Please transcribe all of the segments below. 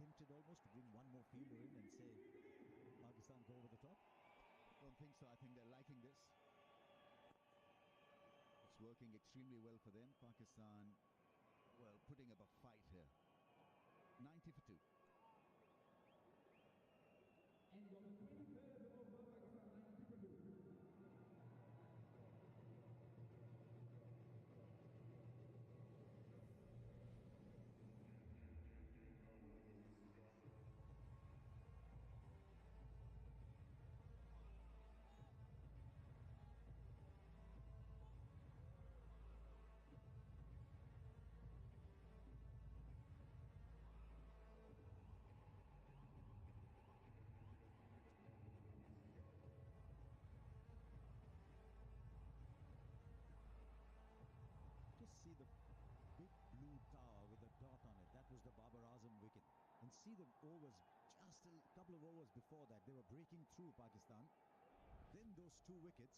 tempted almost to bring one more fielder in and say, Pakistan go over the top? Don't think so. I think they're liking this. It's working extremely well for them. Pakistan, well, putting up a fight here. 90 for 2. And on the 23rd of Pakistan, 90 for 2. Just see the big blue tower with a dot on it. That was the Babar Azam wicket. And see the overs, just a couple of overs before that, they were breaking through Pakistan. Then those 2 wickets.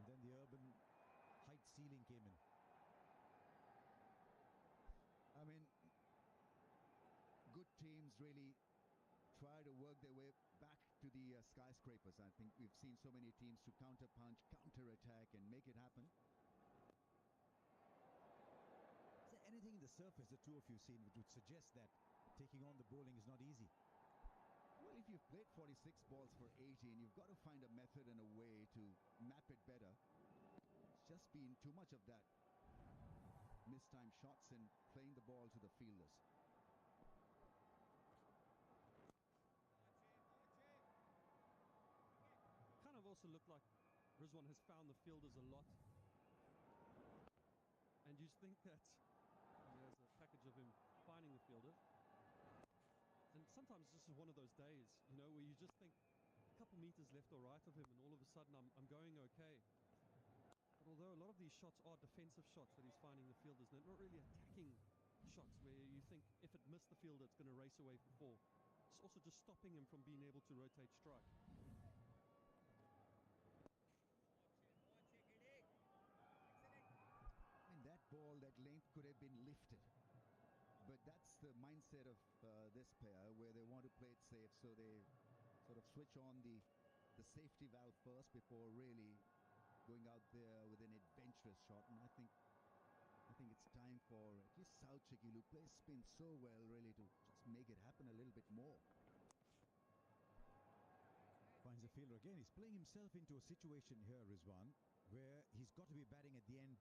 And then the urban height ceiling came in. I mean, good teams really try to work their way back to the skyscrapers. I think we've seen so many teams to counter-punch, counter-attack and make it happen. Is there anything in the surface the two of you seen which would suggest that taking on the bowling is not easy? Well, if you've played 46 balls for 18, you've got to find a method and a way to map it better. It's just been too much of that. Mistimed shots and playing the ball to the fielders. Kind of also looked like Rizwan has found the fielders a lot. And you think that there's a package of him finding the fielder. And sometimes this is one of those days, you know, where you just think a couple meters left or right of him and all of a sudden I'm going okay. But although a lot of these shots are defensive shots that he's finding the fielders, they're not really attacking shots where you think if it missed the fielder, it's going to race away for 4. It's also just stopping him from being able to rotate strike. I mean, that ball, that length could have been lifted. But that's the mindset of this pair, where they want to play it safe, so they sort of switch on the safety valve first before really going out there with an adventurous shot. And I think it's time for at least South Shakil, who plays spin so well, really to just make it happen a little bit more. Finds the fielder again. He's playing himself into a situation here, Rizwan, where he's got to be batting at the end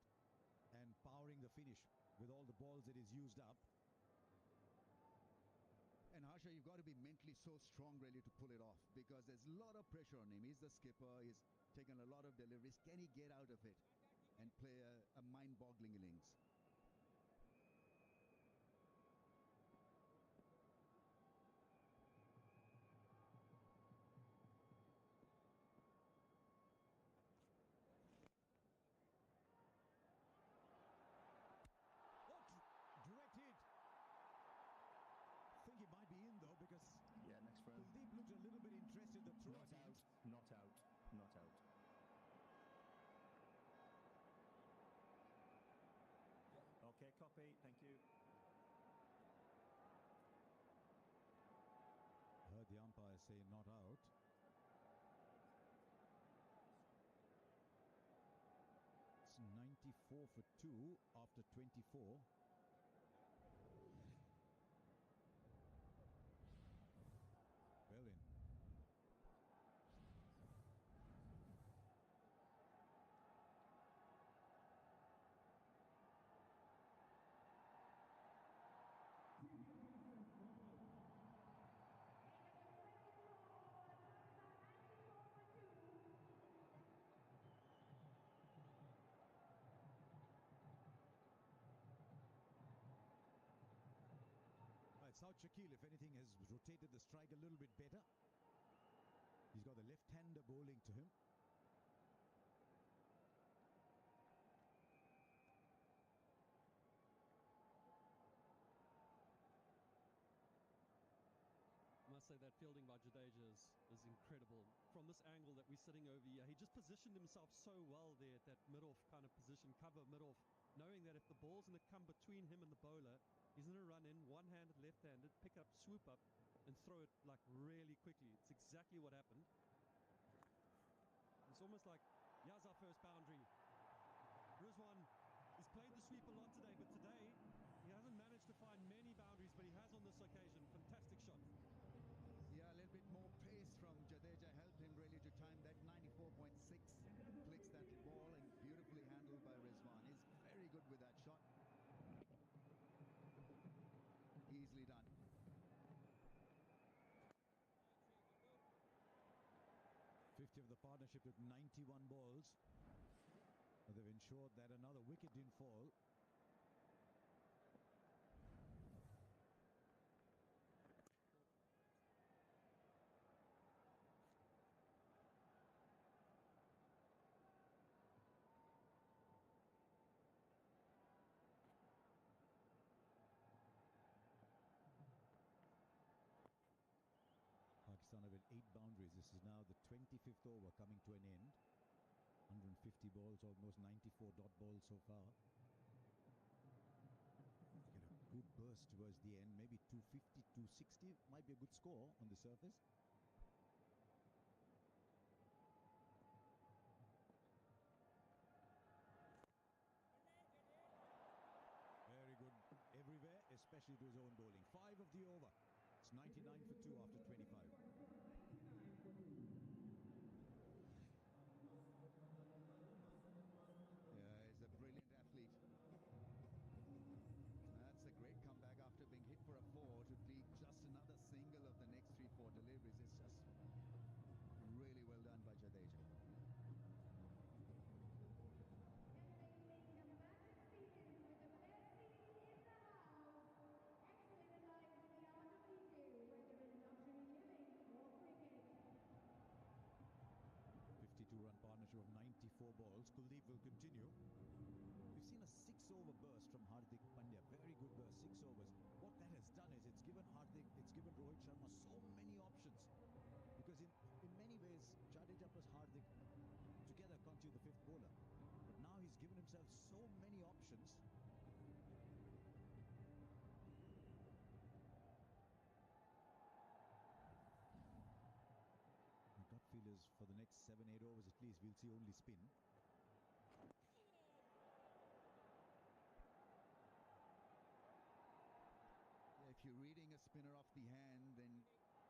and powering the finish with all the balls that he's used up. And Harsha, you've got to be mentally so strong really to pull it off, because there's a lot of pressure on him. He's the skipper. He's taken a lot of deliveries. Can he get out of it and play a mind-boggling innings? Directed. I think he might be in though, because yeah, next frame. Kuldeep looked a little bit interested. The throw not out, not out, not out. Okay, copy. Thank you. Heard the umpire say not out. It's 94 for 2 after 24. Well in. Right, South Shakil, if anything, has rotated the strike a little bit better. He's got the left-hander bowling to him. I must say that fielding by Jadeja is incredible. From this angle that we're sitting over here, he just positioned himself so well there at that mid-off kind of position, cover mid-off, knowing that if the ball's going to come between him and the bowler, he's going to run in one-handed, left-handed, pick up, swoop up, and throw it like really quickly. It's exactly what happened. It's almost like, here's our first boundary. Rizwan, he's played the sweep a lot today, but today he hasn't managed to find many boundaries, but he has on this occasion. Fantastic shot. Yeah, a little bit more pace from Jadeja helped him really to time that 94.6 clicks that ball, and beautifully handled by Rizwan. He's very good with that shot. Easily done. Fifth of the partnership with 91 balls. But they've ensured that another wicket didn't fall. Pakistan have had 8 boundaries. This is now the 25th over coming to an end. 150 balls, almost 94 dot balls so far. Get a good burst towards the end, maybe 250, 260 might be a good score on the surface. Very good everywhere, especially to his own bowling. 5 of the over. It's 99 for 2 after 25. Yeah, he's a brilliant athlete. That's a great comeback after being hit for a 4 to lead just another single of the next 3-4 deliveries. It's just really well done by Jadeja. Run partnership of 94 balls. Kuldeep will continue. We've seen a 6-over burst from Hardik Pandya. Very good burst, 6 overs. What that has done is it's given Rohit Sharma so many options. Because in many ways, Jadeja plus Hardik together constitute the 5th bowler. But now he's given himself so many options. Gut feel is for the next 7-8 overs at least, we'll see only spin. Yeah, if you're reading a spinner off the hand, then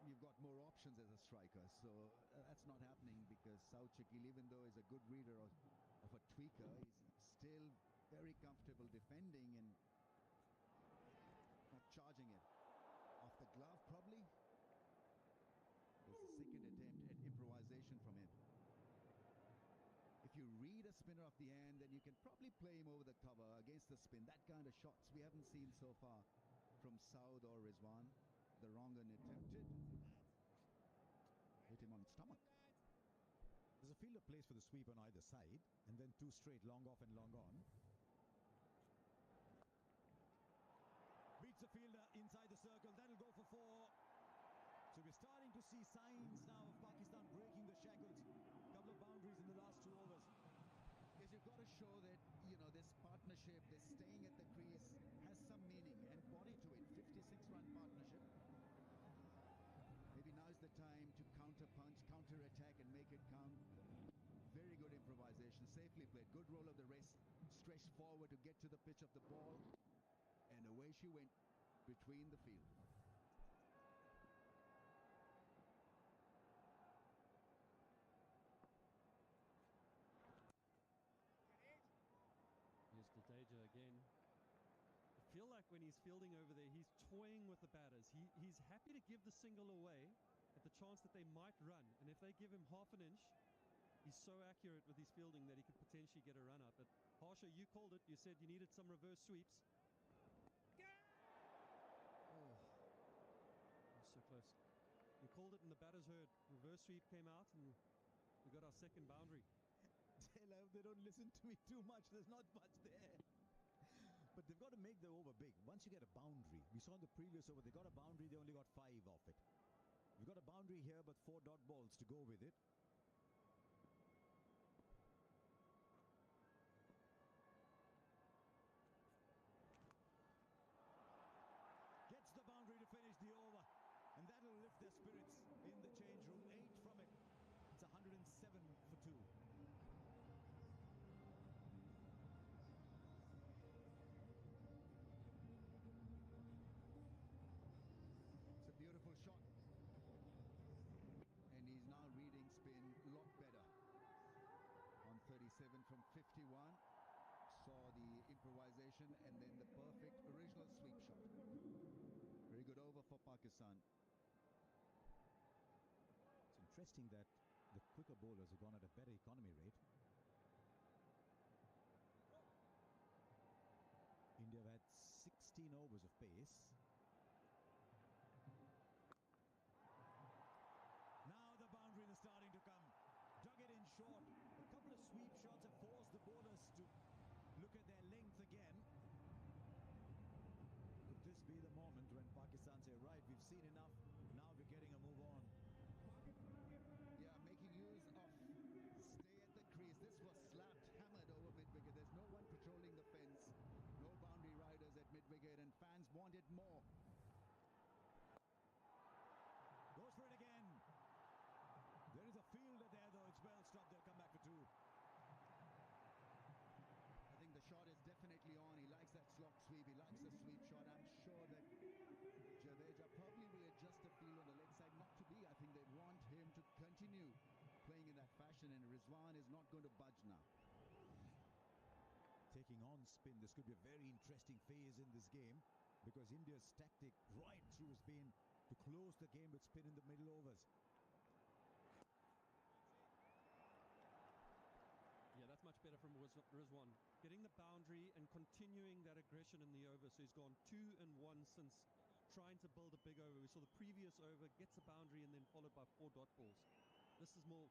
you've got more options as a striker. So that's not happening because South Shakil, even though he's a good reader of a tweaker, he's still very comfortable defending and not charging it. Off the glove, probably. There's the second attempt at improvisation from him. If you read a spinner off the hand, then you can probably play him over the cover against the spin. That kind of shots we haven't seen so far from Saud or Rizwan. The wrong one attempted. Hit him on stomach. There's a fielder plays for the sweep on either side, and then 2 straight, long off and long on. Beats the fielder inside the circle. That'll go for 4. So we're starting to see signs now of Pakistan breaking the shackles. A couple of boundaries in the last 2 overs. Because you've got to show that, you know, this partnership, this staying at the crease has some meaning and body to it. 56-run partnership. Maybe now's the time to counter-punch, counter-attack and make it count. Very good improvisation, safely played. Good roll of the wrist, stretched forward to get to the pitch of the ball. And away she went between the field. Here's Jadeja again. I feel like when he's fielding over there, he's toying with the batters. He's happy to give the single away at the chance that they might run. And if they give him half an inch, he's so accurate with his fielding that he could potentially get a run out. But Harsha, you called it. You said you needed some reverse sweeps. Oh, so close. You called it and the batters heard. Reverse sweep came out and we got our second boundary. They don't listen to me too much. There's not much there. But they've got to make the over big. Once you get a boundary, we saw in the previous over, they got a boundary, they only got 5 off it. We've got a boundary here, but 4 dot balls to go with it. from 51. Saw the improvisation and then the perfect original sweep shot. Very good over for Pakistan. It's interesting that the quicker bowlers have gone at a better economy rate. India have had 16 overs of pace. Now the boundary is starting to come. Dug it in short. A couple of sweep shots have forced the bowlers to look at their length again. Could this be the moment when Pakistan say, right, we've seen enough, now we're getting a move on? Yeah, making use of stay at the crease. This was slapped, hammered over mid-wicket. There's no one patrolling the fence. No boundary riders at mid-wicket, and fans wanted more. Goes for it again. There is a fielder there, though. It's well stopped. They'll come back for two. I think the shot is definitely on. He likes that slot sweep. He likes the sweep shot. I'm sure that Jadeja probably will adjust the field on the leg side. Not to be. I think they want him to continue playing in that fashion, and Rizwan is not going to budge now. Taking on spin. This could be a very interesting phase in this game, because India's tactic right through has been to close the game with spin in the middle overs. Yeah, that's much better from Rizwan. Getting the boundary and continuing that aggression in the over. So he's gone 2 and 1 since trying to build a big over. We saw the previous over, gets a boundary and then followed by 4 dot balls. This is more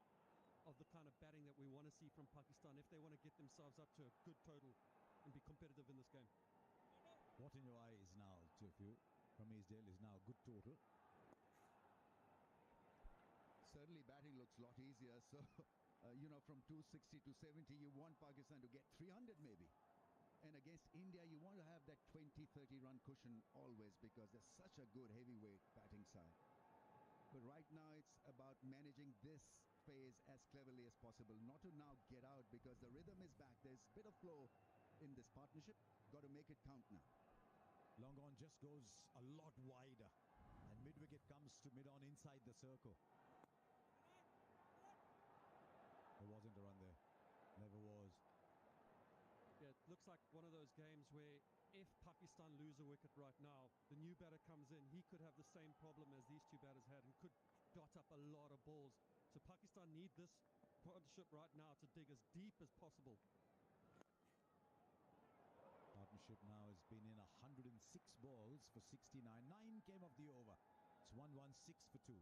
of the kind of batting that we want to see from Pakistan if they want to get themselves up to a good total and be competitive in this game. What in your eyes now, Tifu, from Eastdale is now a good total. Certainly batting looks a lot easier, so from 260 to 70, you want Pakistan to get 300 maybe. And against India, you want to have that 20-30 run cushion always, because they're such a good heavyweight batting side. But right now, it's about managing this phase as cleverly as possible, not to now get out, because the rhythm is back. There's a bit of flow in this partnership. Got to make it count now. Long on just goes a lot wider, and mid-wicket comes to mid-on inside the circle. There wasn't a run there. Never was. Yeah, it looks like one of those games where if Pakistan lose a wicket right now, the new batter comes in, he could have the same problem as these two batters had and could dot up a lot of balls. So Pakistan need this partnership right now to dig as deep as possible. Partnership now has been in 106 balls for 69. 9 came of the over. It's 116 for 2.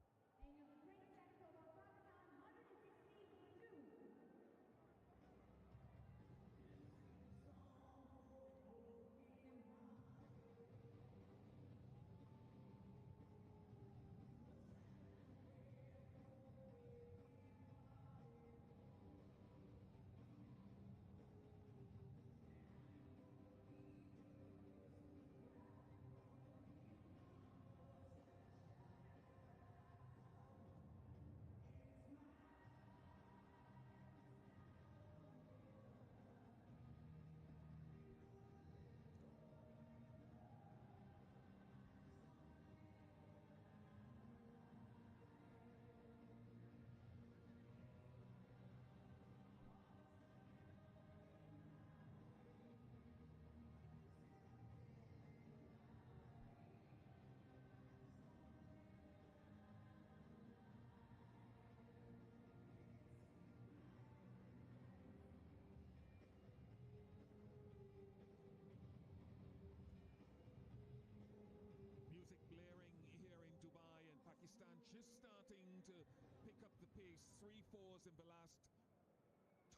Music blaring here in Dubai, and Pakistan just starting to pick up the pace. 3 4s in the last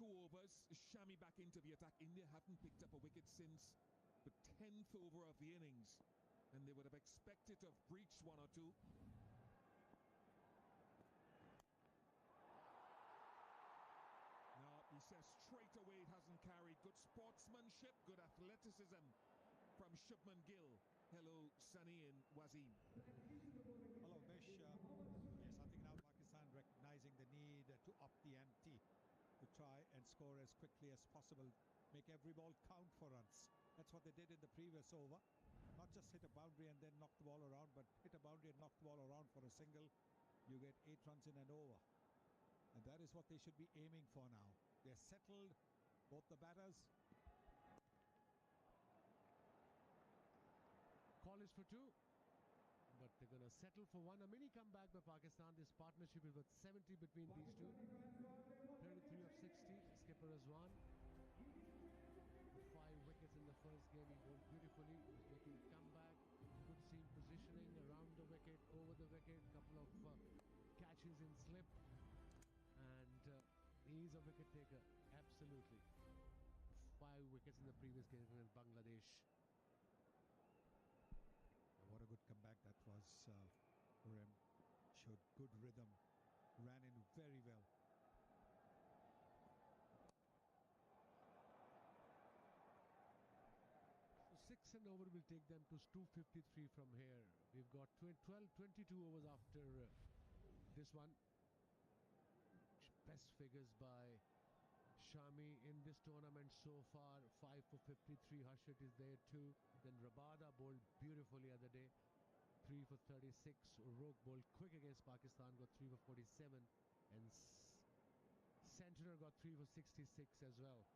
2 overs. Shami back into the attack. India haven't picked up a wicket since the 10th over of the innings, and they would have expected to have breached 1 or 2. Now, he says straight away it hasn't carried. Good sportsmanship, good athleticism from Shubman Gill. Hello, Sunny and Wasim. Hello, Vish. Yes, I think now Pakistan recognizing the need to up the ante, to try and score as quickly as possible, make every ball count for runs. That's what they did in the previous over. Not just hit a boundary and then knock the ball around, but hit a boundary and knock the ball around for a single. You get 8 runs in an over. And that is what they should be aiming for now. They're settled. both the batters. Call is for two, but they're going to settle for one. A mini comeback by Pakistan. This partnership is worth 70 between these two. 33 of 60. Skipper Rizwan. 5 wickets in the first game. He bowled beautifully. He was making a comeback. Good seam positioning around the wicket, over the wicket. Couple of catches in slip. And he's a wicket taker. Absolutely. 5 wickets in the previous game against Bangladesh. What a good comeback that was for him. Showed good rhythm. Ran in very well. So 6 and over will take them to 253 from here. We've got 22 overs after this one. Best figures by Shami in this tournament so far. 5 for 53. Harshit is there too. Then Rabada bowled beautifully other day. 3 for 36. Roke bowled quick against Pakistan. Got 3 for 47. And Centerer got 3 for 66 as well.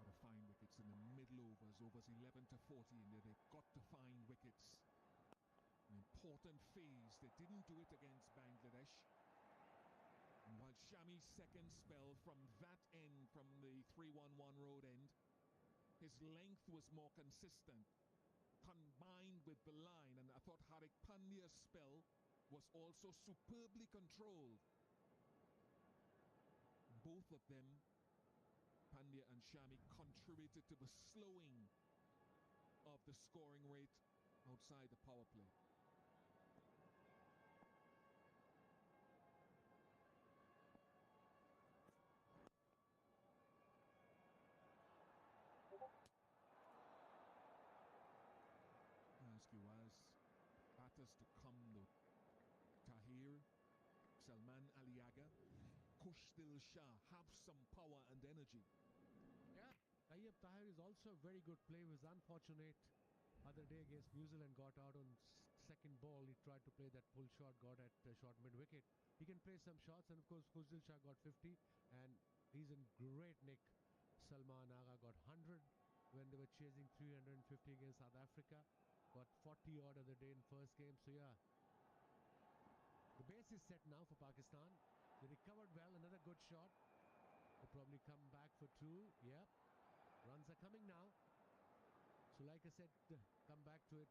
Got to find wickets in the middle overs 11 to 40 in there. They've got to find wickets. An important phase. They didn't do it against Bangladesh. And while Shami's second spell from that end, from the 3-1-1 road end, his length was more consistent, combined with the line. And I thought Hardik Pandya's spell was also superbly controlled. Both of them, Pandya and Shami, contributed to the slowing of the scoring rate outside the power play. I ask you, as batters to come though, Tahir, Salman Aliaga, Kushdil Shah have some power and energy. Yeah, Tayyib Tahir is also a very good player. He was unfortunate other day against New Zealand, got out on second ball. He tried to play that pull shot, got at short mid wicket. He can play some shots, and of course Kushdil Shah got 50, and he's in great nick. Salman Agha got 100 when they were chasing 350 against South Africa. Got 40 odd other day in first game. So yeah, the base is set now for Pakistan. They recovered well. Another good shot. They'll probably come back for 2. Yep. Runs are coming now. So like I said, come back to it.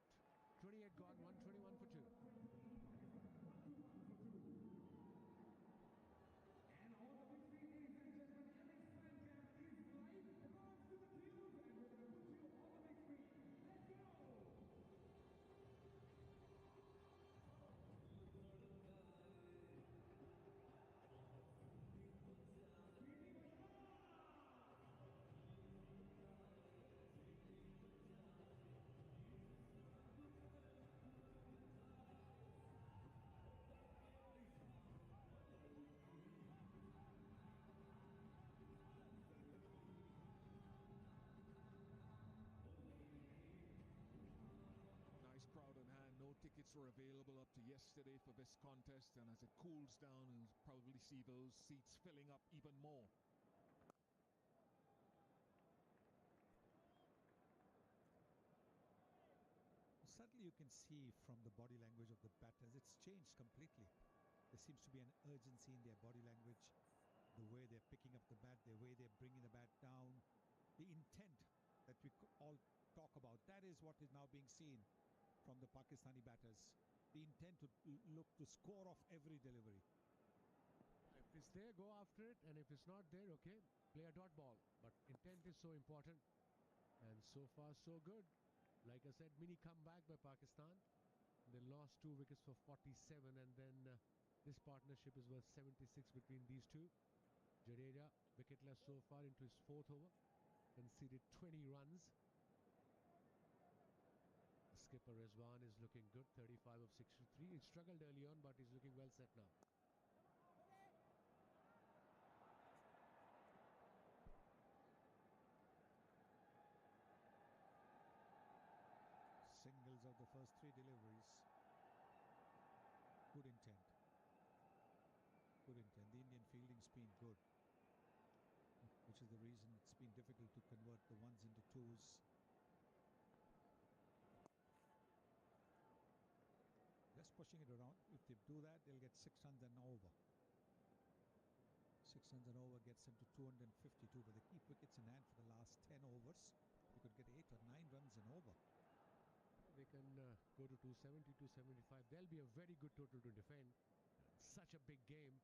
28 gone, 121 for 2. And all the big three, ladies and gentlemen, Alex Pancam is live across the field, and we're going to put you on the big screen. Let's go! Nice crowd on hand. No tickets were available up to yesterday for this contest, and as it cools down, we'll probably see those seats filling up even more. Certainly you can see from the body language of the batters, it's changed completely. There seems to be an urgency in their body language, the way they're picking up the bat, the way they're bringing the bat down, the intent that we all talk about. That is what is now being seen from the Pakistani batters. The intent to look to score off every delivery. If it's there, go after it. And if it's not there, okay, play a dot ball. But intent is so important. And so far, so good. Like I said, mini comeback by Pakistan. They lost 2 wickets for 47. And then this partnership is worth 76 between these two. Jadeja, wicketless so far into his 4th over. Conceded 20 runs. Skipper Rizwan is looking good, 35 of 63. He struggled early on, but he's looking well set now. Singles of the first 3 deliveries. Good intent. couldn't, and the Indian fielding's been good, which is the reason it's been difficult to convert the ones into twos. Just pushing it around. If they do that, they'll get 6 runs and over. 6 runs and over gets them to 252, but they keep wickets in hand for the last 10 overs. They could get 8 or 9 runs and over. They can go to 270, 275. There'll be a very good total to defend. Such a big game.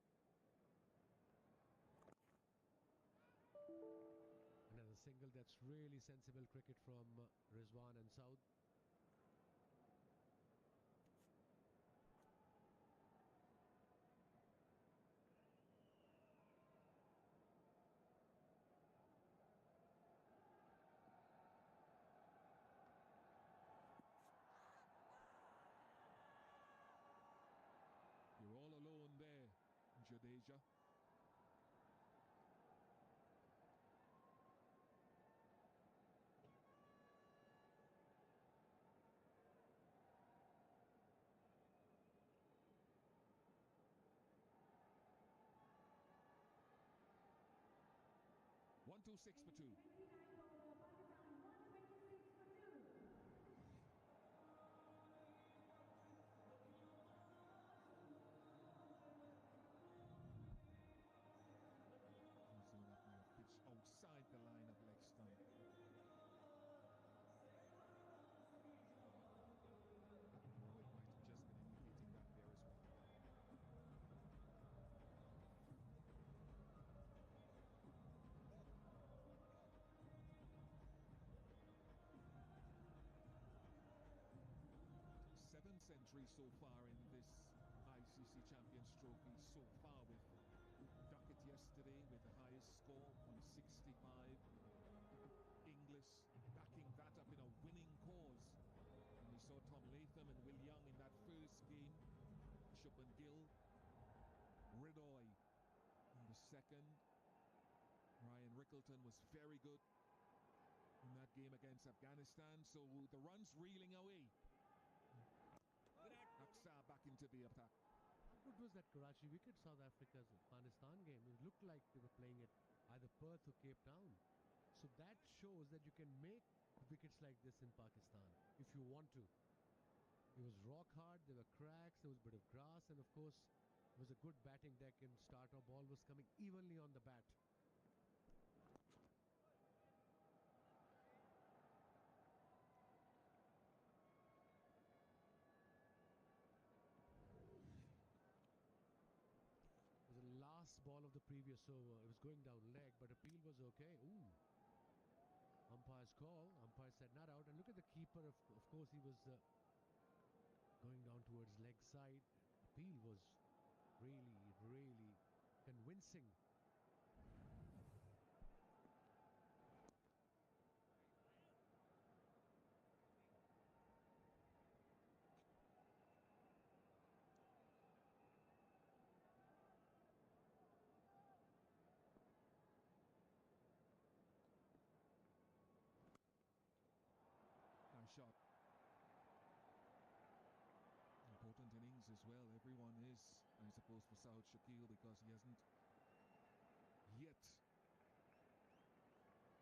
Another single. That's really sensible cricket from Rizwan and Saud. You're all alone there, Jadeja. One, 2, 6 for 2. Some of that may have pitched outside the line of leg stump. Oh, it might have just been indicating that there as well. Seven centuries so far in this ICC Champions Trophy so far, with Duckett yesterday with the highest score, 165. Inglis backing that up in a winning cause. And we saw Tom Latham and Will Young in that first game. Shubman Gill, Ridoy in the second. Ryan Rickleton was very good in that game against Afghanistan. So the runs reeling away. Aksar back into the attack. How good was that Karachi wicket, South Africa's Afghanistan game? It looked like they were playing at either Perth or Cape Town. So that shows that you can make wickets like this in Pakistan if you want to. It was rock hard, there were cracks, there was a bit of grass, and of course it was a good batting deck, and starter ball was coming evenly on the bat. It was the last ball of the previous over. It was going down leg, but appeal was okay. Ooh. Umpire's call. Umpire said not out. And look at the keeper. Of course, he was going down towards leg side. Appeal was really, really convincing. Nice shot. Important innings as well. Everyone is, I suppose, for Saud Shakil, because he hasn't yet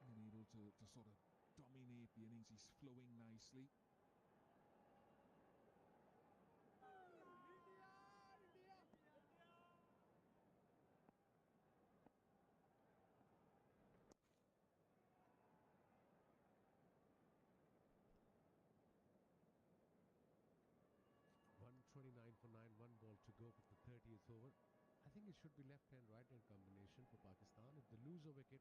been able to sort of dominate the innings. He's flowing nicely. .29 for 9, 1 ball to go with the 30th over. I think it should be left-hand, right-hand combination for Pakistan. If they lose a wicket,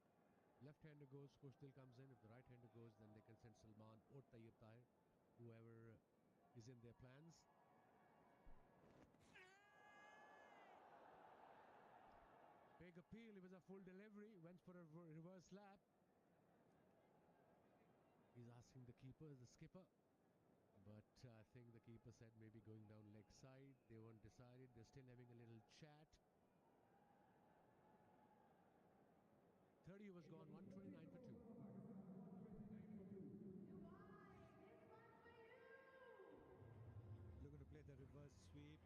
left-hander goes, Kushtil comes in. If the right-hander goes, then they can send Salman or Tayyib Tahir, whoever is in their plans. Big appeal. It was a full delivery. Went for a reverse slap. He's asking the keeper, the skipper. But I think the keeper said maybe going down leg side. They weren't decided. They're still having a little chat. 30 was gone. 129 for 2. Looking to play the reverse sweep.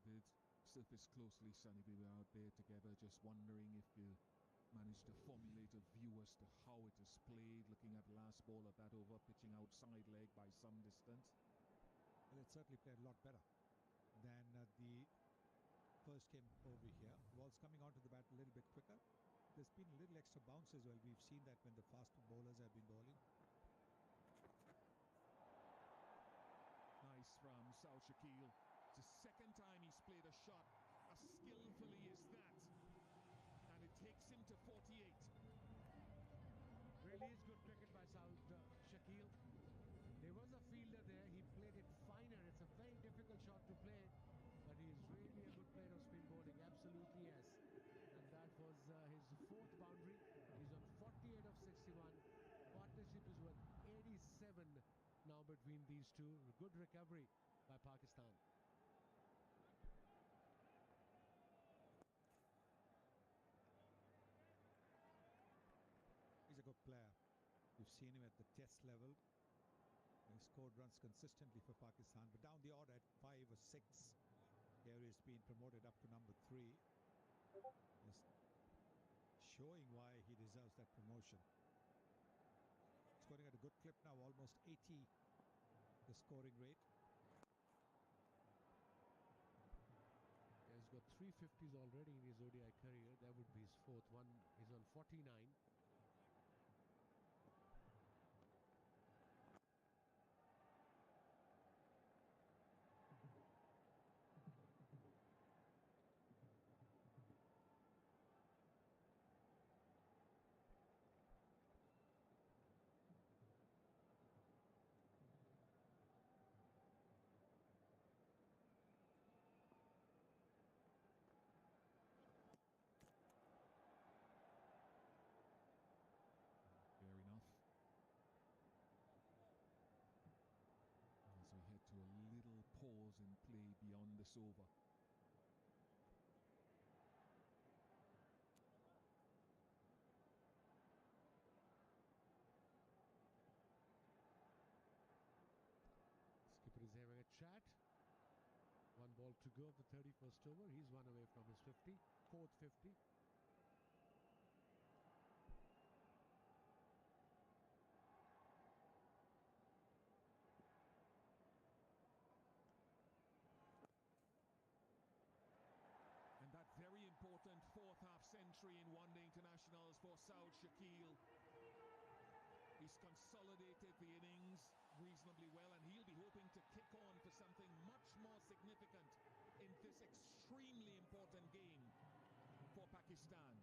did surface closely, Sonny. We were out there together just wondering if you managed to formulate a view as to how it is played, looking at the last ball of that over, pitching outside leg by some distance. Well, it certainly played a lot better than the first game over here. Ball's coming onto the bat a little bit quicker. There's been a little extra bounce as well. We've seen that when the faster bowlers have been bowling. Nice from Saud Shakil. It's the second time he's played a shot as skillfully as that. And it takes him to 48. Really is good cricket by Saud Shakil. There was a fielder there. He played it finer. It's a very difficult shot to play, but he is really a good player of spin bowling. Absolutely, yes. And that was his fourth boundary. He's on 48 of 61. Partnership is worth 87 now between these two. Good recovery by Pakistan. He's a good player. You've seen him at the test level. He scored runs consistently for Pakistan, but down the order at 5 or 6. Here he's been promoted up to number 3. Just showing why he deserves that promotion. Scoring at a good clip now, almost 80 the scoring rate. He's got 350s already in his ODI career. That would be his fourth one. He's on 49. Fair enough. As we head to a little pause in play beyond this over. Skipper is having a chat. One ball to go of the 31st over. He's one away from his 50. Fourth 50. And that very important fourth half century in one-day internationals for Saud Shakil. He's consolidated the innings reasonably well, and he'll be hoping to kick on for something much more significant in this extremely important game for Pakistan.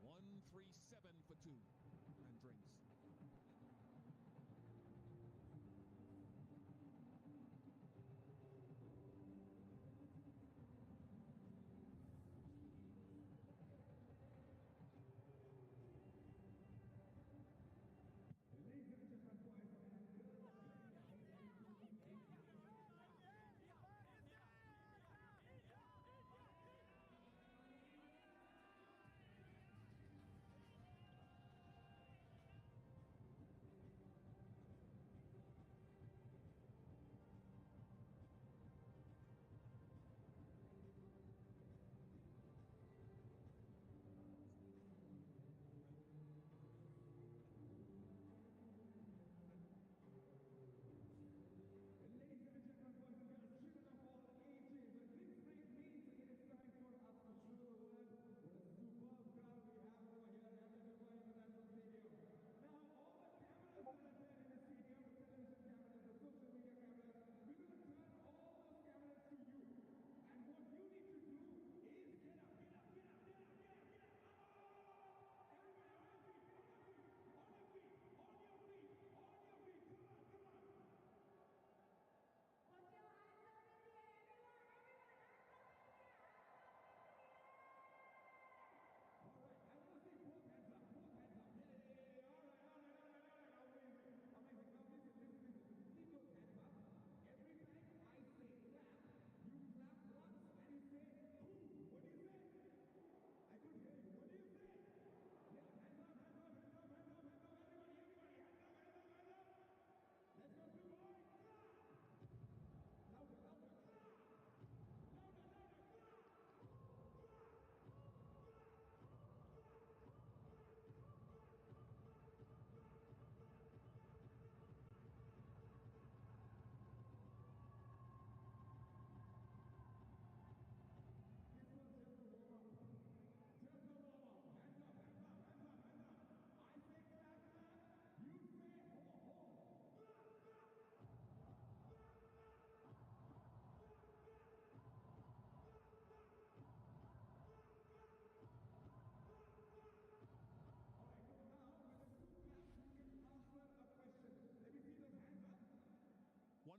137 for 2 and drinks.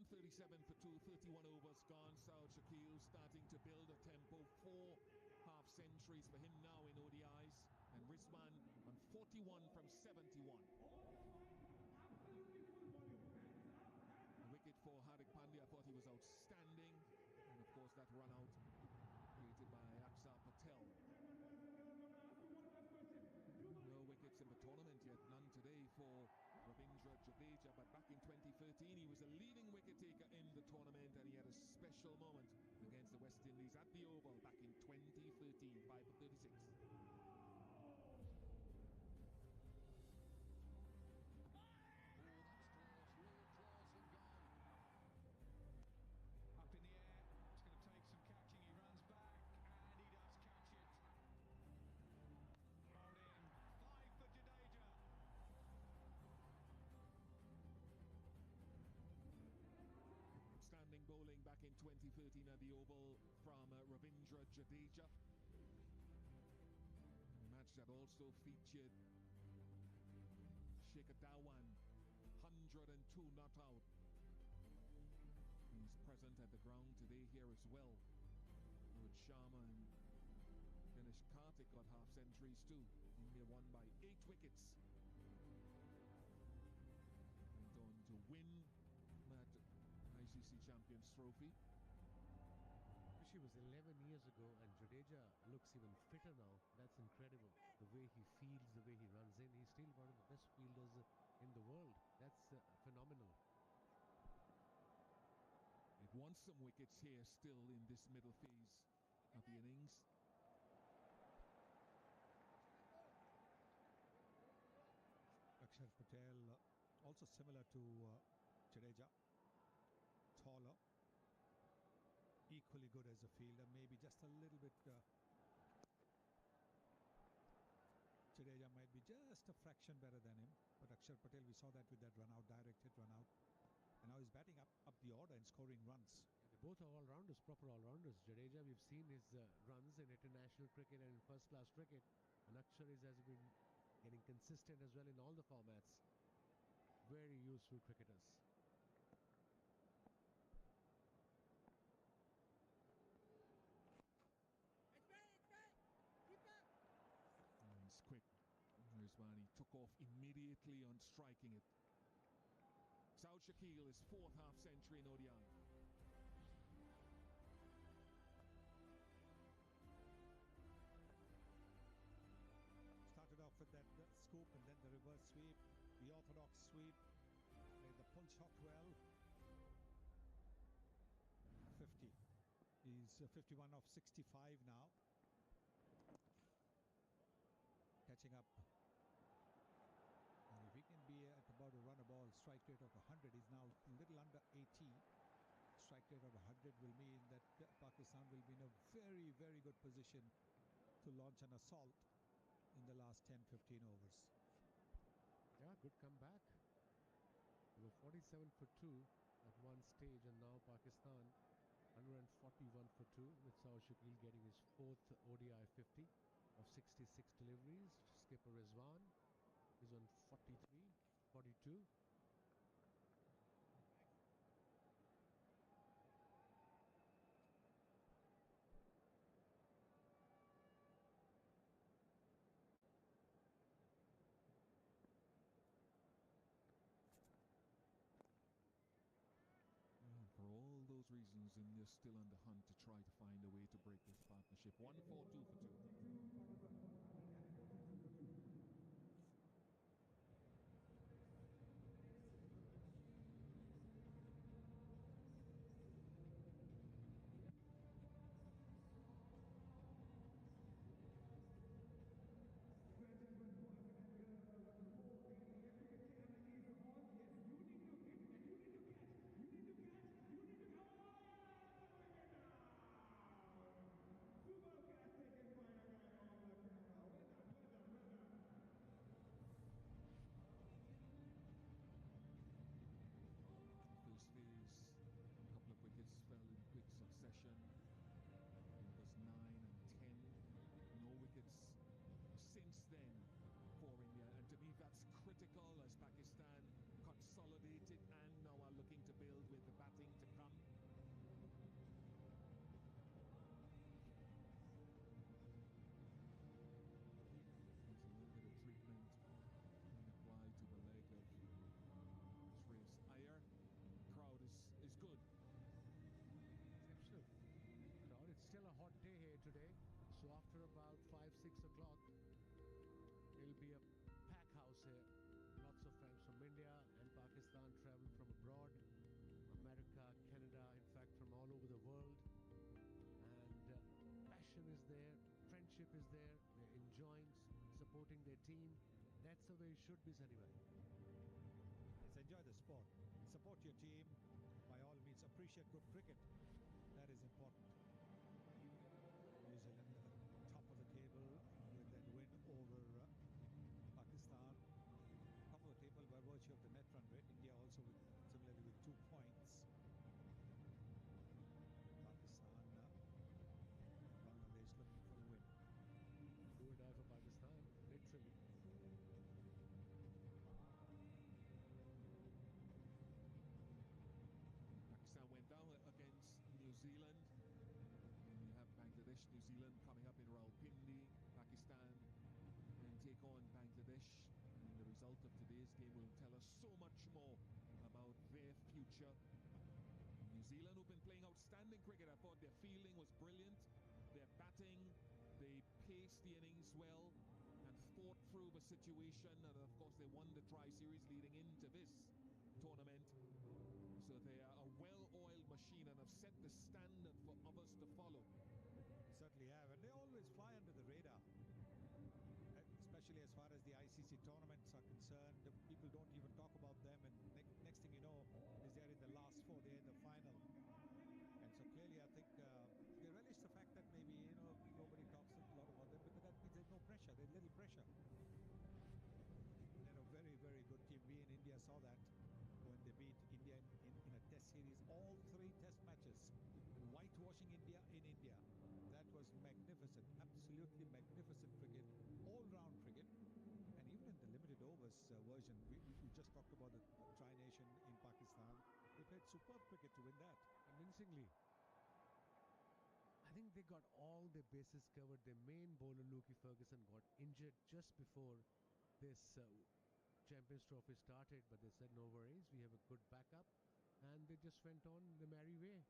137 for 2, 31 overs gone. Saud Shakil starting to build a tempo. 4 half centuries for him now in ODIs. And Rizwan on 41 from 71. The wicket for Hardik Pandya, I thought he was outstanding. And of course that run out created by Akshar Patel. No wickets in the tournament yet, none today for Ravindra Jadeja, but back in 2013 he was a leading wicket taker in the tournament, and he had a special moment against the West Indies at the Oval back in 2013, 5 for 36. Up in the air, it's going to take some catching. He runs back and he does catch it. Bowled in, 5 for Jadeja. Standing bowling back in 2013 at the Oval from Ravindra Jadeja. A match that also featured Shekhar Dhawan, 102 not out. He's present at the ground today here as well. Rohit Sharma and Dinesh Karthik got half centuries too. India won by 8 wickets. Went on to win that ICC Champions Trophy. She was 11 years ago, and Jadeja looks even fitter now. That's incredible. The way he feels, the way he runs in. He's still one of the best fielders in the world. That's phenomenal. It wants some wickets here still in this middle phase of the innings. Akshar Patel, also similar to Jadeja, taller, equally good as a fielder, maybe just a little bit. Jadeja might be just a fraction better than him, but Akshar Patel, we saw that with that run out, direct hit run out. And now he's batting up the order and scoring runs. They both are all-rounders, proper all-rounders. Jadeja, we've seen his runs in international cricket and in first-class cricket. And Akshar has been getting consistent as well in all the formats. Very useful cricketers. He's quick. Rizwan took off immediately on striking it. Saud Shakil is 4th half century in ODI. Started off with that scoop and then the reverse sweep, the orthodox sweep, played the pull shot well. 50. He's 51 of 65 now. Catching up. And if he can be at about a run a ball strike rate of 100, he's now a little under 80. Strike rate of 100 will mean that Pakistan will be in a very, very good position to launch an assault in the last 10-15 overs. Yeah, good comeback. They were 47 for 2 at one stage, and now Pakistan 141 for 2, with Saud Shakil getting his 4th ODI 50 of 66 deliveries. Skipper Rizwan is on 43, 42. For all those reasons, India's still on the hunt to try to find a way to break this partnership. 1-4-2 for 2. today. So after about 5-6 o'clock, it'll be a pack house here. Lots of friends from India and Pakistan travel from abroad, America, Canada, in fact from all over the world. And passion is there, friendship is there, they're enjoying, supporting their team. That's the way it should be, Sanibhai. Let's enjoy the sport. Support your team. By all means, appreciate good cricket. That is important. New Zealand at the top of the table with that win over Pakistan. Top of the table by virtue of the net run rate. India also similarly with 2 points. Pakistan, Bangladesh looking for a win. Do or die for Pakistan, literally. Pakistan went down against New Zealand. And you have Bangladesh, New Zealand coming up in Rawalpindi. Pakistan and take on Bangladesh. And the result of today's game will tell us so much more about their future. New Zealand, who've been playing outstanding cricket, I thought their fielding was brilliant. Their batting, they paced the innings well and fought through the situation. And of course, they won the tri-series leading into this tournament. So they are a well-oiled machine and have set the standard for others to follow. Certainly have, and they always fly under the radar, especially as far as the ICC tournaments are concerned. People don't even talk about them, and next thing you know is they're in the last four, they're in the final. And so clearly I think they relish the fact that maybe nobody talks a lot about them, because that means there's no pressure, there's little pressure. They're a very, very good team. We in India saw that when they beat India in a test series, all 3 test matches, whitewashing India in India. That was magnificent, absolutely magnificent cricket, all-round cricket. And even in the limited overs version, we just talked about the tri-nation in Pakistan. They played superb cricket to win that. Convincingly. I think they got all their bases covered. Their main bowler, Lukey Ferguson, got injured just before this Champions Trophy started, but they said no worries, we have a good backup, and they just went on the merry way.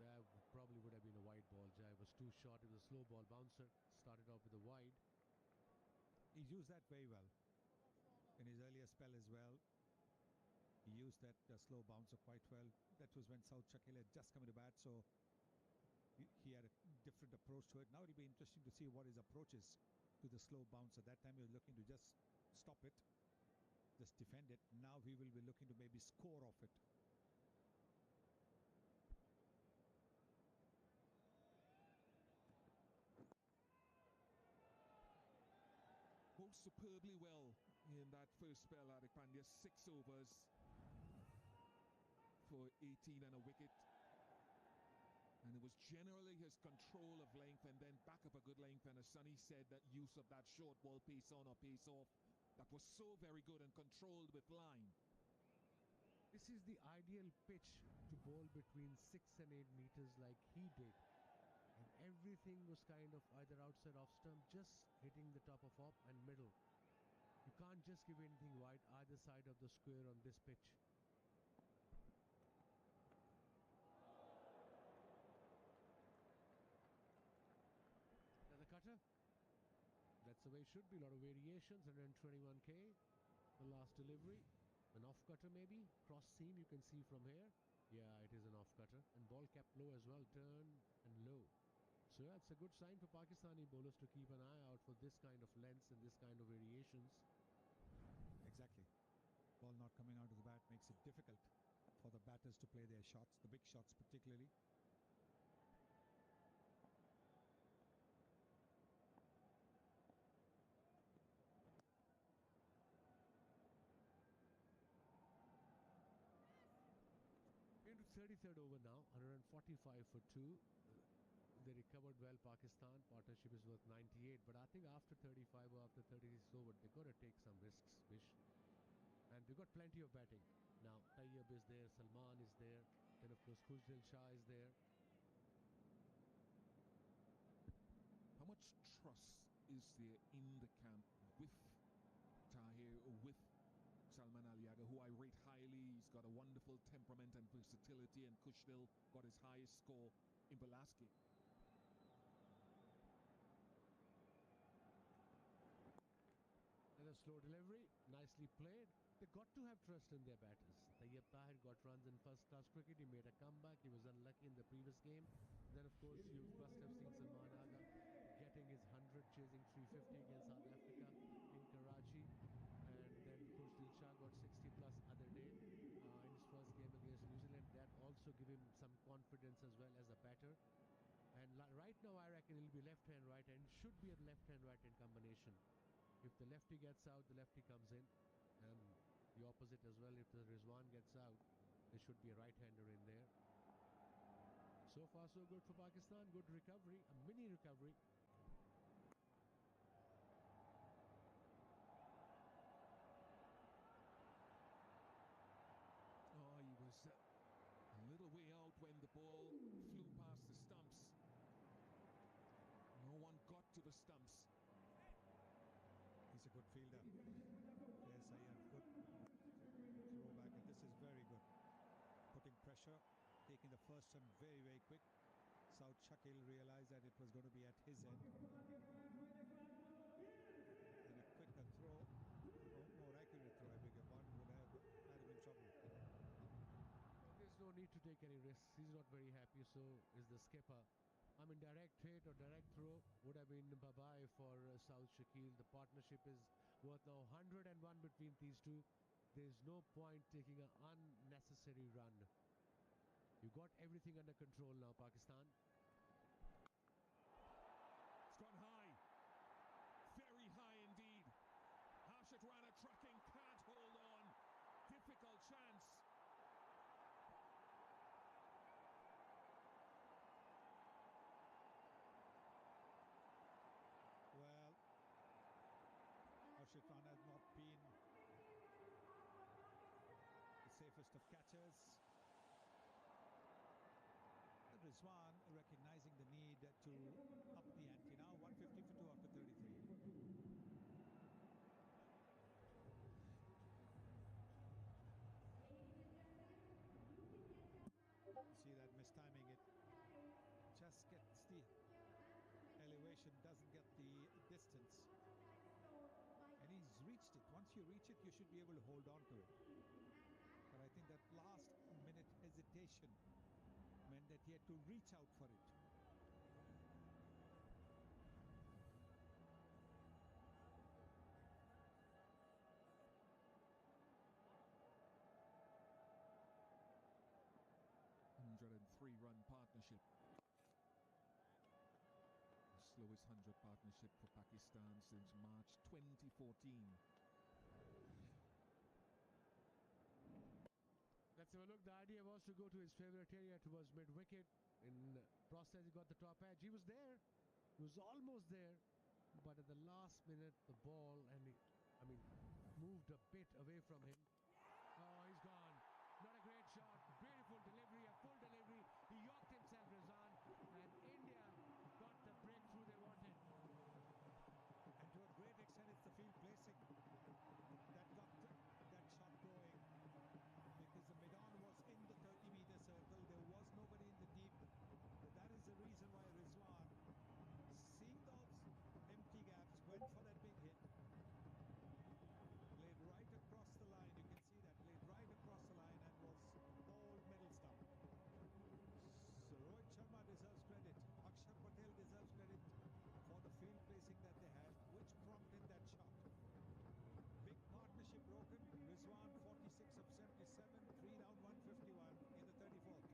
That probably would have been a wide ball. Jai was too short. It was a slow ball bouncer. Started off with a wide. He used that very well in his earlier spell as well. He used that slow bouncer quite well. That was when South Shakil had just come to bat, so he had a different approach to it. Now it'll be interesting to see what his approach is to the slow bouncer. That time he was looking to just stop it, just defend it. Now he will be looking to maybe score off it. Bowled superbly well in that first spell, Hardik Pandya. 6 overs for 18 and a wicket. And it was generally his control of length and then back up a good length. And as Sunny said, that use of that short ball, pace on or pace off, that was so very good and controlled with line. This is the ideal pitch to bowl between 6 and 8 meters like he did. And everything was kind of either outside off stump, just hitting the top of off and middle. You can't just give anything wide either side of the square on this pitch. Another cutter. That's the way it should be. A lot of variations. 121k. The last delivery. An off cutter maybe. Cross seam you can see from here. Yeah, it is an off cutter. And ball kept low as well. Turn and low. So yeah, it's a good sign for Pakistani bowlers to keep an eye out for this kind of lengths and this kind of variations. Exactly. Ball not coming out of the bat makes it difficult for the batters to play their shots, the big shots particularly. Into 33rd over now, 145 for 2. They recovered well, Pakistan. Partnership is worth 98. But I think after 35 or after 36 over, they've got to take some risks, Bish. And we've got plenty of batting. Now, Tayyab is there, Salman is there. Then, of course, Khusdil Shah is there. How much trust is there in the camp with Tahir, with Salman Aliaga, who I rate highly. He's got a wonderful temperament and versatility, and Kushnil got his highest score in the last game. And a slow delivery, nicely played. They got to have trust in their batters. Tayyab Tahir got runs in first-class cricket. He made a comeback. He was unlucky in the previous game. Then, of course, you must have seen Salman Agha getting his 100, chasing 350 against South Africa in Karachi. And then, of course, Dilshah got 60-plus other day in his first game against New Zealand. That also gave him some confidence as well as a batter. And right now, I reckon it'll be left-hand, right-hand. It should be a left-hand, right-hand combination. If the lefty gets out, the lefty comes in. And the opposite as well. If the Rizwan gets out, there should be a right-hander in there. So far, so good for Pakistan. Good recovery, a mini recovery. Oh, he was a little way out when the ball flew past the stumps. No one got to the stumps. He's a good fielder. Yes, Iyer, good throwback, and this is very good. Putting pressure, taking the first one very, very quick. Saud Shakil realized that it was going to be at his end. And a quicker throw, more accurate throw, I beg your pardon, would have had him in trouble. There's no need to take any risks. He's not very happy, so is the skipper. I mean, direct hit or direct throw would have been bye-bye for Saud Shakil. The partnership is worth now 101 between these two. There's no point taking an unnecessary run. You got everything under control now, Pakistan. It's gone high. Very high indeed. Harshit Rana tracking, can't hold on. Difficult chance. Well, Harshit Rana has not been the safest of catchers. But Rizwan recognizing the need to up the ante now. 150 for 2 after 33. See that mistiming it. Just gets the elevation, doesn't get the distance, and he's reached it. Once you reach it, you should be able to hold on to it, but I think that last minute hesitation meant that he had to reach out for it. Run partnership. The slowest 100 partnership for Pakistan since March 2014. Let's have a look. The idea was to go to his favorite area towards mid-wicket. In process, he got the top edge. He was there. He was almost there. But at the last minute, the ball, and moved a bit away from him. Oh, he's gone. Not a great shot. Beautiful delivery, a full delivery. He yorked himself, Rizwan, and India got the breakthrough they wanted. And to a great extent, it's the field placing that got that shot going, because the mid-on was in the 30-meter circle. There was nobody in the deep. But that is the reason why Rizwan, seeing those empty gaps, went for that big hit. Played right across the line. You can see that. Played right across the line and was whole middle stump. So Rohit Sharma deserves credit. Akshar Patel deserves credit for the field placing that they had, which prompted that shot. Big partnership broken. Rizwan 46 of 77, 3 down 151 in the 34th.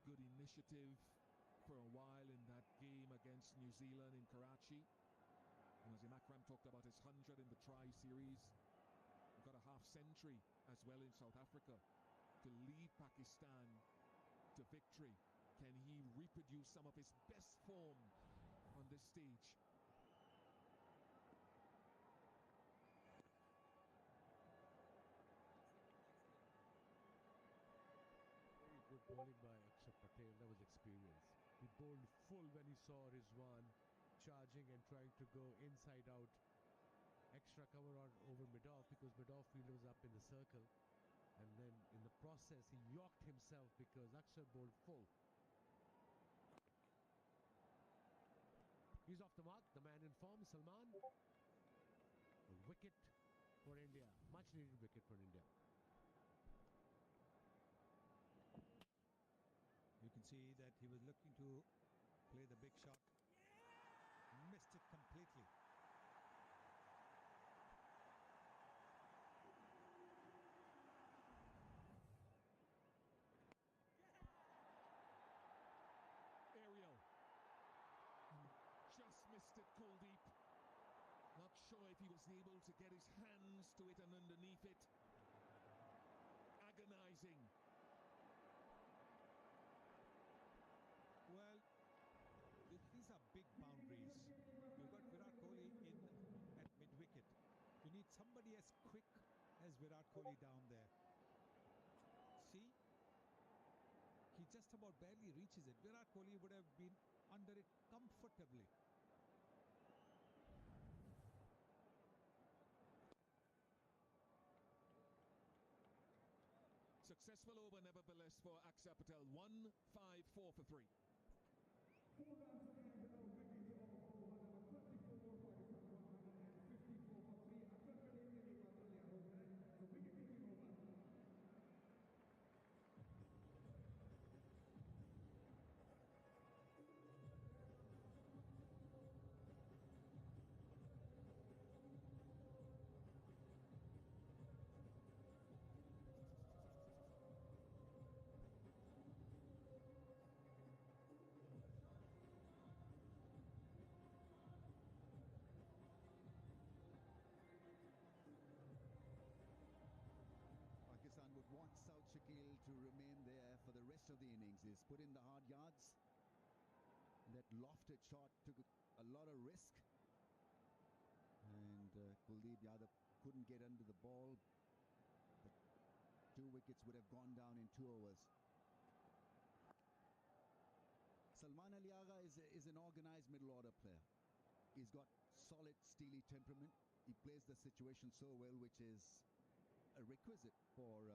good initiative for a while in that game against New Zealand in Karachi. Nazim Akram talked about his 100 in the tri-series. He got a half-century as well in South Africa to lead Pakistan to victory. Can he reproduce some of his best form on this stage? Very good bowling by Akshar Patel. That was experience. He bowled full when he saw Rizwan charging and trying to go inside out. Extra cover on over mid-off because mid-off fielder was up in the circle. And then in the process, he yorked himself because Akshar bowled full. He's off the mark. The man in form, Salman. A wicket for India. Much needed wicket for India. You can see that he was looking to play the big shot. Missed it completely. Ariel. Just missed it, Kuldeep. Not sure if he was able to get his hands to it and underneath it. Agonizing. Well, these are big boundaries. You've got Virat Kohli in at mid-wicket. You need somebody as quick as Virat Kohli down there. See? He just about barely reaches it. Virat Kohli would have been under it comfortably. Successful over nevertheless for Akshar Patel. 1-5-4 for 3. Pakistan would want South Shakil to remain there for the rest of the innings. He's put in the hard yards. That lofted shot took a lot of risk. And Kuldeep Yadav couldn't get under the ball. But 2 wickets would have gone down in 2 overs. Salman Ali Agha is an organized middle order player. He's got solid, steely temperament. He plays the situation so well, which is a requisite for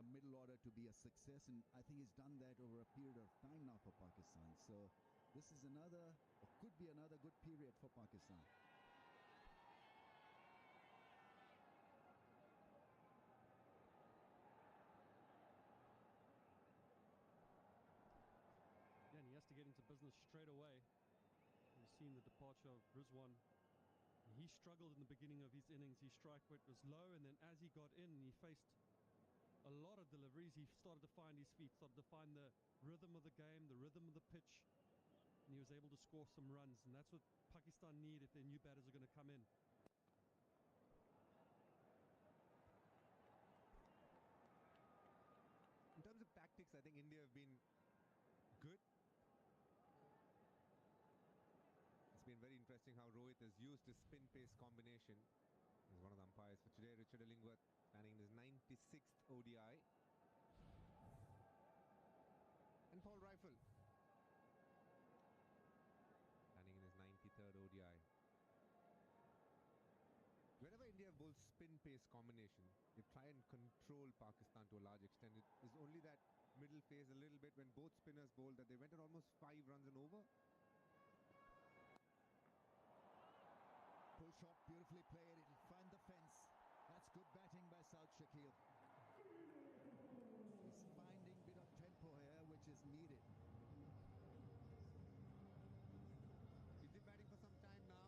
a middle order to be a success, and I think he's done that over a period of time now for Pakistan. So this is another, or could be another good period for Pakistan. Yeah, and he has to get into business straight away. We've seen the departure of Rizwan. He struggled in the beginning of his innings. His strike rate was low, and then as he got in, he faced a lot of deliveries. He started to find his feet, started to find the rhythm of the game, the rhythm of the pitch, and he was able to score some runs, and that's what Pakistan need if their new batters are going to come in. In terms of tactics, I think India have been good. It's been very interesting how Rohit has used his spin-pace combination. He's one of the umpires for today. Richard Illingworth batting in his 96th ODI. And Paul Rifle batting in his 93rd ODI. Whenever India bowls spin-pace combination, they try and control Pakistan to a large extent. It is only that middle phase a little bit when both spinners bowled that they went at almost 5 runs and over. Pull shot, beautifully played. It'll find the fence. That's good batting by South Shakil. He's finding a bit of tempo here, which is needed. He's been batting for some time now.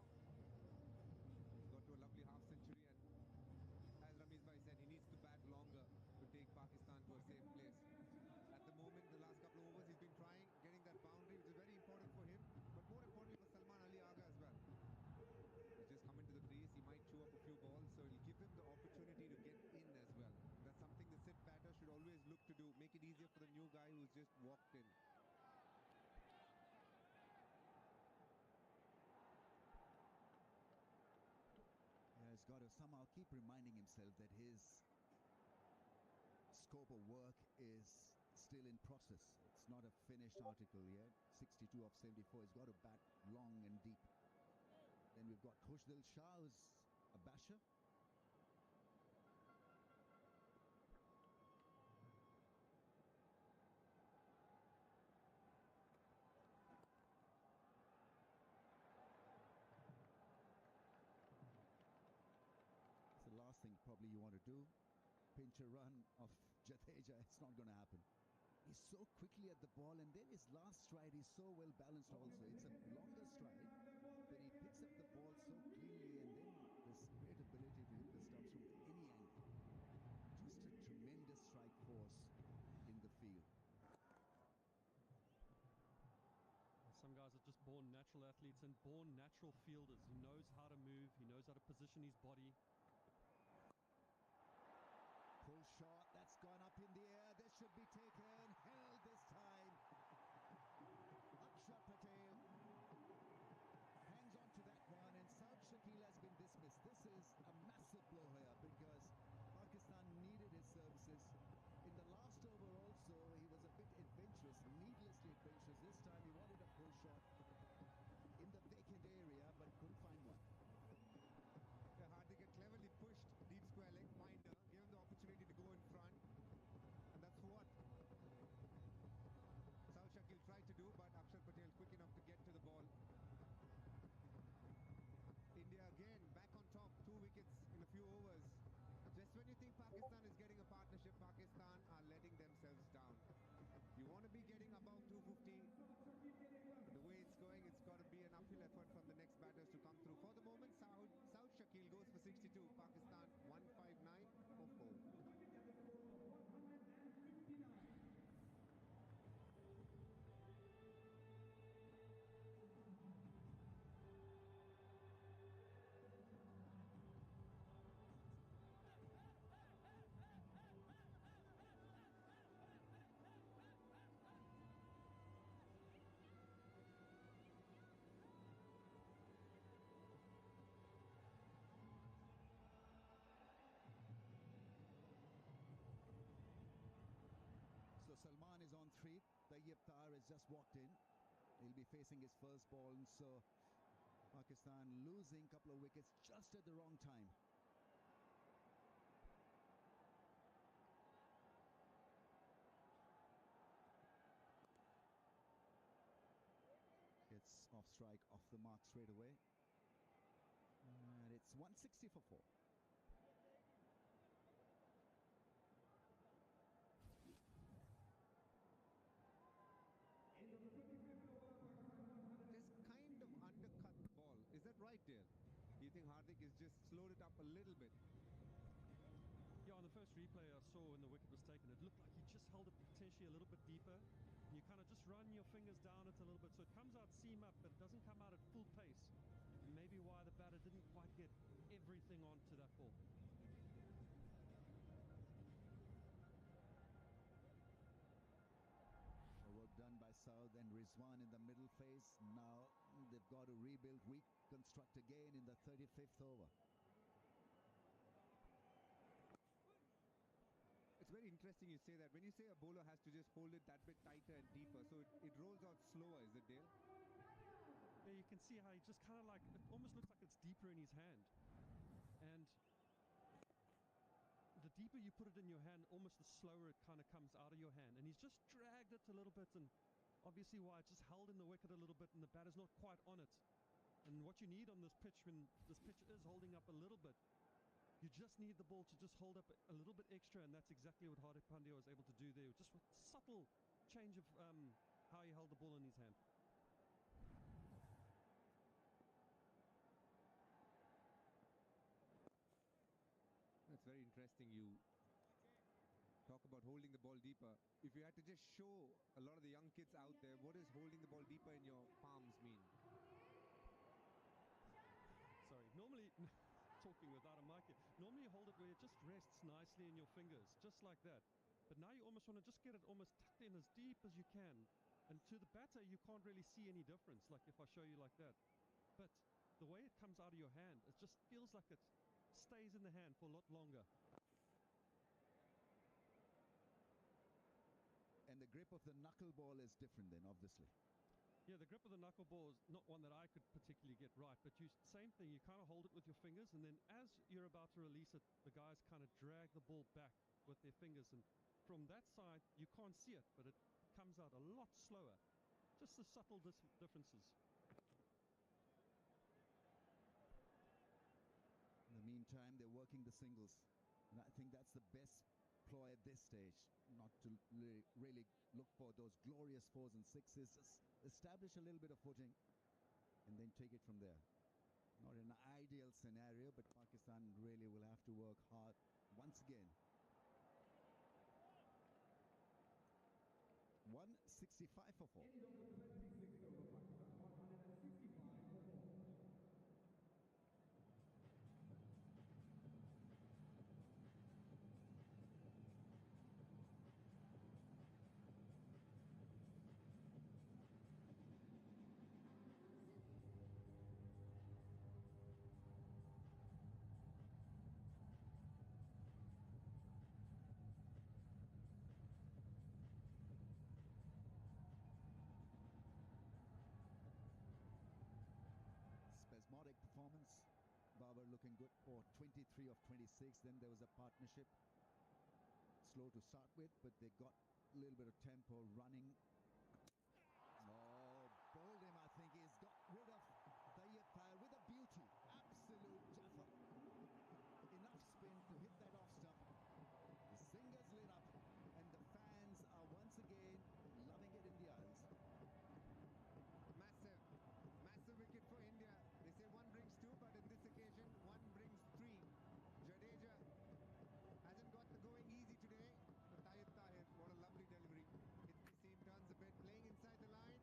He's got to a lovely half century, and as Ramesh Bhai said, he needs to bat longer to take Pakistan to a safe place. At the moment, the last couple of overs, he's been trying to somehow keep reminding himself that his scope of work is still in process. It's not a finished article yet. 62 of 74. He's got to bat long and deep. Then we've got Khushdil Shah, who's a basher. It's the last thing probably you want to do. Pinch a run of Jadeja. It's not going to happen. He's so quickly at the ball, and then his last stride is so well balanced also. It's a longer stride, but he picks up the ball so cleanly, and then this great ability to hit the stumps from any angle. Just a tremendous strike force in the field. Some guys are just born natural athletes and born natural fielders. He knows how to move. He knows how to position his body. Pull shot, that's gone up in the air. This should be taken. Held this time. Akshar Patel hangs on to that one, and Saud Shakil has been dismissed. This is a massive blow here because Pakistan needed his services. In the last over also, he was a bit adventurous, needlessly adventurous. This time he wanted a pull shot in the vacant area, but couldn't find one. Yeah, Hardik had cleverly pushed deep square leg minder, gave him the opportunity to go in front, and that's what Saud Shakil tried to do, but Akshar Patel quick enough to get to the ball. India again back on top, 2 wickets in a few overs. Just when you think Pakistan is getting a partnership, Pakistan are letting themselves down. You want to be getting above 250. The way it's going, it's got to be an uphill effort from the next batters to come through. For the moment, Saud Shakil goes for 62. Pakistan 159 for 4. So Salman is on 3. Tayyib Tahir has just walked in. He'll be facing his first ball, and so Pakistan losing a couple of wickets just at the wrong time. Gets off strike, off the mark straight away. And it's 160 for 4. Just kind of undercut the ball. Is that right, Dale? Do you think Hardik has just slowed it up a little bit? Yeah, on the first replay I saw when the wicket was taken, it looked like he just held it potentially a little bit deeper. And you kind of just run your fingers down it a little bit. So it comes out seam up, but it doesn't come out at full pace. And maybe why the batter didn't quite get everything onto that ball. Work done by Saud and Rizwan in the middle phase. Now they've got to rebuild, reconstruct again in the 35th over. It's very interesting you say that. When you say a bowler has to just hold it that bit tighter and deeper, so it rolls out slower, is it, Dale? Yeah, you can see how he just kind of like, it almost looks like it's deeper in his hand. And the deeper you put it in your hand, almost the slower it kind of comes out of your hand. And he's just dragged it a little bit, and obviously why it just held in the wicket a little bit and the batter's not quite on it. And what you need on this pitch, when this pitch is holding up a little bit, you just need the ball to just hold up a little bit extra, and that's exactly what Hardik Pandya was able to do there. Just with subtle change of how he held the ball in his hand. That's very interesting. You talk about holding the ball deeper. If you had to just show a lot of the young kids out there, what does holding the ball deeper in your palms mean? Sorry, normally, talking without a mic here, normally you hold it where it just rests nicely in your fingers, just like that. But now you almost want to just get it almost tucked in as deep as you can. And to the batter, you can't really see any difference, like if I show you like that. But the way it comes out of your hand, it just feels like it stays in the hand for a lot longer. And the grip of the knuckleball is different then, obviously. Yeah, the grip of the knuckleball is not one that I could particularly get right, but same thing, you kind of hold it with your fingers, and then as you're about to release it, the guys kind of drag the ball back with their fingers, and from that side, you can't see it, but it comes out a lot slower. Just the subtle differences. In the meantime, they're working the singles, and I think that's the best ploy at this stage, not to really look for those glorious 4s and 6s, just establish a little bit of footing and then take it from there. Not an ideal scenario, but Pakistan really will have to work hard once again. 165 for 4. End of the 26th over Pakistan, 165 for 4. Spasmodic performance. Babar looking good for 23 of 26. Then there was a partnership. Slow to start with, but they got a little bit of tempo running. Oh, bowled him, I think. He's got rid of Tayyip Tahir with a beauty. Absolute jaffa. Enough spin to hit that off stump. The singers lit up, and the fans are once again loving it in the aisles. Massive wicket for India. They say one brings two, but in this occasion, one brings three. Jadeja hasn't got the going easy today, but Tayyip Tahir, what a lovely delivery. Hit the seam, turns a bit, playing inside the line.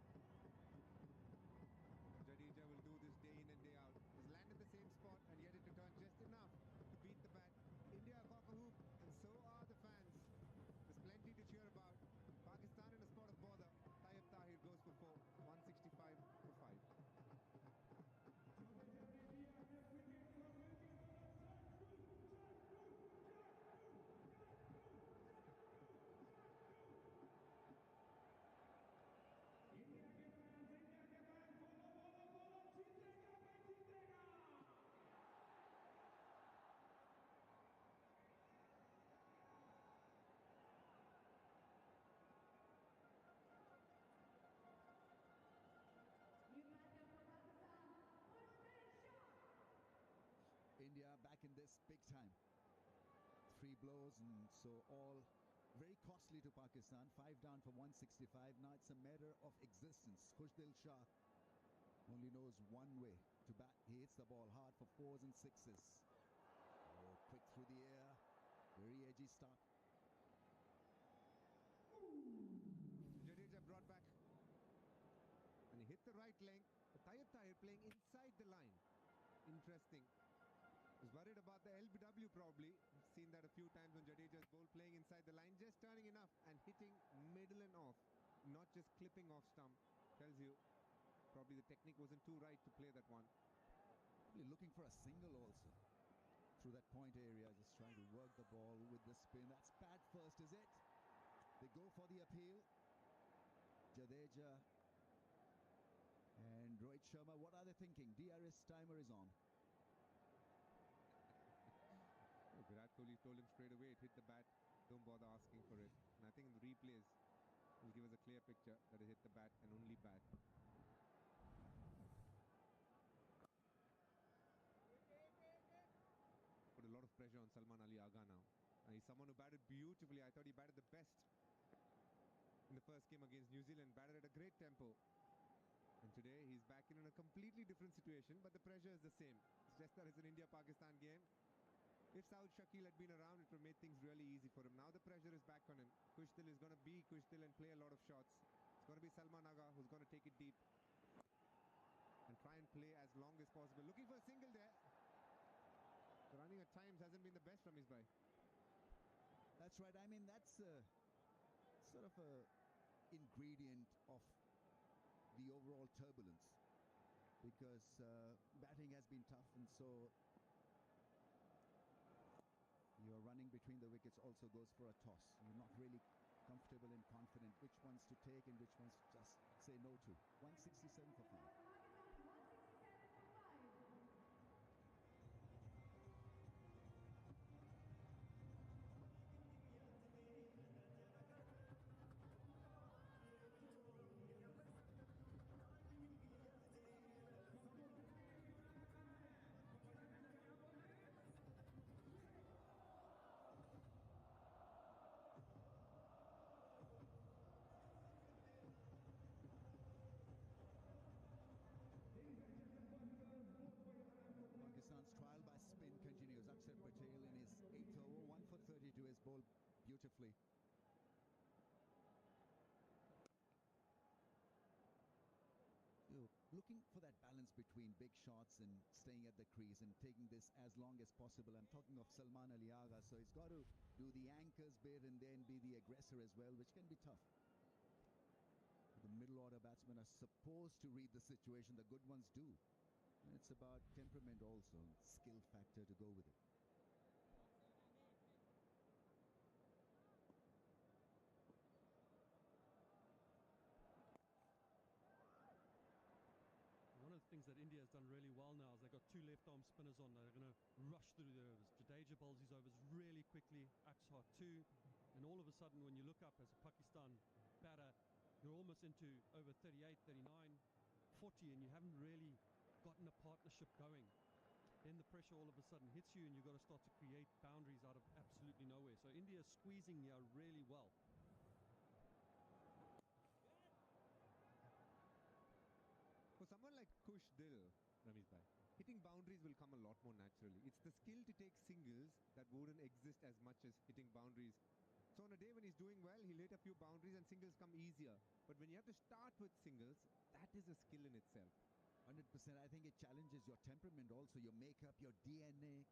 Jadeja will do this day in and day out. He's landed the same spot and yet it returned just enough to beat the bat. India cock a hoop, and so are the fans. There's plenty to cheer about. Pakistan in a spot of bother. Tayyip Tahir goes for 4, 165 for 5. India back in this big time. 3 blows, and so all very costly to Pakistan. 5 down for 165. Now it's a matter of existence. Khushdil Shah only knows one way to bat. He hits the ball hard for 4s and 6s. Oh, quick through the air. Very edgy start. Jadeja brought back, and he hit the right length. Tayyip Tahir playing inside the line. Interesting. Was worried about the LBW probably. I've seen that a few times on Jadeja's bowl, playing inside the line, just turning enough and hitting middle and off, not just clipping off stump. Tells you probably the technique wasn't too right to play that one. Probably looking for a single also. Through that point area, just trying to work the ball with the spin. That's bad first, is it? They go for the appeal. Jadeja and Rohit Sharma, what are they thinking? DRS timer is on. Virat Kohli told him straight away, it hit the bat, don't bother asking for it. And I think in the replays, will give us a clear picture that it hit the bat and only bat. Put a lot of pressure on Salman Ali Agha now. He's someone who batted beautifully. I thought he batted the best in the first game against New Zealand. Batted at a great tempo. And today he's back in a completely different situation, but the pressure is the same. It's just that it's an India-Pakistan game. If Saud Shakil had been around, it would have made things really easy for him. Now the pressure is back on him. Khushdil is going to be Khushdil and play a lot of shots. It's going to be Salman Agha who's going to take it deep and try and play as long as possible. Looking for a single there. The running at times hasn't been the best from his bhai. That's right. I mean, that's sort of a ingredient of the overall turbulence. because batting has been tough, and so your running between the wickets also goes for a toss. You're not really comfortable and confident which ones to take and which ones to just say no to. 167 for 5. Pakistan's trial by spin continues. Akshar Patel in his 8th over, 1 for 32, has bowled beautifully. You're looking for that balance between big shots and staying at the crease and taking this as long as possible. I'm talking of Salman Ali Agha, so he's got to do the anchors bit and then be the aggressor as well, which can be tough. The middle order batsmen are supposed to read the situation. The good ones do. And it's about temperament also, skill factor to go with it. One of the things that India has done really well now is they've got two left-arm spinners on. They're going to rush through the overs. Jadeja bowls his overs really quickly, Akshar too, and all of a sudden when you look up as a Pakistan batter, you're almost into over 38, 39, 40, and you haven't really gotten a partnership going. Then the pressure all of a sudden hits you and you've got to start to create boundaries out of absolutely nowhere. So India is squeezing here really well. For someone like Kush Dil, Ramesh bhai, hitting boundaries will come a lot more naturally. It's the skill to take singles that wouldn't exist as much as hitting boundaries. So on a day when he's doing well, he'll hit a few boundaries and singles come easier. But when you have to start with singles, that is a skill in itself. 100%. I think it challenges your temperament also, your makeup, your DNA,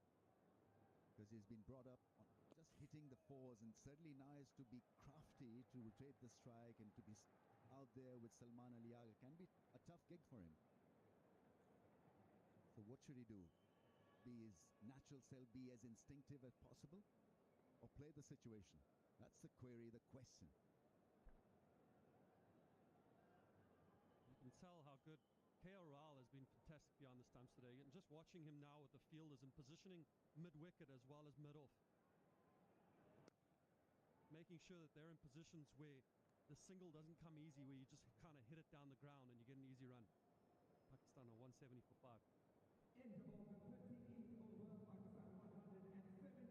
because he's been brought up on just hitting the fours, and certainly now is to be crafty, to rotate the strike and to be out there with Salman Ali Agha can be a tough gig for him. So what should he do? Be his natural self, be as instinctive as possible, or play the situation? That's the query, the question. You can tell how good KL Rahul has been fantastic behind the stumps today, and just watching him now with the fielders and positioning mid-wicket as well as mid-off, making sure that they're in positions where the single doesn't come easy, where you just kind of hit it down the ground and you get an easy run. Pakistan on 170 for 5. End of the 38th over, Pakistan 170 for 5.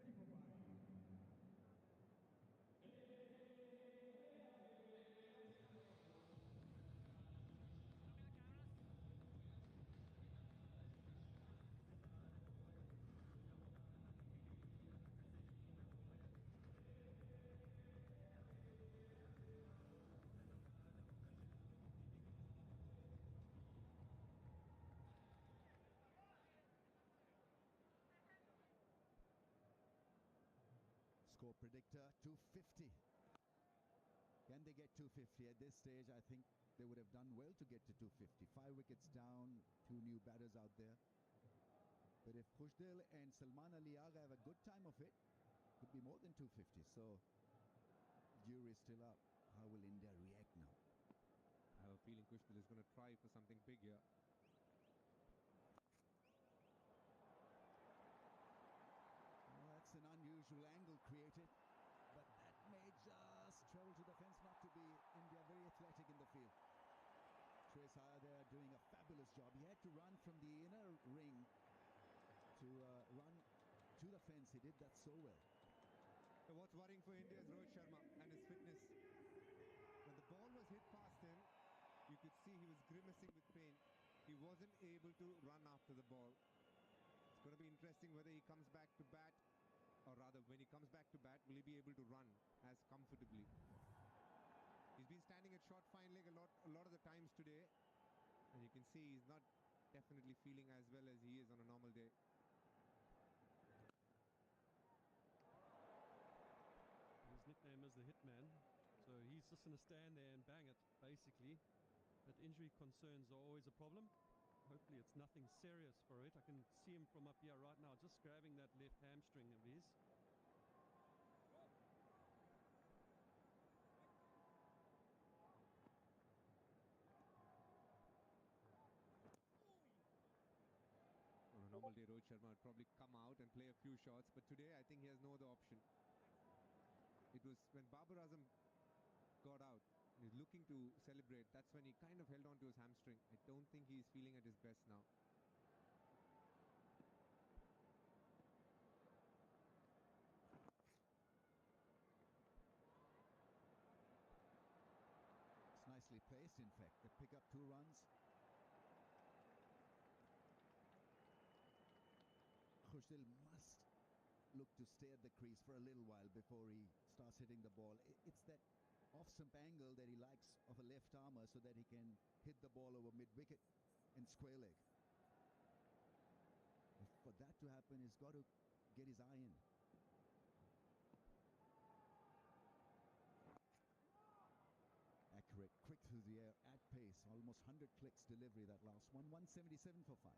Score predictor 250. Can they get 250 at this stage? I think they would have done well to get to 250. 5 wickets down, 2 new batters out there. But if Khushdil and Salman Ali Agha have a good time of it, could be more than 250. So jury's still up. How will India react now? I have a feeling Kush Dil is going to try for something big here. Well, that's an unusual angle created, but that may just travel to the fence, not to be India very athletic in the field. Trace there doing a fabulous job. He had to run from the inner ring to run to the fence. He did that so well. So what's worrying for India is Rohit Sharma and his fitness. When the ball was hit past him, you could see he was grimacing with pain. He wasn't able to run after the ball. It's going to be interesting whether he comes back to bat, or rather when he comes back to bat, will he be able to run as comfortably? He's been standing at short fine leg a lot of the times today, and you can see he's not definitely feeling as well as he is on a normal day. His nickname is the Hitman, so he's just going to stand there and bang it, basically. But injury concerns are always a problem. Hopefully it's nothing serious for it. I can see him from up here right now, just grabbing that left hamstring of his. On a normal day, Rohit Sharma would probably come out and play a few shots, but today I think he has no other option. It was when Babar Azam got out, and he's looking to celebrate, that's when he kind of held on to his hamstring. I don't think he's feeling at his best now. It's nicely placed, in fact. They pick up 2 runs. Khushdil must look to stay at the crease for a little while before he starts hitting the ball. It's that off-stump angle that he likes of a left armer so that he can hit the ball over mid-wicket and square leg. For that to happen, he's got to get his eye in. Accurate, quick through the air, at pace, almost 100 clicks delivery that last one. 177 for 5.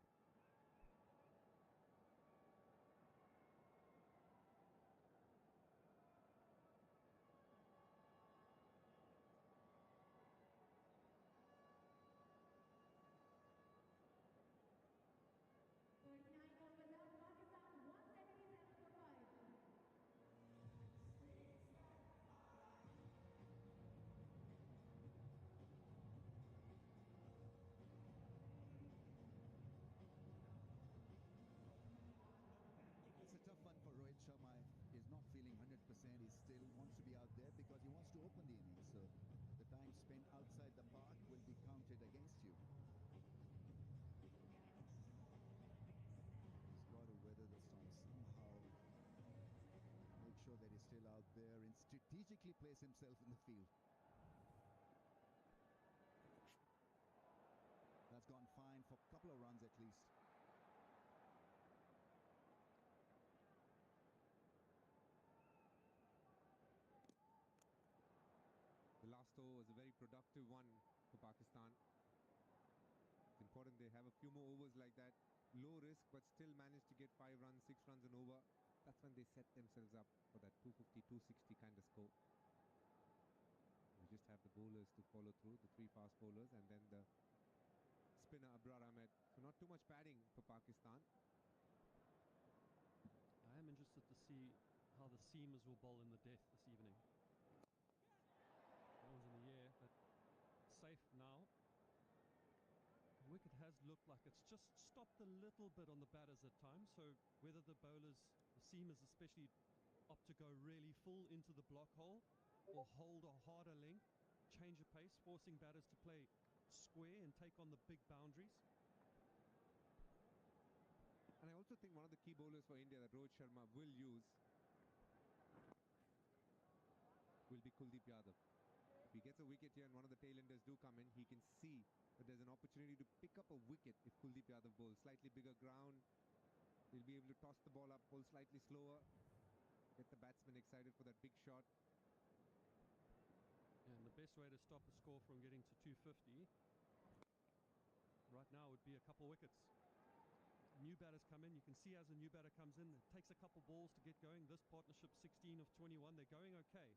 It's a tough one for Rohit Sharma. He's not feeling 100%. He still wants to be out there because he wants to open the innings. So the time spent outside the park will be counted against you. He's got to weather the storm somehow. Make sure that he's still out there and strategically place himself in the field. That's gone fine for a couple of runs at least. The last over was a very productive one for Pakistan. It's important they have a few more overs like that. Low risk, but still manage to get 5 runs, 6 runs and over. That's when they set themselves up for that 250, 260 kind of score. We just have the bowlers to follow through, the 3 fast bowlers, and then the spinner Abrar Ahmed. So not too much padding for Pakistan. I am interested to see how the seamers will bowl in the death this evening. Ball's in the air, but safe now. The wicket has looked like it's just stopped a little bit on the batters at times, so whether the bowlers, the seamers especially, opt to go really full into the block hole or hold a harder length, change of pace, forcing batters to play square and take on the big boundaries. And I also think one of the key bowlers for India that Rohit Sharma will use will be Kuldeep Yadav. If he gets a wicket here and one of the tailenders do come in, he can see that there's an opportunity to pick up a wicket if Kuldeep Yadav bowls. Slightly bigger ground, he'll be able to toss the ball up, bowl slightly slower, get the batsman excited for that big shot. Yeah, and the best way to stop a score from getting to 250 right now would be a couple wickets. New batters come in, you can see as a new batter comes in, it takes a couple balls to get going. This partnership 16 of 21, they're going okay.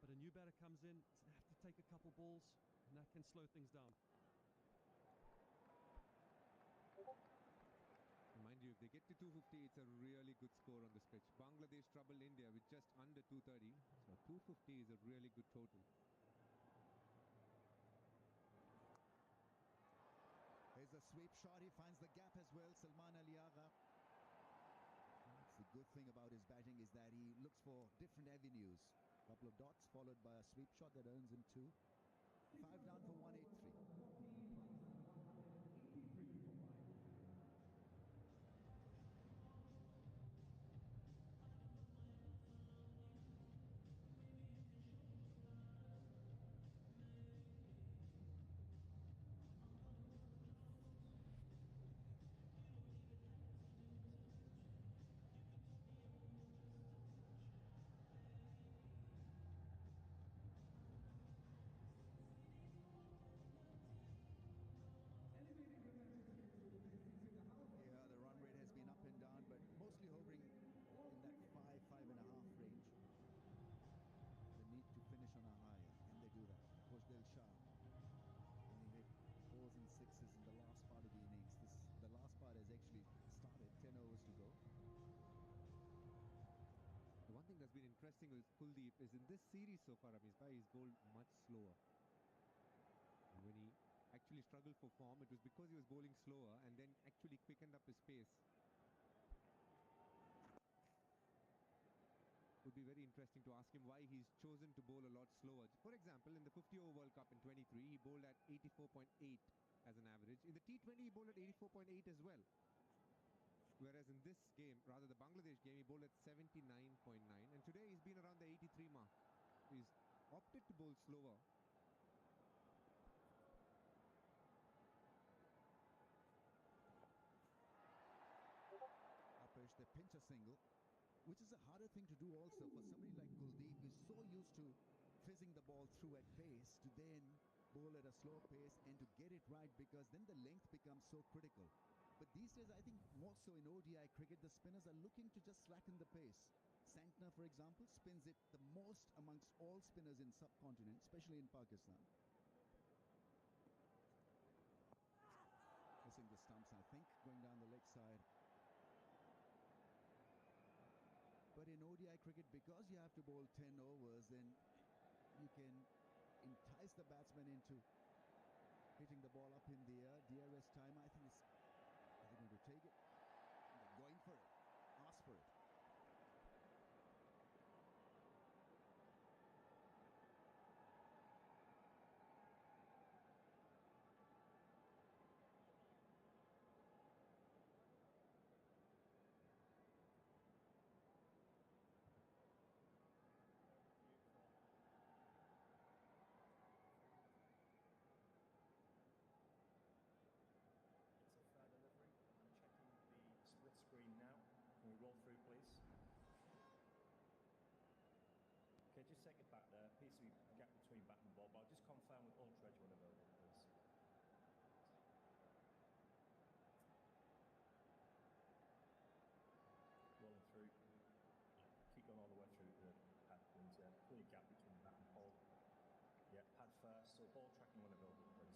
But a new batter comes in, it's going to have to take a couple balls, and that can slow things down. Mind you, if they get to 250, it's a really good score on this pitch. Bangladesh troubled India with just under 230, so 250 is a really good total. Here's a sweep shot. He finds the gap as well. Salman Ali Agha. That's the good thing about his batting is that he looks for different avenues. Couple of dots followed by a sweep shot that earns him 2. 5 down for 183. been interesting with Kuldeep is in this series so far, he's bowled much slower. And when he actually struggled for form, it was because he was bowling slower and then actually quickened up his pace. Would be very interesting to ask him why he's chosen to bowl a lot slower. For example, in the 50-over World Cup in 23, he bowled at 84.8 as an average. In the T20, he bowled at 84.8 as well. Whereas in this game, rather the Bangladesh game, he bowled at 79.9. And today he's been around the 83 mark. He's opted to bowl slower. Upish, they pinch a single, which is a harder thing to do also for somebody like Kuldeep, who's so used to fizzing the ball through at pace, to then bowl at a slow pace and to get it right, because then the length becomes so critical. But these days, I think more so in ODI cricket, the spinners are looking to just slacken the pace. Santner, for example, spins it the most amongst all spinners in subcontinent, especially in Pakistan. Missing the stumps, I think, going down the leg side. But in ODI cricket, because you have to bowl 10 overs, then you can entice the batsman into hitting the ball up in the air. DRS time, I think, are they going to take it? They're going for it. Ask for it. It's a fair delivery. I'm checking the split screen now. Can we roll through, please? Okay, just take it back there. Piece of gap between bat and ball, but I'll just confirm with ultra edge when available, please. Rolling through. Yeah, keep going all the way through the pad, please. Yeah, plenty of gap between bat and ball. Yeah, pad first. So ball tracking when available, please.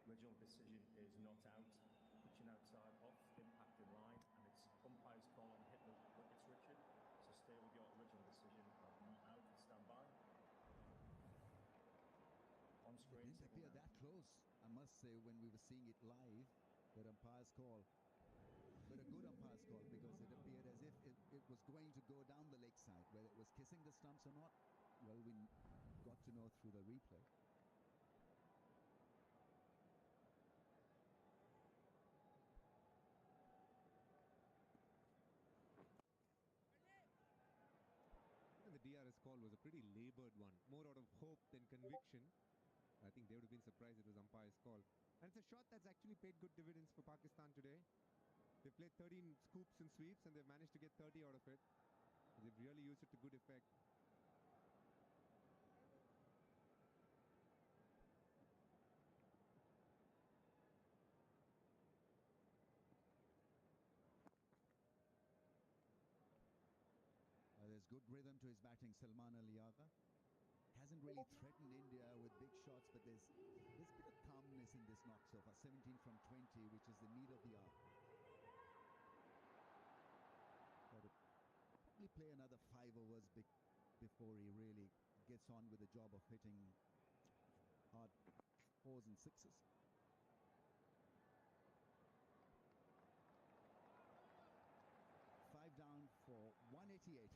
Original decision is not out. Pitching outside, off, impact in line, and it's umpire's call on hit the wickets, Richard. So stay with your original decision of not out and stand by. On It screen. didn't appear that close, I must say, when we were seeing it live, that umpire's call. But a good umpire's call, because it appeared as if it was going to go down the leg side. Whether it was kissing the stumps or not, well, we got to know through the replay. And the DRS call was a pretty laboured one, more out of hope than conviction. I think they would have been surprised it was umpire's call. And it's a shot that's actually paid good dividends for Pakistan today. They played 13 scoops and sweeps and they've managed to get 30 out of it. They've really used it to good effect. There's good rhythm to his batting, Salman Ali Agha. Hasn't really threatened India with big shots, but there's a bit of calmness in this knock so far. 17 from 20, which is the need of the hour. Got to probably play another 5 overs before he really gets on with the job of hitting hard 4s and 6s. Five down for 188.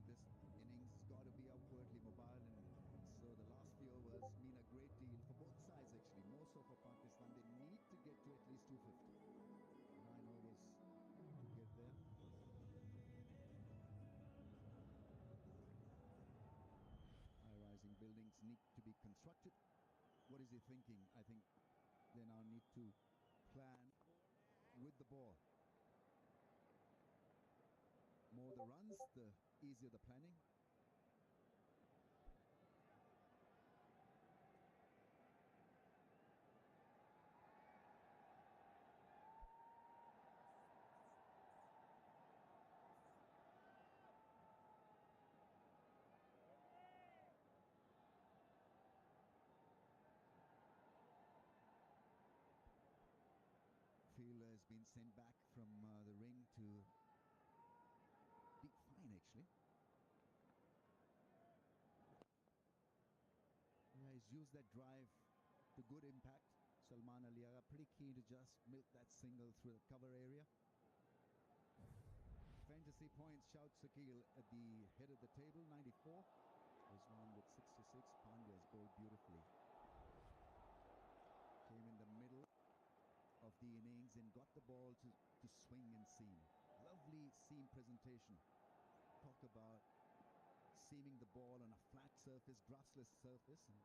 This innings got to be upwardly mobile, and so the last few overs mean a great deal for both sides actually, more so for Pakistan. They need to get to at least 250. 9 overs to get there. High-rising buildings need to be constructed. what is he thinking? I think they now need to plan with the ball. More the runs, the easier the planning. Fielder has been sent back from the ring to be fine, actually. Yeah, he's used that drive to good impact. Salman Aliaga pretty keen to just milk that single through the cover area. Fantasy points, shouts Akil at the head of the table, 94. Rizwan with 66. Pandya's bowled beautifully. Came in the middle of the innings and got the ball to swing and seam. Lovely seam presentation. Talk about seaming the ball on a flat surface, grassless surface, and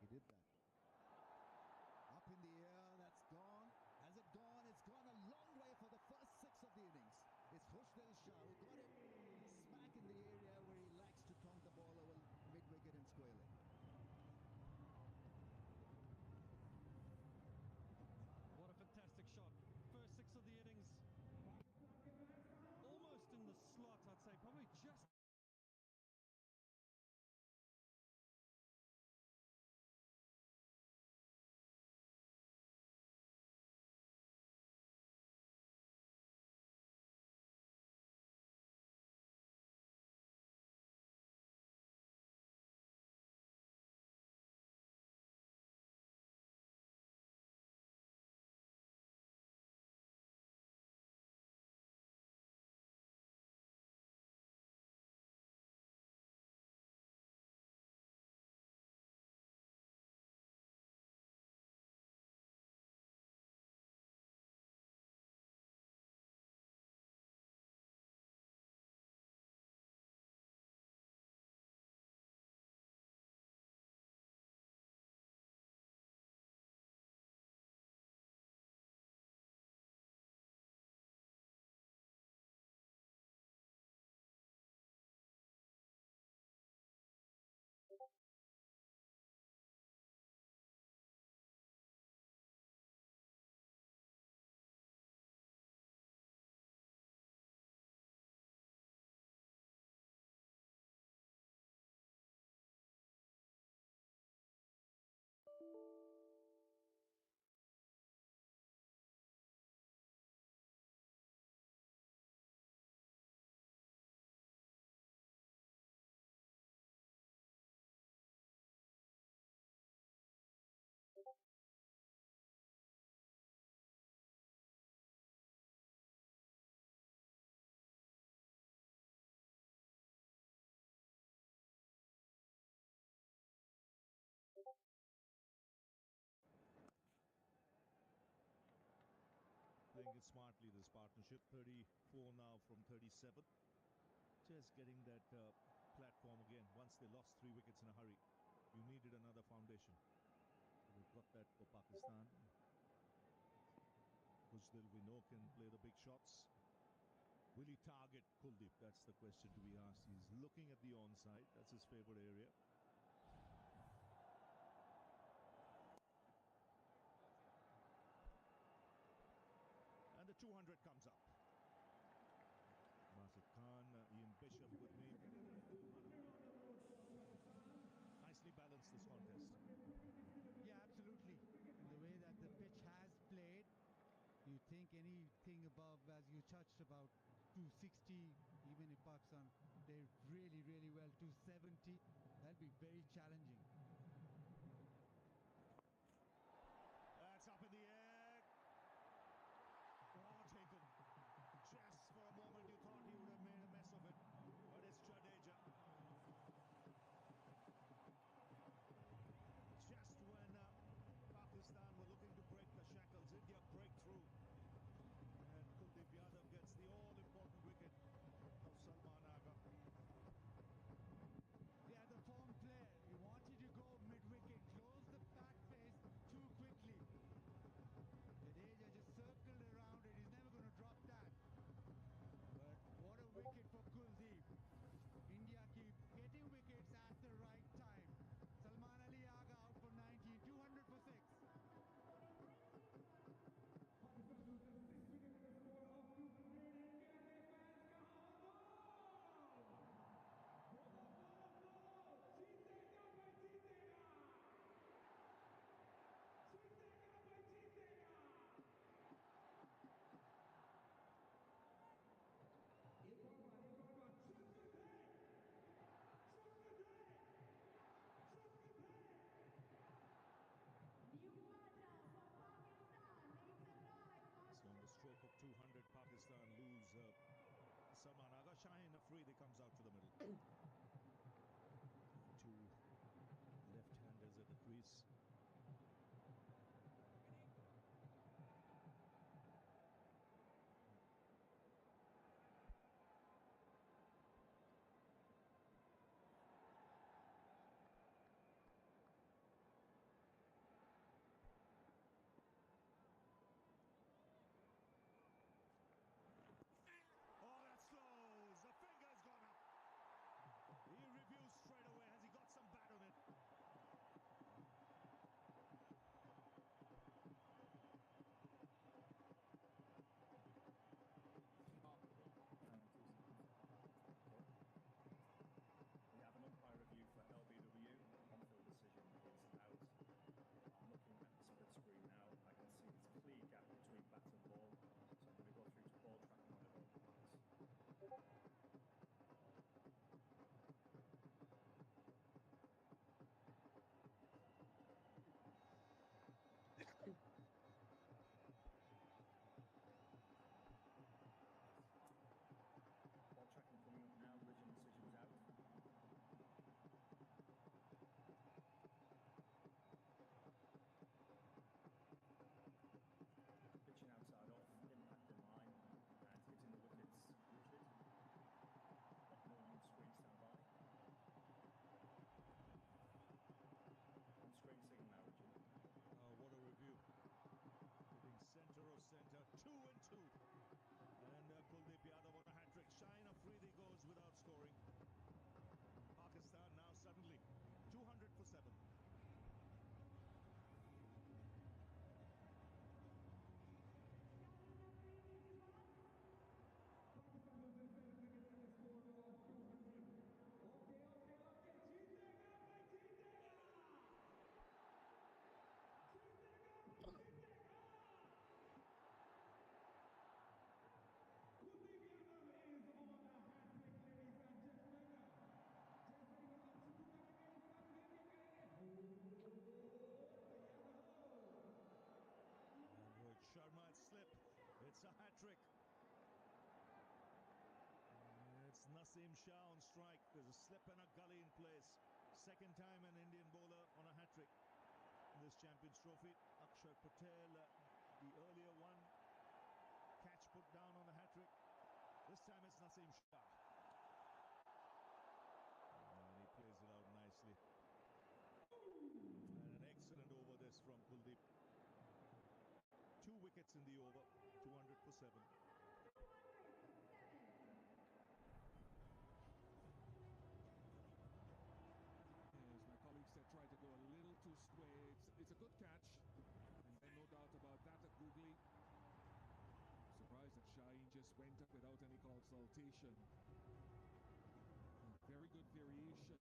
he did that. Up in the air, that's gone. Has it gone? It's gone a long way for the first 6 of the innings. It's Khushdil Shah who got it smack in the area where he likes to taunt the ball over mid-wicket and square leg. What a fantastic shot. First 6 of the innings. Almost in the slot, I'd say. Probably just playing it smartly, this partnership. 34 now from 37. Just getting that platform again. Once they lost 3 wickets in a hurry, you needed another foundation. They've got that for Pakistan. Khushdil, we know, can play the big shots. Will he target Kuldeep? That's the question to be asked. He's looking at the onside. That's his favorite area. And the 200 comes up. Nasir Khan, Ian Bishop with me. Nicely balanced this contest. Yeah, absolutely. The way that the pitch has played, you think anything above, as you touched about 260, even if Pakistan played really, really well, 270, that'll be very challenging. That's up in the air. Oh, taken. Just for a moment you thought he would have made a mess of it. But it's Jadeja. Just when Pakistan were looking to break the shackles, India break through. And Kuldeep Yadav gets the all-important wicket of Salman Aga. Yeah, the form player. He wanted to Afridi comes out to the middle. Two left-handers at the crease. Oh, that slows. The finger's gone up. He reviews straight away. Has he got some bat on it? We have an umpire review for LBW. On-field decision is out. I'm looking at the split screen now. I can see it's a clear gap between bat and ball. So I'm going to go through to ball track monitor. Ball tracking coming up now. Original decision's out. Pitching outside off, impact in line, and hitting the wickets. Richard, let me know when on screen stand by. On screen signal now, Richard. What a review. Hitting center of center. 2 and 2. And Kuldeep Yadav on a hat-trick. Shaheen Afridi goes without scoring. Pakistan now suddenly 200 for 7. Sharma slip. It's a hat-trick. It's Naseem Shah on strike. There's a slip and a gully in place. Second time an Indian bowler on a hat-trick in this Champions Trophy. Akshar Patel, the earlier one, catch put down on the hat-trick. This time it's Naseem Shah. And he plays it out nicely. And an excellent over this from Kuldeep. 2 wickets in the over, 200 for 7. Yes, my colleague said try to go a little too square. It's a good catch, and no doubt about that at Googly. Surprised that Shaheen just went up without any consultation. Very good variation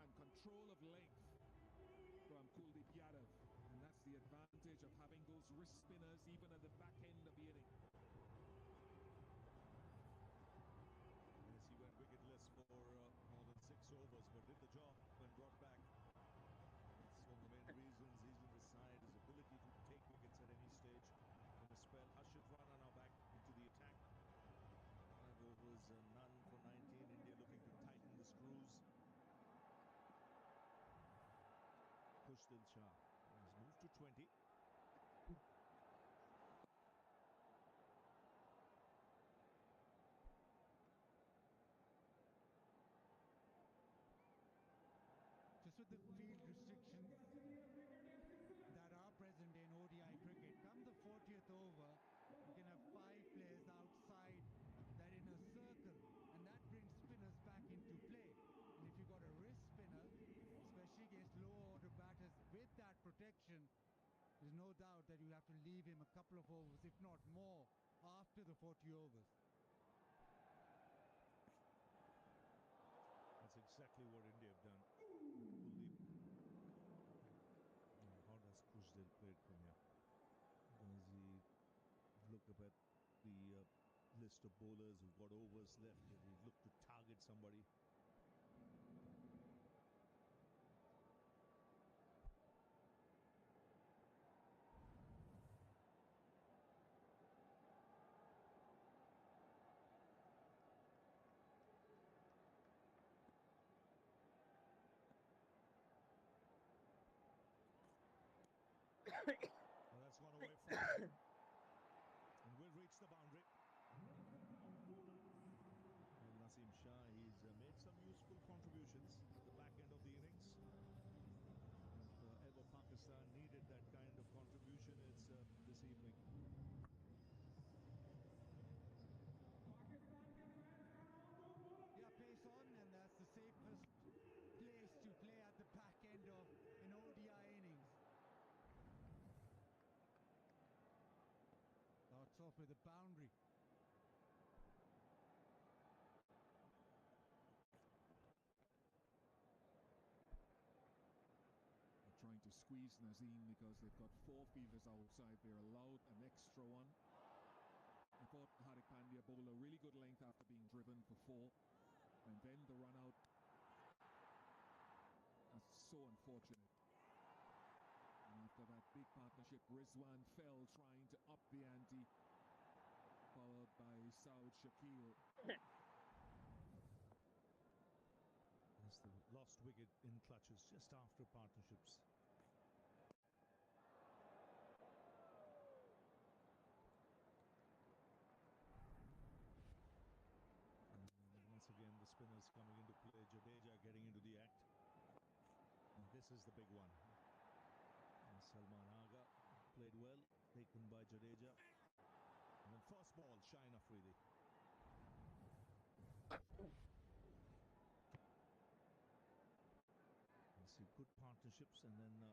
and control of length from Kuldeep Yadav. And that's the advantage of having those wrist spinners even at the back end of the inning. Yes, he went wicketless for more than 6 overs, but did the job when brought back. It's one of the main reasons he's in the side, his ability to take wickets at any stage in a spell. Harshit Rana now back into the attack. 5 overs, none for 19. India looking to tighten the screws. Pushdil Shah has moved to 20. Just with the field restrictions that are present in ODI cricket, come the 40th over, you can have 5 players outside that inner circle, and that brings spinners back into play. And if you've got a wrist spinner, especially against lower order batters with that protection, there's no doubt that you have to leave him a couple of overs, if not more, after the 40 overs. That's exactly what India have done. Kuldeep. How does Pushdil play it from here? Does he look up at the list of bowlers who've got overs left? Does he look to target somebody? Well, that's gone away far. And will reach the boundary. Well, Naseem Shah, he's made some useful contributions at the back end of the innings. If ever Pakistan needed that kind of contribution, it's this evening. Yeah, pace on, and that's the safest place to play at the back end of an ODI innings. Starts off with a boundary. They're trying to squeeze Naseem because they've got 4 fielders outside. They're allowed an extra one. I thought Hardik Pandya bowled a really good length after being driven for 4. And then the run out. That's so unfortunate. And after that big partnership, Rizwan fell trying to up the ante, followed by Saud Shakil. That's the lost wicket in clutches just after partnerships. And once again, the spinners coming into play. Jadeja getting into the act. And this is the big one. And Salman Agha played well, taken by Jadeja. And then first ball, Shine Afridi. You see good partnerships and then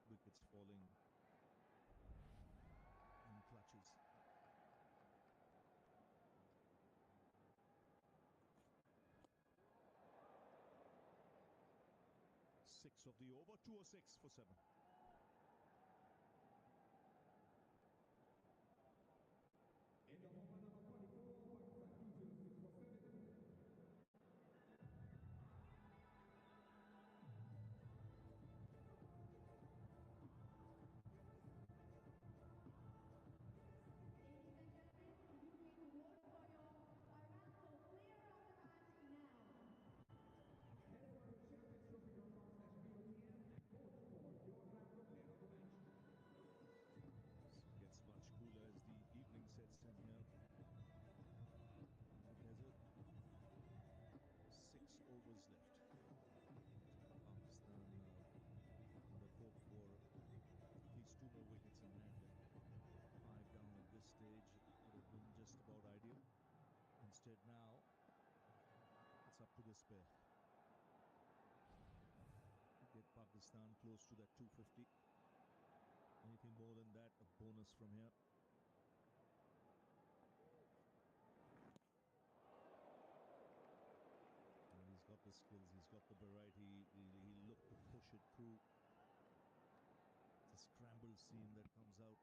wickets falling in clutches. Six of the over, 206 for 7. In the over number 24, Pakistan teaches for 7. Gets much cooler as the evening sets in here in the desert. 6 overs left. Pakistan would have hoped for at least 2 more wickets in hand. 5 down at this stage would have been just about ideal. Instead now, it's up to this pair to get Pakistan close to that 250. Anything more than that, a bonus from here. And he's got the skills, he's got the variety, he'll look to push it through. It's a scramble seam that comes out.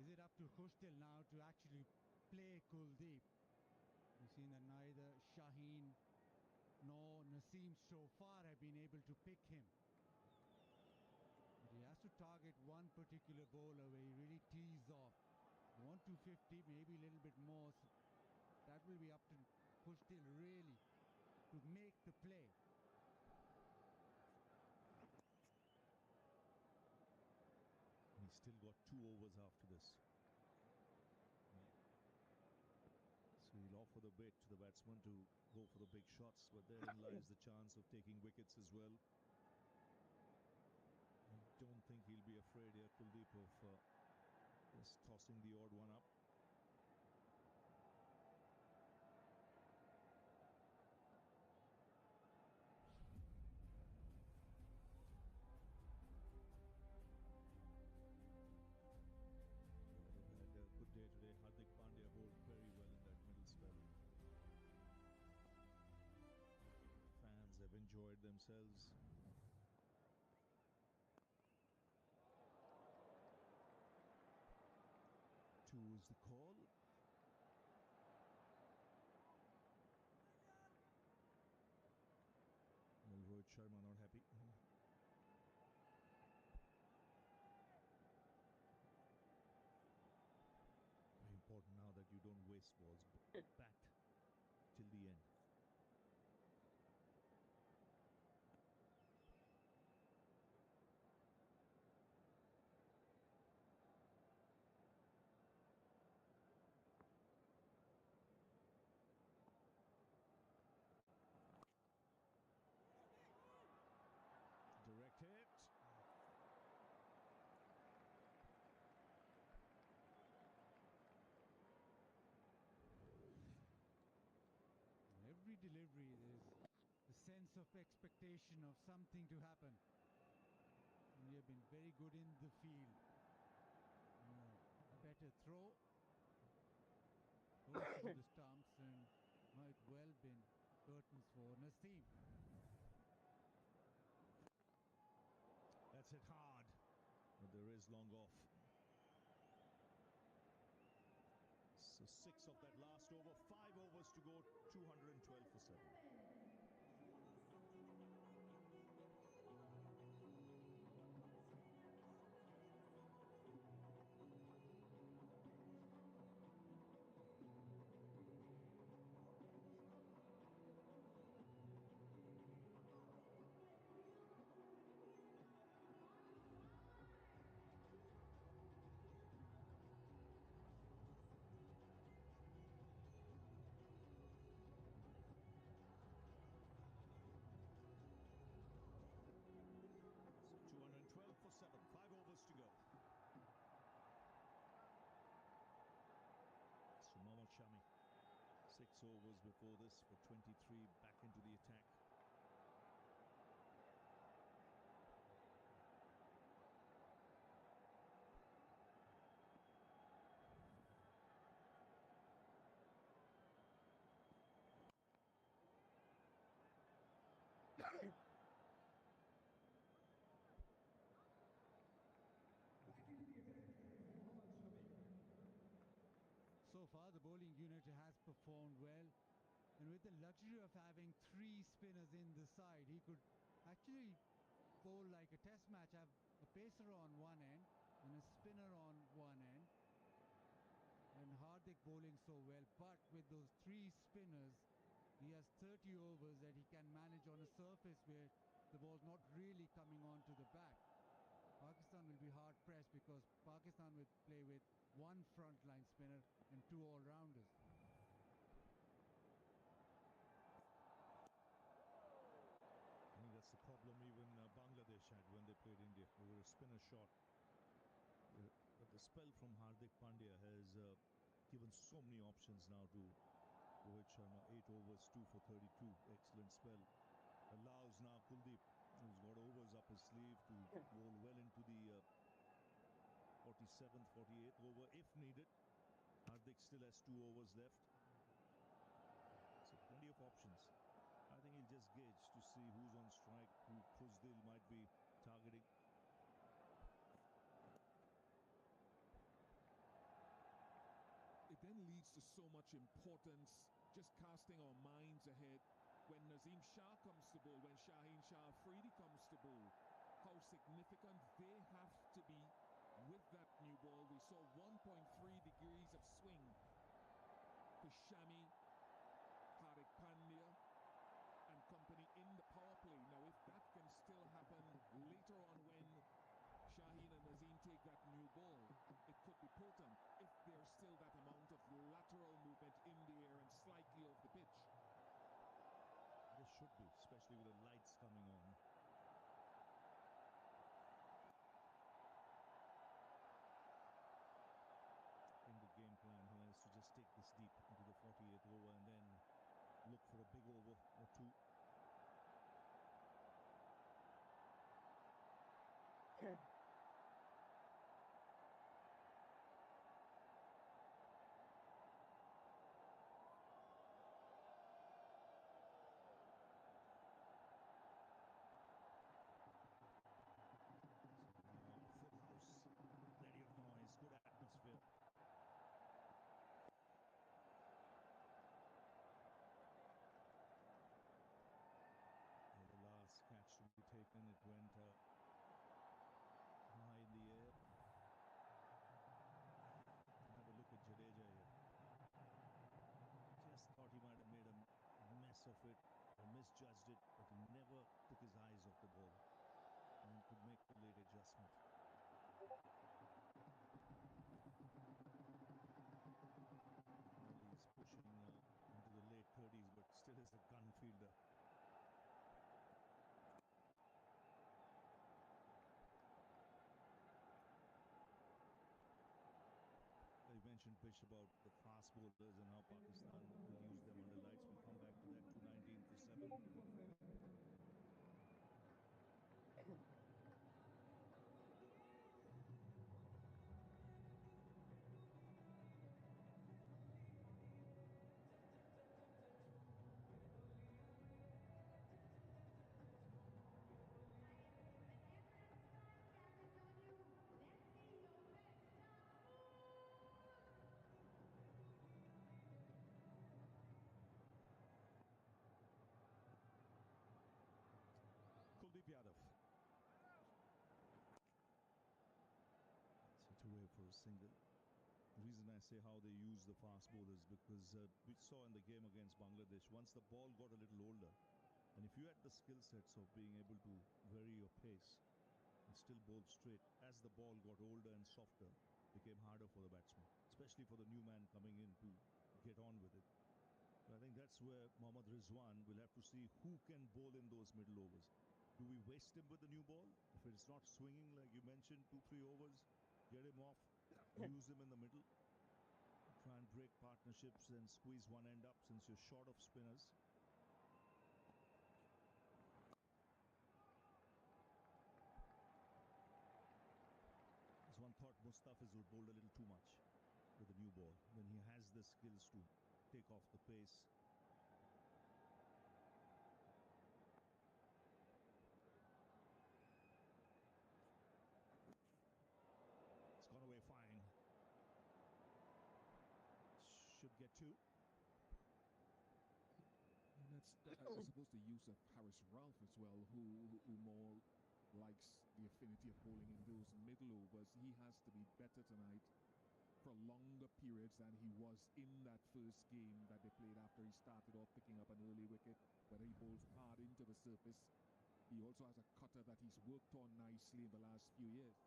Is it up to Khushtil now to actually play Kuldeep? We've seen that neither Shaheen nor Naseem so far have been able to pick him. But he has to target one particular bowler where he really tees off. You want 250, maybe a little bit more. So that will be up to Khushtil really to make the play. He's still got 2 overs after this. So he'll offer the bait to the batsman to go for the big shots, but therein lies the chance of taking wickets as well. I don't think he'll be afraid here, Kuldeep, of just tossing the odd one up. Good day today. Hardik Pandya bowled very well in that middle spell. Fans have enjoyed themselves. Two is the call. Well, Rohit Sharma not happy. Very important don't waste balls. Bat till the end. Direct hit. Every delivery, there's the sense of expectation of something to happen. We have been very good in the field. Better throw. Close to the stumps, and might well been curtains for Naseem. That's hit hard, but there is long off. So 6 of that last over, 5 overs to go, 212 for 7. So 212 for 7, 5 overs to go. So Mohammad Shami, 6 overs before this for 23, back into the attack. So far, the bowling unit has performed well, and with the luxury of having 3 spinners in the side, he could actually bowl like a test match, have a pacer on one end and a spinner on one end, and Hardik bowling so well. But with those 3 spinners, he has 30 overs that he can manage on a surface where the ball's not really coming onto the bat. Pakistan will be hard pressed because Pakistan will play with 1 frontline spinner and 2 all-rounders. I think that's the problem even Bangladesh had when they played India. They were a spinner short. But the spell from Hardik Pandya has given so many options now to Rohit Sharma. 8 overs, 2 for 32. Excellent spell. Allows now Kuldeep, who's got overs up his sleeve, to bowl well into the 47th, 48th over if needed. Hardik still has 2 overs left. So plenty of options. I think he'll just gauge to see who's on strike, who Khuzdil might be targeting. It then leads to so much importance, just casting our minds ahead. When Naseem Shah comes to bowl, when Shaheen Shah Afridi comes to bowl, how significant they have to be with that new ball. We saw 1.3 degrees of swing to Shami, Tariq Pandya and company in the power play. Now, if that can still happen later on when Shaheen and Naseem take that new ball, it could be potent if there's still that amount of lateral movement in the air and slightly off the pitch. There should be, especially with the lights coming on. In the game plan, he has to just take this deep into the 48th over and then look for a big over or 2. Full house, plenty of noise, good atmosphere. And the last catch to be taken, it went high in the air. Have a look at Jadeja here. judged it, but he never took his eyes off the ball and could make the late adjustment. Well, he's pushing into the late 30s, but still is a gun fielder. You mentioned, Pish, about the fast bowlers and how Pakistan will use them under lights. We'll come back to that. 219 for 7. Kuldeep Yadav. It's away for a single. The reason I say how they use the fast bowlers, because we saw in the game against Bangladesh, once the ball got a little older, and if you had the skill sets of being able to vary your pace and still bowl straight, as the ball got older and softer, it became harder for the batsman, especially for the new man coming in to get on with it. But I think that's where Mohammad Rizwan will have to see who can bowl in those middle overs. Do we waste him with the new ball? If it's not swinging, like you mentioned, 2-3 overs, get him off, use him in the middle, try and break partnerships and squeeze one end up since you're short of spinners. As one thought, Mustafiz will bowl a little too much with the new ball when he has the skills to take off the pace. It's gone away fine. Should get two. And that's, I suppose, the use of Harris Ralph as well, who more likes the affinity of bowling in those middle overs. He has to be better tonight for longer periods than he was in that first game that they played after he started off picking up an early wicket, whether he bowls hard into the surface. He also has a cutter that he's worked on nicely in the last few years.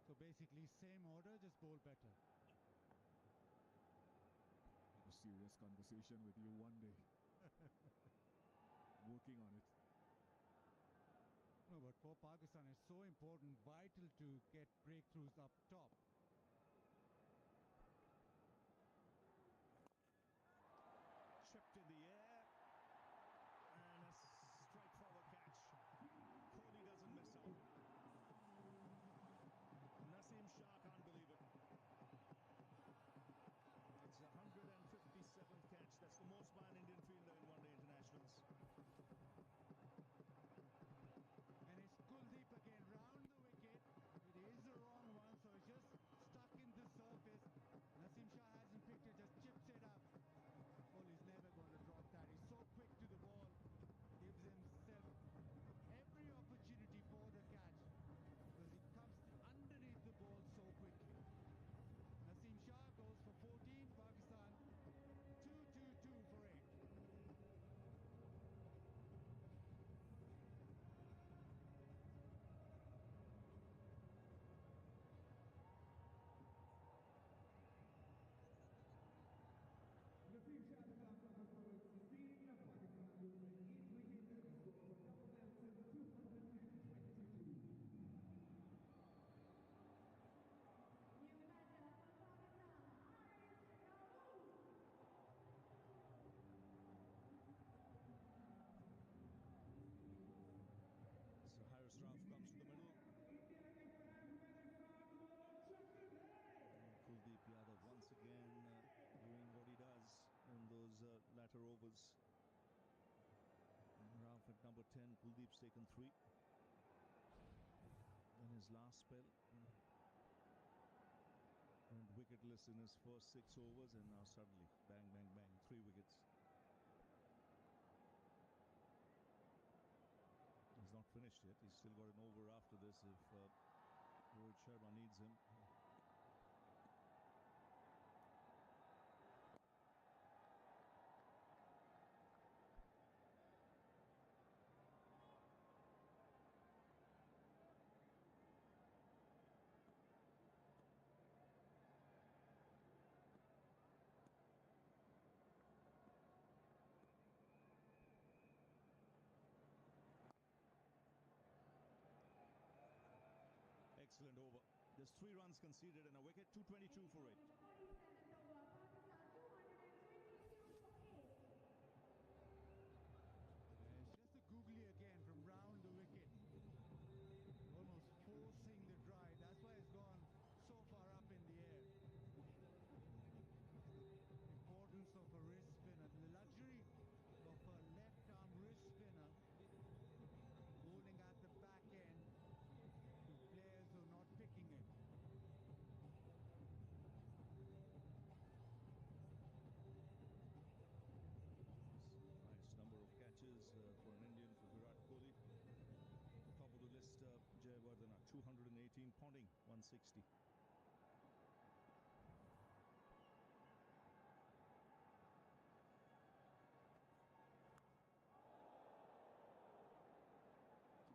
So basically, same order, just bowl better. Have a serious conversation with you one day. Working on it. No, but for Pakistan, it's so important, vital to get breakthroughs up top. Chipped in the air. And a straightforward catch. Kohli doesn't miss out. Naseem Shah can't believe it. It's 157th catch. That's the most by an Indian fielder in one-day internationals. And it's Kuldeep again, round the wicket. It is the wrong one, so it's just stuck in the surface. Naseem Shah hasn't picked it, just chips it up. Kohli's never going to drop that. He's so quick to the ball. Gives himself every opportunity for the catch, because he comes underneath the ball so quickly. Naseem Shah goes for 14, Pakistan 2-2-2 for 8. Naseem Shah the last number for the team of Pakistan with an 8 wicket score for double massive 222. So Harris Ralph comes to the middle. Kuldeep Yadav once again doing what he does in those latter overs. Ralph at number 10, Kuldeep's taken 3 in his last spell. Went wicketless in his first 6 overs, and now suddenly, bang, bang, bang, 3 wickets. He's not finished yet. He's still got an over after this if Rohit Sharma needs him. There's 3 runs conceded and a wicket, 222 for 8. It's just a googly again from round the wicket. Almost forcing the drive. That's why it's gone so far up in the air. Importance of a wrist spinner. The luxury of a left arm wrist spinner bowling at the back end to players who are not picking it. Highest number of catches for an Indian for Virat Kohli. Top of the list, Jayawardena, 218, Ponting, 160.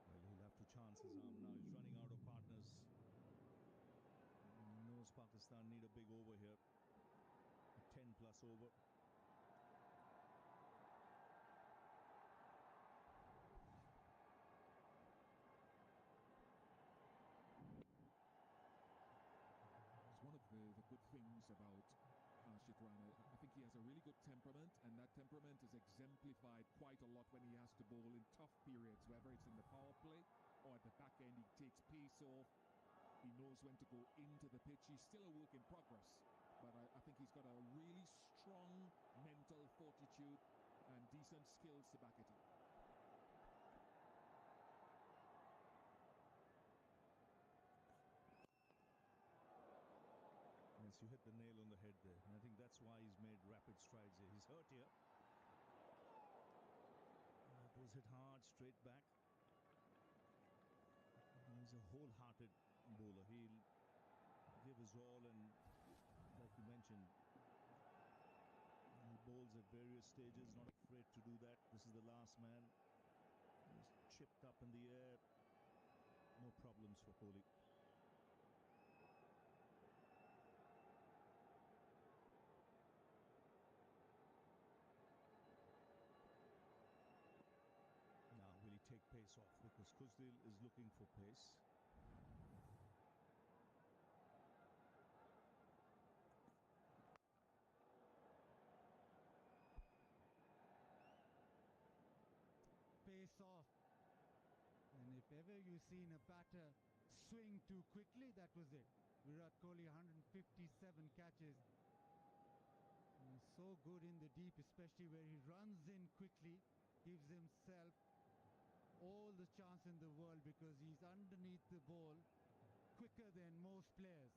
Well, he'll have to chance his arm now. He's running out of partners. Knows Pakistan need a big over here. A 10-plus over. It's one of the good things about Harshit Rana. I think he has a really good temperament, and that temperament is exemplified quite a lot when he has to bowl in tough periods, whether it's in the power play or at the back end. He takes pace off. He knows when to go into the pitch. He's still a work in progress, but I think he's got a really strong mental fortitude and decent skills to back it up. Yes, you hit the nail on the head there. And I think that's why he's made rapid strides here. He's hurt here. That was hit hard, straight back. He's a wholehearted bowler. He'll give his all, and like you mentioned, he bowls at various stages, not afraid to do that. This is the last man. He's chipped up in the air. No problems for Kohli. Now will he take pace off, because Kuzdil is looking for pace. Pace off. And if ever you've seen a batter swing too quickly, that was it. Virat Kohli, 157 catches. And he's so good in the deep, especially where he runs in quickly, gives himself all the chance in the world because he's underneath the ball quicker than most players.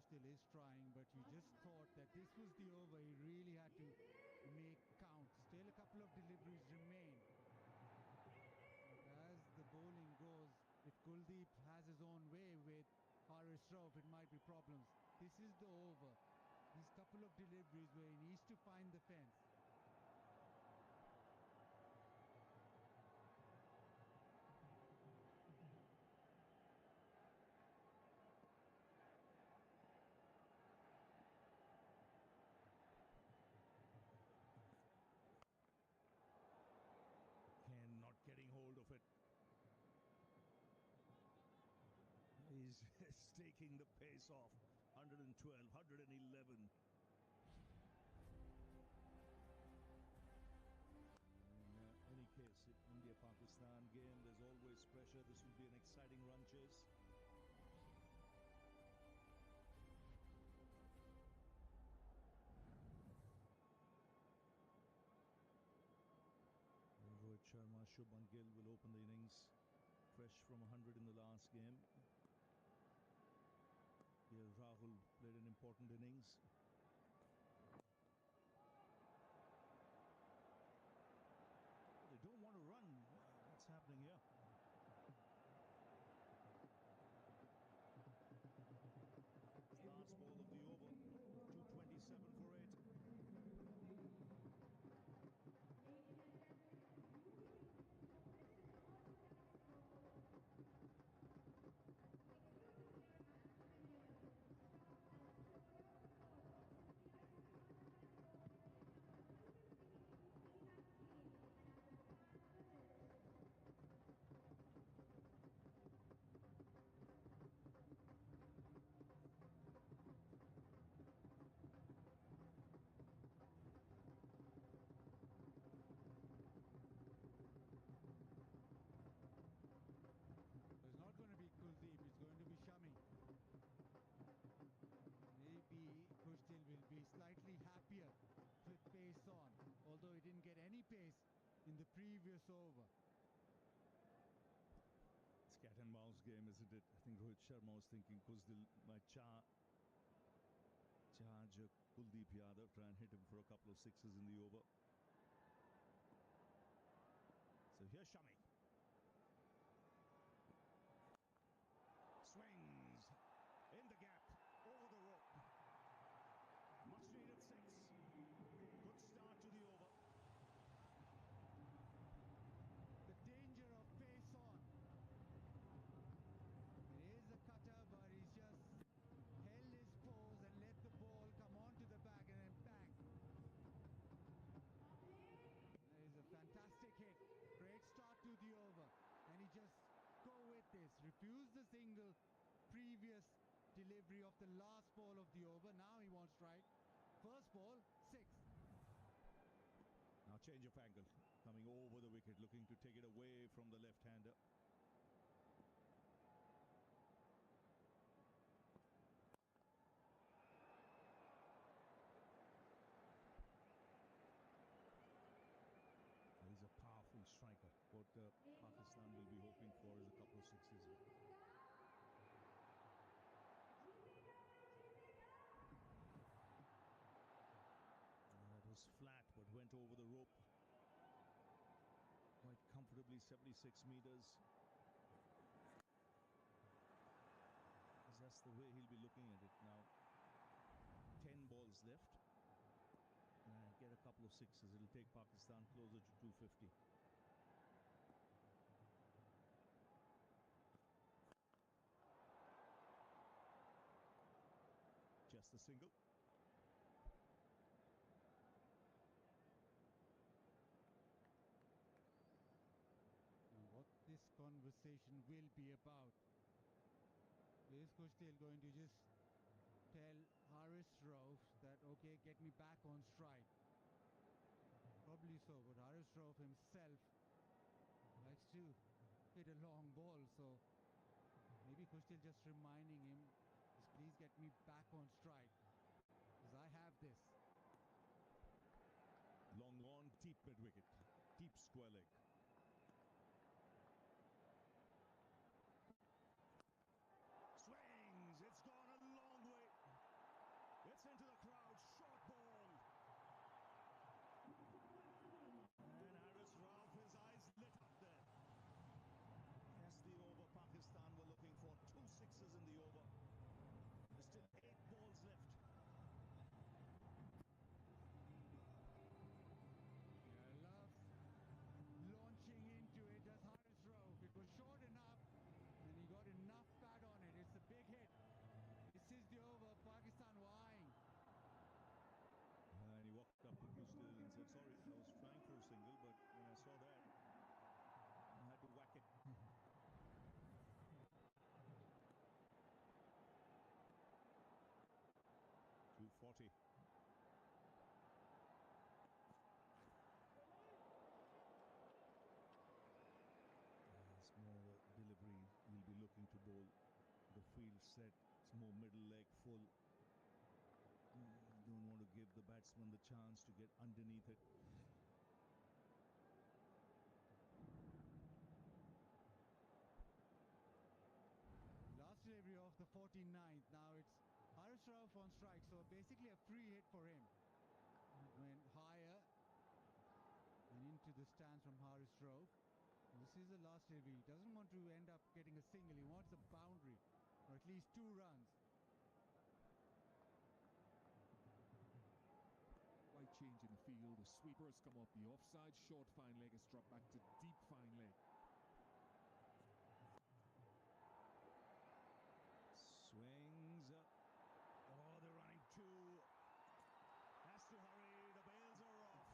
Still is trying, but you just thought that this was the over he really had to make count. Still a couple of deliveries remain. But as the bowling goes, if Kuldeep has his own way with Haris Rauf, it might be problems. This is the over. These couple of deliveries where he needs to find the fence. Not getting hold of it. He's taking the pace off. 112, 111. In any case, India-Pakistan game, there's always pressure. This will be an exciting run chase. Rohit Sharma, Shubman Gill will open the innings, fresh from 100 in the last game. KL Rahul played an important innings. They don't want to run. What's happening here? Last ball of the over. 227 for 8. previous over. It's cat and mouse game, isn't it? I think Rohit Sharma was thinking Kuzdil might charge Kuldeep Yadav, try and hit him for a couple of sixes in the over. So here's Shami. Swings in the gap, over the rope. Much needed six. Good start to the over. The danger of pace on. It is a cutter, but he's just held his pose and let the ball come onto the back and then bang. That is a fantastic hit. Great start to the over. And he just go with this. Refused the single previous delivery of the last ball of the over. Now he wants strike. First ball, 6. Now change of angle. Coming over the wicket, looking to take it away from the left-hander. He's a powerful striker. What Pakistan will be hoping for is a couple of sixes. That was flat, but went over the rope quite comfortably, 76 meters. That's the way he'll be looking at it now. 10 balls left. Get a couple of sixes. It'll take Pakistan closer to 250. Just a single. What this conversation will be about. Is Kushtil going to just tell Haris Rauf that, okay, get me back on strike? Probably so, but Haris Rauf himself likes to hit a long ball, so maybe Kushtil just reminding him, just please get me back on strike, because I have this. Long on, deep mid-wicket, deep square leg. Swings, it's gone a long way. It's into the crowd, short ball. And Haris Rauf, his eyes lit up there. That's the over Pakistan were looking for. 2 sixes in the over. There's still 8 balls left. Yeah, loves launching into it, does Haris Rauf. It was short enough, and he got enough bat on it. It's a big hit. This is the over. Pakistan were eyeing. And he walked up to Kushtil and said, sorry, I was trying for a single, but when I saw that, I had to whack it. 240. It's more delivery we'll be looking to bowl. The field set, it's more middle leg full. Don't want to give the batsman the chance to get underneath it. Last delivery of the 49th. Now it's Haris Rauf on strike, so basically a free hit for him. It went higher and into the stands from Haris Rauf. This is the last delivery. He doesn't want to end up getting a single. He wants a boundary, or at least 2 runs. Slight change in the field. The sweeper has come off the offside. Short fine leg has dropped back to deep fine leg. Swings. Oh, they're running 2. Has to hurry. The bails are off.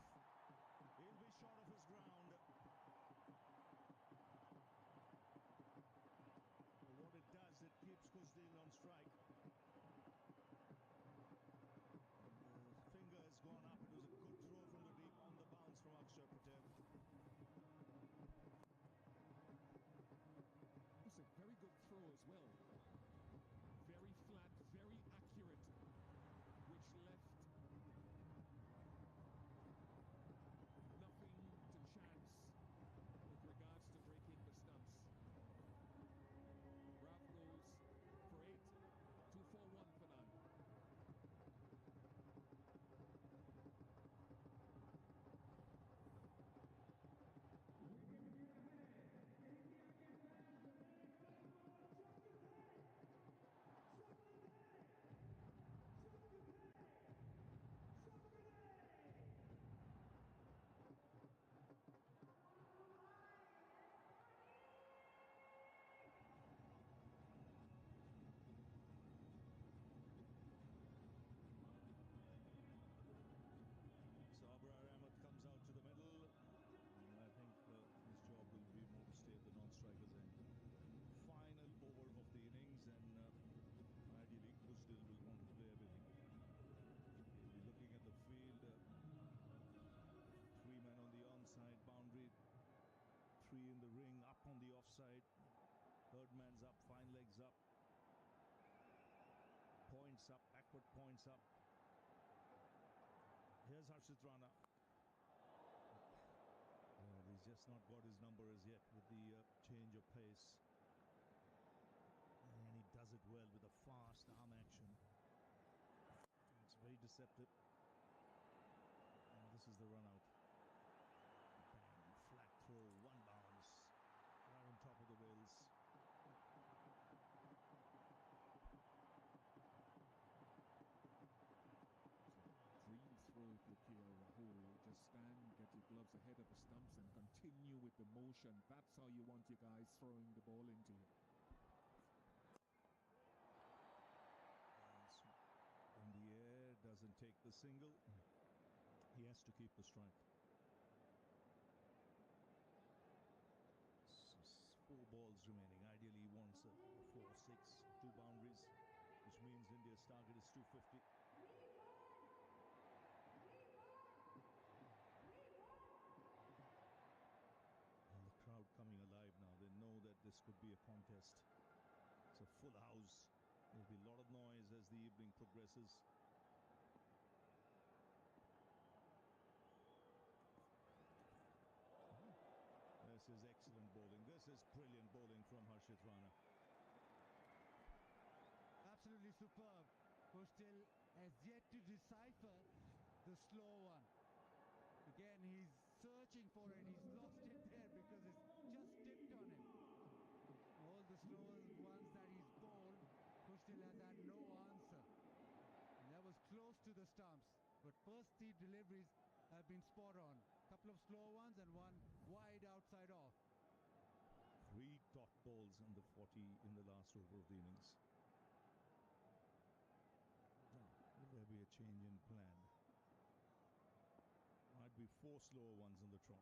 He'll be short of his ground. But what it does, it keeps Kushtil on strike. The finger has gone up. It was a good throw from the deep on the bounce from Akshar Patel. man's up, fine legs up, points up, backward points up. Here's Harshit Rana. He's just not got his number as yet with the change of pace. And he does it well with a fast arm action. It's very deceptive. And this is the run out. Bang, flat throw, one bounce. Right on top of the rails. Dream throw to KL Rahul. Just stand, get your gloves ahead of the stumps and continue with the motion. That's how you want your guys throwing the ball into you. In the air, doesn't take the single. He has to keep the strike. 4 balls remaining. Ideally, he wants a 4-6, 2 boundaries, which means India's target is 250. And the crowd coming alive now. They know that this could be a contest. It's a full house. There'll be a lot of noise as the evening progresses. This is excellent bowling. This is brilliant bowling from Harshit Rana. Absolutely superb. Kushtil has yet to decipher the slow one. Again, he's searching for it. He's lost it there because it's just tipped on him. All the slow ones that he's bowled, Kushtil has had no answer. And that was close to the stumps. But first 3 deliveries have been spot on. Couple of slow ones and one wide outside off. 3 dot balls on the 40 in the last over of the innings. Now, will there be a change in plan? Might be 4 slower ones on the trot.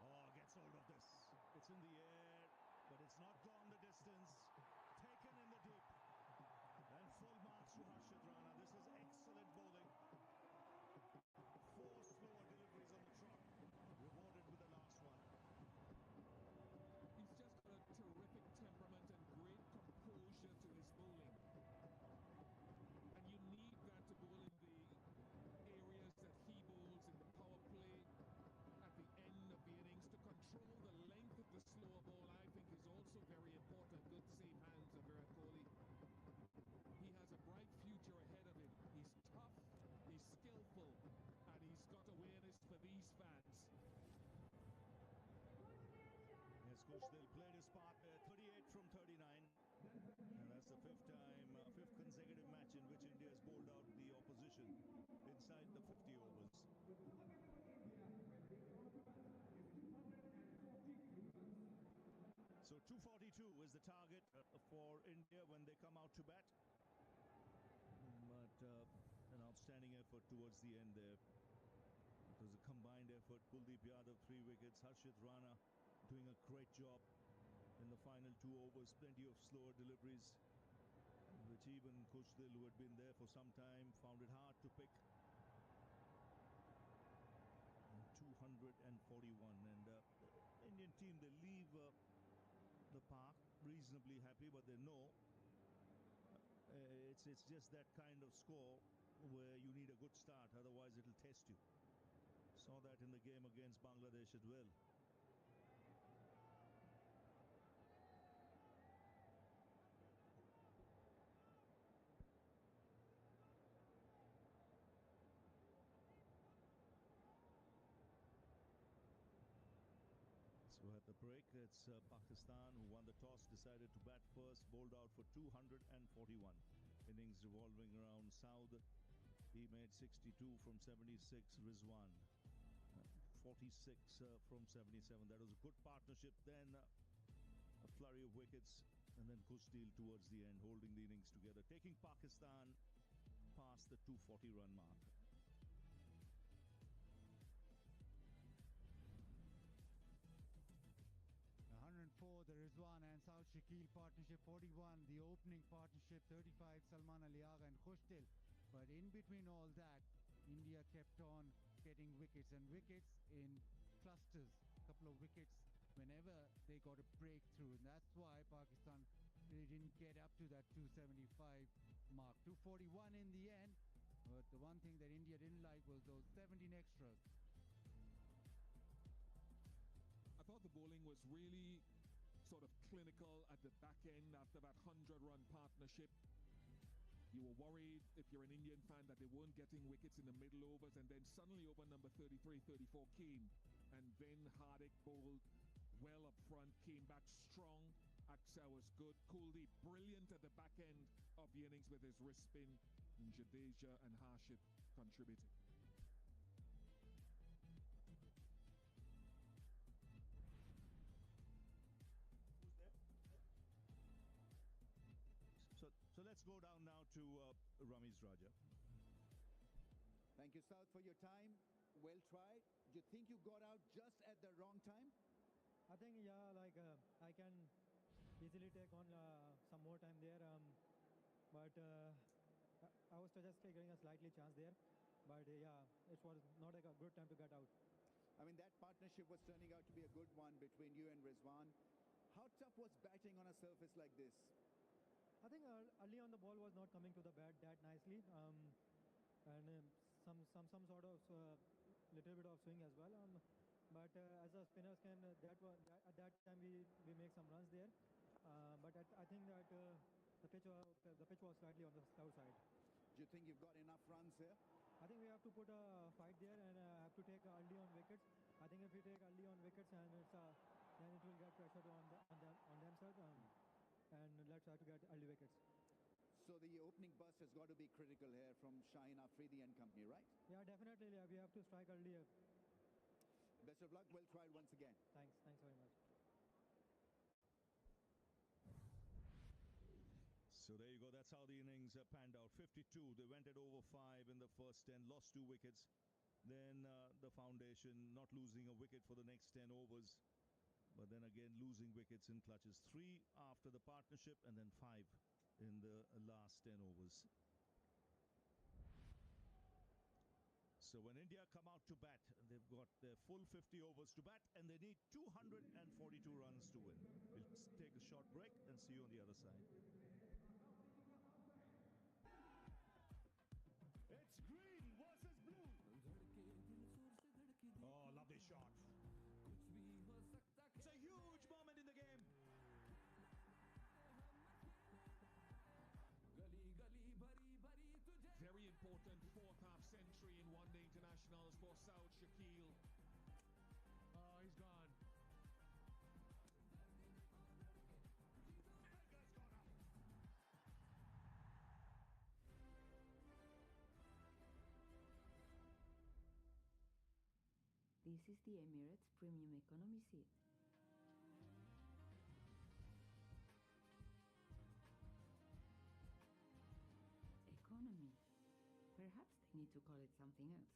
Oh, gets hold of this. It's in the air, but it's not gone the distance. Taken in the deep. And full marks to Harshit Rana. This is excellent bowling. 4 slower deliveries on the trot, rewarded with the last one. He's just got a terrific temperament and great composure to his bowling. And you need that to bowl in the areas that he bowls in the power play at the end of the innings. To control the length of the slower ball, I think, is also very important. Good safe hands of Virat Kohli. He has a bright future ahead of him. He's tough, he's skillful, and he's got awareness for these fans. Yes, Kushtil played his part there, 38 from 39. And that's the 5th consecutive match in which India has bowled out the opposition inside the 50 overs. So 242 is the target for India when they come out to bat. But an outstanding effort towards the end there. It was a combined effort. Kuldeep Yadav 3 wickets. Harshit Rana doing a great job in the final 2 overs. Plenty of slower deliveries, which even Kushtil, who had been there for some time, found it hard to pick. 241. And the Indian team, they leave the park reasonably happy, but they know it's just that kind of score where you need a good start, otherwise it'll test you. Saw that in the game against Bangladesh as well. So at the break, it's Pakistan who won the toss, decided to bat first, bowled out for 241. Innings revolving around Saud. He made 62 from 76. Rizwan 46 from 77. That was a good partnership. Then a flurry of wickets, and then Kushtil towards the end, holding the innings together, taking Pakistan past the 240 run mark. 104, the Rizwan and Saud Shakil partnership, 41, the opening partnership, 35, Salman Ali Agha and Kushtil. But in between all that, India kept on getting wickets, and wickets in clusters. A couple of wickets whenever they got a breakthrough. And that's why Pakistan really didn't get up to that 275 mark. 241 in the end. But the one thing that India didn't like was those 17 extras. I thought the bowling was really sort of clinical at the back end after that 100-run partnership. You were worried, if you're an Indian fan, that they weren't getting wickets in the middle overs, and then suddenly over number 33, 34 came, and then Hardik bowled well up front, came back strong. Axar was good. Kuldeep brilliant at the back end of the innings with his wrist spin, and Jadeja and Harshit contributing. So let's go down now to Ramiz Raja. Thank you, South, for your time. Well tried. Do you think you got out just at the wrong time? I think, yeah, like I can easily take on some more time there. But I was just getting a slightly chance there. But yeah, it was not a good time to get out. I mean, that partnership was turning out to be a good one between you and Rizwan. How tough was batting on a surface like this? I think early on the ball was not coming to the bat that nicely. And some sort of little bit of swing as well. But as a spinners can, at that time we make some runs there. But I think that the pitch was slightly on the slow side. Do you think you've got enough runs here? I think we have to put a fight there and have to take early on wickets. I think if we take early on wickets and then it will get pressure on themselves. And let's try to get early wickets. So the opening burst has got to be critical here from Shaheen Afridi and company, right? Yeah, definitely. Yeah, we have to strike earlier. Best of luck. Well tried once again. Thanks very much. So there you go. That's how the innings panned out. 52. They went at over 5 in the first 10, lost 2 wickets. Then the foundation not losing a wicket for the next 10 overs. But then again losing wickets in clutches. 3 after the partnership and then 5 in the last 10 overs. So when India come out to bat, they've got their full 50 overs to bat and they need 242 runs to win. We'll take a short break and see you on the other side. It's green versus blue. Oh, lovely shot. It's a huge moment in the game. Very important fourth half century in one-day internationals for Saud Shakil. Oh, he's gone. This is the Emirates Premium Economy seat. Economy. Perhaps they need to call it something else.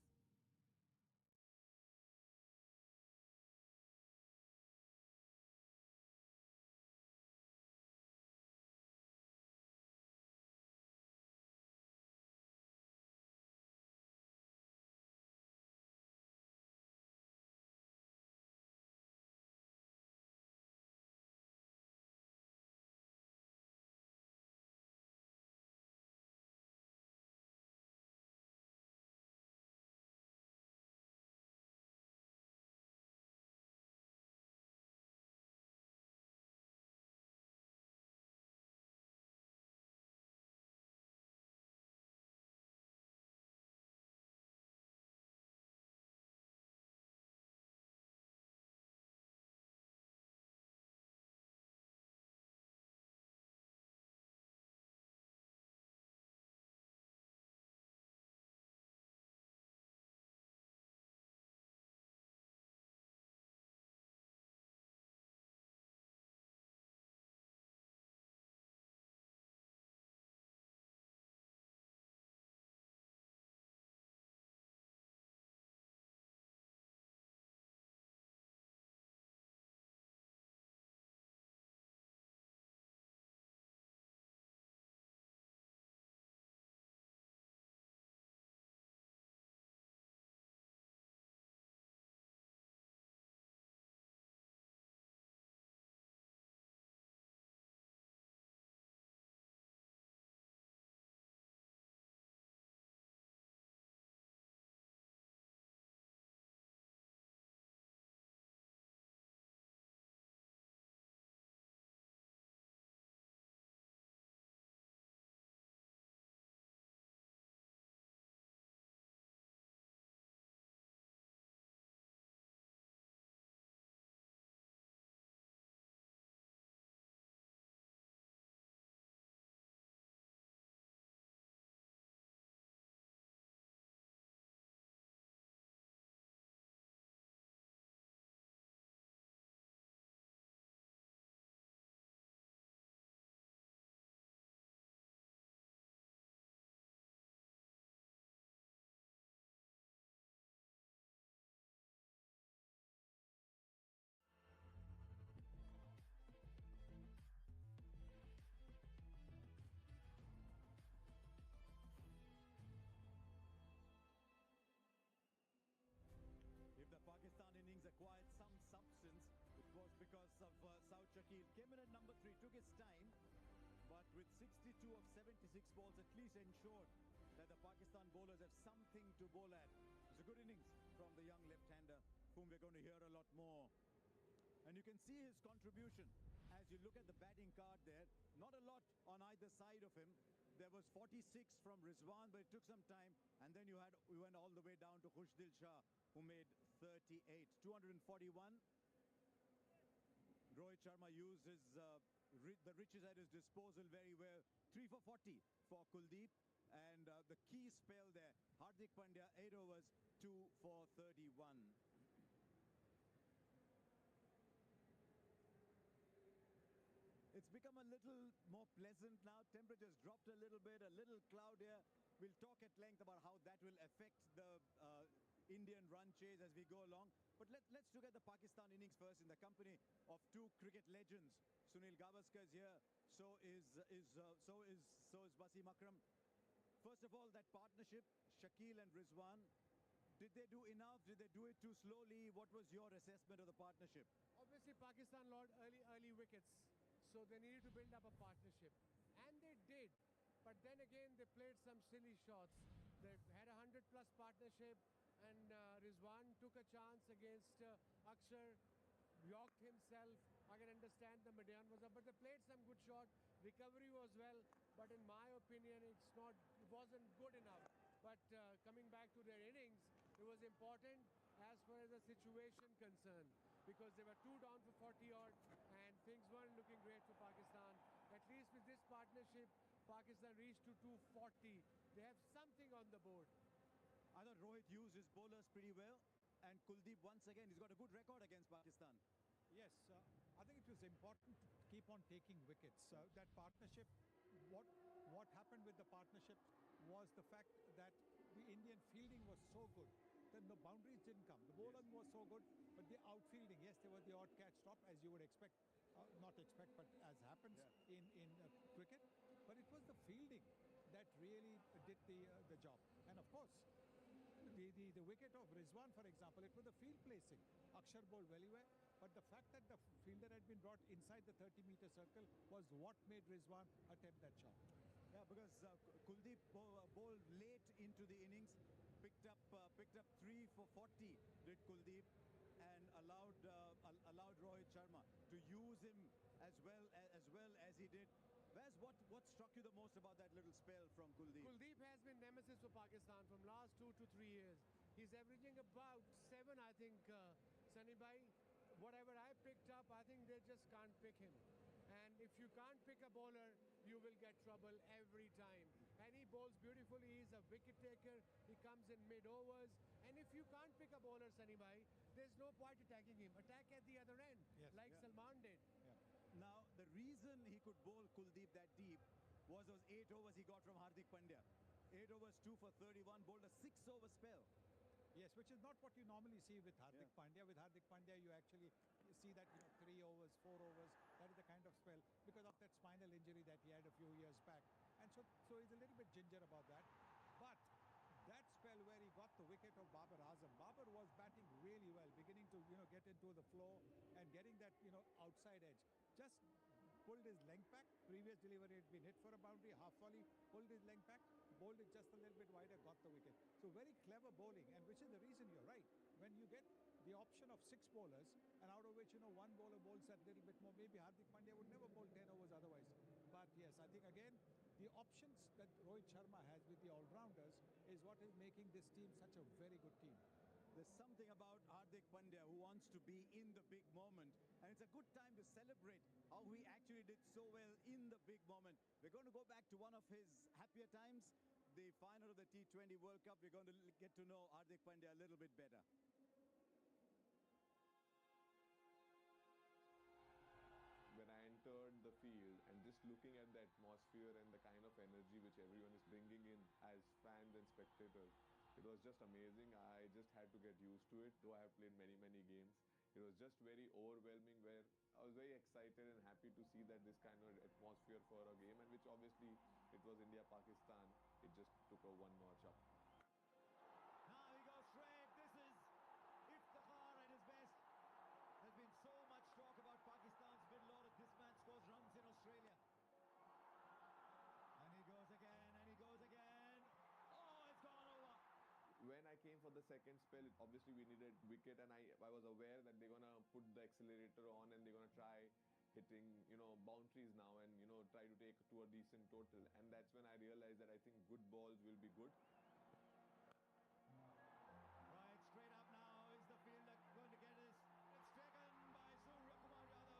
with 62 of 76 balls, at least ensured that the Pakistan bowlers have something to bowl at. It's a good innings from the young left-hander, whom we're going to hear a lot more. And you can see his contribution as you look at the batting card there. Not a lot on either side of him. There was 46 from Rizwan, but it took some time. And then we went all the way down to Khushdil Shah, who made 38. 241. Rohit Sharma used the riches at his disposal very well. 3 for 40 for Kuldeep. And the key spell there, Hardik Pandya, 8 overs, 2 for 31. It's become a little more pleasant now. Temperatures dropped a little bit, a little cloudier. We'll talk at length about how that will affect the Indian run chase as we go along. But let's look at the Pakistan innings first in the company of two cricket legends. Sunil Gavaskar is here. So is Wasim Akram. First of all, that partnership, Shakil and Rizwan, did they do enough? Did they do it too slowly? What was your assessment of the partnership? Obviously, Pakistan lost early wickets, so they needed to build up a partnership. And they did. But then again, they played some silly shots. They had a 100-plus partnership, and Rizwan took a chance against Akshar, yorked himself. I can understand the median was up, but they played some good shots. Recovery was well, but in my opinion, it wasn't good enough. But coming back to their innings, it was important as far as the situation concerned, because they were 2 down for 40 odd, and things weren't looking great for Pakistan. At least with this partnership, Pakistan reached to 240. They have something on the board. I thought Rohit used his bowlers pretty well, and Kuldeep once again, he's got a good record against Pakistan. Yes, I think it was important to keep on taking wickets. That partnership, what happened with the partnership was the fact that the Indian fielding was so good that the boundaries didn't come. The bowling was so good, but the outfielding, yes, there was the odd catch stop, as you would expect. Not expect, but as happens in cricket. But it was the fielding that really did the job. And of course, the wicket of Rizwan, for example, it was the field placing. Akshar bowled very well, but the fact that the fielder had been brought inside the 30-meter circle was what made Rizwan attempt that shot. Yeah, because Kuldeep bowled late into the innings, picked up 3 for 40, did Kuldeep, and allowed Rohit Sharma to use him as well as he did. What struck you the most about that little spell from Kuldeep? Kuldeep has been nemesis for Pakistan from last 2 to 3 years. He's averaging about 7, I think, Sunny Bhai. Whatever I picked up, I think they just can't pick him. And if you can't pick a bowler, you will get trouble every time. And he bowls beautifully. He's a wicket taker. He comes in mid-overs. And if you can't pick a bowler, Sunny Bhai, there's no point attacking him. Attack at the other end, like Salman did. Now, the reason he could bowl Kuldeep that deep was those 8 overs he got from Hardik Pandya. 8 overs, 2 for 31, bowled a 6-over spell. Yes, which is not what you normally see with Hardik Pandya. With Hardik Pandya, you actually see that 3 overs, 4 overs. That is the kind of spell because of that spinal injury that he had a few years back. And so he's a little bit ginger about that. But that spell where he got the wicket of Babar Azam, Babar was batting really well, beginning to get into the flow and getting that outside edge. Just pulled his length back. Previous delivery had been hit for a boundary, half volley, pulled his length back, bowled it just a little bit wider, got the wicket. So very clever bowling, and which is the reason you're right. When you get the option of 6 bowlers, and out of which, one bowler bowls that little bit more, maybe Hardik Pandya would never bowl 10 overs otherwise. But yes, I think again, the options that Rohit Sharma has with the all-rounders is what is making this team such a very good team. There's something about Hardik Pandya who wants to be in the big moment, and it's a good time to celebrate how he actually did so well in the big moment. We're going to go back to one of his happier times, the final of the T20 World Cup. We're going to get to know Hardik Pandya a little bit better. When I entered the field and just looking at the atmosphere and the kind of energy which everyone is bringing in as fans and spectators, it was just amazing. I just had to get used to it, though I have played many games. It was just very overwhelming, where I was very excited and happy to see that this kind of atmosphere for a game, and which obviously it was India-Pakistan. It just took a 1 notch up. Now he goes straight. This is Iftikhar at his best. There's been so much talk about Pakistan's middle order. This man scores runs in Australia. for the second spell, obviously we needed wicket, and I was aware that they're gonna put the accelerator on and they're gonna try hitting, boundaries now and, try to take to a decent total. And that's when I realized that I think good balls will be good. Right, straight up now is the fielder going to get this. It's taken by Surya Kumar Yadav.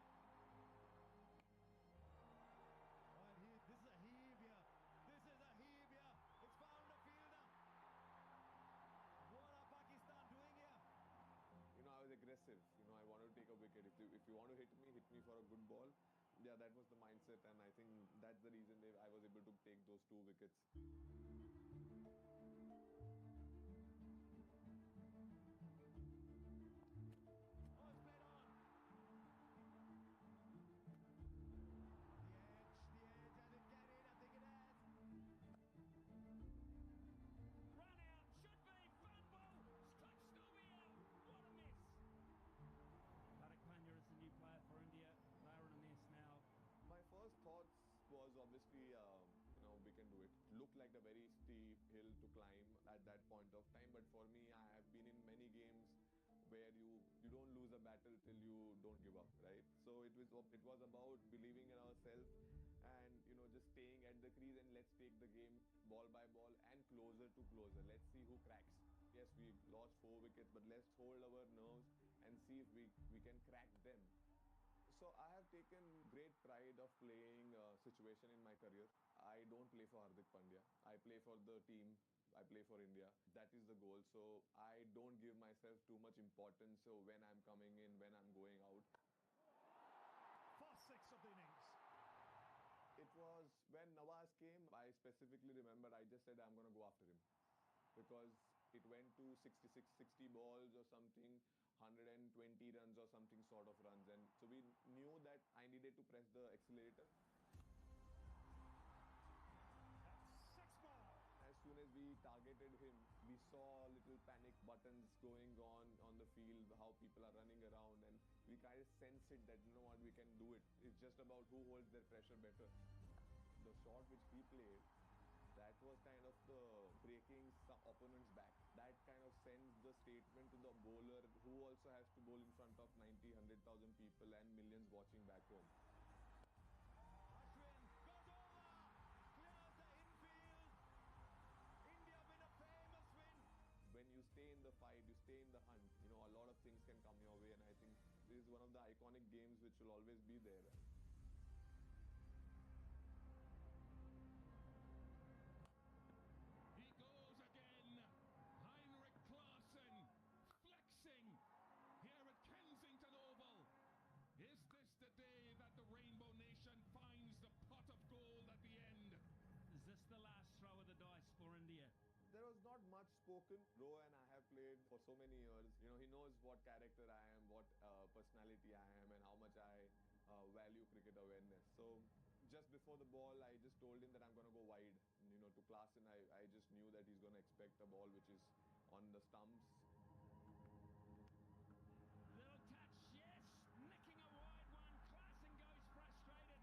Right, this is a heave here. This is a heave here. It's found a fielder. What are Pakistan doing here? I was aggressive. I wanted to take a wicket. If you want to hit me for a good ball. Yeah, that was the mindset, and I think that's the reason I was able to take those 2 wickets. My first thoughts was obviously, we can do it. Looked like a very steep hill to climb at that point of time, but for me, I have been in many games where you don't lose a battle till you don't give up, right? So it was about believing in ourselves and just staying at the crease, and let's take the game ball by ball and closer to closer. Let's see who cracks. Yes, we lost 4 wickets, but let's hold our nerves and see if we can crack them. So I have taken great pride of playing situation in my career. I don't play for Hardik Pandya. I play for the team. I play for India. That is the goal. So I don't give myself too much importance. So when I'm coming in, when I'm going out. First 6 of the innings. It was when Nawaz came, I specifically remember I just said I'm going to go after him. Because it went to 66, 60 balls or something. 120 runs or something sort of runs, and so we knew that I needed to press the accelerator. That's 6 more. As soon as we targeted him, we saw little panic buttons going on the field, how people are running around, and we kind of sensed it that, what, we can do it. It's just about who holds their pressure better. The shot which he played, that was kind of the breaking some opponent's back. That kind of sends the statement to the bowler, who also has to bowl in front of 90, 100,000 people and millions watching back home. Ashwin goes over, clears the infield. India win a famous win. When you stay in the fight, you stay in the hunt, a lot of things can come your way, and I think this is one of the iconic games which will always be there. He goes again. Heinrich Klaasen flexing here at Kensington Oval. Is this the day that the Rainbow Nation finds the pot of gold at the end? Is this the last throw of the dice for India? There was not much spoken. Ro and I have played for so many years. He knows what character I am, what personality I am, and how much I value cricket awareness. So just before the ball, I just told him that I'm going to go wide. To Klaasen, I just knew that he's going to expect a ball which is on the stumps. Little touch, yes. Nicking a wide one. Klaasen goes frustrated.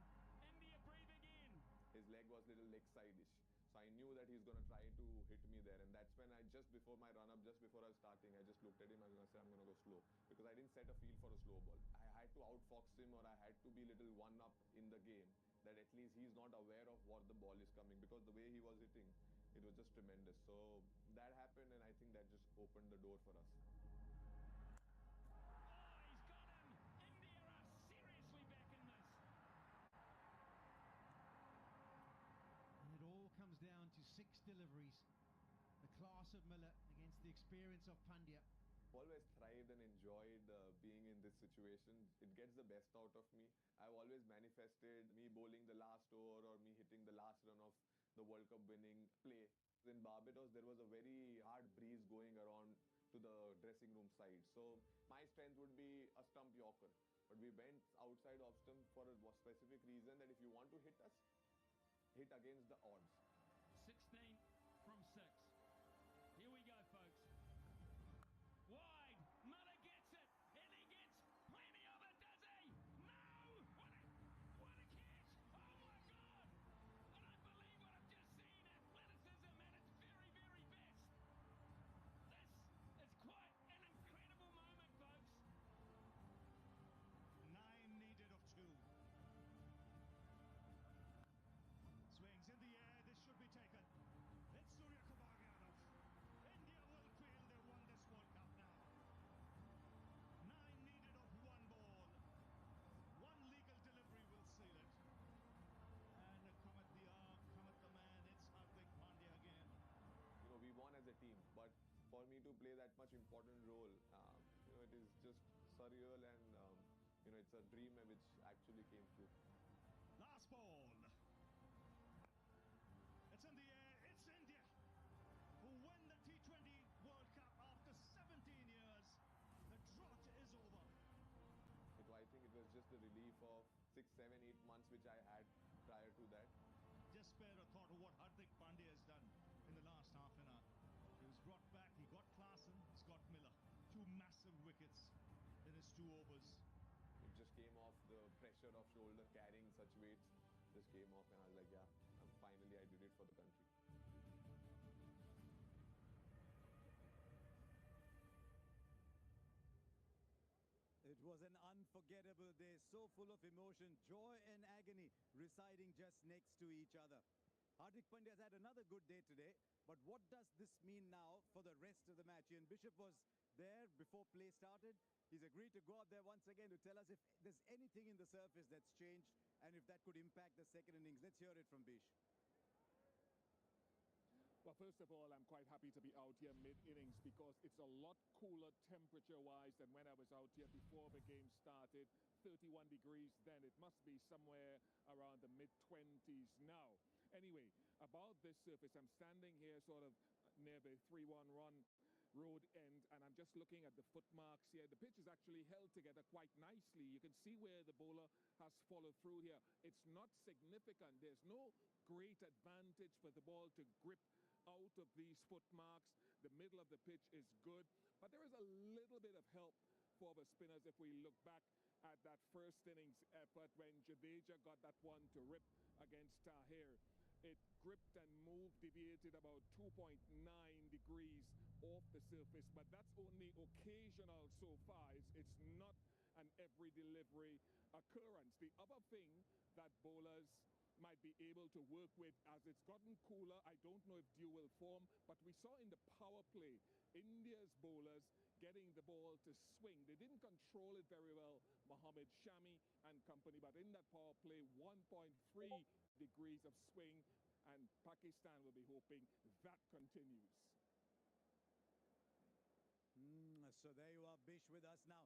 India breathing in. His leg was little leg side-ish. So I knew that he's going to try to hit me there. And that's when just before my run-up, just before I was starting, I just looked at him and I said, I'm going to go slow. Because I didn't set a feel for a slow ball. I had to outfox him, or I had to be little one-up in the game, that at least he's not aware of what the ball is coming. Because the way he was hitting, it was just tremendous. So that happened, and I think that just opened the door for us. Oh, he's got him. India are seriously back in this. And it all comes down to 6 deliveries. The class of Miller against the experience of Pandya. Always thrived and enjoyed being in this situation. It gets the best out of me. I've always manifested me bowling the last over or me hitting the last run of the World Cup winning play. In Barbados, there was a very hard breeze going around to the dressing room side. So my strength would be a stump yorker. But we went outside off stump for a specific reason, that if you want to hit us, hit against the odds. 16 from 6. Here we go, folks. Wide. Miller gets it. And he gets plenty of it, does he? No! What a catch! Oh, my God! I don't believe what I've just seen. Athleticism at its very, very best. This that much important role. It is just surreal, and it's a dream which actually came true. Last ball. It's in the air. It's India who win the T20 World Cup after 17 years. The drought is over. I think it was just the relief of 6, 7, 8 months which I had prior to that. Just spare a thought of what Hardik Pandya has done in the last half an hour. He was brought back. He got Klaasen, he's got Miller. 2 massive wickets in his 2 overs. It just came off, the pressure of shoulder carrying such weights just came off, and I was like, yeah, finally I did it for the country. It was an unforgettable day, so full of emotion, joy and agony residing just next to each other. Hardik Pandya has had another good day today, but what does this mean now for the rest of the match? Ian Bishop was there before play started. He's agreed to go out there once again to tell us if there's anything in the surface that's changed and if that could impact the second innings. Let's hear it from Bish. Well, first of all, I'm quite happy to be out here mid-innings because it's a lot cooler temperature-wise than when I was out here before the game started. 31 degrees then. It must be somewhere around the mid-20s now. Anyway, about this surface, I'm standing here sort of near the 3-1 run road end, and I'm just looking at the footmarks here. The pitch is actually held together quite nicely. You can see where the bowler has followed through here. It's not significant. There's no great advantage for the ball to grip out of these footmarks. The middle of the pitch is good, but there is a little bit of help for the spinners if we look back at that first innings effort when Jadeja got that one to rip against Tahir. It gripped and moved, deviated about 2.9 degrees off the surface, but that's only occasional so far. It's not an every delivery occurrence. The other thing that bowlers might be able to work with as it's gotten cooler, I don't know if dew will form, but we saw in the power play India's bowlers getting the ball to swing. They didn't control it very well, Mohammad Shami and company, but in that power play 1.3 degrees of swing, and Pakistan will be hoping that continues. So there you are, Bish, with us now.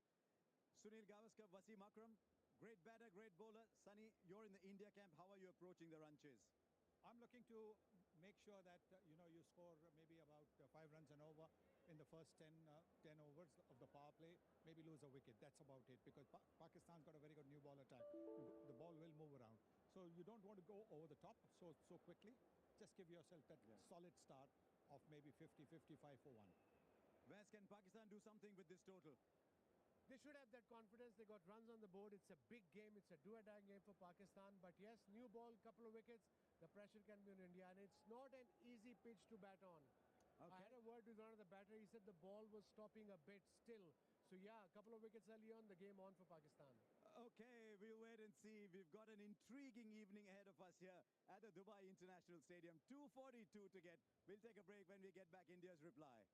Sunil Gavaskar, Wasim Akram, great batter, great bowler. Sunny, you're in the India camp. How are you approaching the run chase? I'm looking to make sure that, you score maybe about 5 runs and over in the first 10 overs of the power play, maybe lose a wicket. That's about it, because Pakistan's got a very good new ball attack. The ball will move around. So you don't want to go over the top so quickly. Just give yourself that solid start of maybe 50, 55 for 1. Wes, can Pakistan do something with this total? They should have that confidence. They got runs on the board. It's a big game. It's a do-or-die game for Pakistan. But yes, new ball, couple of wickets. The pressure can be on India. And it's not an easy pitch to bat on. Okay. I had a word with one of the batter. He said the ball was stopping a bit still. So yeah, a couple of wickets early on, the game on for Pakistan. Okay, we'll wait and see. We've got an intriguing evening ahead of us here at the Dubai International Stadium. 2:42 to get. We'll take a break. When we get back, India's reply.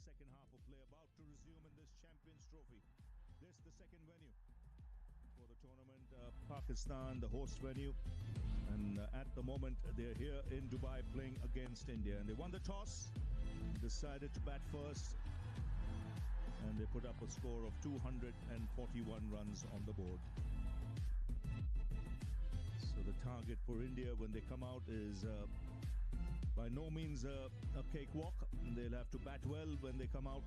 second half of play about to resume in this Champions Trophy. This the second venue for the tournament. Pakistan, the host venue, and at the moment they're here in Dubai playing against India, and they won the toss, decided to bat first, and they put up a score of 241 runs on the board. So the target for India when they come out is by no means a cakewalk. They'll have to bat well when they come out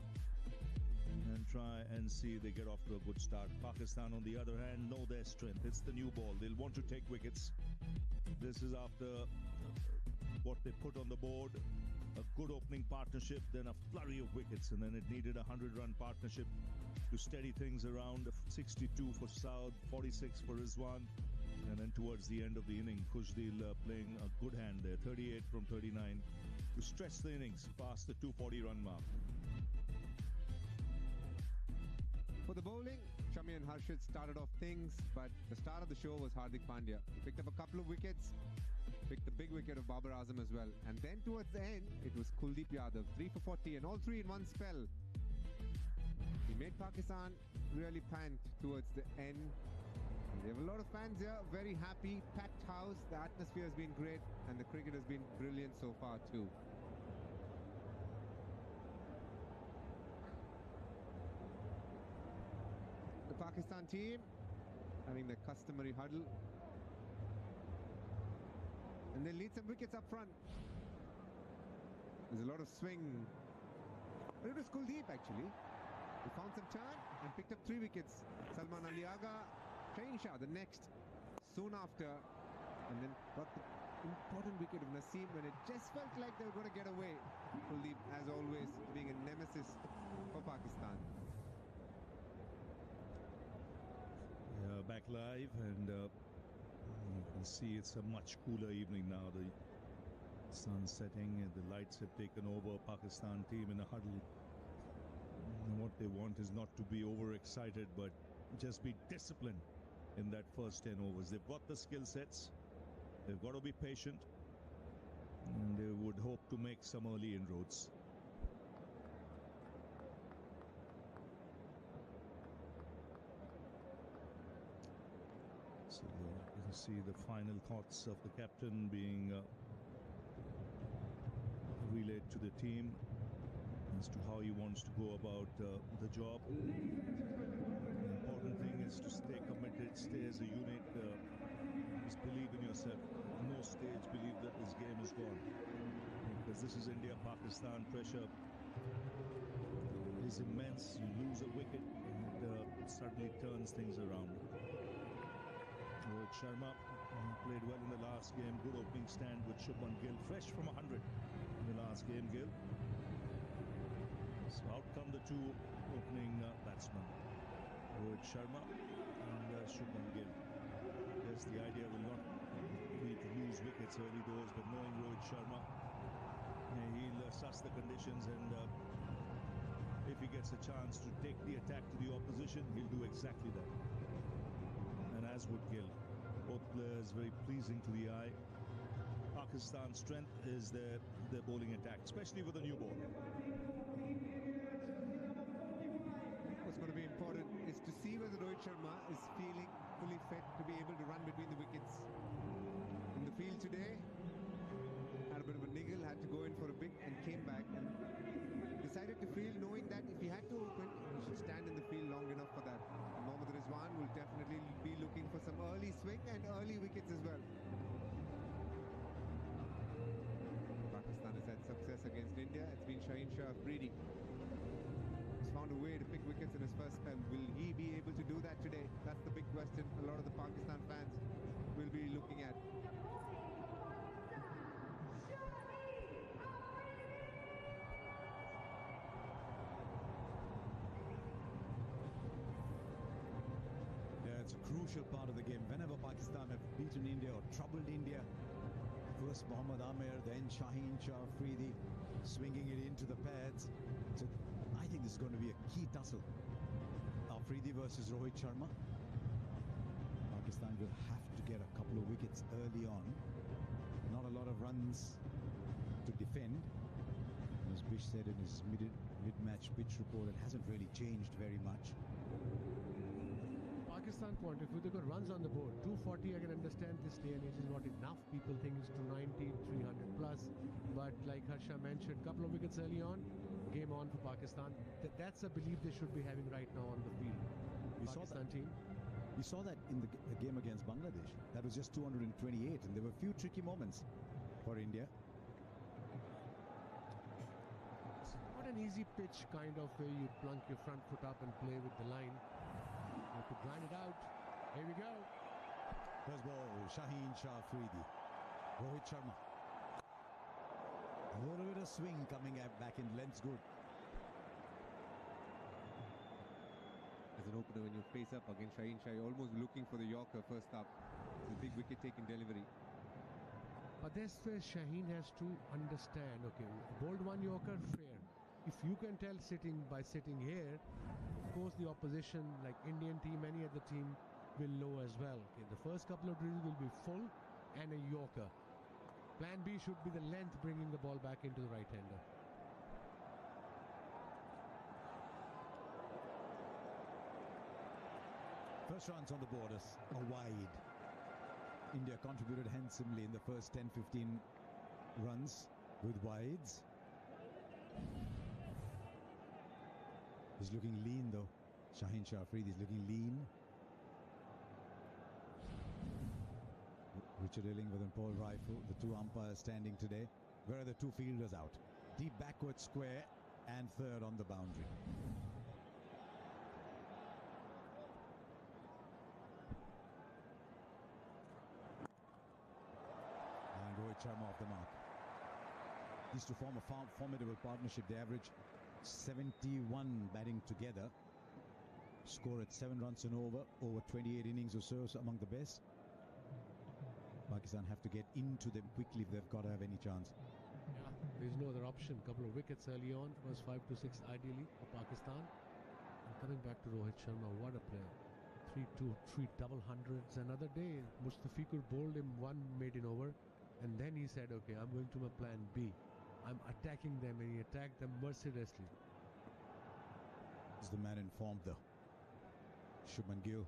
and try and see they get off to a good start. Pakistan, on the other hand, know their strength. It's the new ball. They'll want to take wickets. This is after what they put on the board. A good opening partnership, then a flurry of wickets, and then it needed a 100-run partnership to steady things around. 62 for Saud, 46 for Rizwan, and then towards the end of the inning, Khushdil playing a good hand there, 38 from 39 to stretch the innings past the 240-run mark. For the bowling, Shami and Harshit started off things, but the star of the show was Hardik Pandya. He picked up a couple of wickets, picked the big wicket of Babar Azam as well. And then towards the end, it was Kuldeep Yadav, 3 for 40, and all three in one spell. He made Pakistan really pant towards the end. There have a lot of fans here, very happy, packed house. The atmosphere has been great, and the cricket has been brilliant so far too. The Pakistan team having the customary huddle, and they lead some wickets up front. There's a lot of swing, but it was Kuldeep actually. He found some turn and picked up 3 wickets. Salman Ali Agha, Train Shah the next, soon after, and then got the important wicket of Naseem when it just felt like they were going to get away. Kuldeep, as always, being a nemesis for Pakistan. Back live, and you can see it's a much cooler evening now. The sun's setting and the lights have taken over. Pakistan team in a huddle. And what they want is not to be overexcited, but just be disciplined in that first 10 overs. They've got the skill sets. They've got to be patient, and they would hope to make some early inroads. So you can see the final thoughts of the captain being relayed to the team as to how he wants to go about the job. The important thing is to stay committed, stay as a unit, just believe in yourself. At no stage believe that this game is gone, because this is India. Pakistan pressure is immense. You lose a wicket and it suddenly turns things around. Rohit Sharma played well in the last game. Good opening stand with Shubman Gill, fresh from 100 in the last game, Gill. So out come the two opening batsmen, Rohit Sharma and Shubman Gill. Yes, the idea will not be to lose wickets early doors, but knowing Rohit Sharma, he'll suss the conditions, and if he gets a chance to take the attack to the opposition, he'll do exactly that. And as would Gill. Both players very pleasing to the eye. Pakistan's strength is their bowling attack, especially with the new ball. What's going to be important is to see whether Rohit Sharma is feeling fully fit to be able to run between the wickets. In the field today, had a bit of a niggle, had to go in for a big, and came back and decided to field, knowing that if he had to open, he should stand in the field long enough for that. Mohammad Rizwan will definitely be looking for some early swing and early wickets as well. Pakistan has had success against India. It's been Shaheen Shah Afridi. He's found a way to pick wickets in his first spell. Will he be able to do that today? That's the big question a lot of the Pakistan fans will be looking at. It's a crucial part of the game. Whenever Pakistan have beaten India or troubled India, first Mohammad Amir, then Shaheen Shah Afridi, swinging it into the pads. So I think this is going to be a key tussle. Afridi versus Rohit Sharma. Pakistan will have to get a couple of wickets early on. Not a lot of runs to defend. As Bish said in his mid-match pitch report. It hasn't really changed very much. Pakistan point of view, they got runs on the board. 240, I can understand this day and age is not enough. People think it's 290, 300 plus. But like Harsha mentioned, couple of wickets early on, game on for Pakistan. That's a belief they should be having right now on the field. Pakistan team. We saw that in the game against Bangladesh. That was just 228, and there were a few tricky moments for India. It's not an easy pitch, kind of where you plunk your front foot up and play with the line. You have to grind it out. Here we go. First ball, Shaheen Shah Afridi. Rohit Sharma. A little bit of swing coming back in length's good. As an opener, when you face up against Shaheen Shah, you're almost looking for the Yorker first up. It's a big wicket-taking delivery. But that's where Shaheen has to understand, okay, bowled one Yorker, fair. If you can tell by sitting here, of course the opposition, like Indian team, any other team, will low as well. Okay, the first couple of drills will be full and a Yorker. Plan B should be the length, bringing the ball back into the right-hander. First runs on the borders are wide. India contributed handsomely in the first 10-15 runs with wides. He's looking lean though. Shaheen Shah Afridi is looking lean. Richard Illingworth and Paul Rifle, the two umpires standing today. Where are the two fielders out? Deep backward square and third on the boundary. And Rohit Sharma off the mark. These two form a formidable partnership. They average 71 batting together. Score at 7 runs and over 28 innings or so among the best. Pakistan have to get into them quickly if they've got to have any chance. Yeah, there's no other option. Couple of wickets early on, first 5 to 6 ideally for Pakistan. And coming back to Rohit Sharma, what a player. 3 double hundreds. Another day, Mustafiqur bowled him one maiden over, and then he said, okay, I'm going to my plan B. I'm attacking them, and he attacked them mercilessly. Is the man informed though? Shubman Gill.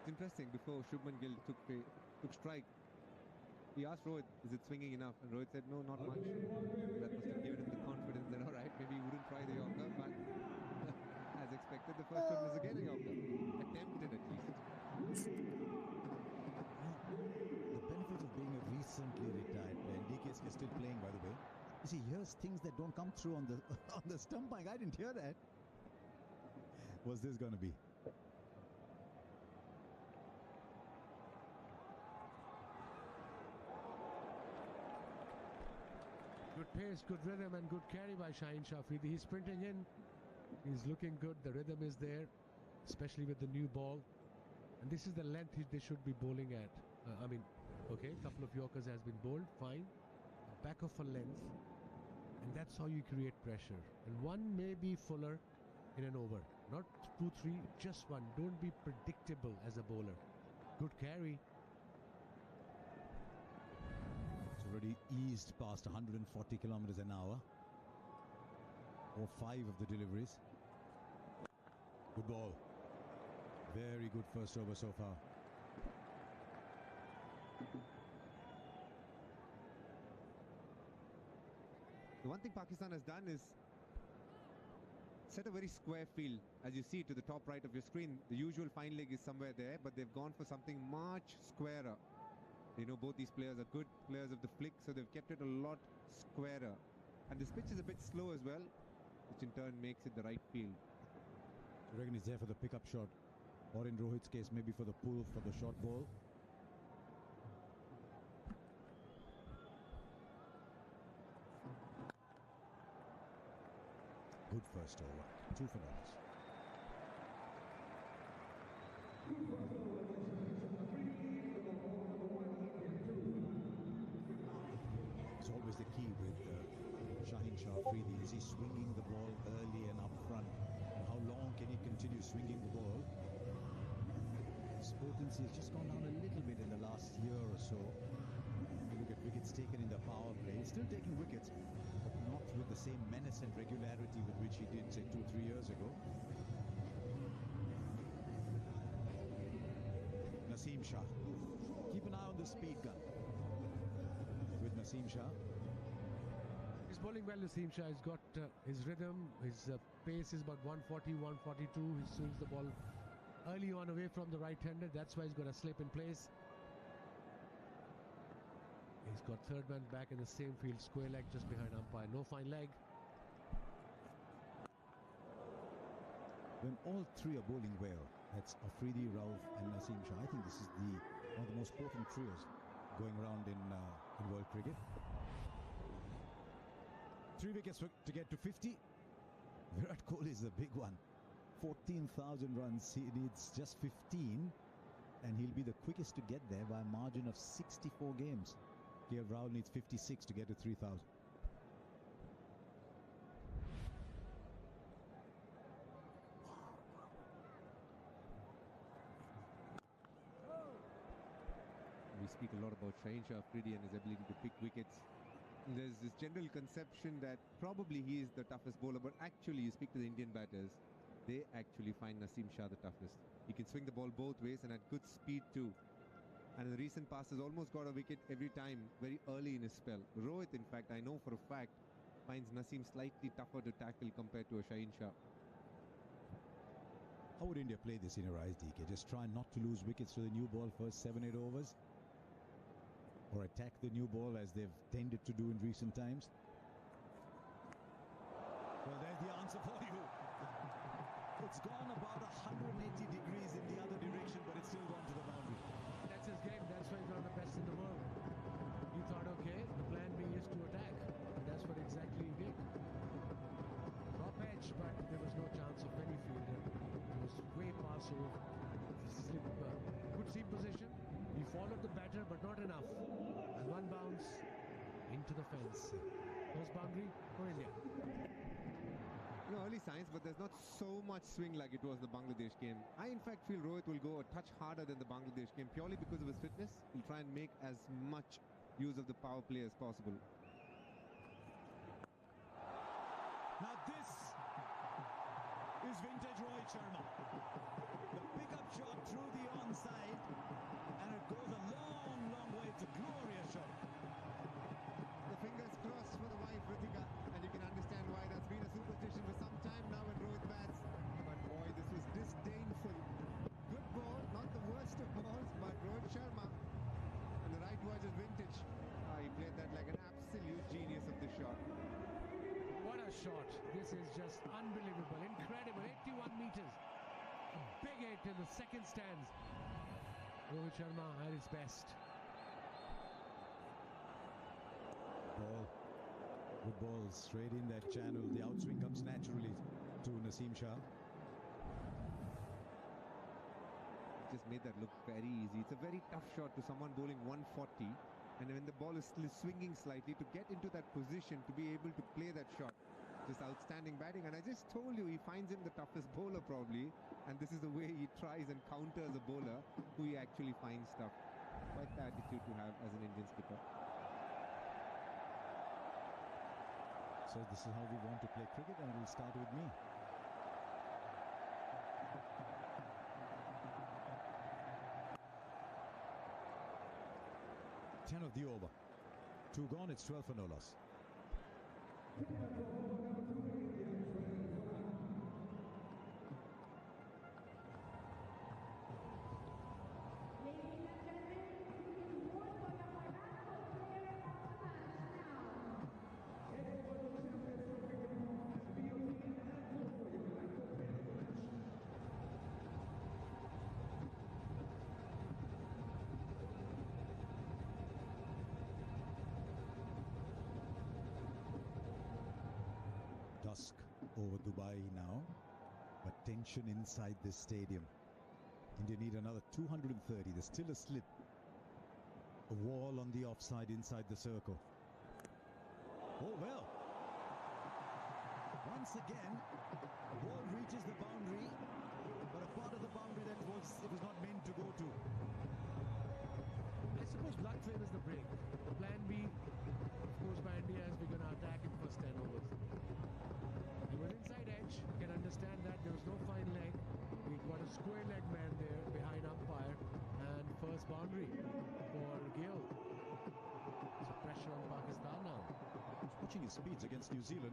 It's interesting, before Shubman Gill took strike, he asked Rohit, is it swinging enough? And Rohit said, no, not much. That must have given him the confidence that, all right, maybe he wouldn't try the Yorker, but as expected, the first one was again a Yorker. Attempted at least. The benefit of being a recently retired player, DKS is still playing, by the way. You see, here's things that don't come through on the on the stump mic. I didn't hear that. What's this going to be? Good pace, good rhythm, and good carry by Shaheen Shah Afridi. He's sprinting in. He's looking good. The rhythm is there, especially with the new ball. And this is the length they should be bowling at. Okay, a couple of Yorkers has been bowled, fine. Back of a length. And that's how you create pressure. And one may be fuller in an over. Not 2, 3, just one. Don't be predictable as a bowler. Good carry. It's already eased past 140 kilometers an hour. Or 5 of the deliveries. Good ball. Very good first over so far. The one thing Pakistan has done is set a very square field. As you see to the top right of your screen, the usual fine leg is somewhere there, but they've gone for something much squarer. You know, both these players are good players of the flick, so they've kept it a lot squarer. And this pitch is a bit slow as well, which in turn makes it the right field. You reckon he's there for the pickup shot? Or in Rohit's case, maybe for the pull for the short ball? Good first over. 2 for balls. It's always the key with Shaheen Shah Afridi. Is he swinging the ball early and up front? And how long can he continue swinging the ball? His potency has just gone down a little bit in the last year or so. it's taken in the power play. He's still taking wickets, but not with the same menace and regularity with which he did, say, 2-3 years ago. Naseem Shah. Keep an eye on the speed gun with Naseem Shah. He's bowling well, Naseem Shah. He's got his rhythm, his pace is about 140, 142. He swings the ball early on away from the right-hander. That's why he's got a slip in place. He's got third man back in the same field, square leg just behind umpire. No fine leg. When all three are bowling well, that's Afridi, Rauf and Naseem Shah. I think this is one of the most potent trios going around in world cricket. 3 wickets to get to 50. Virat Kohli is the big one. 14,000 runs. He needs just 15, and he'll be the quickest to get there by a margin of 64 games. KL Rahul needs 56 to get to 3,000. We speak a lot about Shaheen Shah Afridi and his ability to pick wickets. There's this general conception that probably he is the toughest bowler, but actually you speak to the Indian batters, they actually find Naseem Shah the toughest. He can swing the ball both ways and at good speed too. And in the recent past has almost got a wicket every time, very early in his spell. Rohit, in fact, I know for a fact, finds Naseem slightly tougher to tackle compared to a Shaheen Shah. How would India play this in your eyes, DK? Just try not to lose wickets to the new ball first 7-8 overs? Or attack the new ball as they've tended to do in recent times? Well, there's the answer for you. It's gone about 180 degrees in the other direction, but it's still gone to the boundary. That's his game. That's why he's one of the best in the world. He thought, okay, the plan B is to attack. And that's what exactly he did. Drop edge, but there was no chance of any fielder. He was way past over. Slip, good seam position. He followed the batter, but not enough. And one bounce into the fence. Close boundary for India. Early signs, but there's not so much swing like it was the Bangladesh game. I, in fact, feel Rohit will go a touch harder than the Bangladesh game purely because of his fitness. He'll try and make as much use of the power play as possible. Now this is vintage Rohit Sharma. The pickup shot through the onside, and it goes a long, long way. It's a glorious shot. The fingers crossed for the wife, Ritika, and you can understand why that's been a superstition for some time now when Rohit bats. But boy, this was disdainful. Good ball, not the worst of balls, but Rohit Sharma and the right watch is vintage. He played that like an absolute genius of the shot. What a shot. This is just unbelievable, incredible. 81 meters. A big hit in the second stands. Rohit Sharma at his best. Ball. Good ball. Straight in that channel. The outswing comes naturally to Naseem Shah. Just made that look very easy. It's a very tough shot to someone bowling 140. And when the ball is still swinging slightly, to get into that position, to be able to play that shot. Just outstanding batting. And I just told you, he finds him the toughest bowler probably. And this is the way he tries and counters a bowler who he actually finds tough. Quite the attitude to have as an Indian skipper. So this is how we want to play cricket, and it will start with me. Ten of the over. 2 gone, it's 12 for no loss. Dusk over Dubai now, but tension inside this stadium. India need another 230. There's still a slip. A wall on the offside inside the circle. Oh well. Once again, the ball reaches the boundary, but a part of the boundary that it was not meant to go to. I suppose luck favors the break. Plan B his speeds against New Zealand.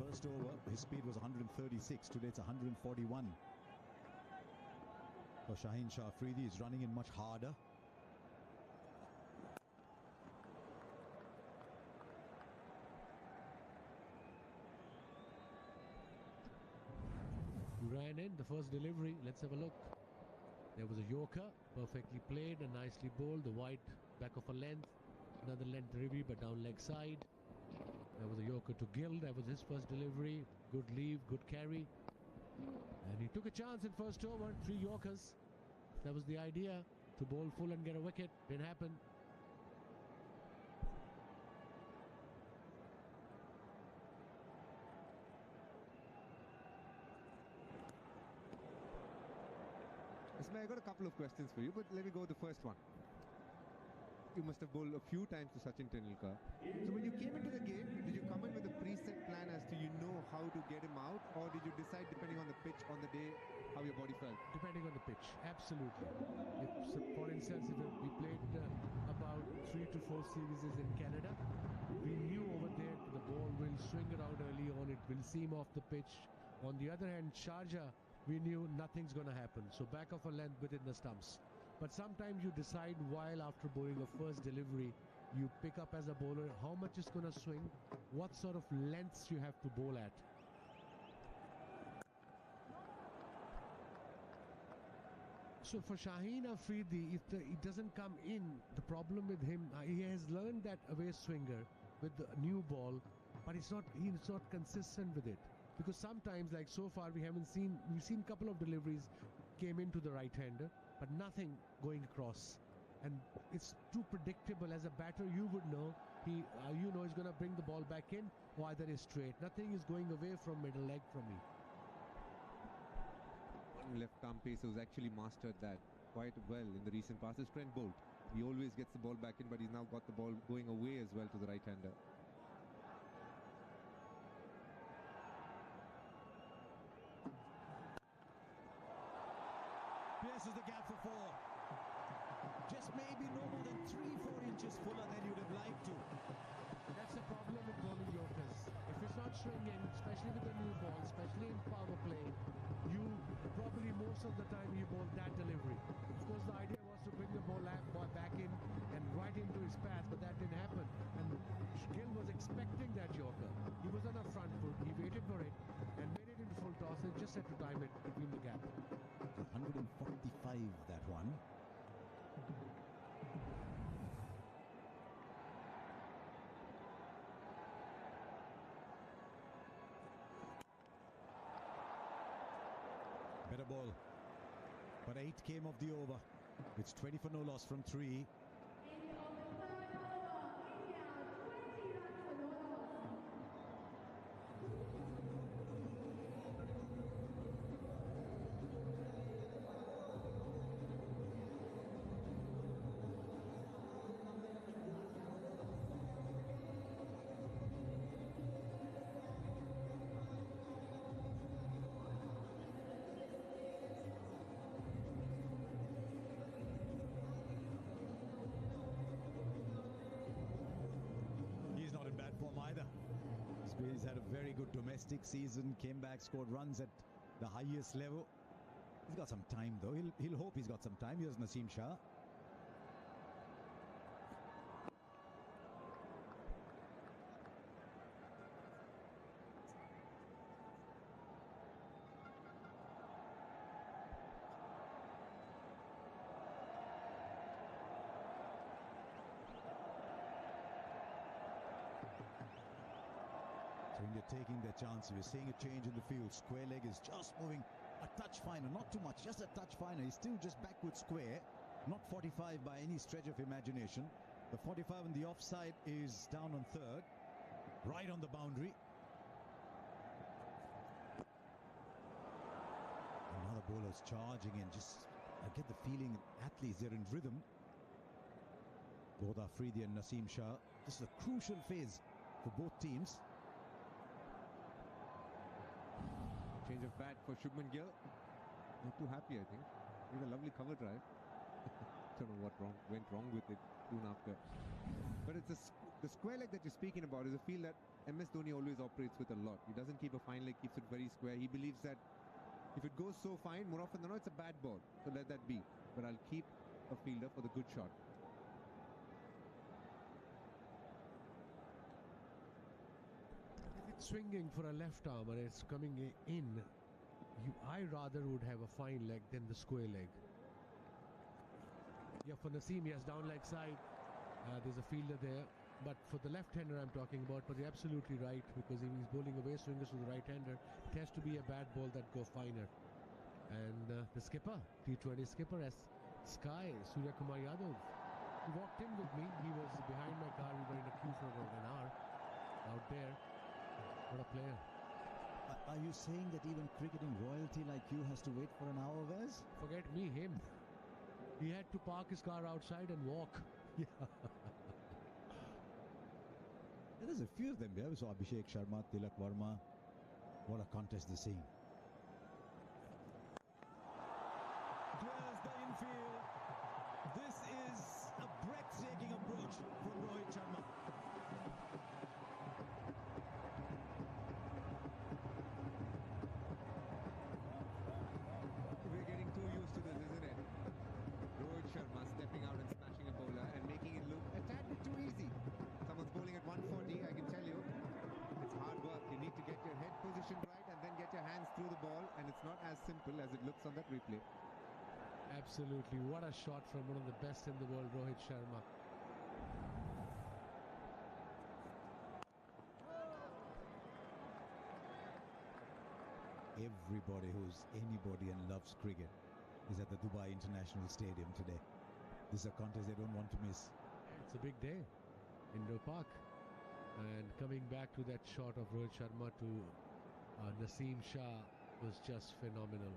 First over, his speed was 136. Today it's 141. So Shaheen Shah Afridi is running in much harder. Ran in the first delivery. Let's have a look. There was a Yorker, perfectly played and nicely bowled. The wide back of a length, another length delivery but down leg side. There was a Yorker to Gill. That was his first delivery. Good leave, good carry. And he took a chance in first over. 3 Yorkers. That was the idea, to bowl full and get a wicket. Didn't happen. Ismail, I got a couple of questions for you, but let me go with the first one. You must have bowled a few times to Sachin Tendulkar. So when you came into the game, did you come in with a preset plan as to how to get him out, or did you decide depending on the pitch on the day how your body felt? Depending on the pitch, absolutely. If, for instance, if we played about 3 to 4 series in Canada, we knew over there the ball will swing around early on, it will seam off the pitch. On the other hand, Sharjah, we knew nothing's going to happen. So back of a length within the stumps. But sometimes you decide while after bowling a first delivery, you pick up as a bowler how much is going to swing, what sort of lengths you have to bowl at. So for Shaheen Afridi, if it doesn't come in, the problem with him, he has learned that away swinger with the new ball, but he's not consistent with it. Because sometimes, like so far, we've seen a couple of deliveries came into the right-hander, but nothing going across. And it's too predictable. As a batter, you would know, he's going to bring the ball back in, or either is straight. Nothing is going away from middle leg from me. One left arm pacer who's actually mastered that quite well in the recent past is Trent Bolt. He always gets the ball back in, but he's now got the ball going away as well to the right-hander. Pierces the gap for 4. Just maybe no more than 3-4 inches fuller than you'd have liked to. That's the problem with bowling Yorkers. If it's not swinging, especially with the new ball, especially in power play, you probably most of the time you bowl that delivery. Of course, the idea was to bring the ball back in and right into his path, but that didn't happen. And Gill was expecting that Yorker. He was on a front foot. He waited for it and made it into full toss and just had to time it between the gap. 145 that one. Better ball. But 8 came off the over. It's 20 for no loss from 3. He's not in bad form either. He's had a very good domestic season, came back, scored runs at the highest level. He's got some time though. He'll hope he's got some time. Here's Naseem Shah. So India taking their chance. We're seeing a change in the field. Square leg is just moving a touch finer, not too much, just a touch finer. He's still just backward square, not 45 by any stretch of imagination. The 45 on the offside is down on third, right on the boundary. Another bowler's charging in. I get the feeling athletes, they're in rhythm. Both Afridi and Naseem Shah. This is a crucial phase for both teams. Change of bat for Shubman Gill. Not too happy, I think. He had a lovely cover drive. Don't know what went wrong with it soon after. But it's the square leg that you're speaking about is a field that MS Dhoni always operates with a lot. He doesn't keep a fine leg, keeps it very square. He believes that if it goes so fine, more often than not, it's a bad ball. So let that be. But I'll keep a fielder for the good shot. If it's swinging for a left arm and it's coming in, I rather would have a fine leg than the square leg. Yeah, for Naseem, he has down leg side. There's a fielder there. But for the left-hander I'm talking about, but you're absolutely right, because if he's bowling away swingers to the right-hander, it has to be a bad ball that go finer. And the skipper, T20 skipper, Sky, Surya Kumar Yadav, he walked in with me. He was behind my car. We were in a queue for about an hour out there. What a player. Are you saying that even cricketing royalty like you has to wait for an hour, Wes? Forget me, him. He had to park his car outside and walk. Yeah. There's a few of them there. We saw Abhishek Sharma, Tilak Verma. What a contest this scene. Dwells the infield. This is a breathtaking approach from Rohit Sharma. We're getting too used to this, isn't it? Rohit Sharma stepping out and smashing a bowler and making it look a tad bit too easy. Someone's bowling at 140, I can tell you. It's hard work. You need to get your head positioned right and then get your hands through the ball, and it's not as simple as it looks on that replay. Absolutely. What a shot from one of the best in the world, Rohit Sharma. Everybody who's anybody and loves cricket is at the Dubai International Stadium today. This is a contest they don't want to miss. It's a big day. Indo Park. And coming back to that shot of Rohit Sharma to Naseem Shah was just phenomenal.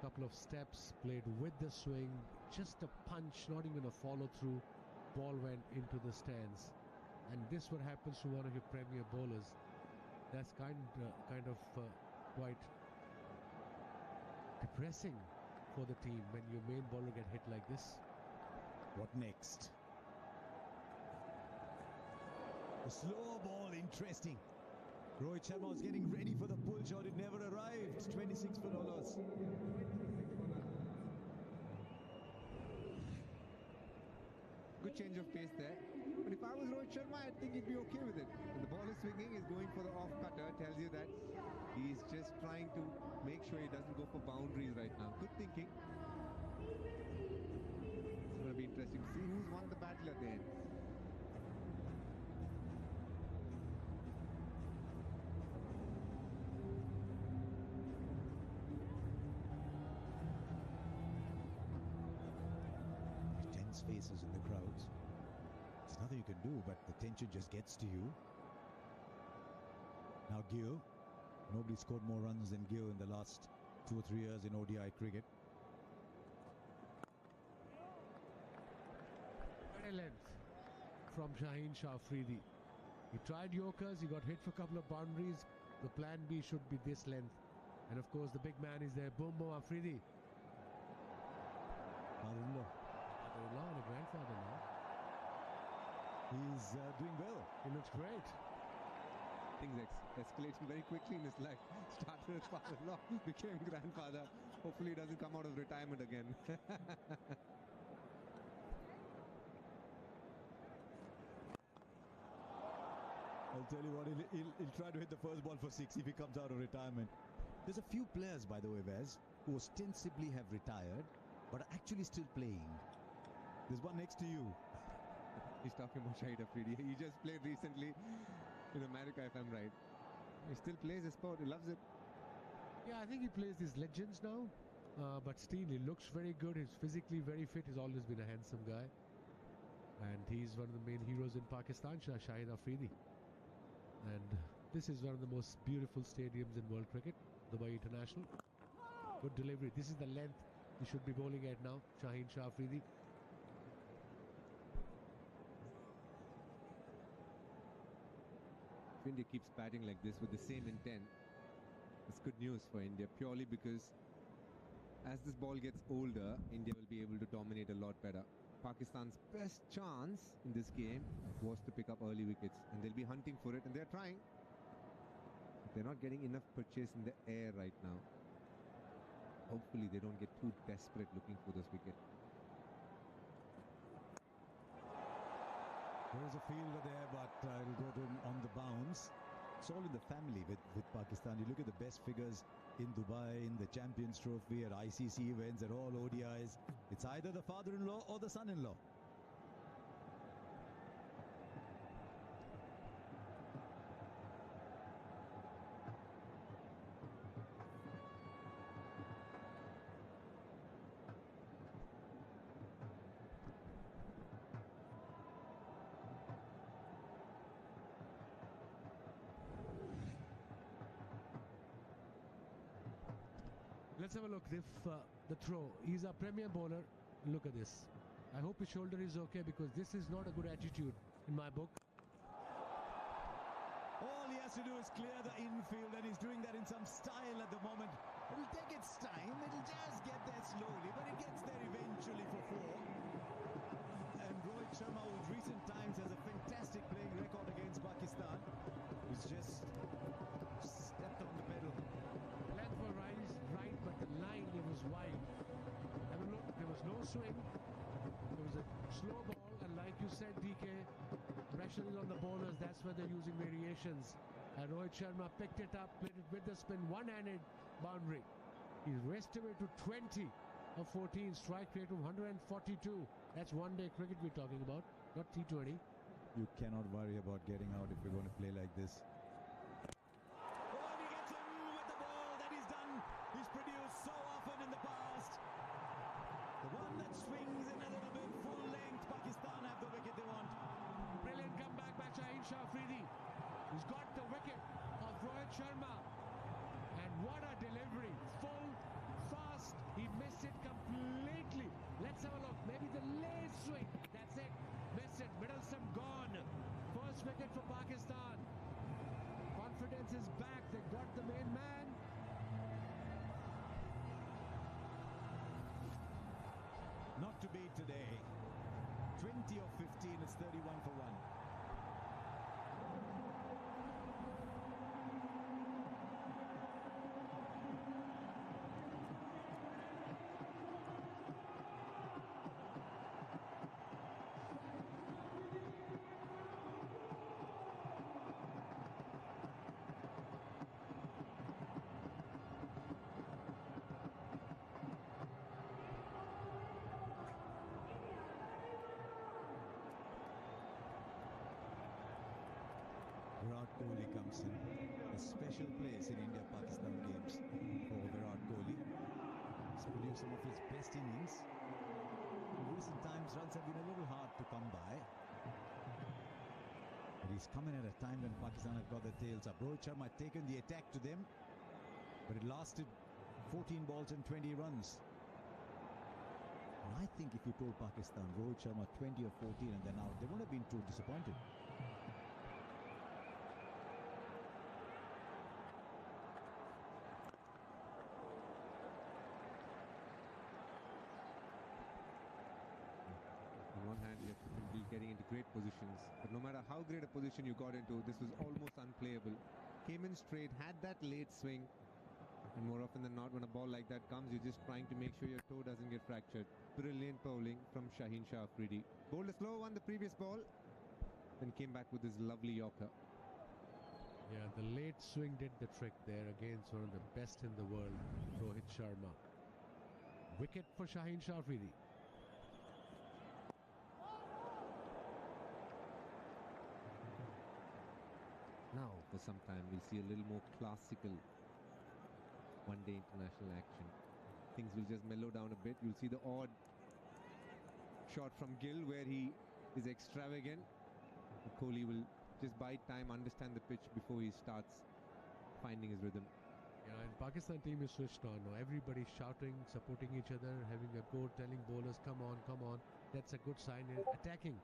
Couple of steps, played with the swing, just a punch, not even a follow through. Ball went into the stands. And this what happens to one of your premier bowlers. That's kind of quite depressing for the team when your main bowler get hit like this. What next? The slow ball, interesting. Rohit Sharma was getting ready for the pull shot. It never arrived. 26 for dollars. Good change of pace there. But if I was Rohit Sharma, I think he'd be okay with it. When the ball is swinging, he's going for the off cutter. Tells you that he's just trying to make sure he doesn't go for boundaries right now. Good thinking. It's going to be interesting to see who's won the battle at the end. Faces in the crowds. There's nothing you can do, but the tension just gets to you. Now Gill. Nobody scored more runs than Gill in the last 2 or 3 years in ODI cricket. Better length from Shaheen Shah Afridi. He tried Yorkers, he got hit for a couple of boundaries. The plan B should be this length. And of course the big man is there, Boom Boom Afridi. Father-in-law and a grandfather now. He's doing well. He looks great. Things escalating very quickly in his life. Started as father-in-law, became grandfather. Hopefully he doesn't come out of retirement again. I'll tell you what, he'll try to hit the first ball for 6 if he comes out of retirement. There's a few players, by the way, Vaz, who ostensibly have retired, but are actually still playing. There's one next to you. He's talking about Shahid Afridi. He just played recently in America, if I'm right. He still plays his sport. He loves it. Yeah, I think he plays these legends now. But still, he looks very good. He's physically very fit. He's always been a handsome guy. And he's one of the main heroes in Pakistan, Shahid Afridi. And this is one of the most beautiful stadiums in world cricket, Dubai International. Good delivery. This is the length he should be bowling at now, Shaheen Shah Afridi. If India keeps batting like this with the same intent, it's good news for India, purely because as this ball gets older, India will be able to dominate a lot better. Pakistan's best chance in this game was to pick up early wickets, and they'll be hunting for it, and they're trying. They're not getting enough purchase in the air right now. Hopefully they don't get too desperate looking for this wicket. There is a fielder there, but it'll go to him on the bounce. It's all in the family with Pakistan. You look at the best figures in Dubai, in the Champions Trophy, at ICC events, at all ODIs. It's either the father-in-law or the son-in-law. Let's have a look. If the throw, he's a premier bowler. Look at this. I hope his shoulder is okay, because this is not a good attitude in my book. All he has to do is clear the infield, and he's doing that in some style at the moment. It'll take its time. It'll just get there slowly, but it gets there eventually for 4. And Rohit Sharma, who in recent times has a fantastic playing record against Pakistan, who's just stepped on the pedal. Length were right, but the line, it was wide. Have a look. There was no swing. It was a slow ball, and like you said, DK, pressure is on the bowlers. That's where they're using variations. And Rohit Sharma picked it up, played it with the spin, one-handed boundary. He's raced away to 20 of 14, strike rate of 142. That's one-day cricket we're talking about, not T20. You cannot worry about getting out if you're going to play like this. He's produced so often in the past. The one that swings in a little bit full length. Pakistan have the wicket they want. Brilliant comeback by Shaheen Shah Afridi. He's got the wicket of Rohit Sharma. And what a delivery. Full, fast. He missed it completely. Let's have a look. Maybe the late swing. That's it. Missed it. Middle stump gone. First wicket for Pakistan. Confidence is back. They got the main man. Not to beat today. 20 of 15, it's 31 for 1. Virat Kohli comes in. A special place in India-Pakistan games for Virat Kohli. He's produced some of his best innings. In recent times, runs have been a little hard to come by. But he's come in at a time when Pakistan have got their tails up. Rohit Sharma had taken the attack to them, but it lasted 14 balls and 20 runs. And I think if you told Pakistan, Rohit Sharma 20 or 14 and then out, they wouldn't have been too disappointed. Getting into great positions, but no matter how great a position you got into, this was almost unplayable. Came in straight, had that late swing, and more often than not, when a ball like that comes, you're just trying to make sure your toe doesn't get fractured. Brilliant bowling from Shaheen Shah Afridi. Bowled a slow one the previous ball, then came back with this lovely yorker. Yeah, the late swing did the trick there against one of the best in the world, Rohit Sharma. Wicket for Shaheen Shah Afridi. Now, for some time, we'll see a little more classical one-day international action. Things will just mellow down a bit. You'll see the odd shot from Gill where he is extravagant. Kohli will just bide time, understand the pitch before he starts finding his rhythm. Yeah, and Pakistan team is switched on now. Everybody's shouting, supporting each other, having a go, telling bowlers, come on, come on. That's a good sign. Attacking,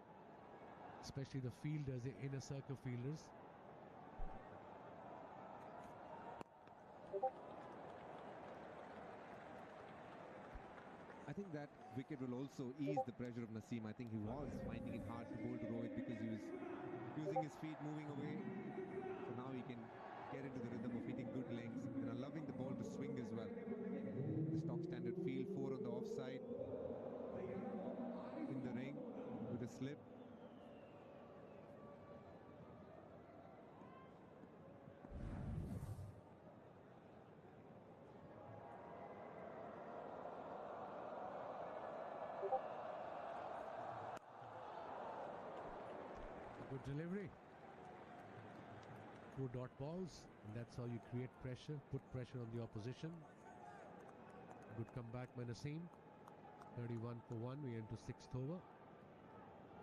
especially the fielders, the inner circle fielders. I think that wicket will also ease the pressure of Naseem. I think he was finding it hard to bowl to Rohit because he was using his feet, moving away. So now he can get into the rhythm of hitting good lengths and allowing the ball to swing as well. The stock standard field, 4 on the offside, in the ring with a slip. Good delivery. 4 dot balls, and that's how you create pressure, put pressure on the opposition. Good comeback by Naseem. 31 for 1. We into 6th over.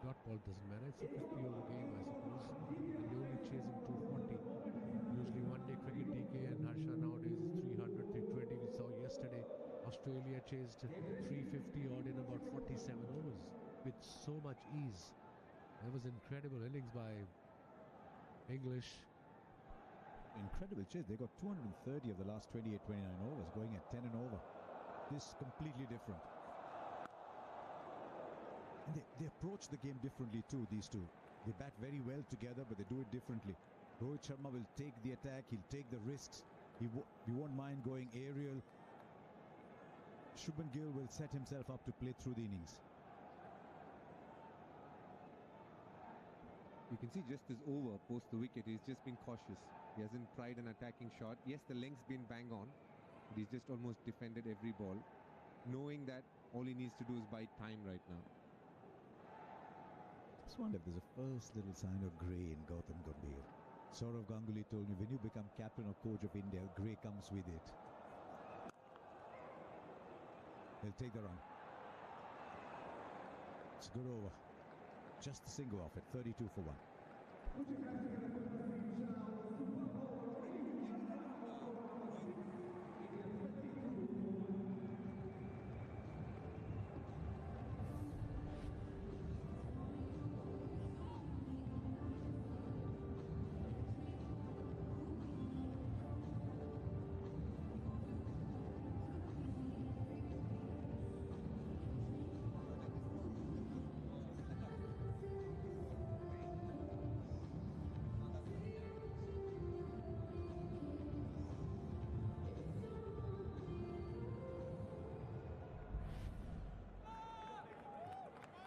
Dot ball doesn't matter. It's a 50 over game, I suppose. And they're only chasing 240. Usually one day cricket DK and Harsha nowadays is 300, 320. We saw yesterday Australia chased 350 odd in about 47 overs with so much ease. That was incredible innings by English. Incredible chase. They got 230 of the last 28, 29 overs, going at 10 and over. This completely different. And they approach the game differently too, these two. They bat very well together, but they do it differently. Rohit Sharma will take the attack. He'll take the risks. He won't mind going aerial. Shubman Gill will set himself up to play through the innings. You can see just this over post the wicket, he's just been cautious. He hasn't tried an attacking shot. Yes, the length's been bang on, but he's just almost defended every ball, knowing that all he needs to do is buy time right now. Just wonder if there's a first little sign of grey in Gautam Gambhir. Saurav Ganguly told me, when you become captain or coach of India, grey comes with it. They'll take the run. It's a good over. Just a single off it, 32 for 1.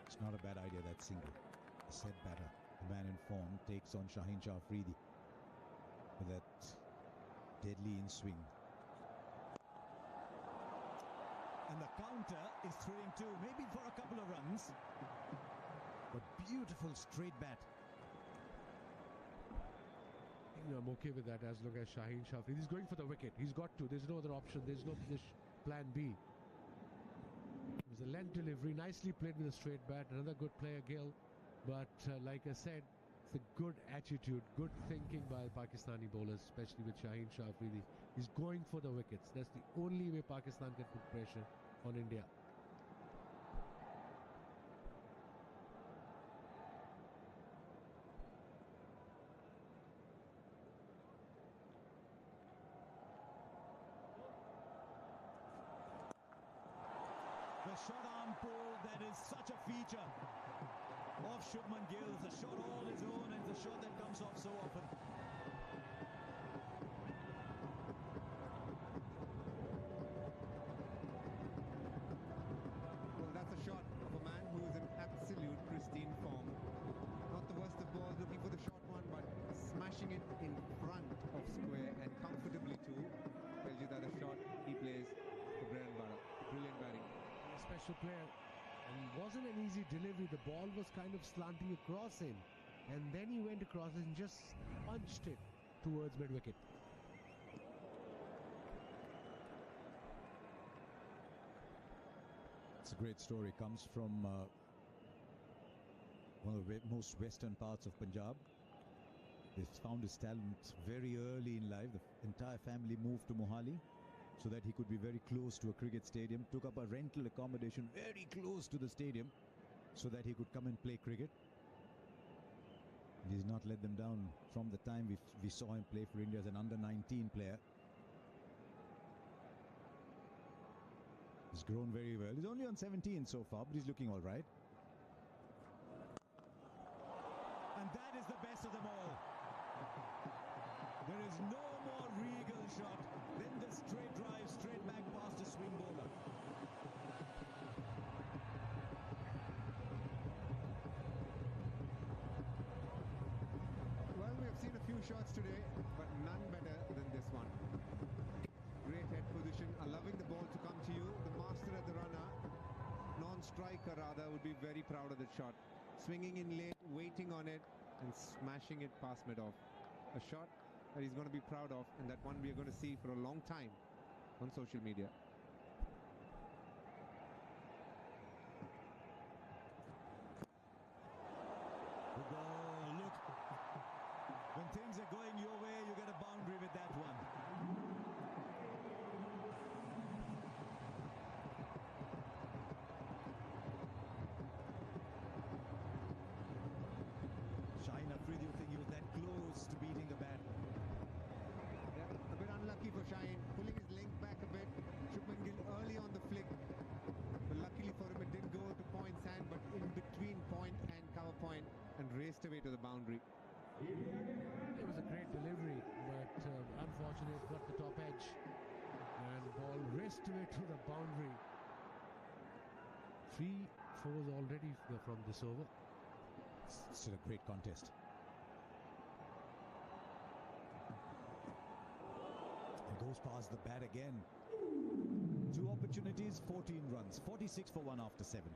It's not a bad idea, that single. A set batter, the man in form, takes on Shaheen Shah Afridi with that deadly in swing. And the counter is thrilling too, maybe for a couple of runs. But beautiful straight bat. I'm okay with that as long as Shaheen Shah Afridi. He's going for the wicket. He's got to. There's no other option. There's no plan B. It was a length delivery, nicely played with a straight bat. Another good player, Gill. But like I said, it's a good attitude, good thinking by Pakistani bowlers, especially with Shaheen Shah Afridi. He's going for the wickets. That's the only way Pakistan can put pressure on India. The short arm pull, that is such a feature of Shubman Gill. It's a shot all his own, and it's a shot that comes off so often. Well, that's a shot of a man who is in absolute pristine form. Not the worst of balls, looking for the short one, but smashing it in front of square and comfortably too. Tells you that a shot he plays for bread and butter. Brilliant batting. Special player, and it wasn't an easy delivery. The ball was kind of slanting across him, and then he went across and just punched it towards mid-wicket. It's a great story. Comes from one of the most western parts of Punjab. They found his talent very early in life. The entire family moved to Mohali so that he could be very close to a cricket stadium. Took up a rental accommodation very close to the stadium so that he could come and play cricket. And he's not let them down from the time we saw him play for India as an under-19 player. He's grown very well. He's only on 17 so far, but he's looking all right. And that is the best of them all. There is no more regal shot than the straight drive, straight back past a swing bowler. Well, we have seen a few shots today, but none better than this one. Great head position, allowing the ball to come to you. The master at the runner, non-striker rather, would be very proud of that shot. Swinging in late, waiting on it, and smashing it past mid-off. A shot that he's going to be proud of, and that one we are going to see for a long time on social media. Good ball, look. When things are going your way, you get a boundary with that one. Shine Afridi, you think he was that close to beating the bat. Yeah, a bit unlucky for Shine, pulling his length back a bit. Shubman Gill early on the flick, but luckily for him it didn't go to point's hand, but in between point and cover point, and raced away to the boundary. It was a great delivery, but unfortunate, got the top edge, and ball raced away to the boundary. 3 fours already from this over. Still a great contest. And goes past the bat again. 2 opportunities, 14 runs. 46 for 1 after 7.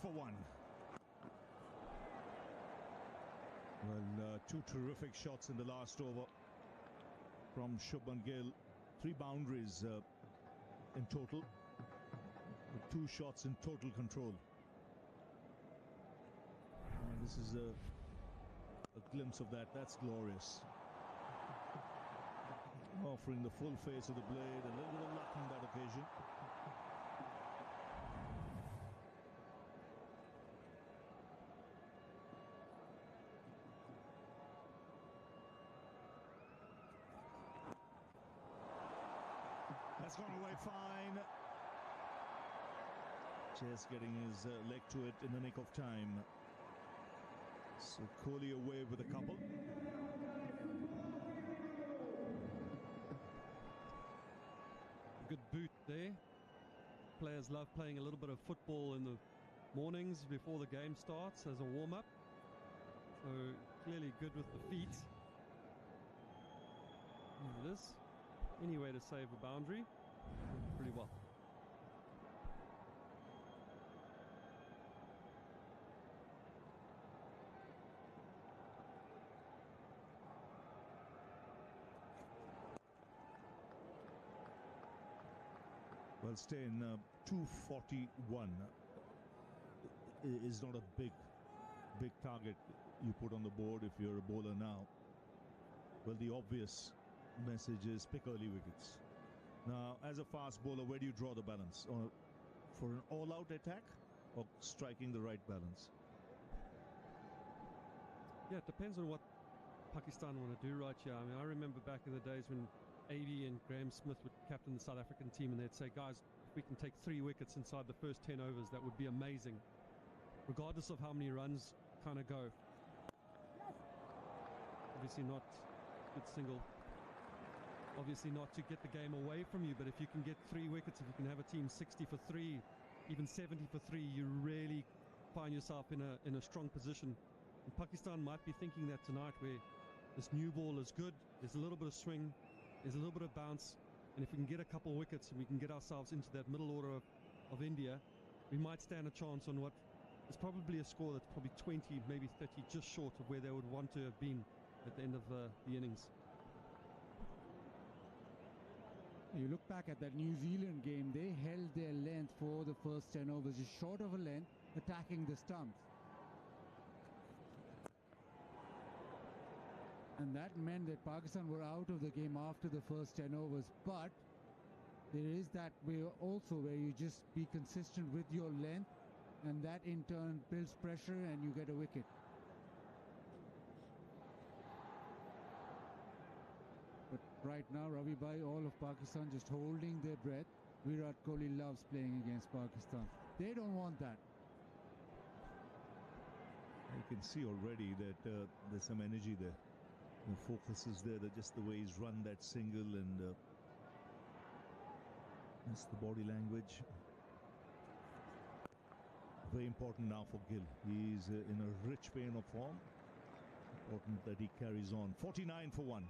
For 1. Well, 2 terrific shots in the last over from Shubman Gill. 3 boundaries in total, with 2 shots in total control. And this is a glimpse of that. That's glorious. Offering the full face of the blade, a little bit of luck on that occasion. That's gone away fine. Just getting his leg to it in the nick of time. So Kohli away with a couple. Good boot there. Players love playing a little bit of football in the mornings before the game starts as a warm-up. So clearly good with the feet. Look at this. Any way to save a boundary, pretty well. Well, stay in 241 is not a big target you put on the board if you're a bowler now. Well, the obvious message is pick early wickets. Now, as a fast bowler, where do you draw the balance? For an all-out attack or striking the right balance? Yeah, it depends on what Pakistan want to do right here. I mean, I remember back in the days when Avey and Graham Smith would captain the South African team, and they'd say, guys, if we can take 3 wickets inside the first 10 overs, that would be amazing, regardless of how many runs kind of go. Obviously not good single. Obviously not to get the game away from you, but if you can get 3 wickets, if you can have a team 60 for 3, even 70 for 3, you really find yourself in a strong position. And Pakistan might be thinking that tonight, where This new ball is good. There's a little bit of swing. There's a little bit of bounce. And if we can get a couple of wickets and we can get ourselves into that middle order of India, we might stand a chance on what is probably a score that's probably 20, maybe 30, just short of where they would want to have been at the end of the innings. You look back at that New Zealand game, they held their length for the first 10 overs, just short of a length, attacking the stumps. And that meant that Pakistan were out of the game after the first 10 overs. But there is that way also where you just be consistent with your length, and that in turn builds pressure and you get a wicket. But right now, Ravi Bhai, all of Pakistan just holding their breath. Virat Kohli loves playing against Pakistan. They don't want that. You can see already that there's some energy there. The focus is there, that just the way he's run that single, and that's the body language. Very important now for Gill. He's in a rich vein of form. Important that he carries on. 49 for 1.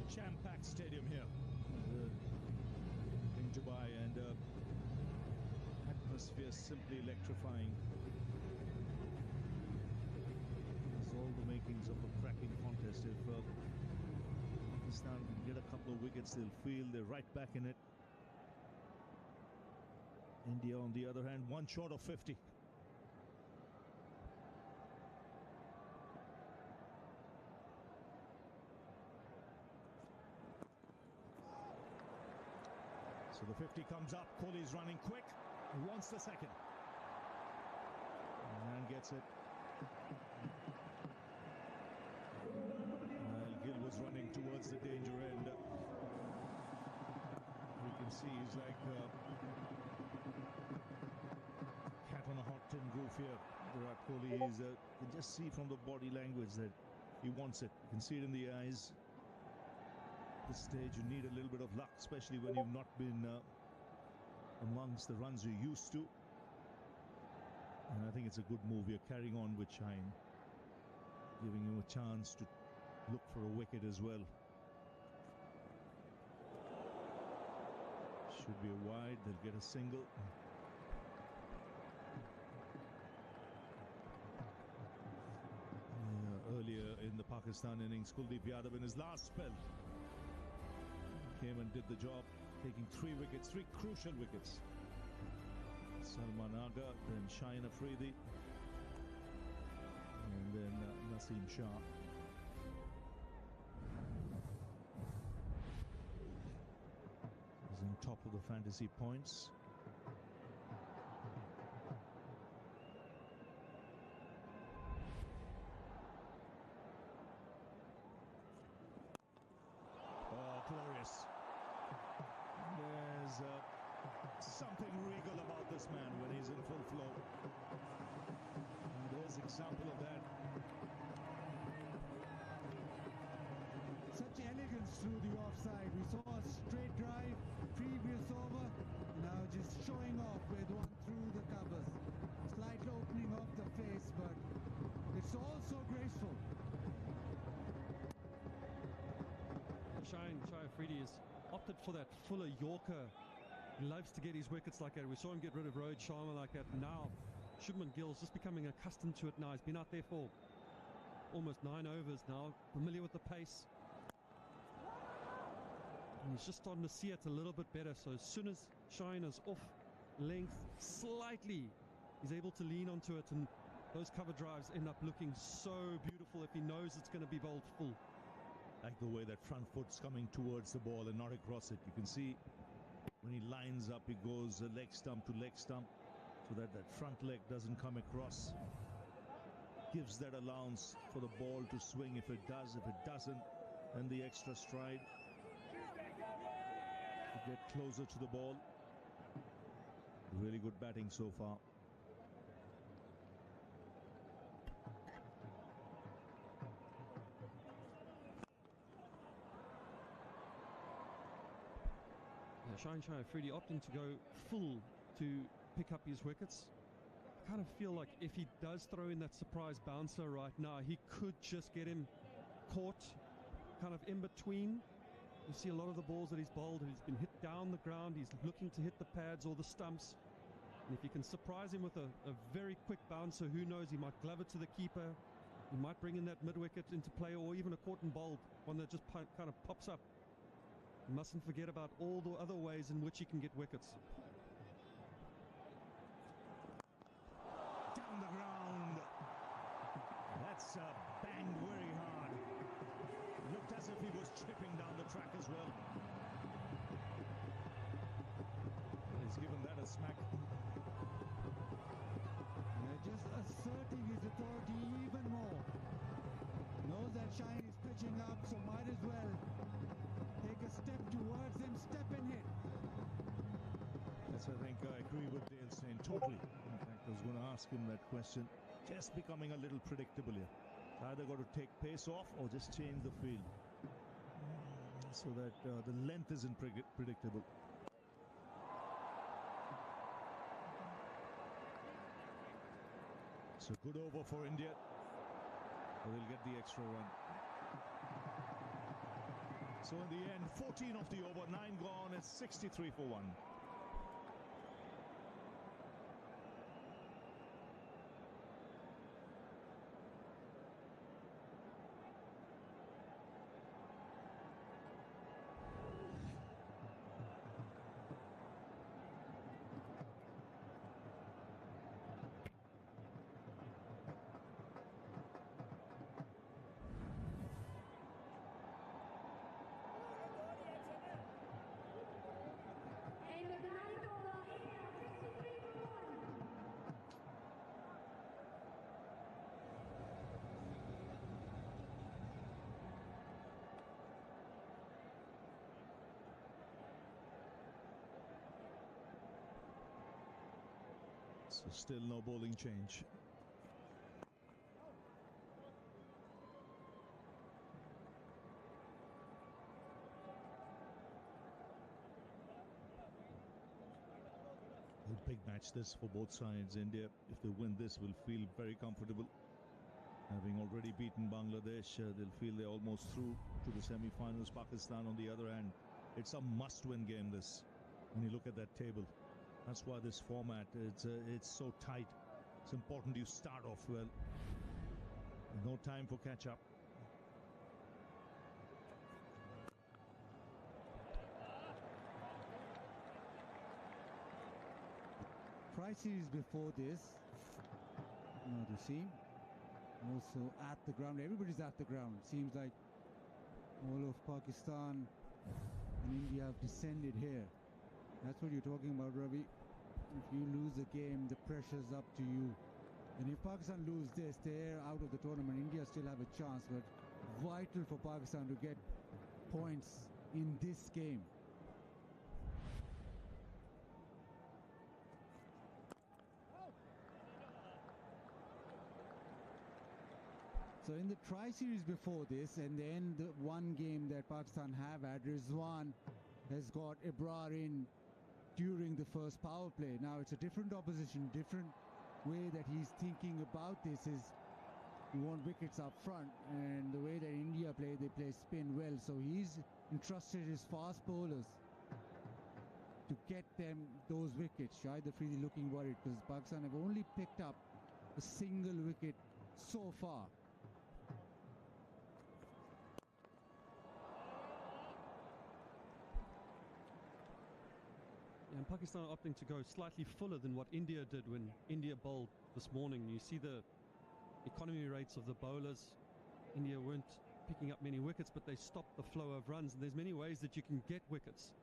Jam-packed stadium here in Dubai, and atmosphere simply electrifying. There's all the makings of a cracking contest. If Pakistan can get a couple of wickets, they'll feel they're right back in it. India, on the other hand, one short of 50. So the 50 comes up. Kohli's running quick. He wants the second. And gets it. Gill was running towards the danger end. You can see he's like cat on a hot tin roof here. Virat Kohli, you can just see from the body language that he wants it. You can see it in the eyes. At this stage, you need a little bit of luck, especially when you've not been amongst the runs you're used to. And I think it's a good move. You're carrying on with Shine, giving him a chance to look for a wicket as well. Should be a wide. They'll get a single. Earlier in the Pakistan innings, Kuldeep Yadav in his last spell came and did the job, taking 3 wickets, 3 crucial wickets. Salman Agha, then Shaheen Afridi, and then Naseem Shah. He's on top of the fantasy points. Oh, glorious. There's something regal about this man when he's in full flow. And there's example of that. Such elegance through the offside. We saw a straight drive, previous over, now just showing off with one through the covers. Slight opening of the face, but it's also graceful. Shaheen Afridi has opted for that fuller Yorker. He loves to get his wickets like that. We saw him get rid of Rohit Sharma like that. Now, Shubman Gill's just becoming accustomed to it now. He's been out there for almost 9 overs now, familiar with the pace. And he's just starting to see it a little bit better. So as soon as Shaheen is off length slightly, he's able to lean onto it, and those cover drives end up looking so beautiful if he knows it's going to be bowled full. Like the way that front foot's coming towards the ball and not across it. You can see when he lines up, he goes leg stump to leg stump, so that that front leg doesn't come across. gives that allowance for the ball to swing if it does. If it doesn't, then the extra stride to get closer to the ball. Really good batting so far. Shaheen Shah Afridi opting to go full to pick up his wickets. I kind of feel like if he does throw in that surprise bouncer right now, he could just get him caught kind of in between. You see a lot of the balls that he's bowled, he's been hit down the ground, he's looking to hit the pads or the stumps. And if you can surprise him with a very quick bouncer, who knows, he might glove it to the keeper, he might bring in that mid-wicket into play, or even a caught and bowled, one that just kind of pops up. You mustn't forget about all the other ways in which he can get wickets. Down the ground. That's banged very hard. Looked as if he was tripping down the track as well. He's given that a smack. Just asserting his authority even more. Knows that Shaheen is pitching up, so might as well take a step towards him, step and hit. Yes, I think I agree with Dale saying totally. In fact, I was going to ask him that question. Just becoming a little predictable here. Either got to take pace off or just change the field so that the length isn't predictable. So good over for India. They'll get the extra run. So in the end, 14 off the over, 9 gone, it's 63 for 1. So still no bowling change. A big match this for both sides. India, if they win this, will feel very comfortable. Having already beaten Bangladesh, they'll feel they're almost through to the semi-finals. Pakistan, on the other hand, it's a must-win game this. When you look at that table, that's why this format, it's so tight. It's important you start off well. No time for catch-up. Crises before this, to see. Also at the ground, everybody's at the ground. Seems like all of Pakistan and India have descended here. That's what you're talking about, Ravi. If you lose a game, the pressure's up to you. And if Pakistan lose this, they're out of the tournament. India still have a chance, but vital for Pakistan to get points in this game. So in the tri-series before this, and then the one game that Pakistan have had, Rizwan has got Ibrar in during the first power play. Now it's a different opposition, different way that he's thinking about this is you want wickets up front, and the way that India play, they play spin well. So he's entrusted his fast bowlers to get them those wickets. Shahid Afridi looking worried because Pakistan have only picked up a single wicket so far. And Pakistan opting to go slightly fuller than what India did when India bowled this morning. You see the economy rates of the bowlers. India weren't picking up many wickets, but they stopped the flow of runs. And there's many ways that you can get wickets.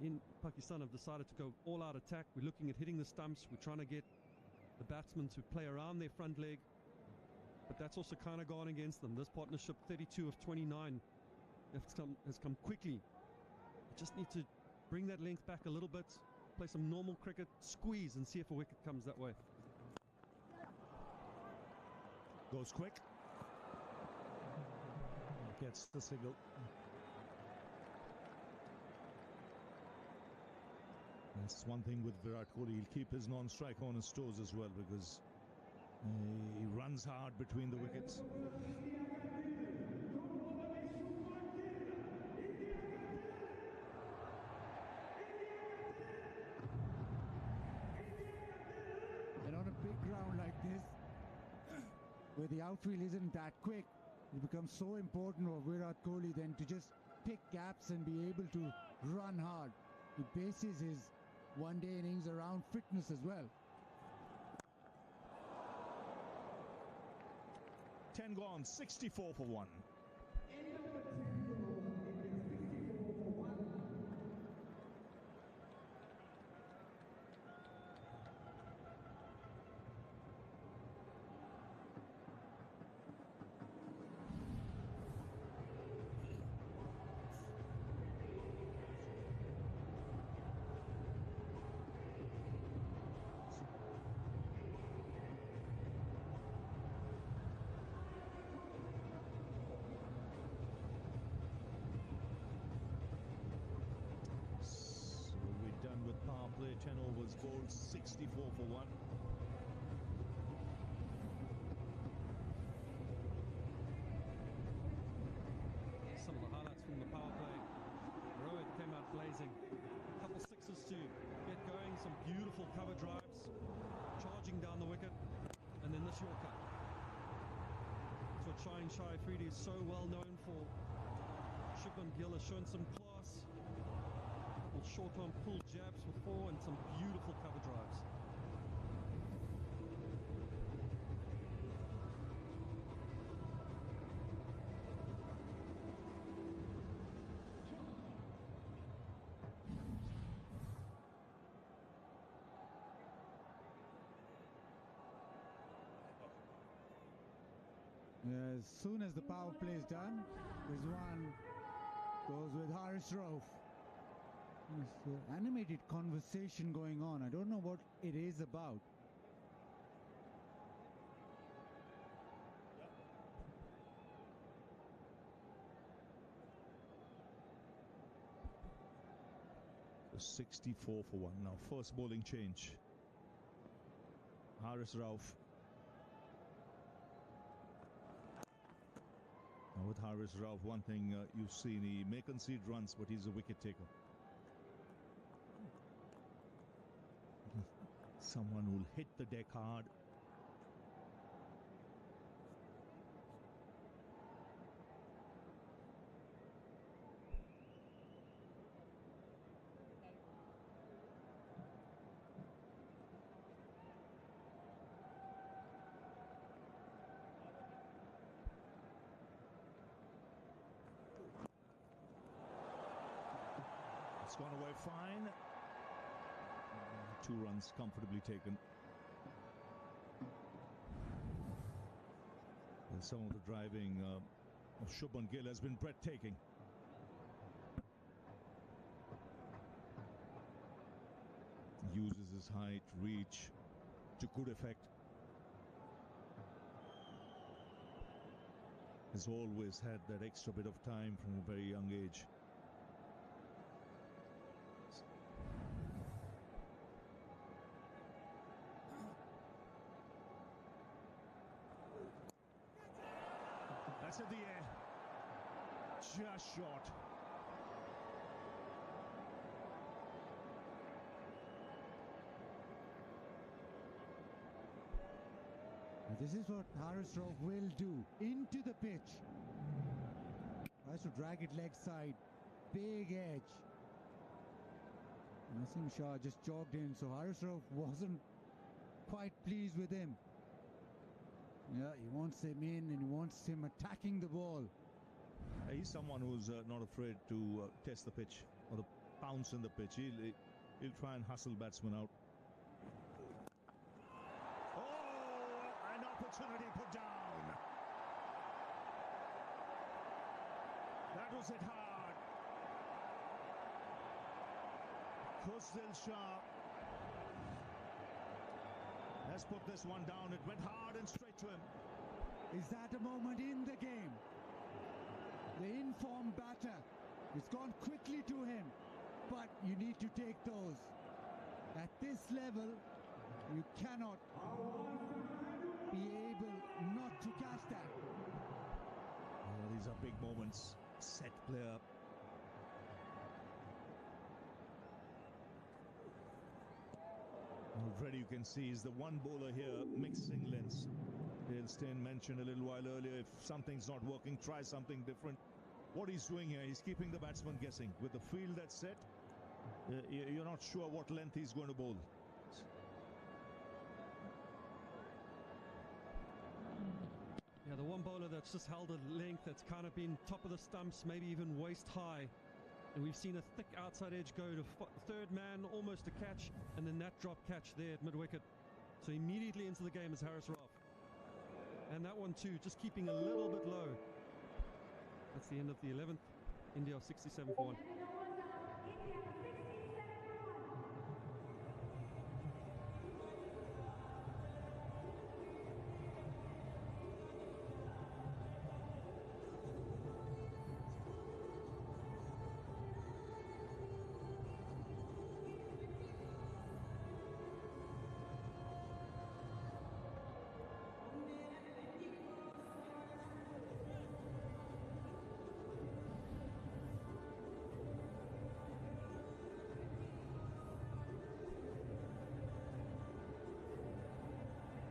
In Pakistan have decided to go all-out attack. We're looking at hitting the stumps. We're trying to get the batsmen to play around their front leg. but that's also kind of gone against them. This partnership, 32 of 29, has come quickly. They just need to bring that length back a little bit, play some normal cricket, squeeze, and see if a wicket comes that way. Goes quick. Gets the single. That's one thing with Virat Kohli. He'll keep his non-strike on his toes as well, because he runs hard between the wickets. And on a big ground like this, where the outfield isn't that quick, it becomes so important for Virat Kohli then to just pick gaps and be able to run hard. He bases his one-day innings around fitness as well. 10 gone, 64 for 1. With power play, 10 overs bowled, 64 for 1. Some of the highlights from the power play. Rohit came out blazing. A couple sixes to get going, some beautiful cover drives, charging down the wicket, and then this Yorker. That's what Shai Afridi is so well known for. Shubman Gill has shown some class. Short-arm pull jabs for 4 and some beautiful cover drives. As soon as the power play is done, Rizwan goes with Haris Rauf. There's an animated conversation going on. I don't know what it is about. So 64 for 1. Now first bowling change. Haris Rauf. Now with Haris Rauf, one thing you've seen, he may concede runs, but he's a wicket taker. Someone who'll hit the deck hard. It's gone away fine. 2 runs comfortably taken. And some of the driving of Shubman Gill has been breathtaking. He uses his height, reach to good effect. Has always had that extra bit of time from a very young age. That's in the air. Just short. This is what Haris Rauf will do. Into the pitch. Tries to drag it leg side. Big edge. Naseem Shah just jogged in, so Haris Rauf wasn't quite pleased with him. Yeah, he wants him in and he wants him attacking the ball. He's someone who's not afraid to test the pitch or the pounce in the pitch. He'll try and hustle batsmen out. Oh, an opportunity put down. throws it hard. Khuzdil Shah has put this one down. It went hard and straight to him. Is that a moment in the game? The informed batter, it's gone quickly to him, but you need to take those. At this level, you cannot be able not to catch that. Oh, these are big moments. Set player. Already you can see is the one bowler here mixing lengths. Dale Steyn mentioned a little while earlier, if something's not working, try something different. What he's doing here, he's keeping the batsman guessing. With the field that's set, you're not sure what length he's going to bowl. Yeah, the one bowler that's just held a length that's kind of been top of the stumps, maybe even waist high. And we've seen a thick outside edge go to third man, almost a catch, and then that drop catch there at mid-wicket. So immediately into the game is Haris Rauf. And that one too, just keeping a little bit low. That's the end of the 11th. India 67 for 1.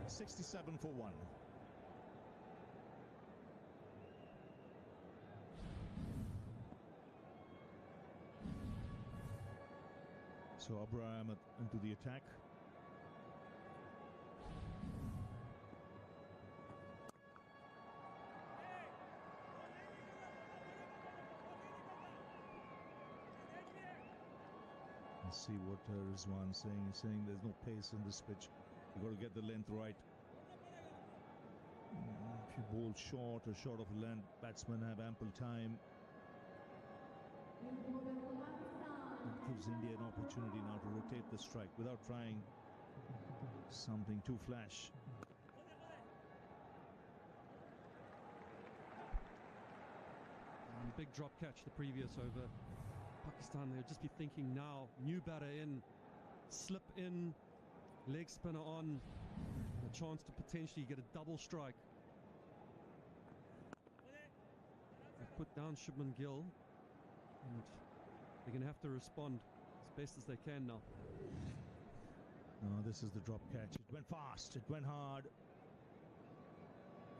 67 for 1. So Abraham into the attack. Let's see what Rizwan saying. He's saying there's no pace in this pitch. You've got to get the length right. If you bowl short or short of length, batsmen have ample time. It gives India an opportunity now to rotate the strike without trying something too flash. Big drop catch the previous over. Pakistan, they'll just be thinking now, new batter in, slip in, leg spinner on, a chance to potentially get a double strike. They've put down Shubman Gill, and they're going to have to respond as best as they can now. No, this is the drop catch. It went fast, it went hard.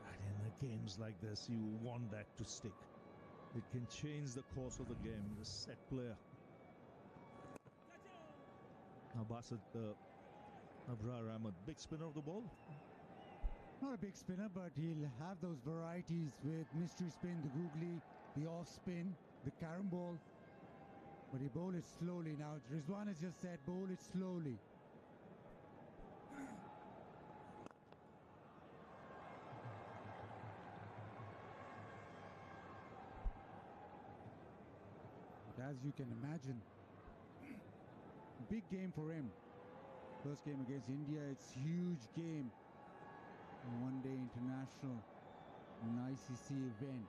And in the games like this, you want that to stick. It can change the course of the game. The set player. Now Basit Abrar Ahmed, big spinner of the ball. Not a big spinner, but he'll have those varieties with mystery spin, the googly, the off spin, the carom ball. But he bowl it slowly now. Rizwan has just said bowl it slowly. As you can imagine, big game for him. First game against India, it's huge game. One day international, an ICC event.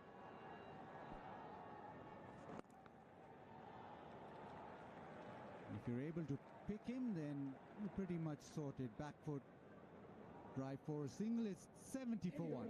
If you're able to pick him, then you're pretty much sorted. Back foot, drive for a single, it's 70 for 1.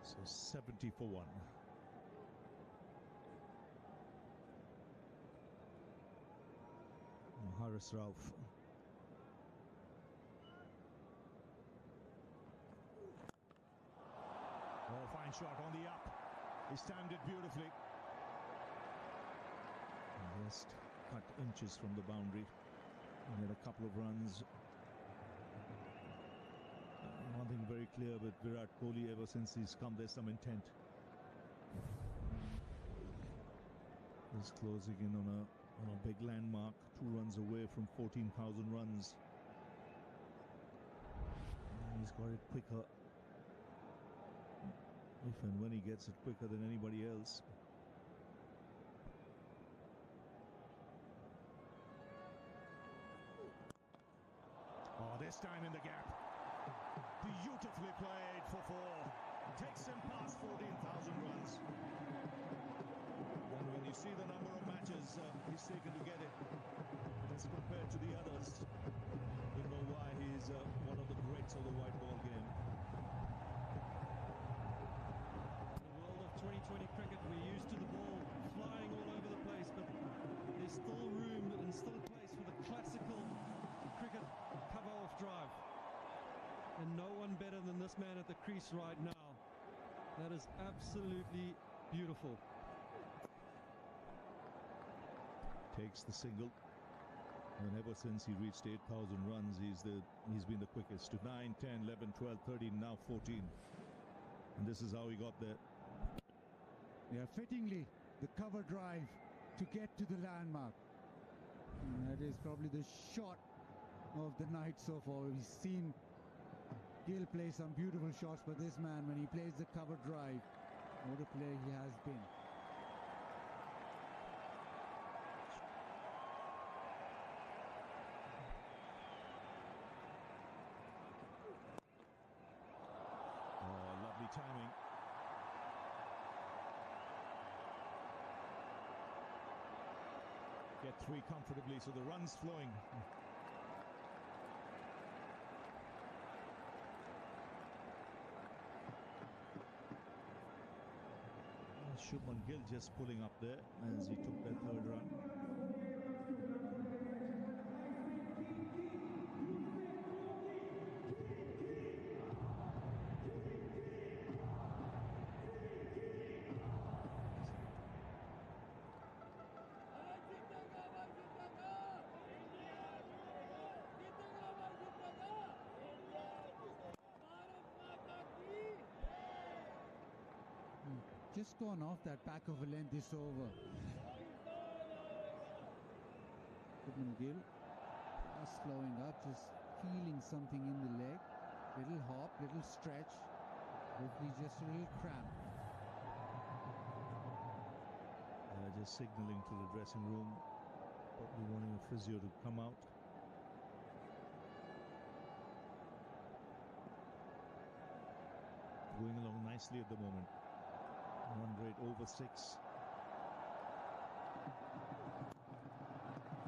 So 70 for 1. Haris Rauf. shot on the up. He's timed it beautifully. Just cut inches from the boundary. He had a couple of runs. One thing very clear with Virat Kohli, ever since he's come, there's some intent. He's closing in on a big landmark, 2 runs away from 14,000 runs. And he's got it quicker. If and when he gets it quicker than anybody else. Oh, this time in the gap. Beautifully played for 4. Takes him past 14,000 runs. And when you see the number of matches he's taken to get it, as compared to the others, you know why he's one of the greats of the white ball game. In the world of 2020 cricket, we're used to the ball flying all over the place, but there's still room and still place for the classical cricket cover-off drive. And no one better than this man at the crease right now. That is absolutely beautiful. Takes the single. And ever since he reached 8,000 runs, he's been the quickest to 9, 10, 11, 12, 13, now 14. And this is how he got there. Yeah, fittingly, the cover drive to get to the landmark. And that is probably the shot of the night so far. We've seen Gill play some beautiful shots, but this man, when he plays the cover drive, what a player he has been. Oh, lovely timing. Get 3 comfortably, so the run's flowing. Shubman Gill just pulling up there as he took that 3rd run. Just gone off that back of a length this over. Shubman Gill just flowing up, just feeling something in the leg. Little hop, little stretch. Hopefully just a little cramp. Just signaling to the dressing room, probably wanting a physio to come out. Going along nicely at the moment. Run rate over 6.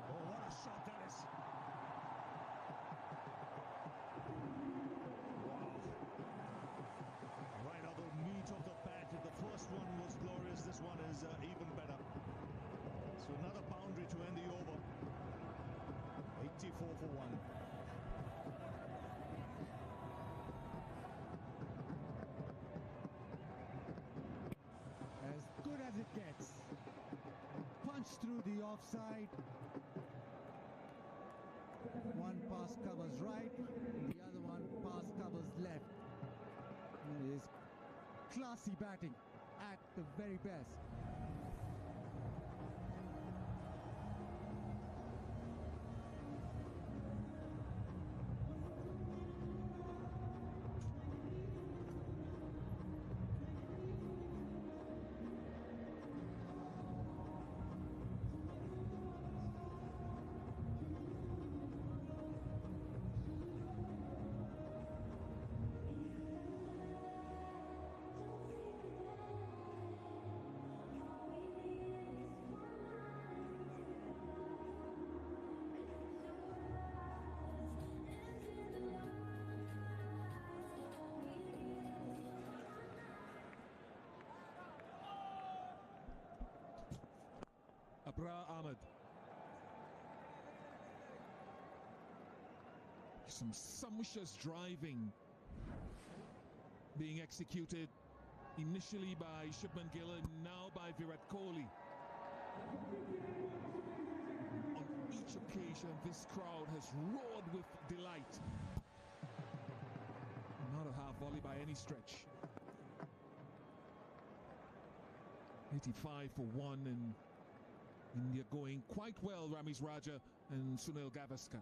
Oh, what a shot that is! Wow. Right on the meat of the bat. The first one was glorious. This one is even better. So another boundary to end the over. 84 for 1. As good as it gets. Punch through the offside. One pass covers right, the other one pass covers left. It is classy batting at the very best. Abrar Ahmed. Some sumptuous driving being executed initially by Shubman Gill and now by Virat Kohli. On each occasion, this crowd has roared with delight. Not a half volley by any stretch. 85 for 1, and India going quite well, Ramiz Raja and Sunil Gavaskar.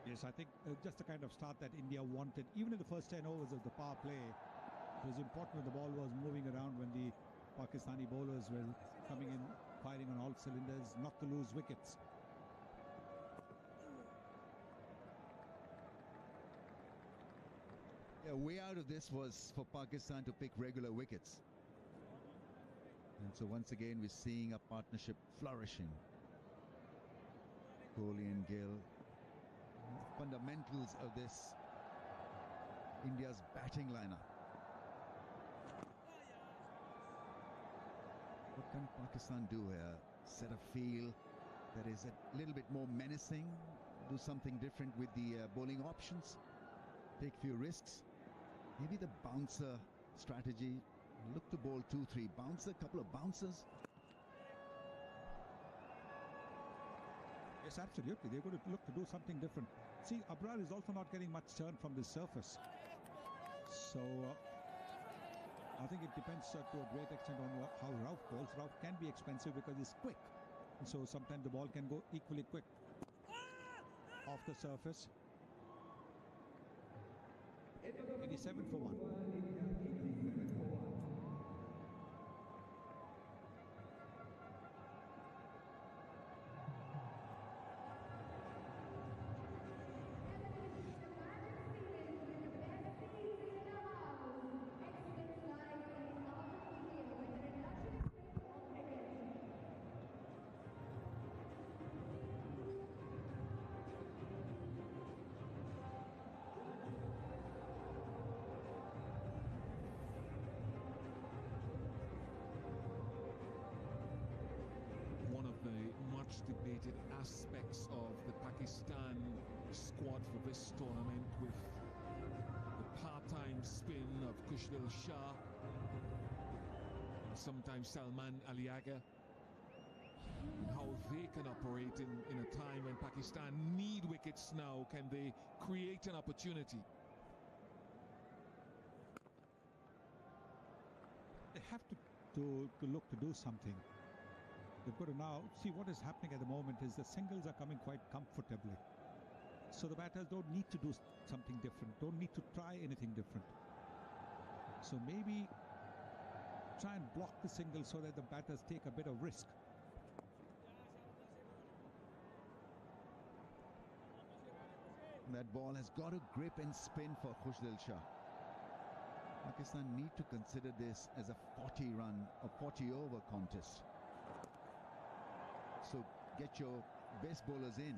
Yes, I think just the kind of start that India wanted, even in the first 10 overs of the power play. It was important when the ball was moving around, when the Pakistani bowlers were coming in, firing on all cylinders, not to lose wickets. Yeah, way out of this was for Pakistan to pick regular wickets. And so once again, we're seeing a partnership flourishing. Kohli and Gill. Fundamentals of this India's batting lineup. What can Pakistan do here? Set a field that is a little bit more menacing. Do something different with the bowling options. Take few risks. Maybe the bouncer strategy. Look to bowl 2-3 bouncer, couple of bouncers. Yes, absolutely. They're going to look to do something different. See, Abrar is also not getting much turn from the surface. So I think it depends to a great extent on how Rauf bowls. Rauf can be expensive because he's quick. And so sometimes the ball can go equally quick off the surface. 87 for 1. One of the much debated aspects of the Pakistan squad for this tournament, with the part-time spin of Kushdil Shah, sometimes Salman Aliaga, and how they can operate in a time when Pakistan need wickets now. Can they create an opportunity? They have to look to do something. They've got to now see what is happening at the moment is the singles are coming quite comfortably. So the batters don't need to do something different, don't need to try anything different. So maybe try and block the singles so that the batters take a bit of risk. That ball has got a grip and spin for Kushdil Shah. Pakistan need to consider this as a 40-run or 40-over contest. So get your best bowlers in.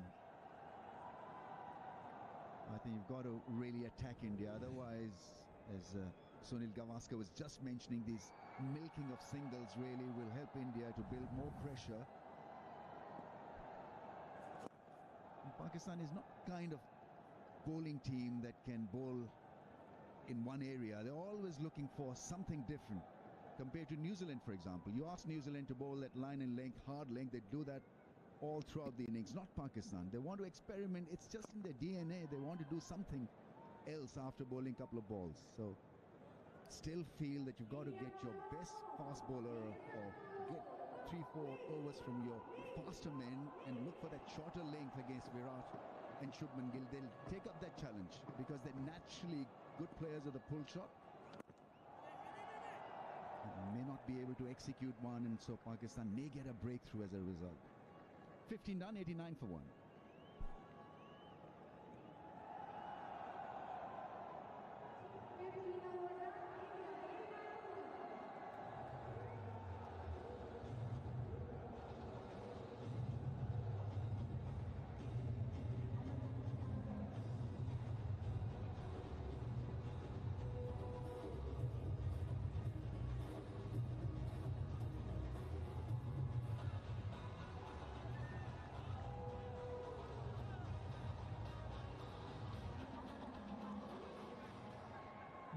I think you've got to really attack India. Otherwise, as Sunil Gavaskar was just mentioning, these milking of singles really will help India to build more pressure. And Pakistan is not kind of bowling team that can bowl in one area. They're always looking for something different. Compared to New Zealand, for example. You ask New Zealand to bowl that line and length, hard length, they do that all throughout the innings. Not Pakistan. They want to experiment. It's just in their DNA. They want to do something else after bowling a couple of balls. So still feel that you've got to get your best fast bowler or get 3-4 overs from your faster men and look for that shorter length against Virat and Shubman Gill. They'll take up that challenge because they're naturally good players of the pull shot. May not be able to execute one, and so Pakistan may get a breakthrough as a result. 15 done, 89 for 1.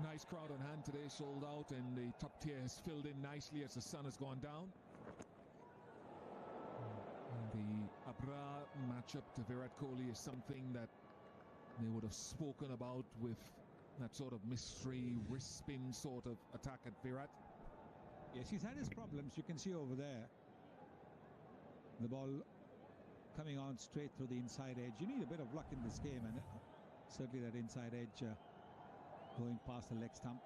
Nice crowd on hand today, sold out, and the top tier has filled in nicely as the sun has gone down. The Abra matchup to Virat Kohli is something that they would have spoken about with that sort of mystery, wrist spin sort of attack at Virat. Yes, he's had his problems. You can see over there. The ball coming on straight through the inside edge. You need a bit of luck in this game, and certainly that inside edge going past the leg stump.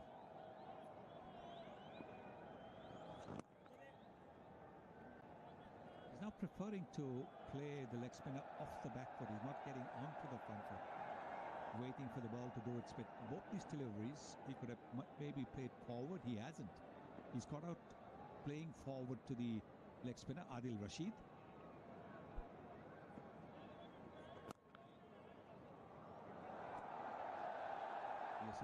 He's now preferring to play the leg spinner off the back foot. He's not getting onto the front foot, waiting for the ball to do its bit. Both these deliveries, he could have maybe played forward. He hasn't. He's got out playing forward to the leg spinner, Adil Rashid. Yes,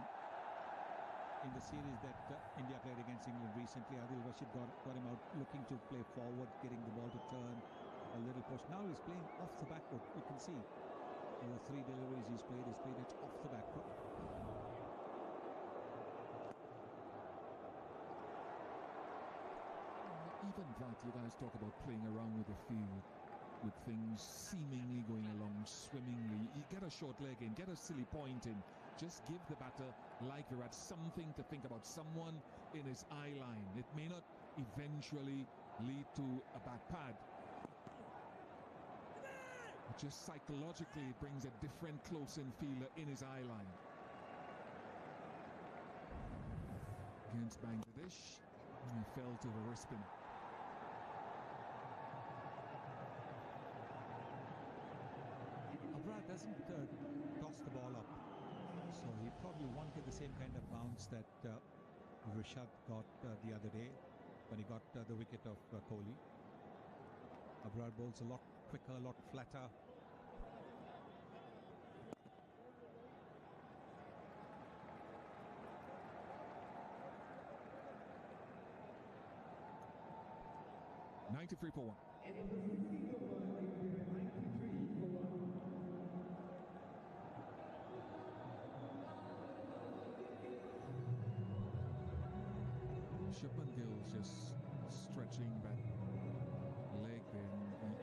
in the series that India played against England recently, Adil Rashid got him out looking to play forward, getting the ball to turn, a little push. Now he's playing off the back foot. You can see in the 3 deliveries he's played it off the back foot. Even that, you guys talk about playing around with the field, with things seemingly going along swimmingly. You get a short leg in, get a silly point in. Just give the batter, like you're at, something to think about, someone in his eye line. It may not eventually lead to a bat pad, but just psychologically it brings a different close-in fielder in his eye line. Against Bangladesh, he fell to the wrist spin. Abra doesn't toss the ball up, so he probably wanted the same kind of bounce that Rishad got the other day when he got the wicket of Kohli. Abra bowls a lot quicker, a lot flatter. .93 for 1. Shipman Gill's just stretching that leg there.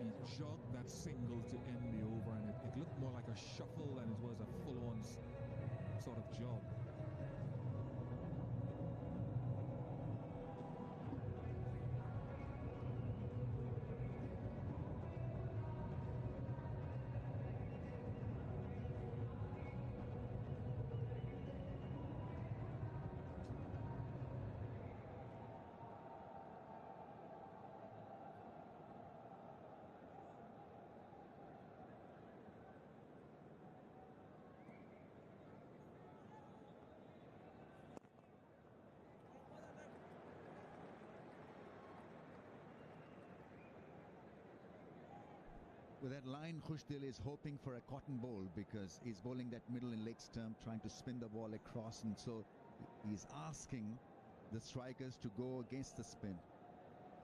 He jogged that single to end the over, and it looked more like a shuffle than it was a full-on sort of jog. With that line, Khushdil is hoping for a cotton bowl because he's bowling that middle and leg stump, trying to spin the ball across, and so he's asking the strikers to go against the spin.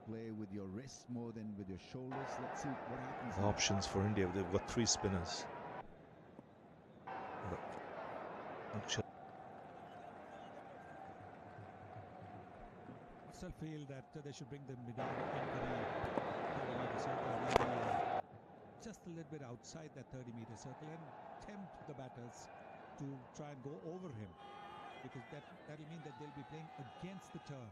Play with your wrists more than with your shoulders. Let's see what happens. Options for India. They've got 3 spinners. I still feel that they should bring them down into the circle, just a little bit outside that 30-meter circle, and tempt the batters to try and go over him, because that'll mean that they'll be playing against the turn.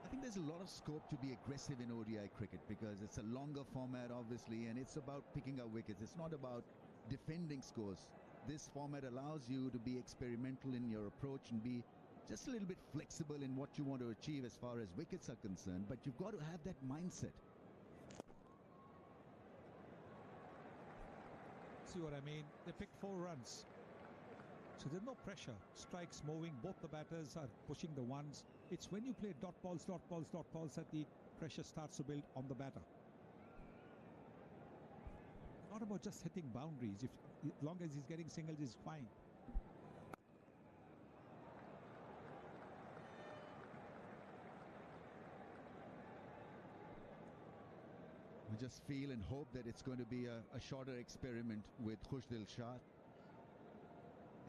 I think there's a lot of scope to be aggressive in ODI cricket because it's a longer format, obviously, and it's about picking up wickets. It's not about defending scores. This format allows you to be experimental in your approach and be just a little bit flexible in what you want to achieve as far as wickets are concerned, but you've got to have that mindset. See what I mean? They picked 4 runs. So there's no pressure. Strikes moving, both the batters are pushing the ones. It's when you play dot balls that the pressure starts to build on the batter. Not about just hitting boundaries. As long as he's getting singles, is fine. We just feel and hope that it's going to be a shorter experiment with Khushdil Shah.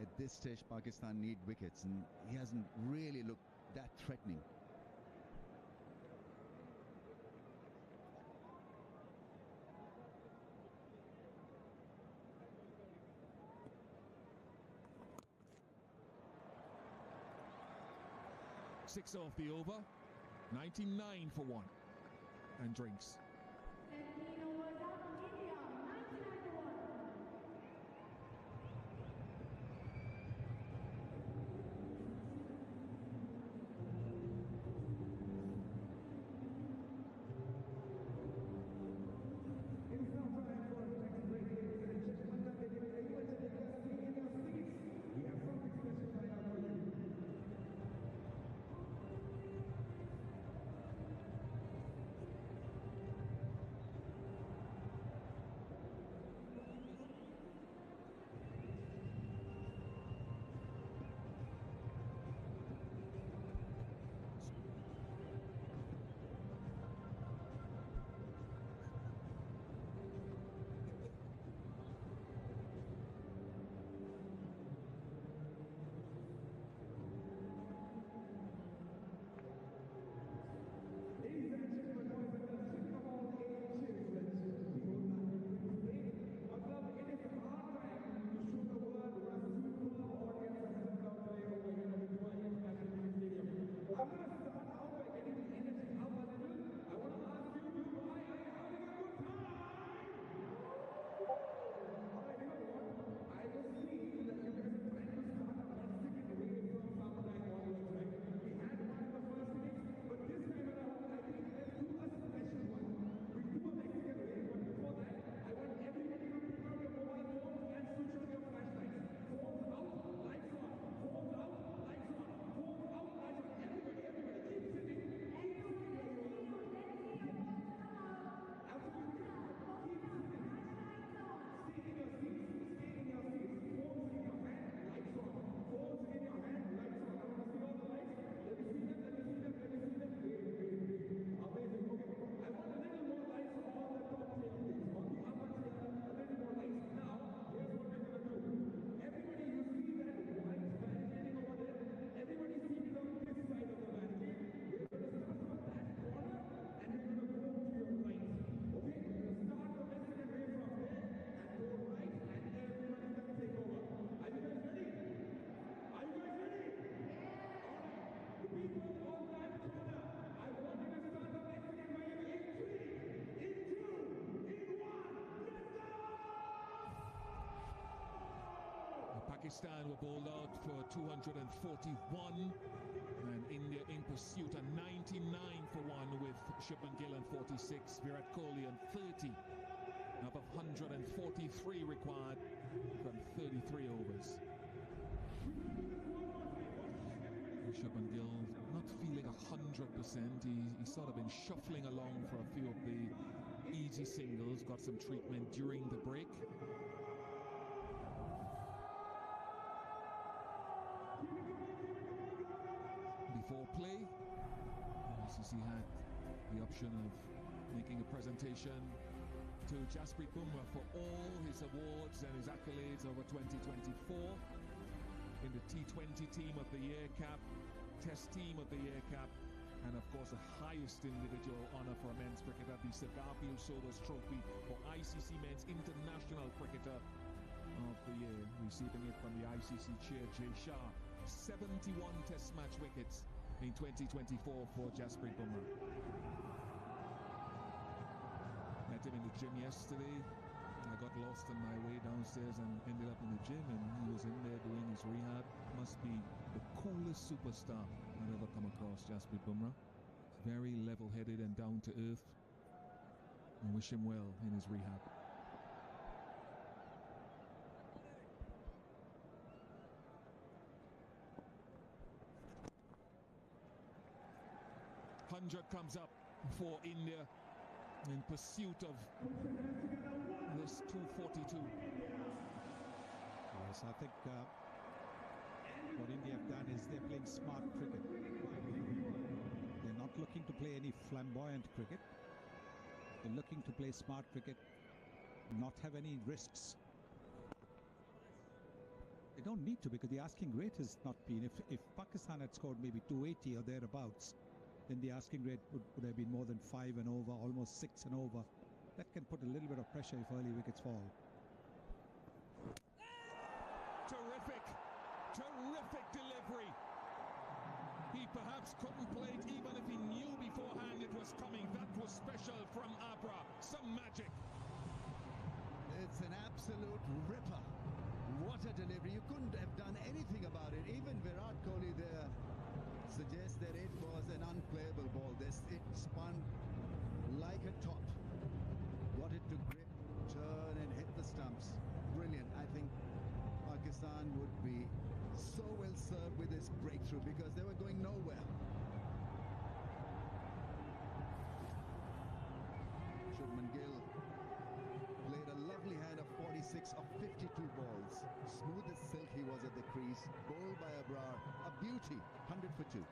at this stage Pakistan need wickets, and he hasn't really looked that threatening. Six off the over, 99 for one, and drinks. Pakistan were bowled out for 241, and India in pursuit a 99 for 1 with Shubman Gill on 46, Virat Kohli on 30. Up of 143 required from 33 overs. Shubman Gill not feeling 100%. He's sort of been shuffling along for a few of the easy singles, got some treatment during the break. Before play, ICC had the option of making a presentation to Jasprit Bumrah for all his awards and his accolades over 2024 in the T20 Team of the Year cap, Test Team of the Year cap, and of course the highest individual honor for a men's cricketer, the Sir Garfield Sobers Trophy for ICC Men's International Cricketer of the Year, receiving it from the ICC chair Jay Shah. 71 Test match wickets in 2024 for Jasprit Bumrah. Met him in the gym yesterday. I got lost on my way downstairs and ended up in the gym, and he was in there doing his rehab. Must be the coolest superstar I've ever come across, Jasprit Bumrah. Very level-headed and down to earth. I wish him well in his rehab. 100 comes up for India in pursuit of this 242. Yes, I think what India have done is they're playing smart cricket. They're not looking to play any flamboyant cricket. They're looking to play smart cricket, not have any risks. They don't need to, because the asking rate has not been. If Pakistan had scored maybe 280 or thereabouts, then the asking rate would have been more than 5 and over, almost 6 and over. That can put a little bit of pressure if early wickets fall. Terrific delivery. He perhaps couldn't play it even if he knew beforehand it was coming. That was special from Abra. Some magic. It's an absolute ripper. What a delivery. You couldn't have done anything about it. Even Virat Kohli there suggests that it was an unplayable ball. It spun like a top. Got it to grip, turn and hit the stumps. Brilliant. I think Pakistan would be so well served with this breakthrough because they were going nowhere. Shubman Gill played a lovely hand of 46 of 52 balls. Smooth as silk he was at the crease. Bowled by Abrar. A beauty. 100 for 2.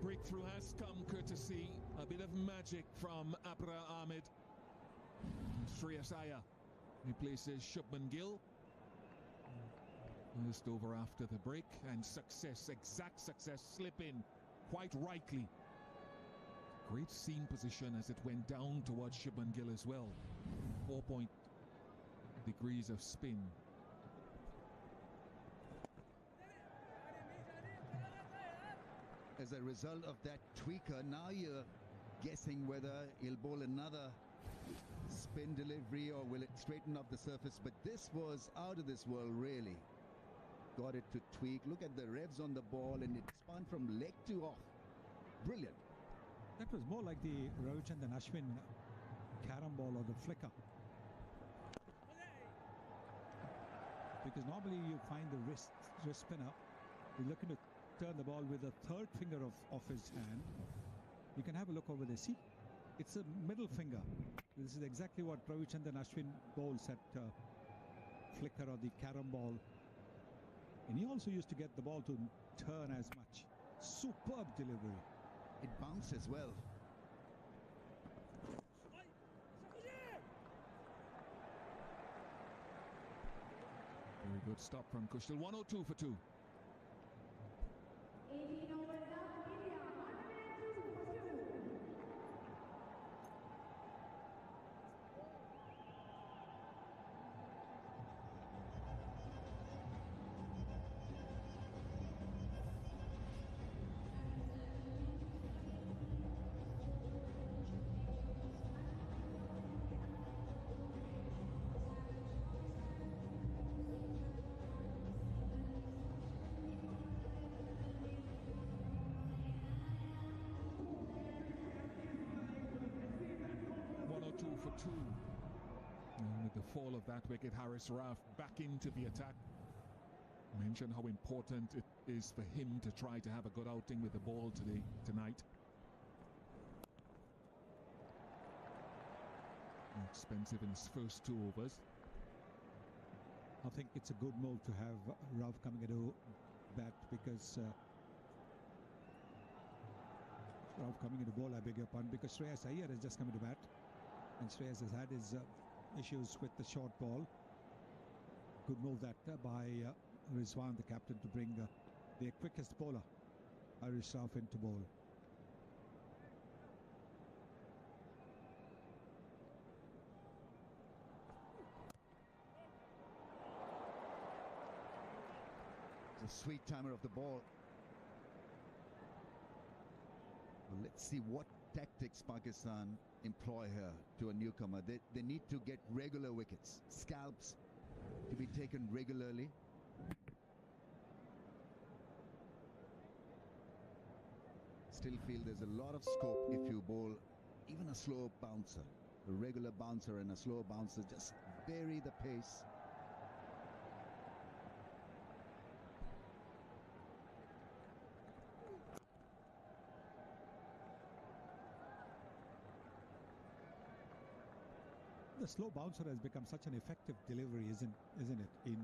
Breakthrough has come courtesy a bit of magic from Abra Ahmed. Shreyas Iyer replaces Shubman Gill. First over after the break, and success, exact success, slip in quite rightly. Great seam position as it went down towards Shubman Gill as well. 4 degrees of spin. As a result of that tweaker, now you're guessing whether he'll bowl another spin delivery or will it straighten up the surface. But this was out of this world, really. Got it to tweak. Look at the revs on the ball, and it spun from leg to off. Brilliant. That was more like the Ravichandran Ashwin carom ball or the flicker. Because normally you find the wrist spinner, you're looking to turn the ball with the third finger of his hand. You can have a look over there. See, it's a middle finger. This is exactly what Ravichandran Ashwin bowls at flicker or the carom ball. And he also used to get the ball to turn as much. Superb delivery. It bounced as well. Very good stop from Kushal. 102 for 2. 18 overs up, India, 102 for 2. For 2. And with the fall of that wicket, Haris Rauf back into the attack. Mentioned how important it is for him to try to have a good outing with the ball tonight. Expensive in his first 2 overs. I think it's a good move to have Rauf coming into bat because Rauf coming into bowl, I beg your pardon, because Shreyas Iyer has just come into bat. And Shreyas has had his issues with the short ball. Good move that by Rizwan, the captain, to bring their quickest bowler, Haris Rauf, into bowl. The sweet timer of the ball. Well, let's see what tactics Pakistan employ here to a newcomer. They need to get regular wickets, scalps to be taken regularly. Still feel there's a lot of scope if you bowl even a slow bouncer. a regular bouncer and a slow bouncer just vary the pace. The slow bouncer has become such an effective delivery, isn't it, in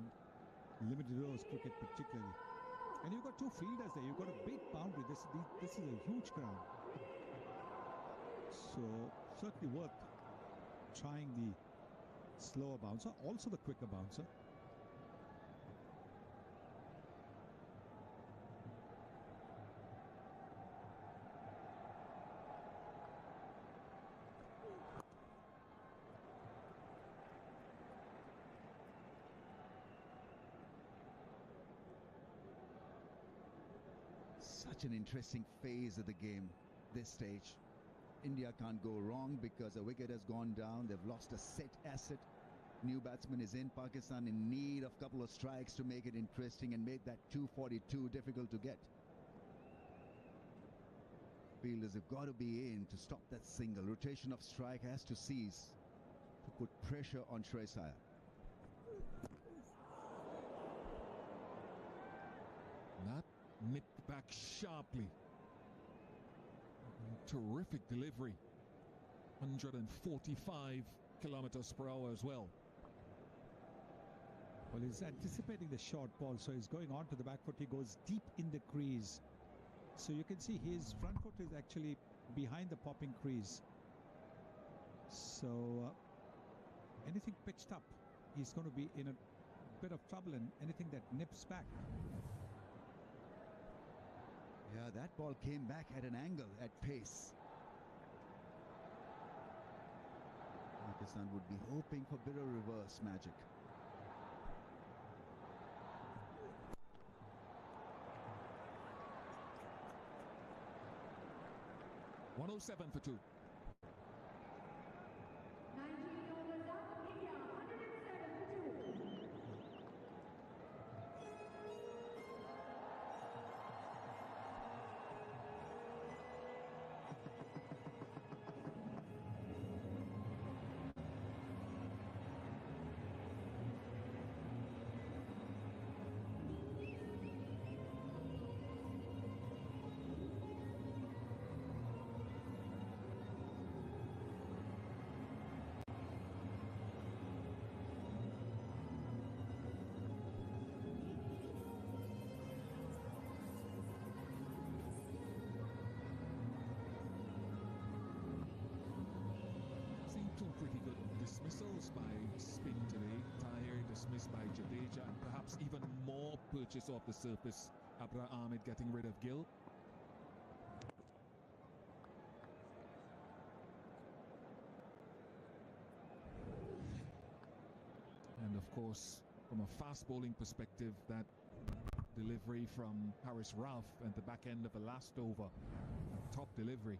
limited overs cricket particularly. And you've got two fielders there. You've got a big boundary. This is a huge ground. So certainly worth trying the slower bouncer, also the quicker bouncer. Such an interesting phase of the game, this stage. India can't go wrong because a wicket has gone down. They've lost a set asset. New batsman is in. Pakistan in need of a couple of strikes to make it interesting and make that 242 difficult to get. Fielders have got to be in to stop that single. Rotation of strike has to cease to put pressure on Shreyas Iyer. That nipped back sharply. Terrific delivery. 145 kilometers per hour as well. Well, he's anticipating the short ball, so he's going on to the back foot. He goes deep in the crease. So you can see his front foot is actually behind the popping crease. So anything pitched up, he's going to be in a bit of trouble, and anything that nips back. Yeah, that ball came back at an angle, at pace. Pakistan would be hoping for a bit of reverse magic. .107 for 2. Two pretty good dismissals by spin today. Tahir dismissed by Jadeja, and perhaps even more purchase off the surface. Abrar Ahmed getting rid of Gill. And of course, from a fast bowling perspective, that delivery from Haris Rauf at the back end of the last over. A top delivery.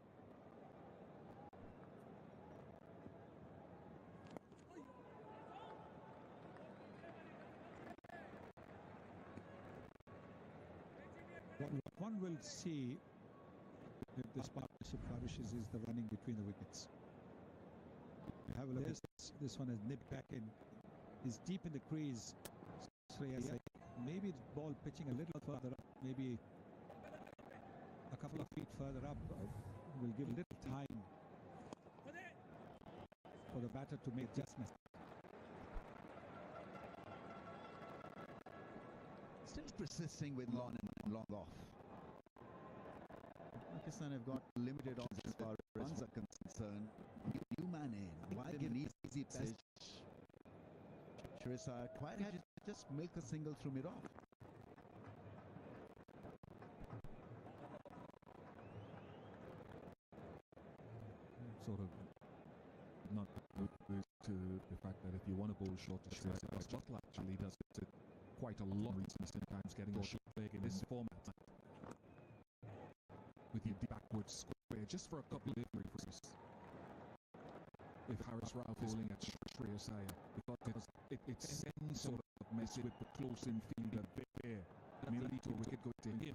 What one will see if this partnership flourishes is the running between the wickets. Have a look at this one has nipped back in. Is deep in the crease. Shreyas Iyer. Maybe the ball pitching a little further up, maybe a couple of feet further up, will give a little time for the batter to make adjustments. Still persisting with long and long off. Pakistan have got limited odds as far as runs are concerned. New man in. Why give an easy passage? Shreyas Iyer quite had to just milk a single through mid-off. Sort of not good to the fact that if you want to bowl short to Shreyas Iyer, Butler actually does it quite a lot sometimes getting a short leg in this format. With your backwards square just for a couple of deliveries. If Haris Rauf is bowling at Shreyas Iyer, because it sends sort of message with the close in fielder there. I mean, lead to a wicket going to him.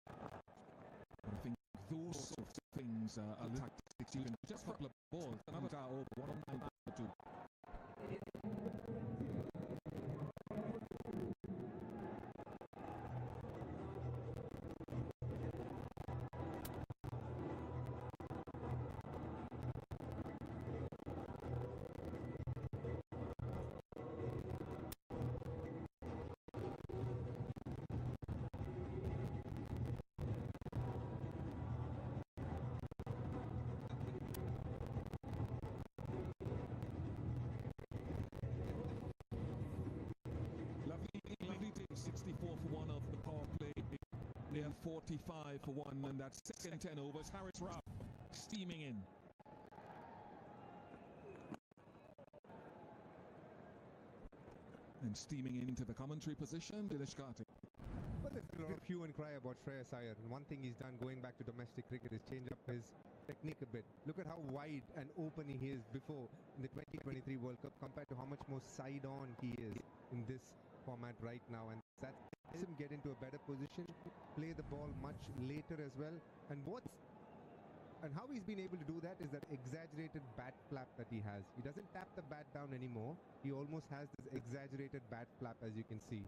I think those sorts of things a little tactics. Just a couple of balls. Another guy over 1-9 2. Lovely day, 64 for 1 of the power play. They have 45 for 1, and that's second 10 overs. Harris Rao steaming in. And steaming into the commentary position, Dinesh Karthik. But there's a lot of hue and cry about Shreyas Iyer. And one thing he's done going back to domestic cricket is change up his technique a bit. Look at how wide and open he is before in the 2023 World Cup compared to how much more side-on he is in this format right now. And that lets him get into a better position, play the ball much later as well. And how he's been able to do that is that exaggerated bat flap that he has. He doesn't tap the bat down anymore. He almost has this exaggerated bat flap, as you can see.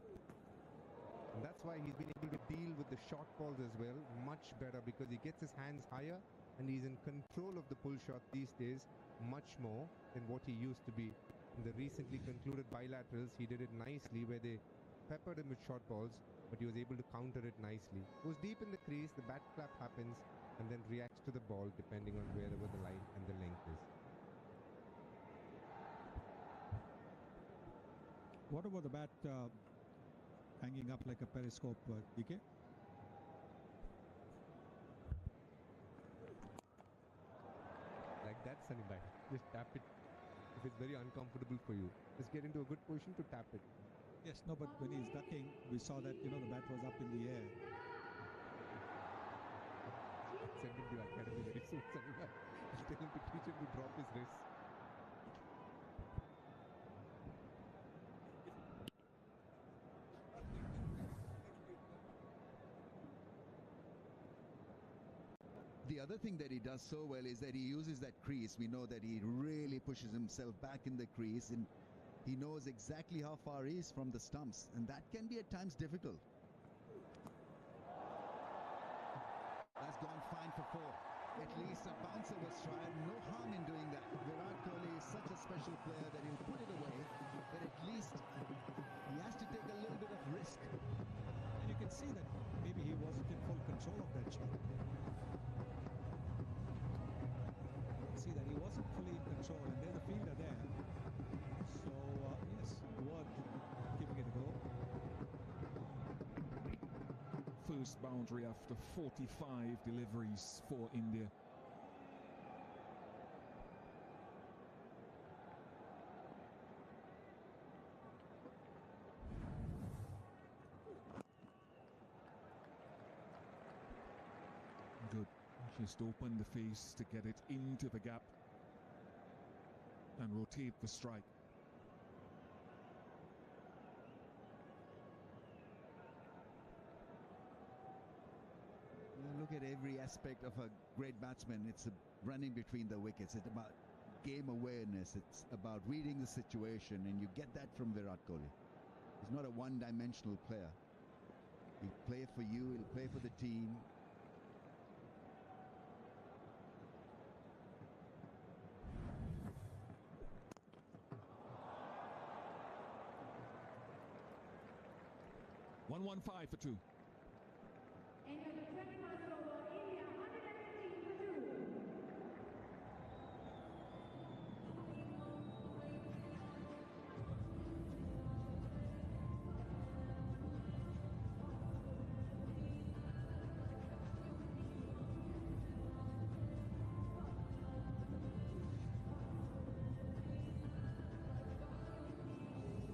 And that's why he's been able to deal with the short balls as well much better, because he gets his hands higher and he's in control of the pull shot these days much more than what he used to be. In the recently concluded bilaterals, he did it nicely where they peppered him with short balls, but he was able to counter it nicely. Goes deep in the crease, the bat flap happens, and then reacts to the ball depending on wherever the line and the length is. What about the bat hanging up like a periscope, DK? Like that, Sunny Bhai. Just tap it. If it's very uncomfortable for you, just get into a good position to tap it. Yes, no, but when he's ducking, we saw that, the bat was up in the air. Send him to academy very soon, Sunny Bhai. Tell him to teach him to drop his wrist. The other thing that he does so well is that he uses that crease. We know that he really pushes himself back in the crease, and he knows exactly how far he is from the stumps, and that can be at times difficult. That's gone fine for 4. At least a bouncer was tried. No harm in doing that. Virat Kohli is such a special player that he'll put it away, but at least he has to take a little bit of risk. And you can see that maybe he wasn't in full control of that shot. See that he wasn't fully in control, and there's a fielder there. So yes, worth giving it a go. First boundary after 45 deliveries for India. Good. Just open the face to get it into the gap and rotate the strike. Look at every aspect of a great batsman. It's running between the wickets. It's about game awareness. It's about reading the situation, and you get that from Virat Kohli. He's not a one-dimensional player. He'll play for you. He'll play for the team. One 5 for 2.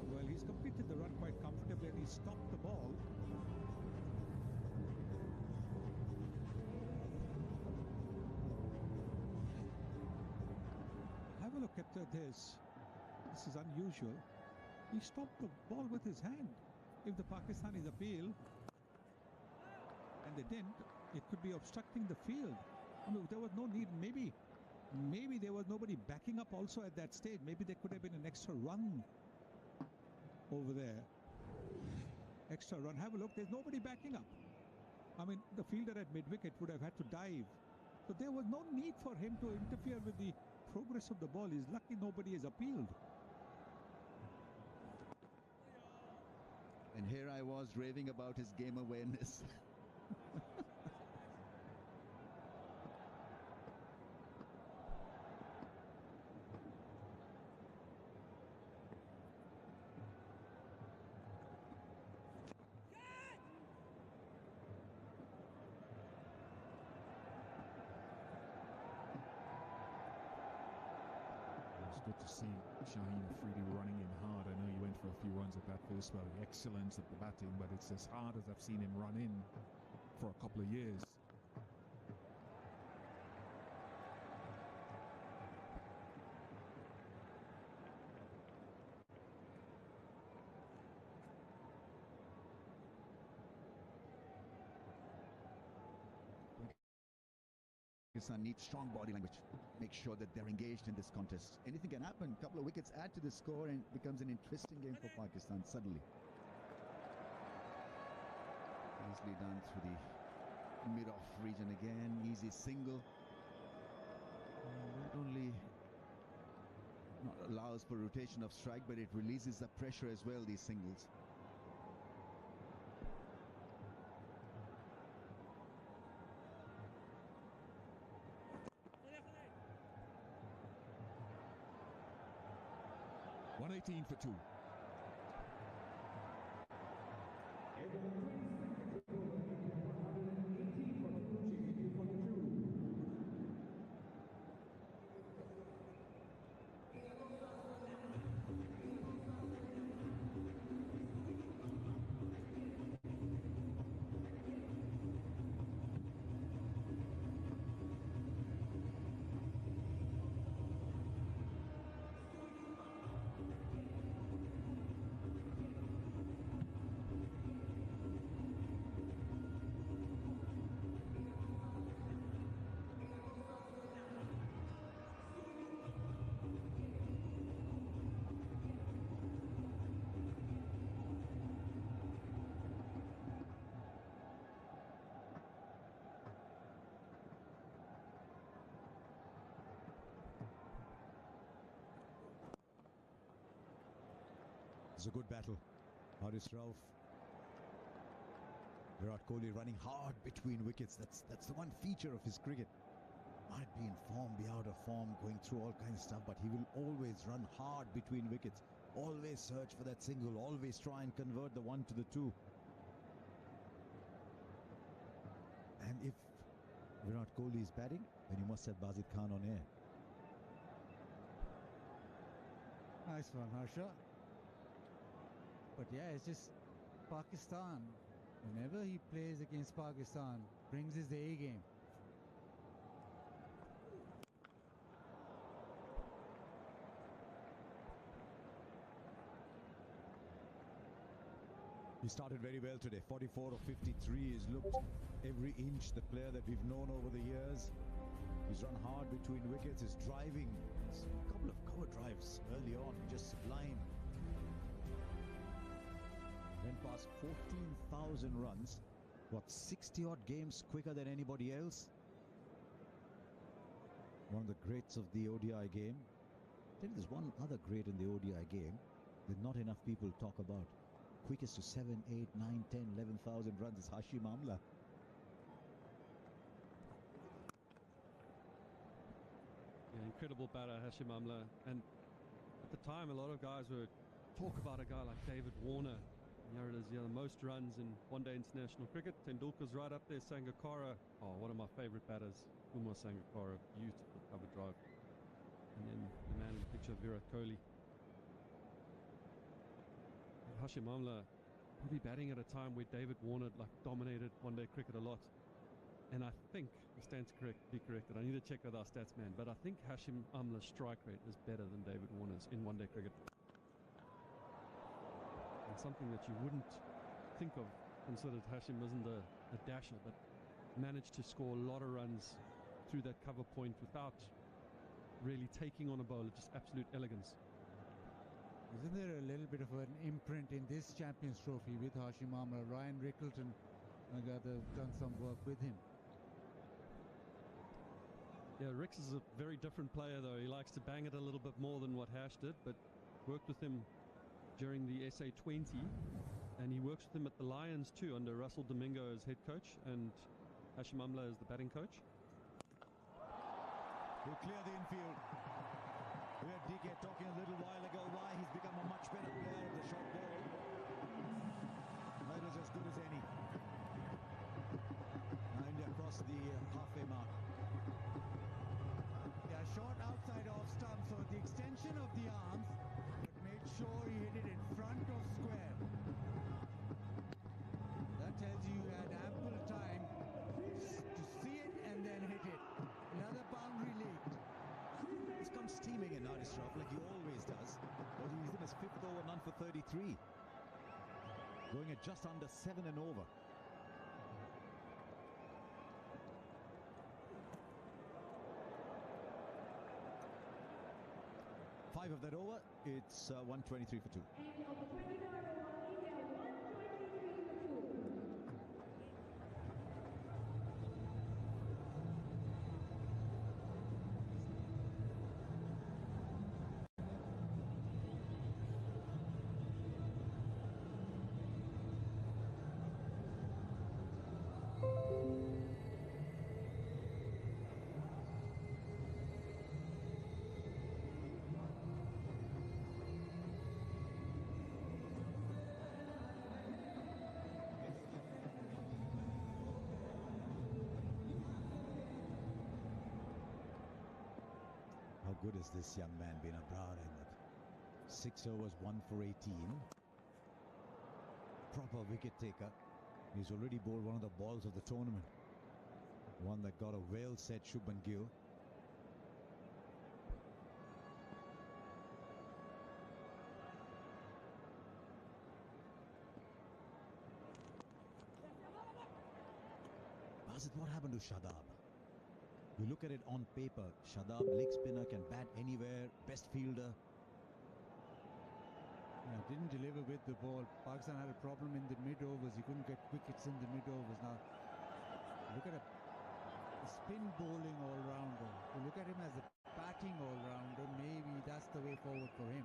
Well, he's completed the run quite comfortably, and he stopped the ball. Have a look at this. This is unusual. He stopped the ball with his hand. If the Pakistanis appeal, and they didn't, it could be obstructing the field. I mean, there was no need. Maybe there was nobody backing up also at that stage. Maybe there could have been an extra run over there. Extra run. Have a look. There's nobody backing up. I mean, the fielder at mid-wicket would have had to dive. So there was no need for him to interfere with the progress of the ball. He's lucky nobody has appealed. And here I was raving about his game awareness. It's good to see Shaheen Afridi running in hard. I know you went for a few runs at that first spell. Excellence at the batting, but it's as hard as I've seen him run in for a couple of years. Pakistan needs strong body language. Make sure that they're engaged in this contest. Anything can happen. A couple of wickets add to the score and it becomes an interesting game for Pakistan suddenly. Easily done through the mid-off region again. Easy single. That only not allows for rotation of strike, but it releases the pressure as well, these singles. For 2. It's a good battle. Haris Rauf. Virat Kohli running hard between wickets. That's the one feature of his cricket. Might be in form, be out of form, going through all kinds of stuff, but he will always run hard between wickets. Always search for that single. Always try and convert the 1 to the 2. And if Virat Kohli is batting, then you must have Bazid Khan on air. Nice one, Harsha. But yeah, it's just Pakistan. Whenever he plays against Pakistan, brings his A game. He started very well today. 44 of 53. He's looked every inch the player that we've known over the years. He's run hard between wickets. He's driving. He's a couple of cover drives early on, just sublime. Went past 14,000 runs. What, 60-odd games quicker than anybody else? One of the greats of the ODI game. I think there's one other great in the ODI game that not enough people talk about. Quickest to 7, 8, 9, 10, 11,000 runs is Hashim Amla. Yeah, incredible batter, Hashim Amla. And at the time, a lot of guys would talk about a guy like David Warner. Here it is, the most runs in one-day international cricket. Tendulkar's right up there. Sangakkara, oh, one of my favourite batters. Umar Sangakkara, beautiful cover drive. And then the man in the picture, Virat Kohli. Hashim Amla probably batting at a time where David Warner dominated one-day cricket a lot. And I think, I stand to be corrected, I need to check with our stats man, but I think Hashim Amla's strike rate is better than David Warner's in one-day cricket. And something that you wouldn't think of, considered Hashim isn't a dasher, but managed to score a lot of runs through that cover point without really taking on a bowler, just absolute elegance. Isn't there a little bit of an imprint in this Champions Trophy with Hashim Amla? Ryan Rickleton, I gather, have done some work with him. Yeah, Ricks is a very different player, though. He likes to bang it a little bit more than what Hash did, but worked with him during the SA20, and he works with him at the Lions too, under Russell Domingo as head coach and Hashim Amla as the batting coach. They clear the infield. We had DK talking a little while ago why he's become a much better player of the short ball. That is as good as any. Now India crossed the halfway mark. Yeah, short outside off stump, so the extension of the arms, but made sure he hit it in front of square. That tells you he had ample time to see it and then hit it. Another boundary leaked. He's come steaming in Narishraf like he always does. But he's in his 5th over, none for 33. Going at just under 7 and over. Five of that over, it's 123 for 2. How good has this young man been, Abrar Ahmed? 6 overs, 1 for 18. Proper wicket taker. He's already bowled one of the balls of the tournament. One that got a well-set Shubman Gill. Basit, what happened to Shadab? You look at it on paper, Shadab, leg spinner, can bat anywhere, best fielder. Yeah, didn't deliver with the ball. Pakistan had a problem in the mid-overs. He couldn't get wickets in the mid-overs. Now, look at a spin bowling all-rounder. You look at him as a batting all-rounder, maybe that's the way forward for him.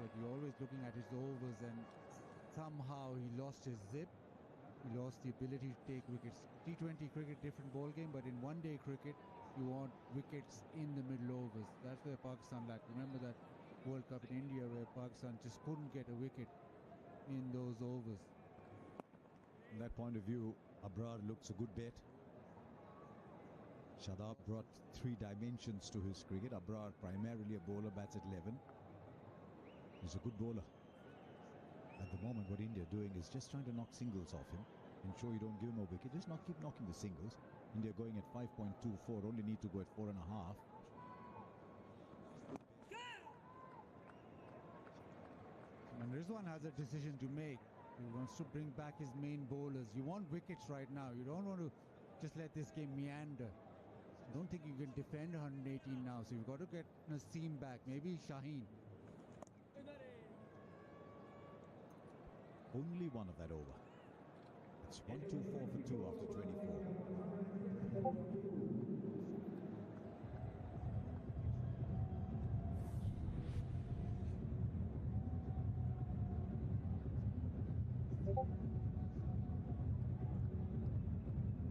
But you're always looking at his overs, and somehow he lost his zip. He lost the ability to take wickets. T20 cricket, different ball game, but in one-day cricket, you want wickets in the middle overs. That's where Pakistan lacked. Remember that World Cup in India where Pakistan just couldn't get a wicket in those overs. From that point of view, Abrar looks a good bet. Shadab brought 3 dimensions to his cricket. Abrar, primarily a bowler, bats at 11. He's a good bowler. At the moment, what India are doing is just trying to knock singles off him. Ensure you don't give him a wicket. Just keep knocking the singles. India going at 5.24. Only need to go at 4.5. And Rizwan has a decision to make. He wants to bring back his main bowlers. You want wickets right now. You don't want to just let this game meander. I don't think you can defend 118 now. So you've got to get Naseem back. Maybe Shaheen. Only one of that over. It's 124 for 2 after 24.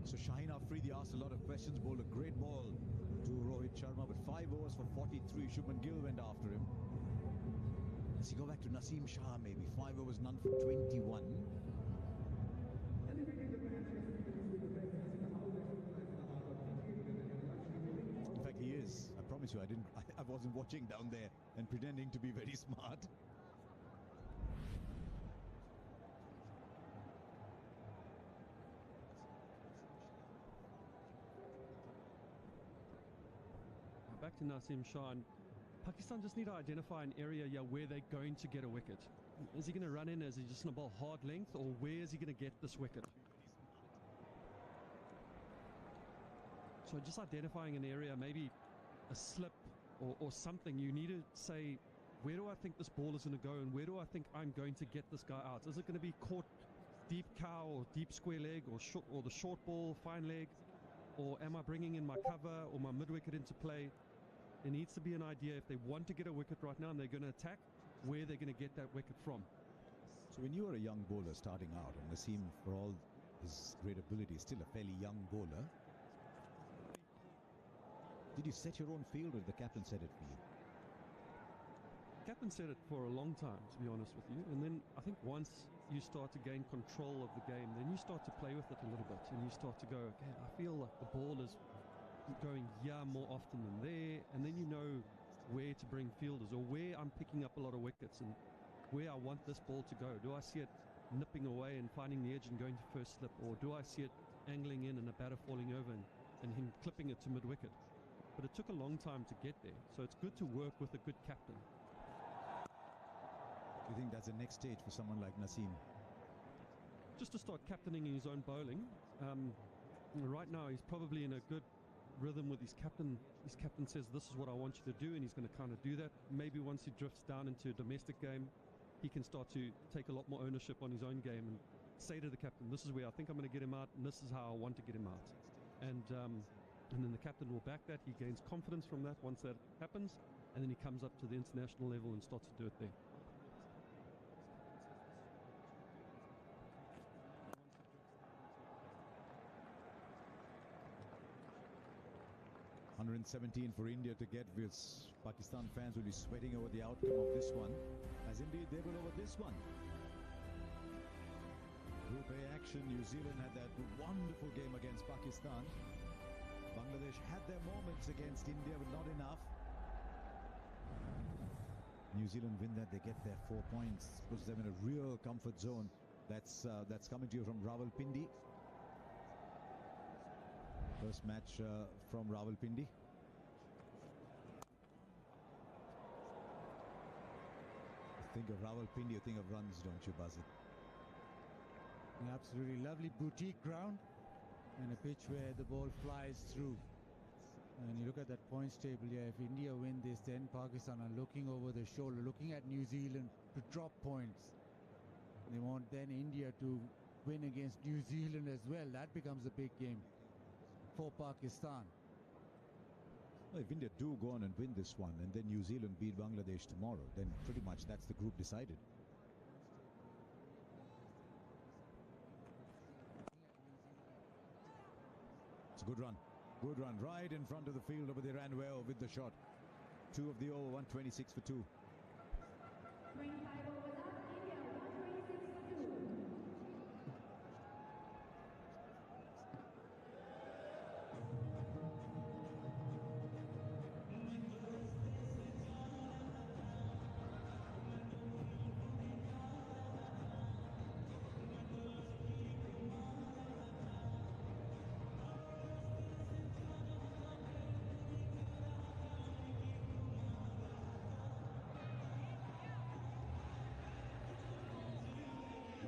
So Shaheen Afridi asked a lot of questions, bowled a great ball to Rohit Sharma, but 5 overs for 43. Shubman Gill went after him. Does he go back to Naseem Shah maybe? 5 overs, none for 21. In fact, he is. I promise you, I wasn't watching down there and pretending to be very smart. Back to Naseem Shah. And Pakistan just need to identify an area where they're going to get a wicket. Is he going to run in? Is he just going to bowl hard length, or where is he going to get this wicket? So just identifying an area, maybe a slip or something. You need to say, where do I think this ball is going to go, and where do I think I'm going to get this guy out? Is it going to be caught deep cow or deep square leg or the short ball, fine leg, or am I bringing in my cover or my mid-wicket into play? There needs to be an idea if they want to get a wicket right now and they're going to attack, where they're going to get that wicket from. So when you were a young bowler starting out, and Naseem, for all his great ability, is still a fairly young bowler, did you set your own field, or did the captain set it for you? Captain said it for a long time, to be honest with you, and then I think once you start to gain control of the game, then you start to play with it a little bit, and you start to go, okay, I feel like the ball is going here more often than there, and then you know where to bring fielders, or where I'm picking up a lot of wickets, and where I want this ball to go. Do I see it nipping away and finding the edge and going to first slip, or do I see it angling in and a batter falling over and him clipping it to mid-wicket? But it took a long time to get there, so it's good to work with a good captain. Do you think that's the next stage for someone like Naseem? Just to start captaining his own bowling. Right now he's probably in a good rhythm with his captain. His captain says, this is what I want you to do, and he's going to kind of do that. Maybe once he drifts down into a domestic game, he can start to take a lot more ownership on his own game and say to the captain, this is where I think I'm going to get him out, and this is how I want to get him out. And then the captain will back that. He gains confidence from that once that happens, and then he comes up to the international level and starts to do it there. $117 for India to get, because Pakistan fans will be sweating over the outcome of this one, as indeed they will over this one. Group A action. New Zealand had that wonderful game against Pakistan. Bangladesh had their moments against India, but not enough. New Zealand win that, they get their 4 points, puts them in a real comfort zone. That's coming to you from Rawalpindi. First match from Rawalpindi. Think of Rawalpindi, you think of runs, don't you, Buzzard? An absolutely lovely boutique ground and a pitch where the ball flies through. And you look at that points table here. If India win this, then Pakistan are looking over the shoulder, looking at New Zealand to drop points. They want then India to win against New Zealand as well. That becomes a big game for Pakistan. Well, if India do go on and win this one, and then New Zealand beat Bangladesh tomorrow, then pretty much that's the group decided. It's a good run. Good run. Right in front of the fielder, but they ran well with the shot. 2 of the over, 126 for 2.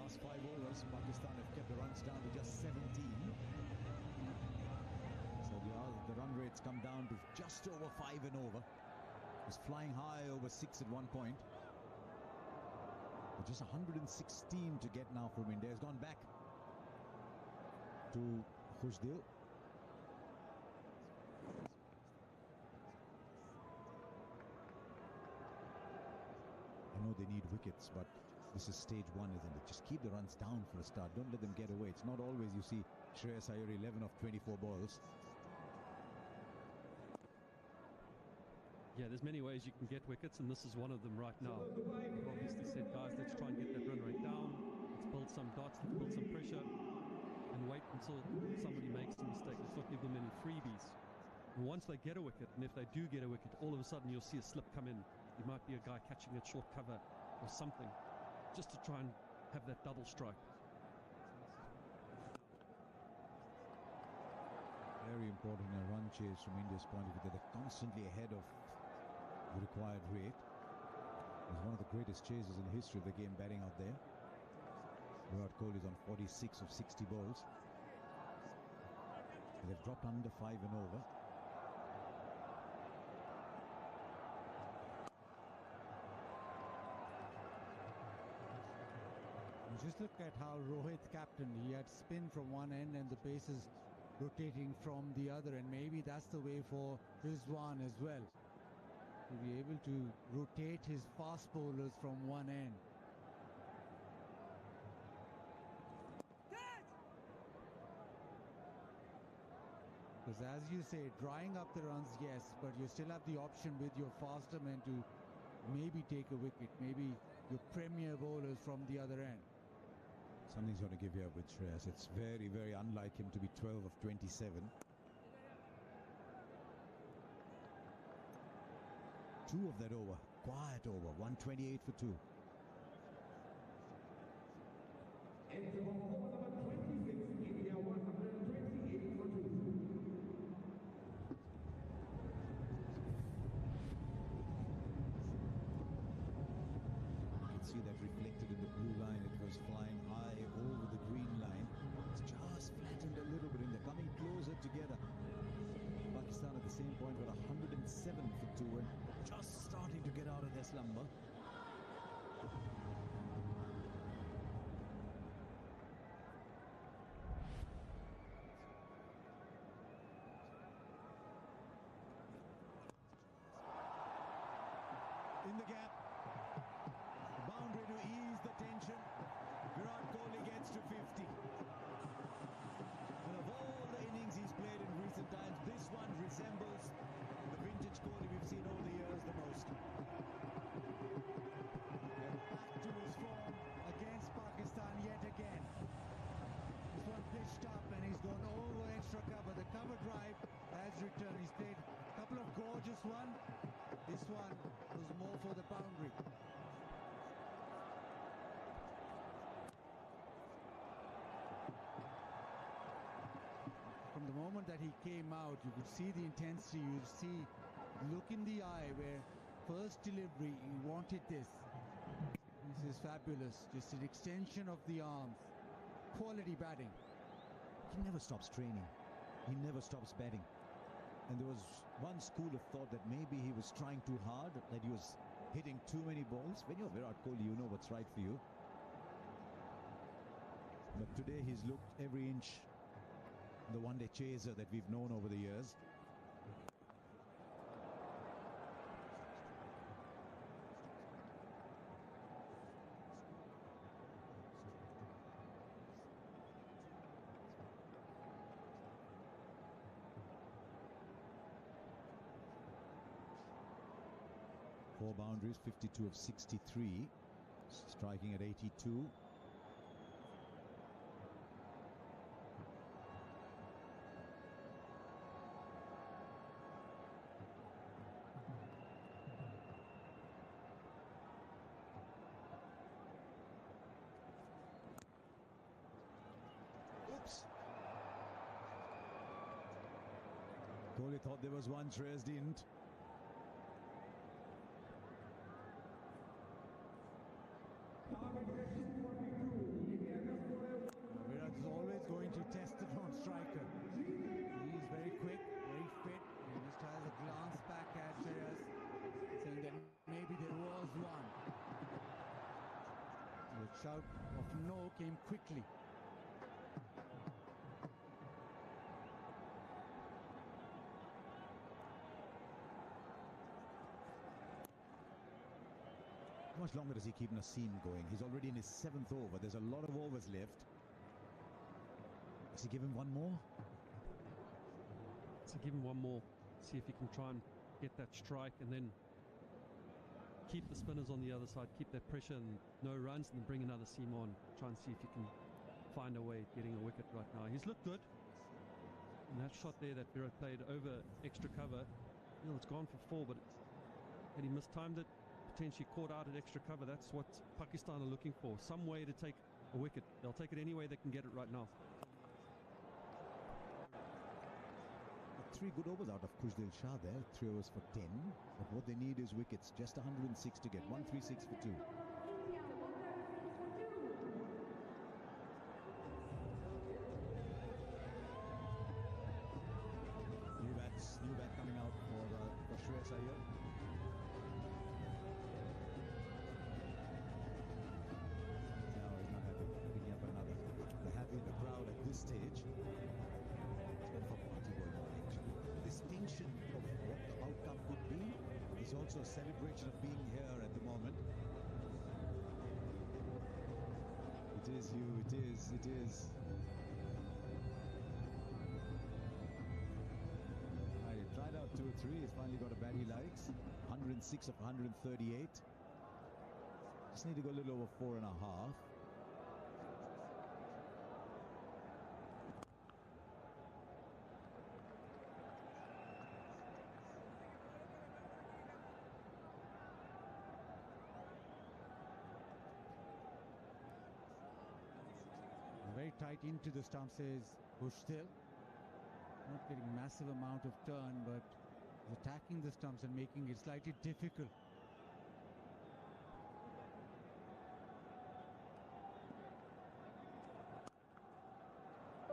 Last 5 overs, Pakistan have kept the runs down to just 17. So the run rates come down to just over 5 and over. It was flying high over 6 at one point. But just 116 to get now from India. Has gone back to Khushdil. I know they need wickets, but this is stage 1, isn't it? Just keep the runs down for a start. Don't let them get away. It's not always you see Shreyas Iyer 11 of 24 balls. Yeah, there's many ways you can get wickets, and this is one of them right now. We've obviously said, guys, let's try and get that run rate down. Let's build some dots, let's build some pressure, and wait until somebody makes a mistake. Let's not give them any freebies. And once they get a wicket, and if they do get a wicket, all of a sudden you'll see a slip come in. There might be a guy catching it short cover or something, just to try and have that double strike. Very important in a run chase from India's point of view. They're constantly ahead of the required rate. He's one of the greatest chasers in the history of the game, batting out there. Virat Kohli is on 46 of 60 balls. They've dropped under 5 and over. Just look at how Rohit captained. He had spin from one end and the bases rotating from the other, and maybe that's the way for Rizwan as well, to be able to rotate his fast bowlers from one end. Because as you say, drying up the runs, yes, but you still have the option with your faster men to maybe take a wicket, maybe your premier bowlers from the other end. Something's going to give you up with Shreyas. It's very, very unlike him to be 12 of 27. 2 of that over. Quiet over. 128 for 2. Into over number 26, India 128 for 2. See that reflected in the blue line. It was flying high over the green line. It's just flattened a little bit, and they're coming closer together. Pakistan at the same point got 107 for 2 and just starting to get out of their slumber. In the gap. Boundary to ease the tension. Virat Kohli gets to 50. And of all the innings he's played in recent times, this one resembles the vintage Kohli we've seen over the years the most. And back to his form against Pakistan yet again. This one pitched up and he's gone over extra cover. The cover drive has returned. He's played a couple of gorgeous ones. This one was more for the boundary. From the moment that he came out, you could see the intensity, you could see look in the eye where first delivery, he wanted this. This is fabulous, just an extension of the arms. Quality batting. He never stops training. He never stops batting. And there was one school of thought that maybe he was trying too hard, that he was hitting too many balls. When you're Virat Kohli, you know what's right for you. But today he's looked every inch the one-day chaser that we've known over the years. Four boundaries, 52 of 63, striking at 82. Oops. Kohli thought there was one, Shreyas didn't. Virat is always going to test the non-striker. He is very quick, very fit. He just has a glance back at Shreyas, saying that maybe there was one. The shout of no came quickly. How much longer does he keep Naseem going? He's already in his 7th over. There's a lot of overs left. Does he give him one more? So give him one more. See if he can try and get that strike and then keep the spinners on the other side, keep that pressure and no runs, and then bring another seam on. Try and see if he can find a way at getting a wicket right now. He's looked good. And that shot there that Virat played over extra cover, you know, it's gone for 4, but had he mistimed it, potentially caught out at extra cover. That's what Pakistan are looking for. Some way to take a wicket. They'll take it any way they can get it right now. The 3 good overs out of Khushdil Shah there. 3 overs for 10. But what they need is wickets. Just 106 to get. 136 for 2. New bat coming out for Shreyas Iyer. No, he's not happy. Picking up another. They're happy in the crowd at this stage. It's good for party bowling, actually. This tension of what the outcome could be is also a celebration of being here at the moment. It is you, it is. Tried out 2 or 3. He's finally got a bat he likes. 106 of 138. Just need to go a little over 4.5. Very tight into the stumps is Khushdil. Not getting massive amount of turn, but attacking the stumps and making it slightly difficult.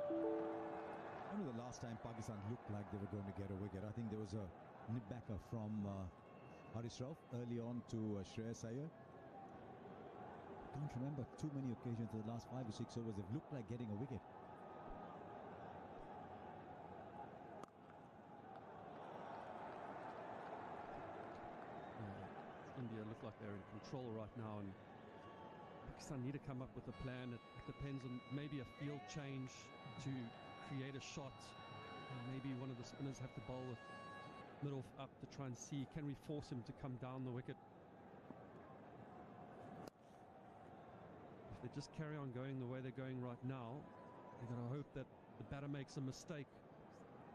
When was the last time Pakistan looked like they were going to get a wicket? I think there was a nip-backer from Haris Rauf early on to Shreyas Iyer. Can't remember too many occasions in the last 5 or 6 overs they've looked like getting a wicket. India look like they're in control right now, and Pakistan need to come up with a plan. It depends on maybe a field change to create a shot. Maybe one of the spinners have to bowl with mid-off up to try and see, can we force him to come down the wicket? If they just carry on going the way they're going right now, they've got to hope that the batter makes a mistake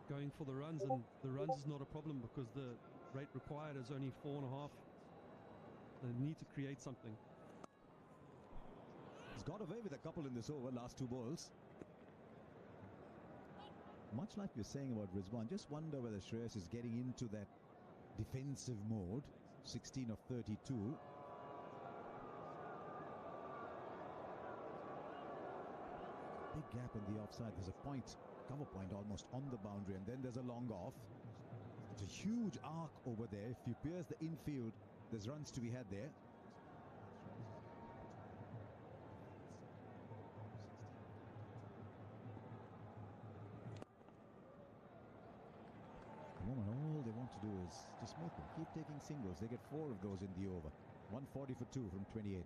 going for the runs, and the runs is not a problem because the rate required is only 4.5. They need to create something. He's got away with a couple in this over, last 2 balls. Much like you're saying about Rizwan, just wonder whether Shreyas is getting into that defensive mode. 16 of 32. Big gap on the offside. There's a point, cover point almost on the boundary, and then there's a long off. It's a huge arc over there. If you pierce the infield, there's runs to be had there. At the moment, all they want to do is just make them keep taking singles. They get 4 of those in the over. 140 for 2 from 28.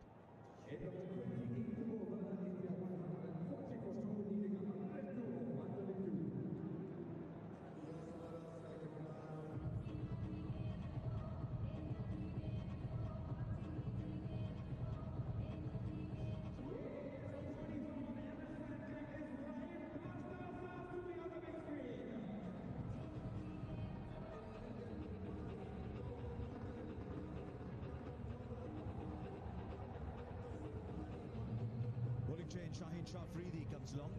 Change. Shaheen Shah Afridi comes along.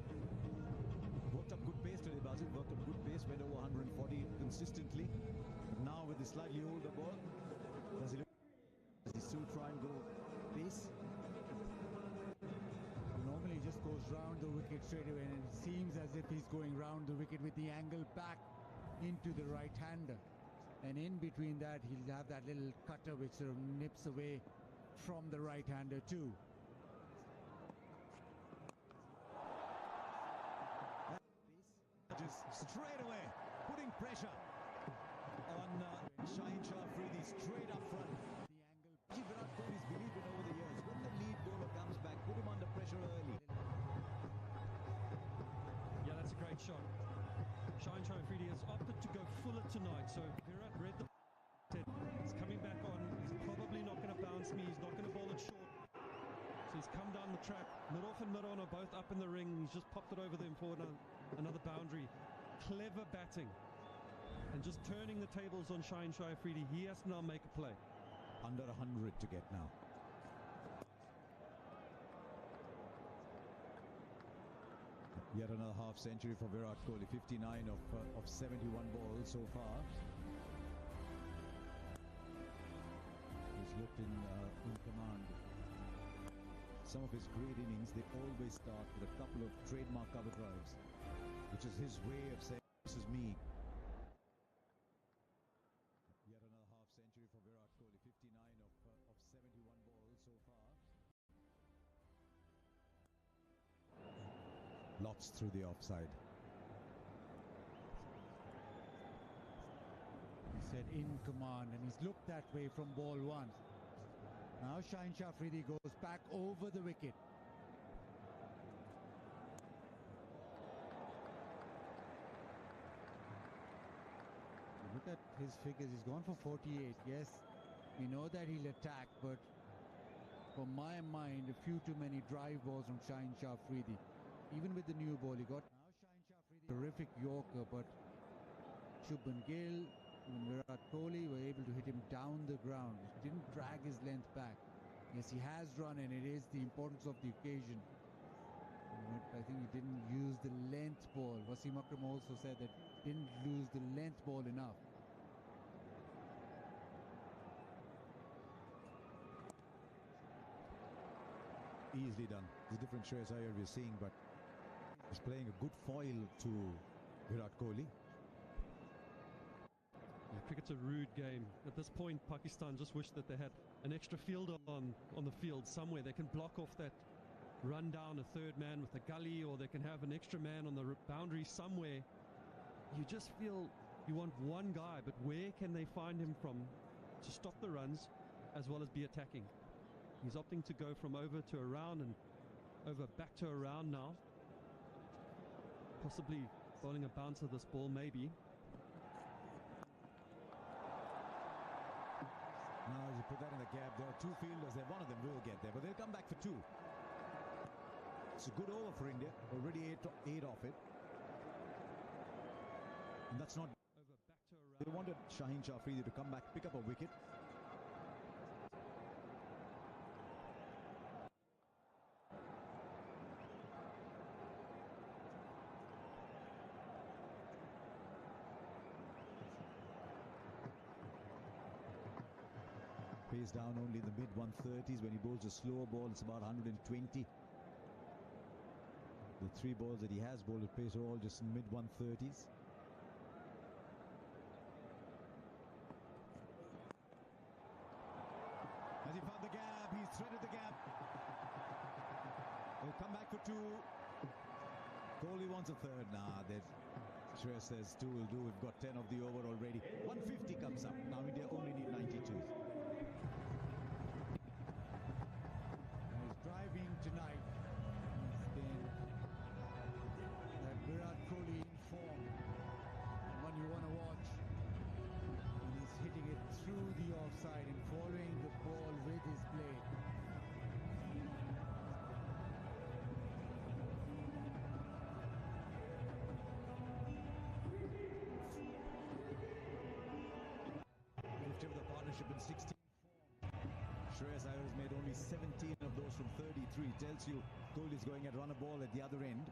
Worked up good pace today, Basil. Worked up good pace. Went over 140 consistently. But now with the slightly older ball, does he still try and go pace? Normally he just goes round the wicket straight away, and it seems as if he's going round the wicket with the angle back into the right-hander. And in between that, he'll have that little cutter which sort of nips away from the right-hander too. Straight away, putting pressure on Shaheen Shah Afridi straight up front. The angle. Virat Kohli's believed in over the years. When the lead bowler comes back, put him under pressure early. Yeah, that's a great shot. Shaheen Shah Afridi has opted to go fuller tonight, so Virat read the said he's coming back on. He's probably not going to bounce me. He's not going to bowl it short. So he's come down the track. Mid-off and mid-on are both up in the ring. He's just popped it over them for another boundary. Clever batting and just turning the tables on Shaheen Shah Afridi. He has to now make a play. Under 100 to get now. Yet another half century for Virat Kohli, 59 of 71 balls so far. He's looked in command. Some of his great innings, they always start with a couple of trademark cover drives, which is his way of saying, this is me. Yet another half century for Virat Kohli, 59 of 71 balls so far. Lots through the offside. He said in command, and he's looked that way from ball one. Now Shaheen Shah Afridi goes back over the wicket. Look at his figures. He's gone for 48. Yes, we know that he'll attack, but for my mind, a few too many drive balls from Shaheen Shah Afridi. Even with the new ball, he got terrific Yorker, but Shubman Gill and Virat Kohli were able to hit him down the ground. He didn't drag his length back. Yes, he has run, and it is the importance of the occasion. But I think he didn't use the length ball. Wasim Akram also said that he didn't use the length ball enough. Easily done. It's a different Shreyas Iyer we're seeing, but he's playing a good foil to Virat Kohli. Yeah, cricket's a rude game. At this point, Pakistan just wish that they had an extra fielder on the field somewhere. They can block off that run down a third man with a gully, or they can have an extra man on the boundary somewhere. You just feel you want one guy, but where can they find him from to stop the runs as well as be attacking? He's opting to go from over to around and over back to around now. Possibly bowling a bouncer this ball, maybe. Now as you put that in the gap, there are two fielders there. One of them will get there, but they'll come back for two. It's a good over for India. Already eight off it. And that's not... They wanted Shaheen Shah Afridi to come back, pick up a wicket. Pace down only in the mid-130s. When he bowls a slower ball, it's about 120. The three balls that he has bowled at pace are all just in mid-130s. Has he found the gap? He's threaded the gap. He'll come back for two. Kohli wants a third. Nah, Shreyas says two will do. We've got 10 of the over already. 150 comes up. Now India only need 92. He's driving tonight. He's been that Virat Kohli in form, the one you want to watch. And he's hitting it through the offside and following the ball with his blade. Of the partnership in 16. Shreyas Iyer has made only 17 of those from 33. Tells you Kohli is going at run a ball at the other end.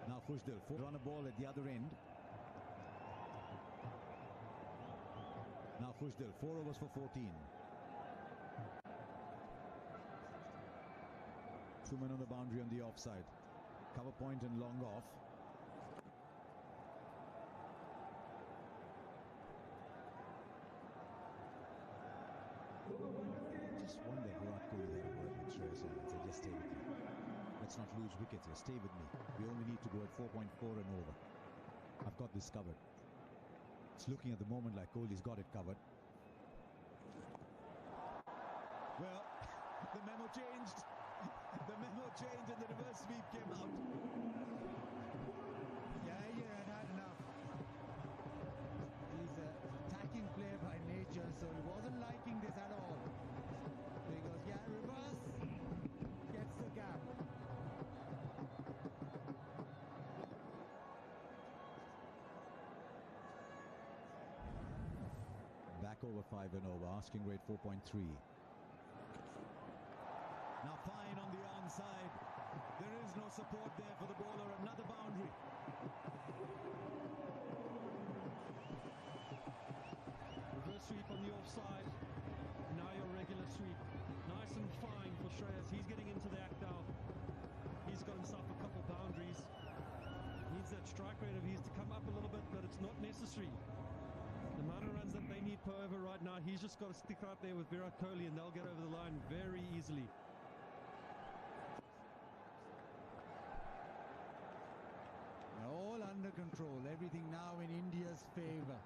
Now Khushdal, run a ball at the other end. Now Khushdal, 4 overs for 14. 2 men on the boundary on the offside. Cover point and long off. Just wonder if Virat Kohli had a word with Shreyas Iyer and said, just stay with me. Let's not lose wickets here. Stay with me. We only need to go at 4.4 and over. I've got this covered. It's looking at the moment like Kohli's got it covered. Well, the memo changed. The memo changed and the reverse sweep came out. Yeah, had had enough. He's an attacking player by nature, so he wasn't liking this at all. So he goes, yeah, reverse, gets the gap. Back over 5 and over, asking rate 4.3. Now fine on the onside. support there for the bowler. Another boundary. Reverse sweep on the offside. Now your regular sweep. Nice and fine for Shreyas. He's getting into the act now. He's got himself a couple boundaries. Needs that strike rate of his to come up a little bit, but it's not necessary. The amount of runs that they need per over right now, he's just got to stick out there with Virat Kohli and they'll get over the line very easily. All under control. Everything now in India's favor.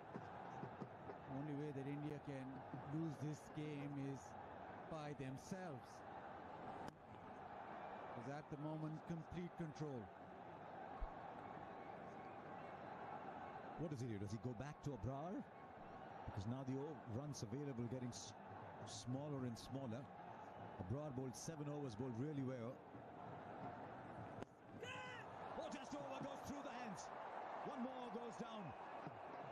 Only way that India can lose this game is by themselves. Because at the moment, complete control. What does he do? Does he go back to Abrar? Because now the runs available getting smaller and smaller. Abrar bowled 7 overs, bowled really well. Oh, just over, goes through the hands. One more goes down.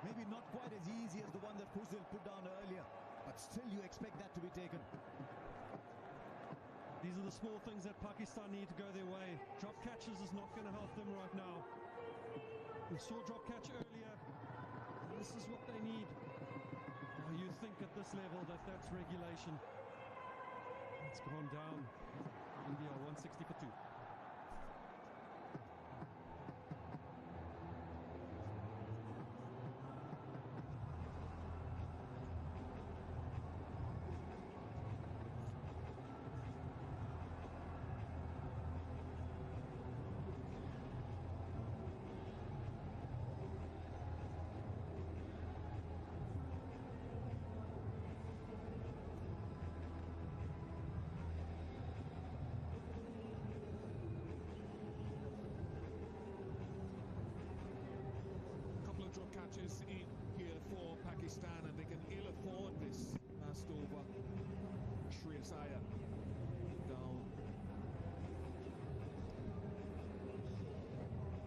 Maybe not quite as easy as the one that Fuzil put down earlier, but still you expect that to be taken. These are the small things that Pakistan need to go their way. Drop catches is not going to help them right now. We saw drop catch earlier. This is what they need. Now you think at this level that that's regulation. It's gone down. India 160 for 2. Drop catches in here for Pakistan and they can ill afford this last over. Shreyas Iyer down.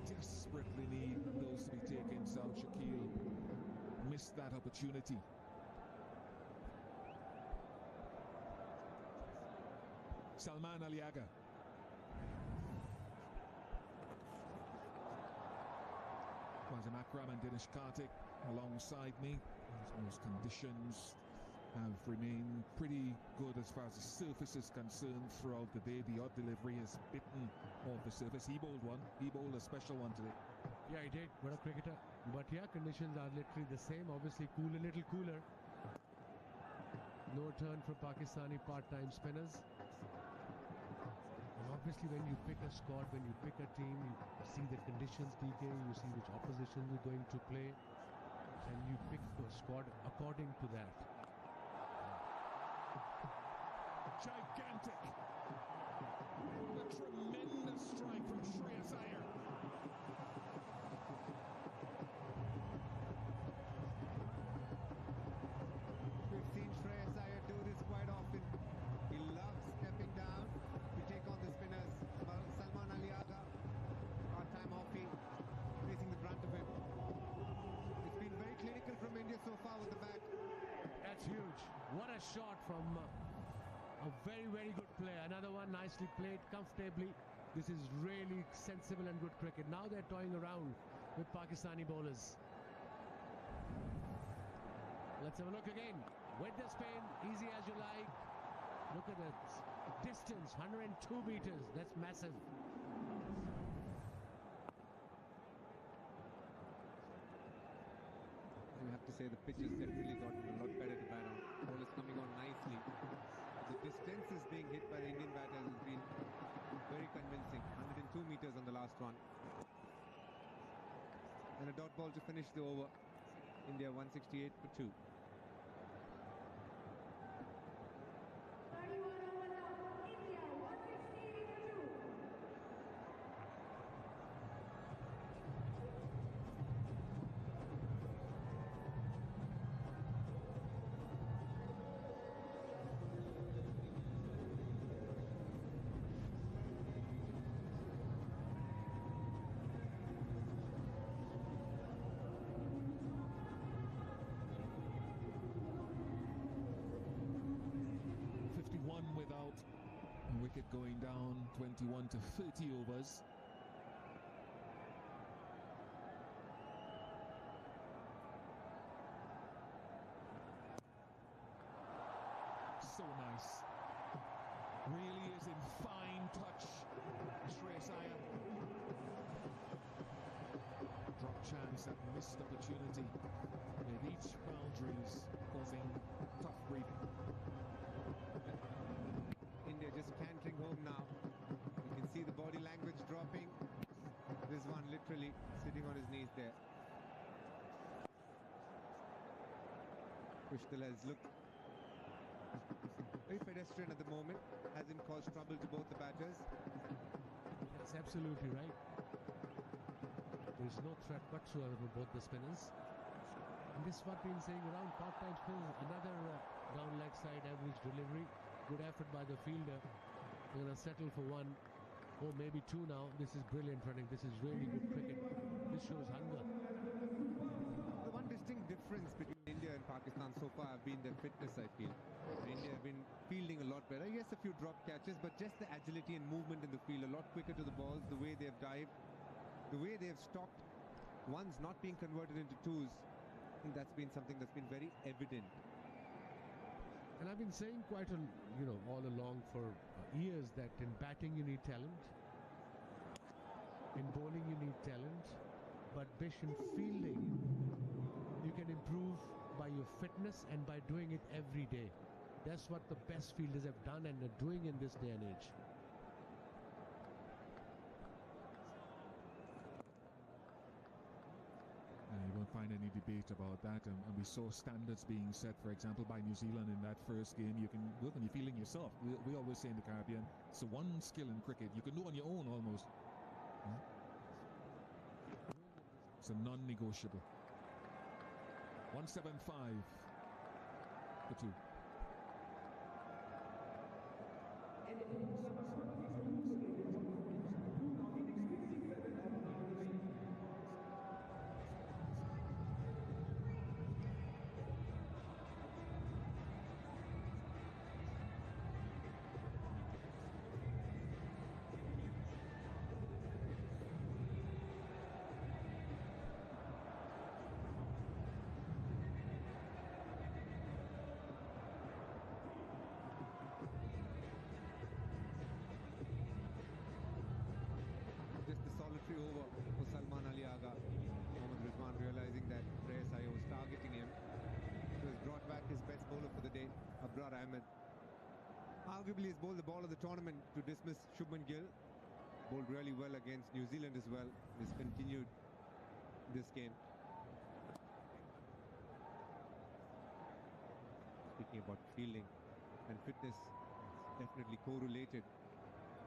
Desperately need those to be taken. South Shakil missed that opportunity. Salman Aliaga. Quasem Akram and Dinesh Karthik alongside me. Those conditions have remained pretty good as far as the surface is concerned throughout the day. The odd delivery has bitten off the surface. He bowled one. He bowled a special one today. Yeah, he did. What a cricketer. But yeah, conditions are literally the same. Obviously, cool, a little cooler. No turn for Pakistani part-time spinners. And obviously, when you pick a squad, when you pick a team, you see the conditions, DK, you see which opposition you're going to play, and you pick a squad according to that. Gigantic. A tremendous strike from Shreyas Iyer. We've seen Shreyas Iyer do this quite often. He loves stepping down to take on the spinners. Salman Aliaga, part-time offie, facing the brunt of it. It's been very clinical from India so far with the bat. That's huge. What a shot from a very, very good player. Another one nicely played comfortably. This is really sensible and good cricket. Now they're toying around with Pakistani bowlers. Let's have a look again. With the spin, easy as you like. Look at the distance, 102 meters. That's massive. You have to say the pitch has definitely gotten a lot better to bat on. Ball is coming on nicely. The distances being hit by the Indian batters has been very convincing. 102 meters on the last one. And a dot ball to finish the over. India 168 for 2. 51 without a wicket going down, 21 to 30 overs. so nice. Really is in fine touch. Shreyas Iyer. Drop chance, that missed opportunity. With each boundaries causing tough breathing. India just cantering home now. You can see the body language dropping. This one literally sitting on his knees there. Kushdal has looked very pedestrian at the moment. Hasn't caused trouble to both the batters. That's absolutely right. There is no threat whatsoever for both the spinners. And this is what we've been saying around part-time spills. Another down leg side average delivery. Good effort by the fielder. They're going to settle for one or maybe two now. This is brilliant running. This is really good cricket. This shows hunger. The one distinct difference between India and Pakistan so far have been their fitness, I feel. India have been fielding a lot better. Yes, a few drop catches, but just the agility and movement in the field, a lot quicker to the balls, the way they have dived, the way they have stopped ones not being converted into twos. I think that's been something that's been very evident. And I've been saying all along for years that in batting you need talent, in bowling you need talent, but Bish, in fielding you can improve by your fitness and by doing it every day. That's what the best fielders have done and are doing in this day and age. You won't find any debate about that, and we saw standards being set, for example, by New Zealand in that first game. You can work on your fielding yourself. We always say in the Caribbean, it's the one skill in cricket you can do on your own almost. It's a non-negotiable. 175 for 2. Just a solitary over for Salman Ali Agha. Mohammad Rizwan realizing that Shreyas Iyer was targeting him. He was brought back his best bowler for the day, Abrar Ahmed. Arguably he's bowled the ball of the tournament to dismiss Shubman Gill. Bowled really well against New Zealand as well. He's continued this game. Speaking about fielding and fitness, it's definitely correlated.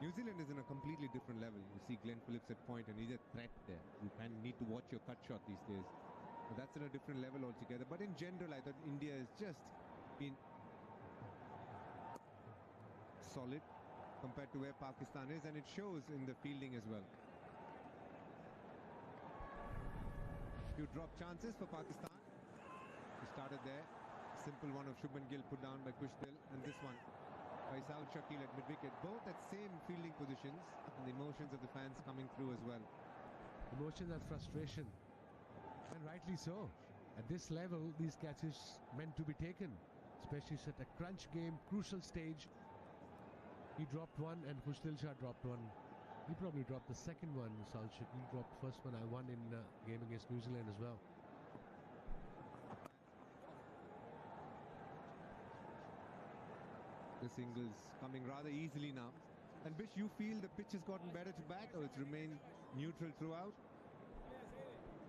New Zealand is in a completely different level. You see Glenn Phillips at point and he's a threat there. You kind of need to watch your cut shot these days. But that's in a different level altogether. But in general, I thought India has just been solid compared to where Pakistan is, and it shows in the fielding as well. Few drop chances for Pakistan. He started there. Simple one of Shubman Gill put down by Kushdal, and this one by Saud Shakil at mid-wicket, both at same fielding positions, and the emotions of the fans coming through as well. Emotions and frustration, and rightly so. At this level, these catches meant to be taken, especially at a crunch game, crucial stage. He dropped one, and Kushdal Shah dropped one. He probably dropped the second one. Saud Shakil dropped the first one. I won in game against New Zealand as well. The singles coming rather easily now. And Bish, you feel the pitch has gotten better to bat, or it's remained neutral throughout?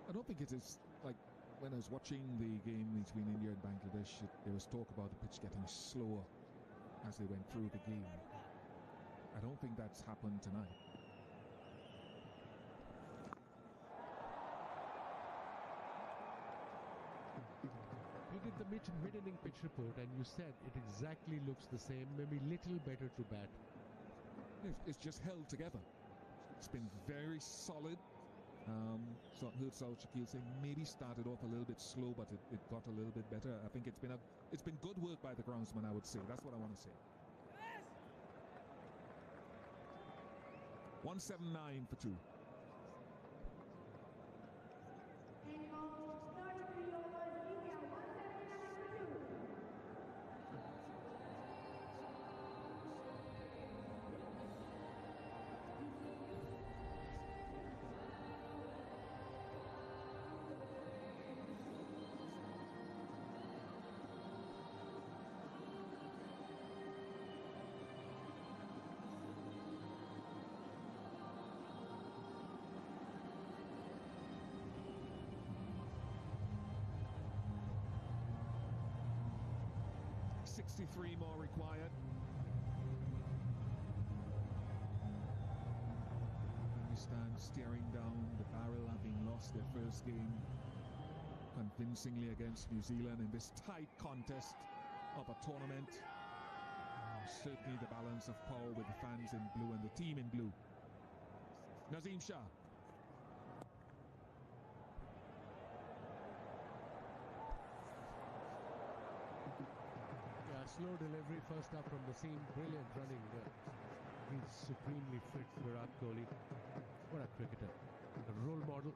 I don't think it is. Like when I was watching the game between India and Bangladesh, there was talk about the pitch getting slower as they went through the game. I don't think that's happened tonight. We did the mid-inning pitch report, and you said it exactly looks the same, maybe little better to bat. It's just held together. It's been very solid. So I heard Saud Shakil say maybe started off a little bit slow, but it got a little bit better. I think it's been good work by the groundsman, I would say. That's what I want to say. 179 for 2. 63 more required. Pakistan staring down the barrel, having lost their first game convincingly against New Zealand in this tight contest of a tournament. Certainly the balance of power with the fans in blue and the team in blue. Nazim Shah. Yeah, slow delivery first up from the seam. Brilliant running. He's supremely fit, Virat Kohli. What a cricketer. A role model.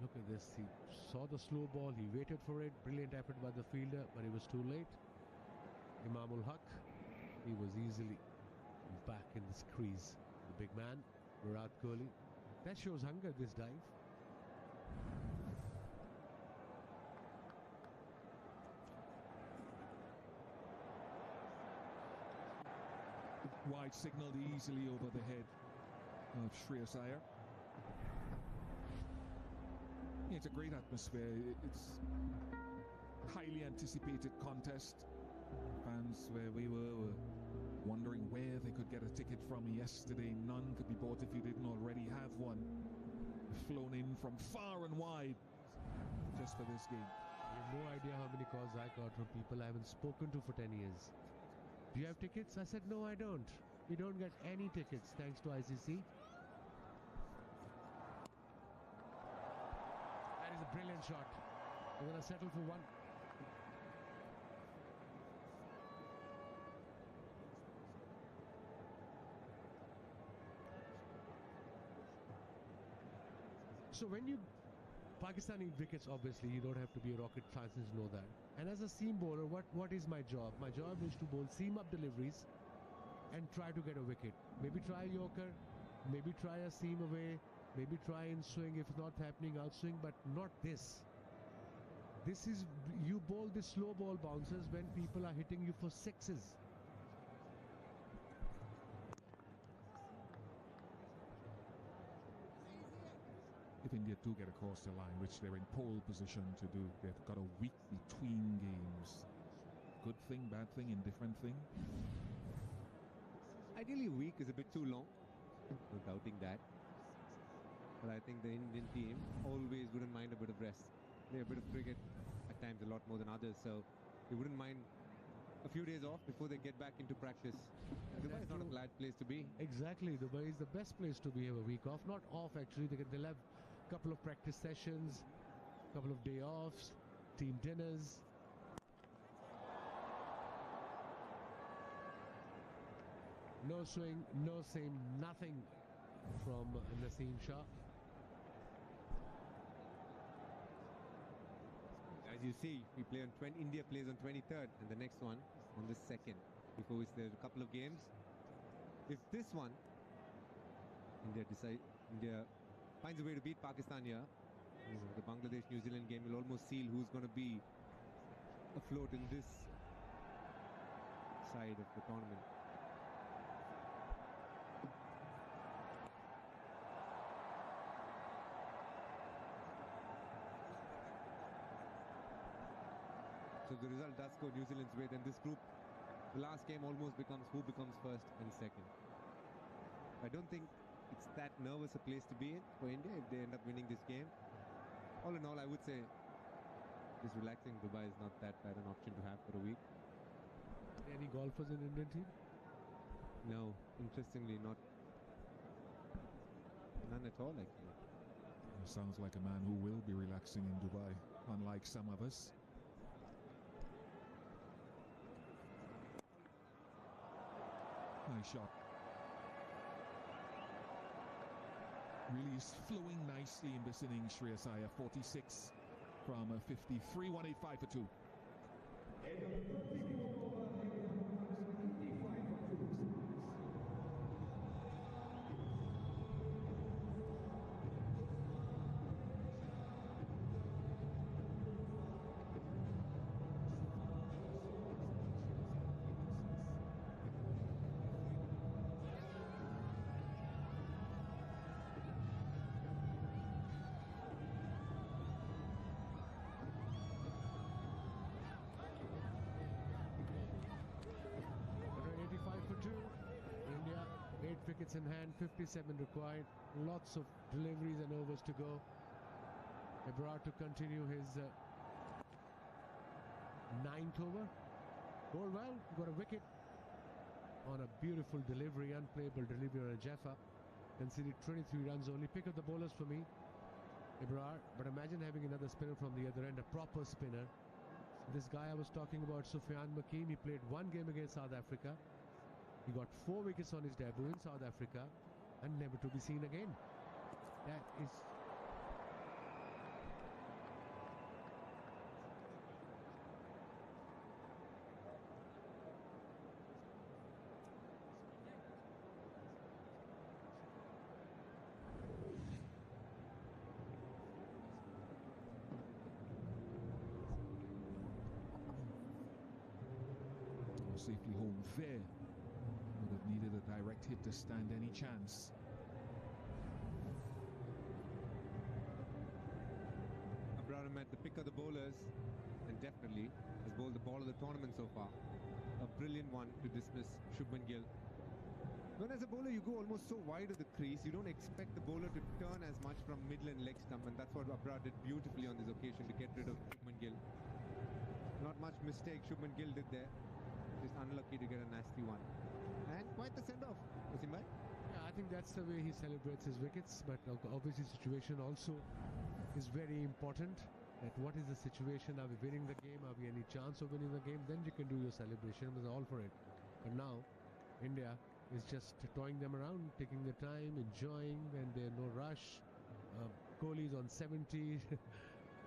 Look at this. He saw the slow ball. He waited for it. Brilliant effort by the fielder, but he was too late. Imamul Haq, he was easily back in the crease. The big man, Virat Kohli. That shows hunger, this dive. Wide signaled easily over the head of Shreyas Iyer. It's a great atmosphere. It's highly anticipated contest. Fans where we were wondering where they could get a ticket from yesterday. None could be bought if you didn't already have one. Flown in from far and wide just for this game. I have no idea how many calls I got from people I haven't spoken to for 10 years. Do you have tickets? I said, no, I don't. We don't get any tickets thanks to ICC. That is a brilliant shot. They're going to settle for one. So when you Pakistan need wickets, obviously you don't have to be a rocket scientist to know that. And as a seam bowler, what is my job? My job is to bowl seam up deliveries and try to get a wicket. Maybe try a yorker, maybe try a seam away, maybe try and swing. If not happening, outswing, but not this. This is, you bowl the slow ball bouncers when people are hitting you for sixes. If India do get across the line, which they're in pole position to do, they've got a week between games. Good thing, bad thing, indifferent thing? Ideally, a week is a bit too long. No doubting that. But I think the Indian team always wouldn't mind a bit of rest. They're a bit of cricket, at times a lot more than others, so they wouldn't mind a few days off before they get back into practice. Dubai is not a bad place to be. Exactly, Dubai is the best place to be, have a week off. Not off actually, they'll have a couple of practice sessions, couple of day offs, team dinners. No swing, no seam, nothing from Naseem Shah. As you see, we play on India plays on 23rd and the next one on the 2nd, before which there's a couple of games. If this one, India finds a way to beat Pakistan here, the Bangladesh-New Zealand game will almost seal who's going to be afloat in this side of the tournament. So the result does go New Zealand's way. Then this group, the last game almost becomes who becomes first and second. I don't think it's that nervous a place to be in for India if they end up winning this game. All in all, I would say this relaxing Dubai is not that bad an option to have for a week. Any golfers in Indian team? No, interestingly not. None at all, actually. Sounds like a man who will be relaxing in Dubai, unlike some of us. Nice shot. Really is flowing nicely in this innings, Shreyas Iyer. 46 from 53, 185 for 2. wickets in hand, 57 required, lots of deliveries and overs to go. Ebrard to continue his ninth over. Bowled well, got a wicket on a beautiful delivery, unplayable delivery on a Jaffa. Conceded 23 runs only. Pick up the bowlers for me, Ebrard. But imagine having another spinner from the other end, a proper spinner. This guy I was talking about, Sufyan Makeem, he played one game against South Africa. He got 4 wickets on his debut in South Africa and never to be seen again. That is... Safely home fair. Would have needed a direct hit to stand any chance. Abraham at the pick of the bowlers and definitely has bowled the ball of the tournament so far. A brilliant one to dismiss Shubman Gill. When as a bowler you go almost so wide of the crease, you don't expect the bowler to turn as much from middle and leg stump, and that's what Abraham did beautifully on this occasion to get rid of Shubman Gill. Not much mistake Shubman Gill did there. Just unlucky to get a nasty one. And quite the send-off, Wasim bhai. Yeah, I think that's the way he celebrates his wickets, but obviously situation also is very important. That what is the situation? Are we winning the game? Are we any chance of winning the game? Then you can do your celebration. It was all for it. But now, India is just toying them around, taking their time, enjoying, and there's no rush. Kohli is on 70,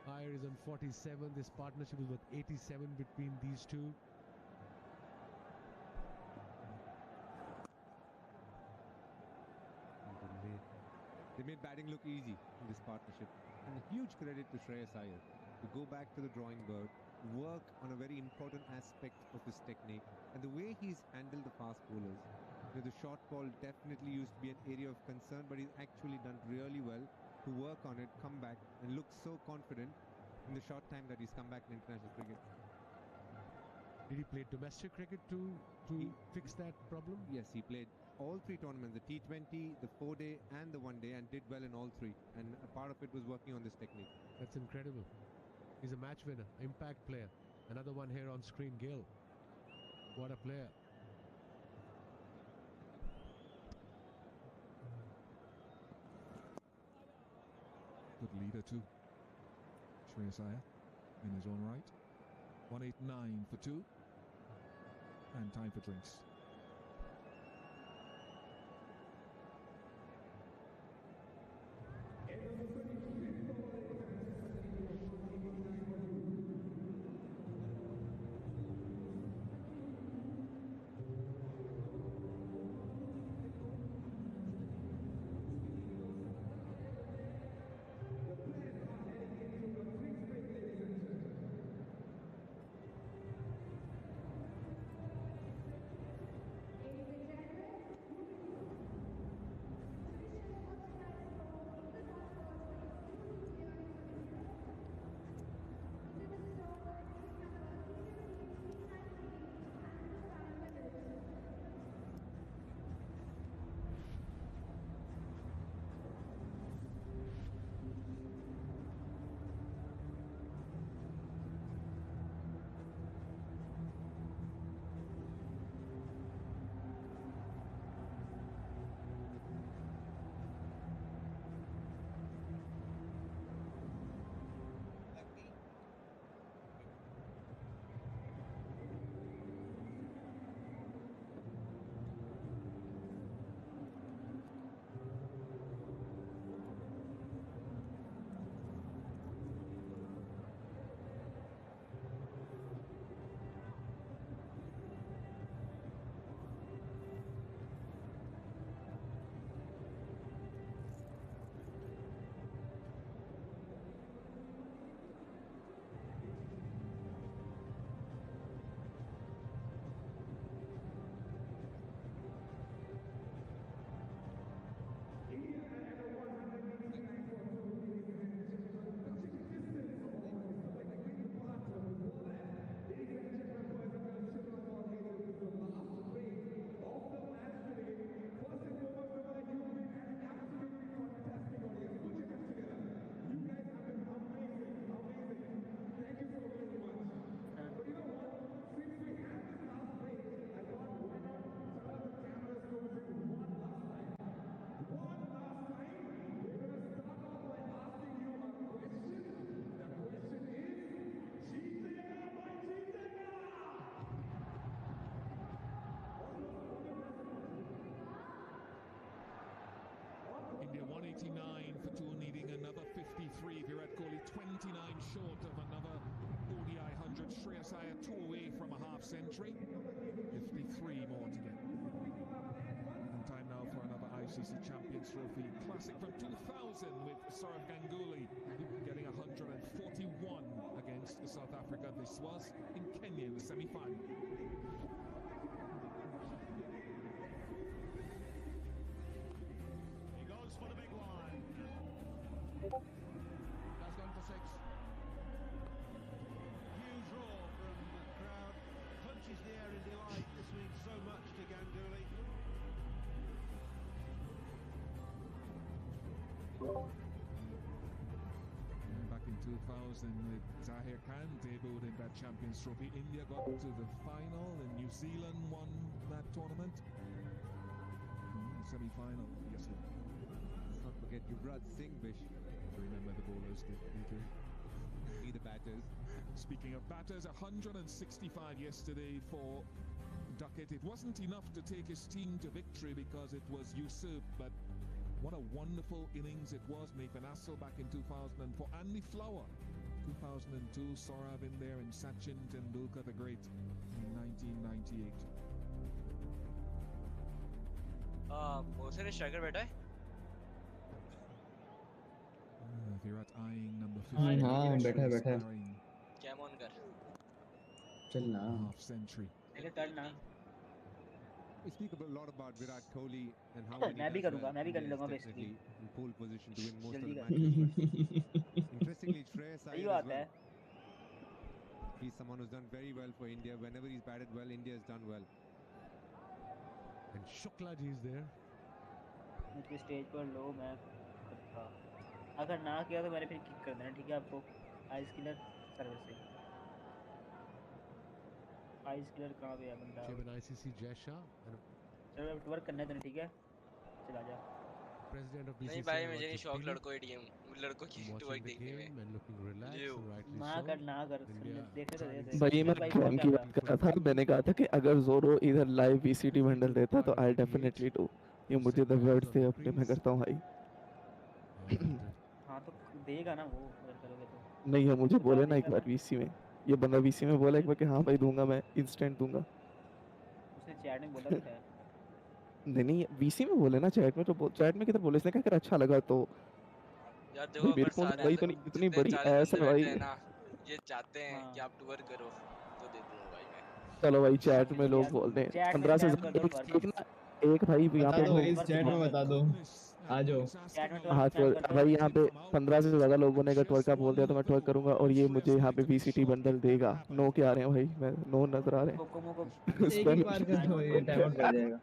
Iyer is on 47. This partnership is worth 87 between these two. They made batting look easy in this partnership. And a huge credit to Shreyas Iyer to go back to the drawing board, work on a very important aspect of his technique, and the way he's handled the fast bowlers. You know, the short ball definitely used to be an area of concern, but he's actually done really well to work on it, come back, and look so confident in the short time that he's come back in international cricket. Did he play domestic cricket to fix that problem? Yes, he played all 3 tournaments, the T20, the 4-day and the 1-day, and did well in all 3. And a part of it was working on this technique. That's incredible. He's a match winner, impact player. Another one here on screen, Gill. What a player. Good leader too. Shreyas Iyer in his own right. 189 for 2. And time for drinks. two away from a half century. 53 more to get. And time now for another ICC Champions Trophy classic from 2000 with Sourav Ganguly getting 141 against South Africa. This was in Kenya in the semi-final. He goes for the big one. That's gone for 6. Huge roar from the crowd. Punches the air in delight. This means so much to Ganguly. Back in 2000 with Zahir Khan debuted in that Champions Trophy. India got to the final and New Zealand won that tournament. Semi-final. Yes, sir. Let's not forget Yuvraj Singh, Bish. Remember the bowlers did. Be the batters. Speaking of batters, 165 yesterday for Duckett. It wasn't enough to take his team to victory because it was Yusuf, but what a wonderful innings it was. Nathan Assel back in 2004. Andy Flower, 2002. Sourav in there, and Sachin Tendulkar the Great in 1998. बहुत सारे striker बैठा है Virat eyeing number 50. हाँ बैठा है cam on कर चल ना half century. मेरे टर्न ना We speak a lot about Virat Kohli and how many मैं भी करूंगा, मैं भी करने लगा definitely basically in pole position to win most of जल्दी the कर। matches. But interestingly, Shreyas सही Iyer as बात है। well. He's someone who's done very well for India. Whenever he's batted well, India has done well. And Shukla ji is there. मुझे stage पर लो मैं करता। अगर ना किया तो मैंने फिर किक कर देना, ठीक है आपको? आइस किलर सर्विस से। आइस किलर कहाँ पे है बंदा? Chairman ICC Jaisha and चलो वर्क करना है तो ठीक है? चला जा। President of BCCI. नहीं भाई मुझे नहीं शौक लड़कों की टूवर्क देखने में and looking relaxed and rightly ना so. कर देखने तो दे। भाई मैं गेम की बात कर रहा था। मैंने कहा था कि अगर जोरो इधर लाइव VCT बंडल देता तो आई डेफिनेटली डू। ये मुझे द वर्ड्स थे अपने, मैं करता हूँ भाई। हाँ तो देगा ना वो अगर करोगे तो। नहीं है, मुझे बोले ना एक बार VC में, ये बंदा VC में बोला एक बार कि हाँ भाई दूंगा, मैं इंस्टेंट दूंगा। उसने चैट में बोला था। नहीं VC में बोले ना, चैट में तो चैट में किधर बोले, इसने कहा अगर अच्छा लगा तो यार देखो मेरे को भाई तो इतनी बड़ी ऐसा भाई ना ये चाहते हैं कि आप टूर करो तो दे दूंगा भाई मैं। चलो भाई चैट में लोग बोल रहे हैं 15 से एक भाई यहाँ पे चैट में बता दो आ जाओ। हाँ भाई यहाँ पे 15 से ज्यादा लोगों ने अगर ट्वर्क का बोल दिया तो मैं ट्वर्क करूंगा और ये मुझे यहाँ पे VCT बंडल देगा। नो के आ रहे हैं भाई, मैं नो नजर आ रहे हैं। एक ही बार कर दो, ये टाइम आउट कर जाएगा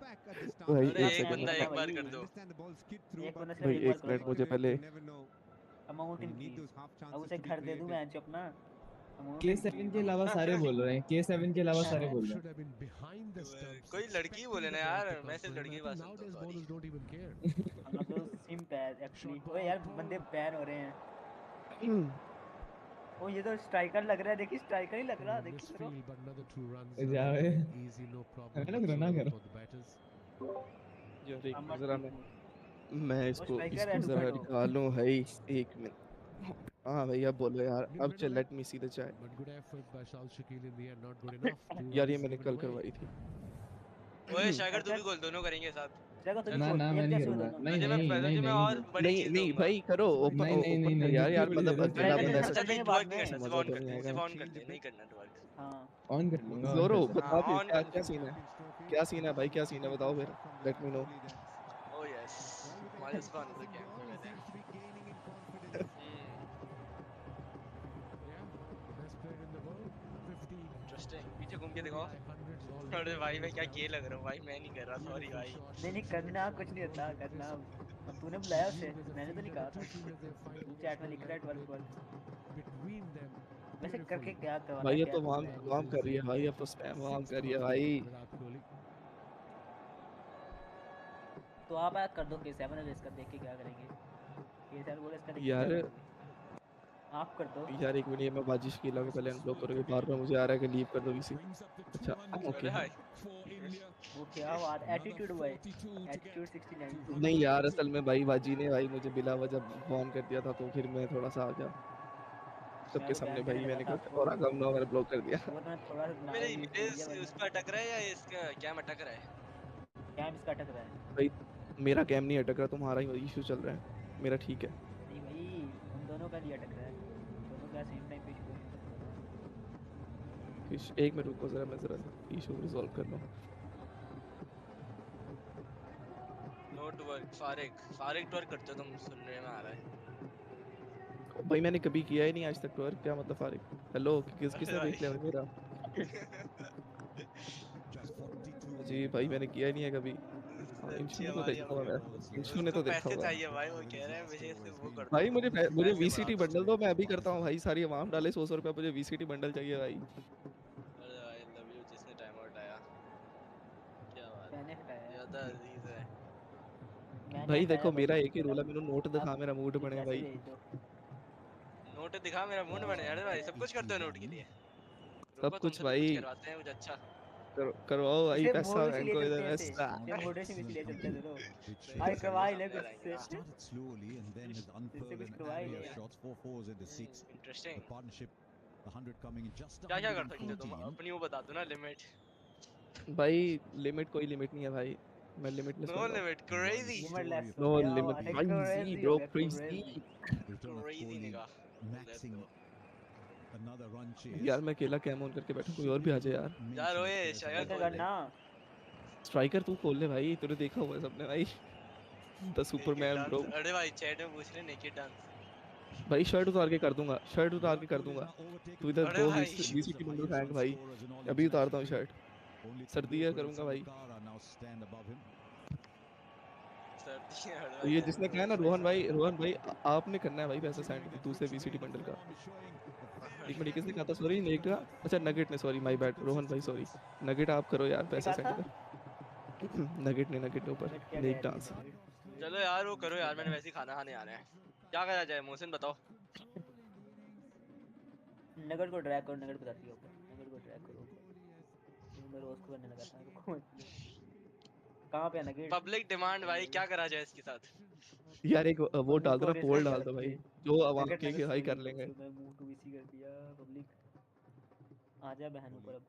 भाई। एक बंदा एक बार कर दो भाई, एक मिनट मुझे पहले अमाउंट इंक्रीज। अब उसे घर दे दूं मैच अपना। K7 के अलावा सारे बोल रहे हैं, K7 के अलावा सारे बोल रहे हैं। कोई लड़की बोले ना यार, मैं सिर्फ लड़की की बात सुनता हूं। हम लोग तो सिम पैड एक्चुअली। ओए यार बंदे बैन हो रहे हैं। ओ ये तो स्ट्राइकर लग रहा है, देखिए स्ट्राइकर ही लग रहा है, देखिए जावे easy no ना problem कर जरा मैं इसको जरा निकालूं भाई, एक मिनट। हाँ भाई अब बोलो यार, अब चल let me see the chat. But good effort by Shal Shakil in the end, not good enough. यार ये मैंने कल करवाई थी। ओए शागर तू भी खोल, दोनों करेंगे साथ। ना मैं नहीं करूंगा। नहीं भाई करो नहीं यार मतलब अकेला बंदा अच्छा नहीं वर्क नहीं करना, सिर्फ ऑन करते हैं, सिर्फ ऑन करते हैं, नहीं करना वर्क। हां ऑन कर लूंगा। जोरो बता क्या सीन है, क्या सीन है भाई, क्या सीन है बताओ फिर, let me know. Oh yes minus on तो क्या इंटरेस्टिंग। पीछे घूम के देखो। अरे भाई मैं क्या ये लग रहा हूँ भाई, मैं नहीं कर रहा, सॉरी भाई। नहीं करना कुछ नहीं होता, करना अब तूने बुलाया उसे, मैंने तो नहीं कहा था। चैट में लिख रहा है 12 वैसे करके क्या करवाना भाई ये तो वाम कर रही है भाई, अब तो स्पैम वाम कर रही है भाई। तो आप कर दो K7 और इसका देख के क्या करेंगे। K7 बोले इसका यार आप कर दो यार, एक मिनट मैं बाजिश की लगा पहले अनब्लॉक करोगे, बार बार मुझे आ रहा है कि लीव कर दो इसे। अच्छा ओके वो क्या बात, एटीट्यूड हुआ है, एटीट्यूड 69। नहीं यार असल में भाई बाजी ने भाई मुझे बिला वजह बॉन कर दिया था, तो फिर मैं थोड़ा सा आ गया। मैं सबके तो सामने बैन करने भाई लगा मैंने था कहा आपको। और आगम नो मैंने ब्लॉक कर दिया। वो तो मैं थोड़ा सा मेरे यूज कर लिया इस वरना पर अटक रहा है या इसका क्या अटक रहा है? कैम इसका अटक रहा है। भाई मेरा कैम नहीं अटक रहा, तुम्हारा ही इशू चल रहा है, मेरा ठीक है। नहीं भाई हम दोनों का नहीं अटक रहा है, दोनों का सेम टाइम पे इशू है। एक मिनट रुको जरा, मैं जरा इशू रिजॉल्व कर लूं। नोट वर्क फारिक वर्क करते हो तुम, सुनने में आ रहा है। भाई मैंने कभी किया ही नहीं आज तक ट्वर्क, क्या मतलब फारिक? हेलो किसने देख लिया मेरा? जी भाई मैंने किया ही नहीं है कभी। हाँ, इंशु ने तो देखा होगा, इंशु ने उसको तो देखा पैसे होगा। चाहिए भाई, वो कह रहा है मुझे से वो कर भाई दो, मुझे पैसे वीसीटी बढ़ा दो। बंडल दो, मैं अभी करता हूँ भाई, सारी अवाम डाले 100 रुपया, मुझे वीसीटी बंडल चाहिए भाई। अरे आई लव यू जिसने टाइम आउट आया, क्या बात मैंने हटाया ज्यादा अजीज है मैंने भाई हटाया देखो भाई, मेरा एक ही रूल है, मैंने नोट दिखा अब मेरा मूड मुझे बने पैसे भाई। भेज दो। नोट दिखा मेरा मूड बने। अरे भाई सब कुछ करते हो नोट के लिए, सब रुको कुछ तुमसे भी कुछ भाई करवाते हैं कुछ अच्छा। करवाओ भाई, इसे पैसा मोड इसीलिए इनको चलते इधर हैं, पैसा। इसे मोटिवेशन इसीलिए चलते हैं दोनों। Which भाई करवा ही ले सामने कुछ लाएंगे से, started slowly and then has इससे unfurled कुछ an करवा ही array ले। of shots, 4 fours into 6. The interesting. partnership, the 100 coming in just क्या क्या कर सकते हो तुम 114. अपनी वो बता दो ना लिमिट। भाई लिमिट कोई लिमिट नहीं है भाई, मैं लिमिटलेस नो बंदा हूँ। Limit crazy. लिमिटलेस हो नो गया, लिमिट अरे क्रेजी क्रेजी हो ब्रो, गया, crazy. Crazy. Return of crazy Kohli निगाह। maxing another run chase. यार मैं अकेला कैम ऑन करके बैठा, कोई और भी आ जाए यार। यार ओए शायद स्ट्राइकर खोल ले। करना, स्ट्राइकर तू खोल ले भाई, तूने देखा हुआ है सबने भाई। The naked Superman bro. Dance, अरे भाई चैट में पूछ रहे नेकेड डांस। भाई शर्ट उतार के कर दूंगा, शर्ट उतार के कर दूंगा। तू इधर अरे दो भाई वीसीटी बंडल फेंक भाई, अभी उतारता हूँ शर्ट। सर्दी है करूंगा भाई। सर्दी है, अरे तो भाई ये जिसने गर्मी कहा हो ना रही रोहन है भाई, आपने करना है भाई पैसा सेंड दूसरे वीसीटी बंडल का। एक मिनट किसने कहा था, सॉरी नेट का, अच्छा नगेट ने, सॉरी माय बैड रोहन भाई सॉरी। नगेट आप करो यार पैसा कहा सेंड था इधर। नगेट ने ऊपर नगेट क्या नेक कह डांस। रही है? चलो यार वो करो यार, मैंने वैसे ही खाना खाने आना है। क्या करा जाए मोहसिन बताओ। नगेट को ड्रैग करो, नगेट बताती है ऊपर, नगेट को ड्रैग करो ऊपर। मैं रोज को करने लगा था, रुको कहाँ पे है नगेट? पब्लिक डिमांड भाई, क्या करा जाए इसके साथ। यार एक वो पब्लिक डाल दो को ना, रेस कर पोल दिया डाल दो लगती भाई, है। जो आवाम नगेट के नगेट भाई सो कर गई, लेंगे। मैं मूव टू वीसी कर दिया। पब्लिक आजा बहन ऊपर अब।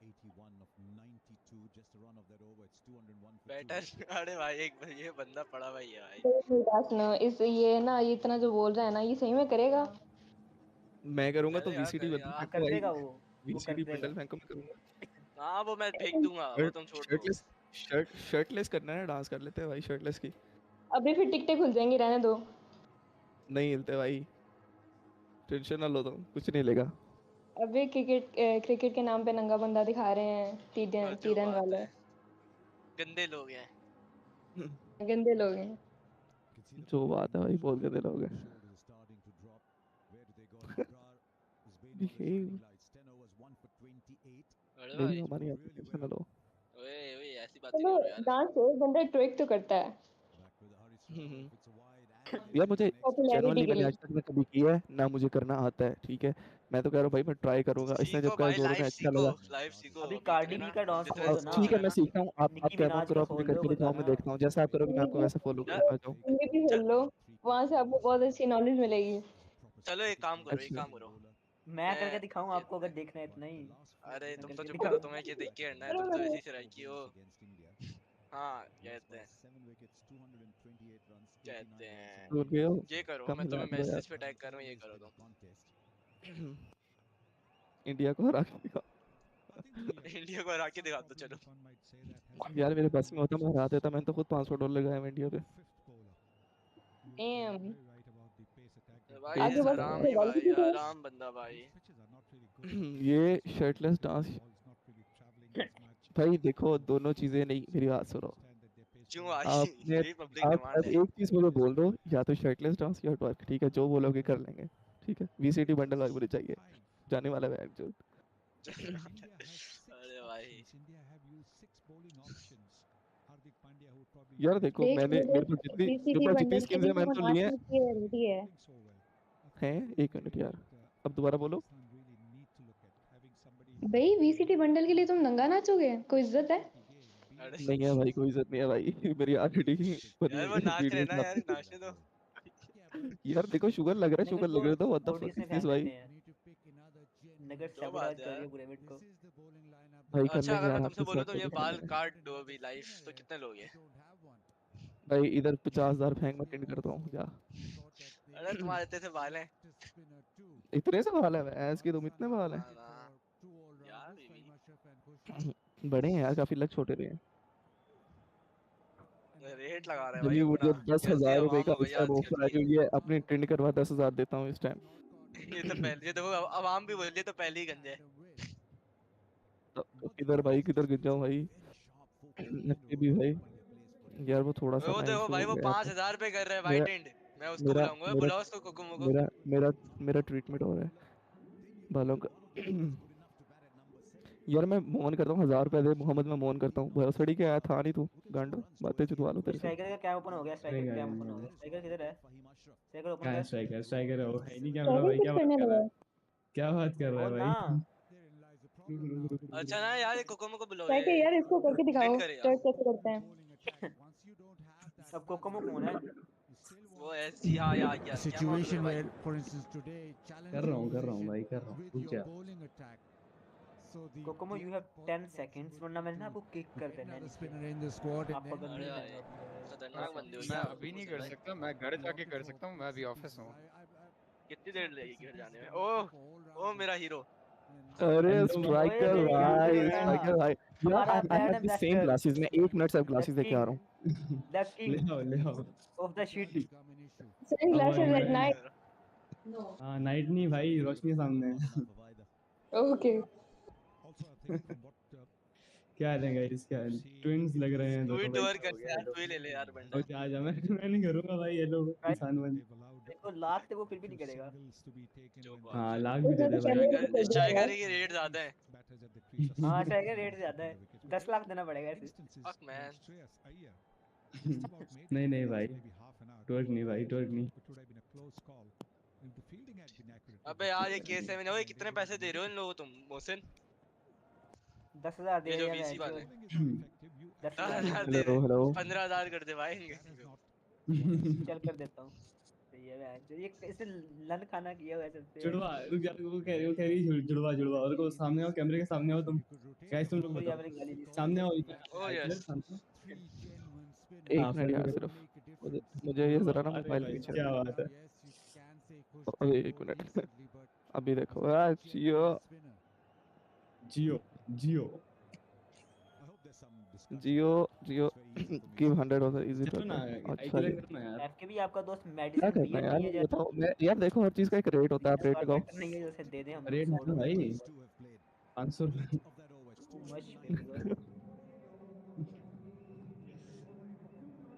81 of 92, just a run of that over. It's 201 for 2. Batter अरे भाई एक ये बंदा पड़ा भाई है भाई। इस ये ना ये इतना जो बोल रहा है ना, ये सही में करेगा? मैं करूंगा तो करे यार वीसीटी करे बंडल यार। फेंको कर भाई, देगा वो कर वीसीटी देगा। बंडल फेंको, मैं करूंगा। हाँ वो मैं फेंक दूंगा, वो तुम छोड़ दो। शर्टलेस शर्टलेस करना है, डांस कर लेते हैं भाई शर्टलेस की। अभी फिर टिकटें खुल जाएंगी, रहने दो। नहीं हिलते भाई, टेंशन ना लो तुम, कुछ नहीं लेगा। अभी क्रिकेट के नाम पे नंगा बंदा दिखा रहे हैं, और जो तीरन बात वाले है गंदे लोग हैं। गंदे लोग हैं। जो बात है भाई बहुत गंदे लोग हैं। Behave. अरे मेरी भाई हमारी आपकी टेंशन ना लो। ओए ओए ऐसी बात नहीं चलो करो यार। डांस हो, बंदा ट्विक तो करता है यार मुझे पॉपुलैरिटी जेन्युइनली के मैंने लिए। आज तक ना कभी किया है ना मुझे करना आता है, ठीक है। मैं तो कह रहा हूँ भाई मैं ट्राई करूंगा, इसने जब सीखो कहा भाई, जोरो में लाइव अच्छा सीखो, लगा। लाइव सीखो। अभी अभी कार्डी इतना बी का डांस जितना खोल दो अब ना, सीखोगे ठीक है ना। मैं सीखता हूँ, आप निकी कैम ऑन मिनाज करो, का आप मुझे खोल घर दो पे दिखाओ, मैं बताना। देखता हूँ जैसा आप करोगे मैं आपको वैसा फॉलो यार करूंगा, आ जाओ। उनके भी खोल लो, वहां से आपको बहुत अच्छी नॉलेज मिलेगी। चलो एक काम करो, एक अच्छा काम करो। मैं करके मैं दिखाऊं आपको अगर देखना है इतना ही? अरे मैं तुम तो करके चुप करो, दिखाऊं? तुम्हें ये देख के करना है, अरे तुम तो मैंने ऐसी से की हो। हाँ कहते हैं, 7 wickets, 228 runs, कहते 89 runs हैं। on भूल गए हो, ये करो, कम मैं हिला तुम्हें दो यार। मैसेज पे टैग कर रहा हूँ, ये करो तुम। इंडिया को हरा के दिखाओ। इंडिया को हरा के दिखा दो चलो। यार मेरे बस में होता मैं हरा देता, मैंने तो खुद $500 लगाए हैं इंडिया पे। एम भाई आगे पेस बढ़ का हराम ही जल्दी भाई, से तो। हराम बंदा भाई। ये शर्टलेस डांस भाई देखो, दोनों चीजें नहीं, मेरी बात सुनो। क्यों भाई आपने यही पब्लिक आप डिमांड अब है। एक चीज मुझे बोल दो, या तो शर्टलेस डांस या ट्वर्क, ठीक है जो बोलोगे कर लेंगे, ठीक है। वीसीटी बंडल भाई मुझे चाहिए, जाने वाला है जो। अरे भाई यार देखो देख मैंने मुझे मेरे बीसीटी पास जितनी बंडल के स्किल्स लिए है तो मैंने वो तो लिए नाचने की गारंटी है। हैं। एक मिनट यार, अब दोबारा बोलो। भाई बीसीटी बंडल के लिए तुम नंगा नाचोगे? कोई इज्जत है? अरे नहीं है भाई, कोई इज्जत नहीं है भाई। मेरी ऑलरेडी बनी यार हुई वो है नाच रहे वीडियो ना यार, साथ। नाचने दो। यार देखो शुगर लग रहा है, शुगर लग रहा है तो व्हाट द बॉडी फक से इज दिस फेंक भाई? देते हैं। नगर जो बात सबराज है कर यार। दिया पूरे मिनट को। भाई कर अच्छा लेंगे अगर यार मैं तुमसे आपके बोलूं साथ, तुम ये कभी कर बाल लेंगे। काट दो अभी लाइव तो कितने लोगे? भाई इधर 50,000 फेंक मैं टिंड करता हूँ जा। अरे तुम्हारे इतने से बाल हैं। इतने से बाल है ऐस की, तुम इतने बाल है? हाँ ना यार बीवी बड़े हैं यार काफी, लग छोटे भी हैं। रेट लगा रहे हैं जब भाई भी अपना। मुझे दस कैसी हजार रुपए आवाम का हो इस गई टाइम आजकल ऑफर है, की। क्योंकि ये अपनी टिंड करवा 10,000 देता हूँ इस टाइम। ये तो पहले, ये देखो आवाम भी बोलिए तो पहले ही गंजे। तो किधर भाई, किधर गिर जाऊं भाई? नक्की भी भाई यार, वो थोड़ा सा वो ना देखो इशू भाई हो वो गया था। 5,000 पे कर रहे हैं भाई मेरा टेंड। मैं उसको मेरा बुलाऊंगा, मेरा बुलाओ उसको कुकुमो को। मेरा मेरा मेरा ट्रीटमेंट हो रहा है बालों का। यार मैं मोहन करता हूँ, 1,000 रुपए दे मोहम्मद, मैं मोहन करता हूँ। भरोसड़ी के आया था नहीं तू गांडो, बातें चुदवा लो तेरे से। स्ट्राइकर का क्या ओपन हो गया? अरे स्ट्राइकर का क्या ओपन हो गया? स्ट्राइकर किधर है? स्ट्राइकर ओपन कहाँ है कर। स्ट्राइकर? स्ट्राइकर है वो, है नहीं कैमरा स्ट्राइकर भाई, कुछ क्या बात करने कर रहा लगा है? है। क्या बात कर रहा है खोल ना। भाई? अच्छा ना यार ये कुकुमो को बुलाओ, स्ट्राइकर ये यार इसको करके ट्रीट दिखाओ, करेगा। स्टार्ट कैसे करते हैं। अब कोकोमो कौन है? वो ऐसी हाँ यार A क्या बात कर situation भाई। where, for instance, today कर challenge रहा the हूँ भाई, opposition कर रहा हूँ, with पूछ your यार। bowling attack. So the Kokomo you have 10 seconds वरना मैं ना आपको किक कर get देना है another नीचे। spinner in the squad and आप then अगर अरे नहीं भाई करेंगे खतरनाक बंदे हो मैं क्या आप अभी नहीं हुसैन कर भाई? सकता, मैं घर जाके कर सकता हूँ, मैं अभी ऑफिस हूँ। कितनी देर लगेगी घर जाने में? ओह ओ मेरा हीरो। अरे हेलो ओए स्ट्राइकर मेरे यार भाई, बेटा, स्ट्राइकर भाई यार, हमारा I brand have the same ambassador, glasses, मैं 1 मिनट से द ग्लासेस लेके आ किंग, रहा हूँ। द किंग ले आओ ले आओ। Of the shit. Setting अब glasses भाई at मैं, night. हाँ नाइट नहीं भाई, रोशनी सामने है। Okay. क्या हाल है गाइस, क्या हाल? ट्विंस लग रहे हैं तू ही दोनों भाई, टूर क्या कर हो गया? यार, हेलो तू ही ले ले यार और बंडल। जा जा, मैं नहीं करूंगा भाई, ये लोग इंसान बन। देखो लाख थे वो फिर भी नहीं करेगा। जो बात हाँ है। लाख भी तो दे ज्यादा दे भाई। कैमरे पे कर दिया स्ट्राइकर यार। की रेट ज्यादा है। हाँ स्ट्राइकर रेट ज्यादा है, 10 लाख देना पड़ेगा ऐसे। Fuck man. नहीं नहीं भाई, ट्वर्क नहीं भाई, ट्वर्क नहीं। अबे यार ये K7 है, कितने पैसे दे रहे हो इन लोगों को तुम मोहसिन? 10,000 ये दे जो दिया VC मैं वाले जो 10,000 दे 10,000 दिया। दे हेलो रहे, हेलो 15,000 कर दे भाई। चल कर देता हूँ। सही है मैं जो ये इसे लन खाना किया हुआ है सबसे। जुड़वा, रुक जा, वो कह रही जुड़वा जुड़वा, और को सामने आओ, कैमरे के सामने आओ तुम। गाइस तुम लोग कोई बताओ, अपनी गाली दी। सामने आओ। ओ यस। एक हाँ मिनट यार फिर सिर्फ, मुझे ये जरा ना अरे मोबाइल भाई पीछे क्या रखना बात है। है। अबे 1 मिनट अभी देखो यार Jio Jio Jio. Jio Jio give 100 of the easy चलो ना, पेपर। अच्छा आईपीएल जी, करो ना यार। एफके भी आपका दोस्त क्या मेडिसिन करना है बियर यार नहीं है ये जो बताओ। मैं यार देखो, हर चीज का एक रेट होता है, आप रेट लगाओ। बेटर नहीं है जो उसे दे दें हम रेट है 100 ना रुपए। भाई, 500 रुपये। Much famous.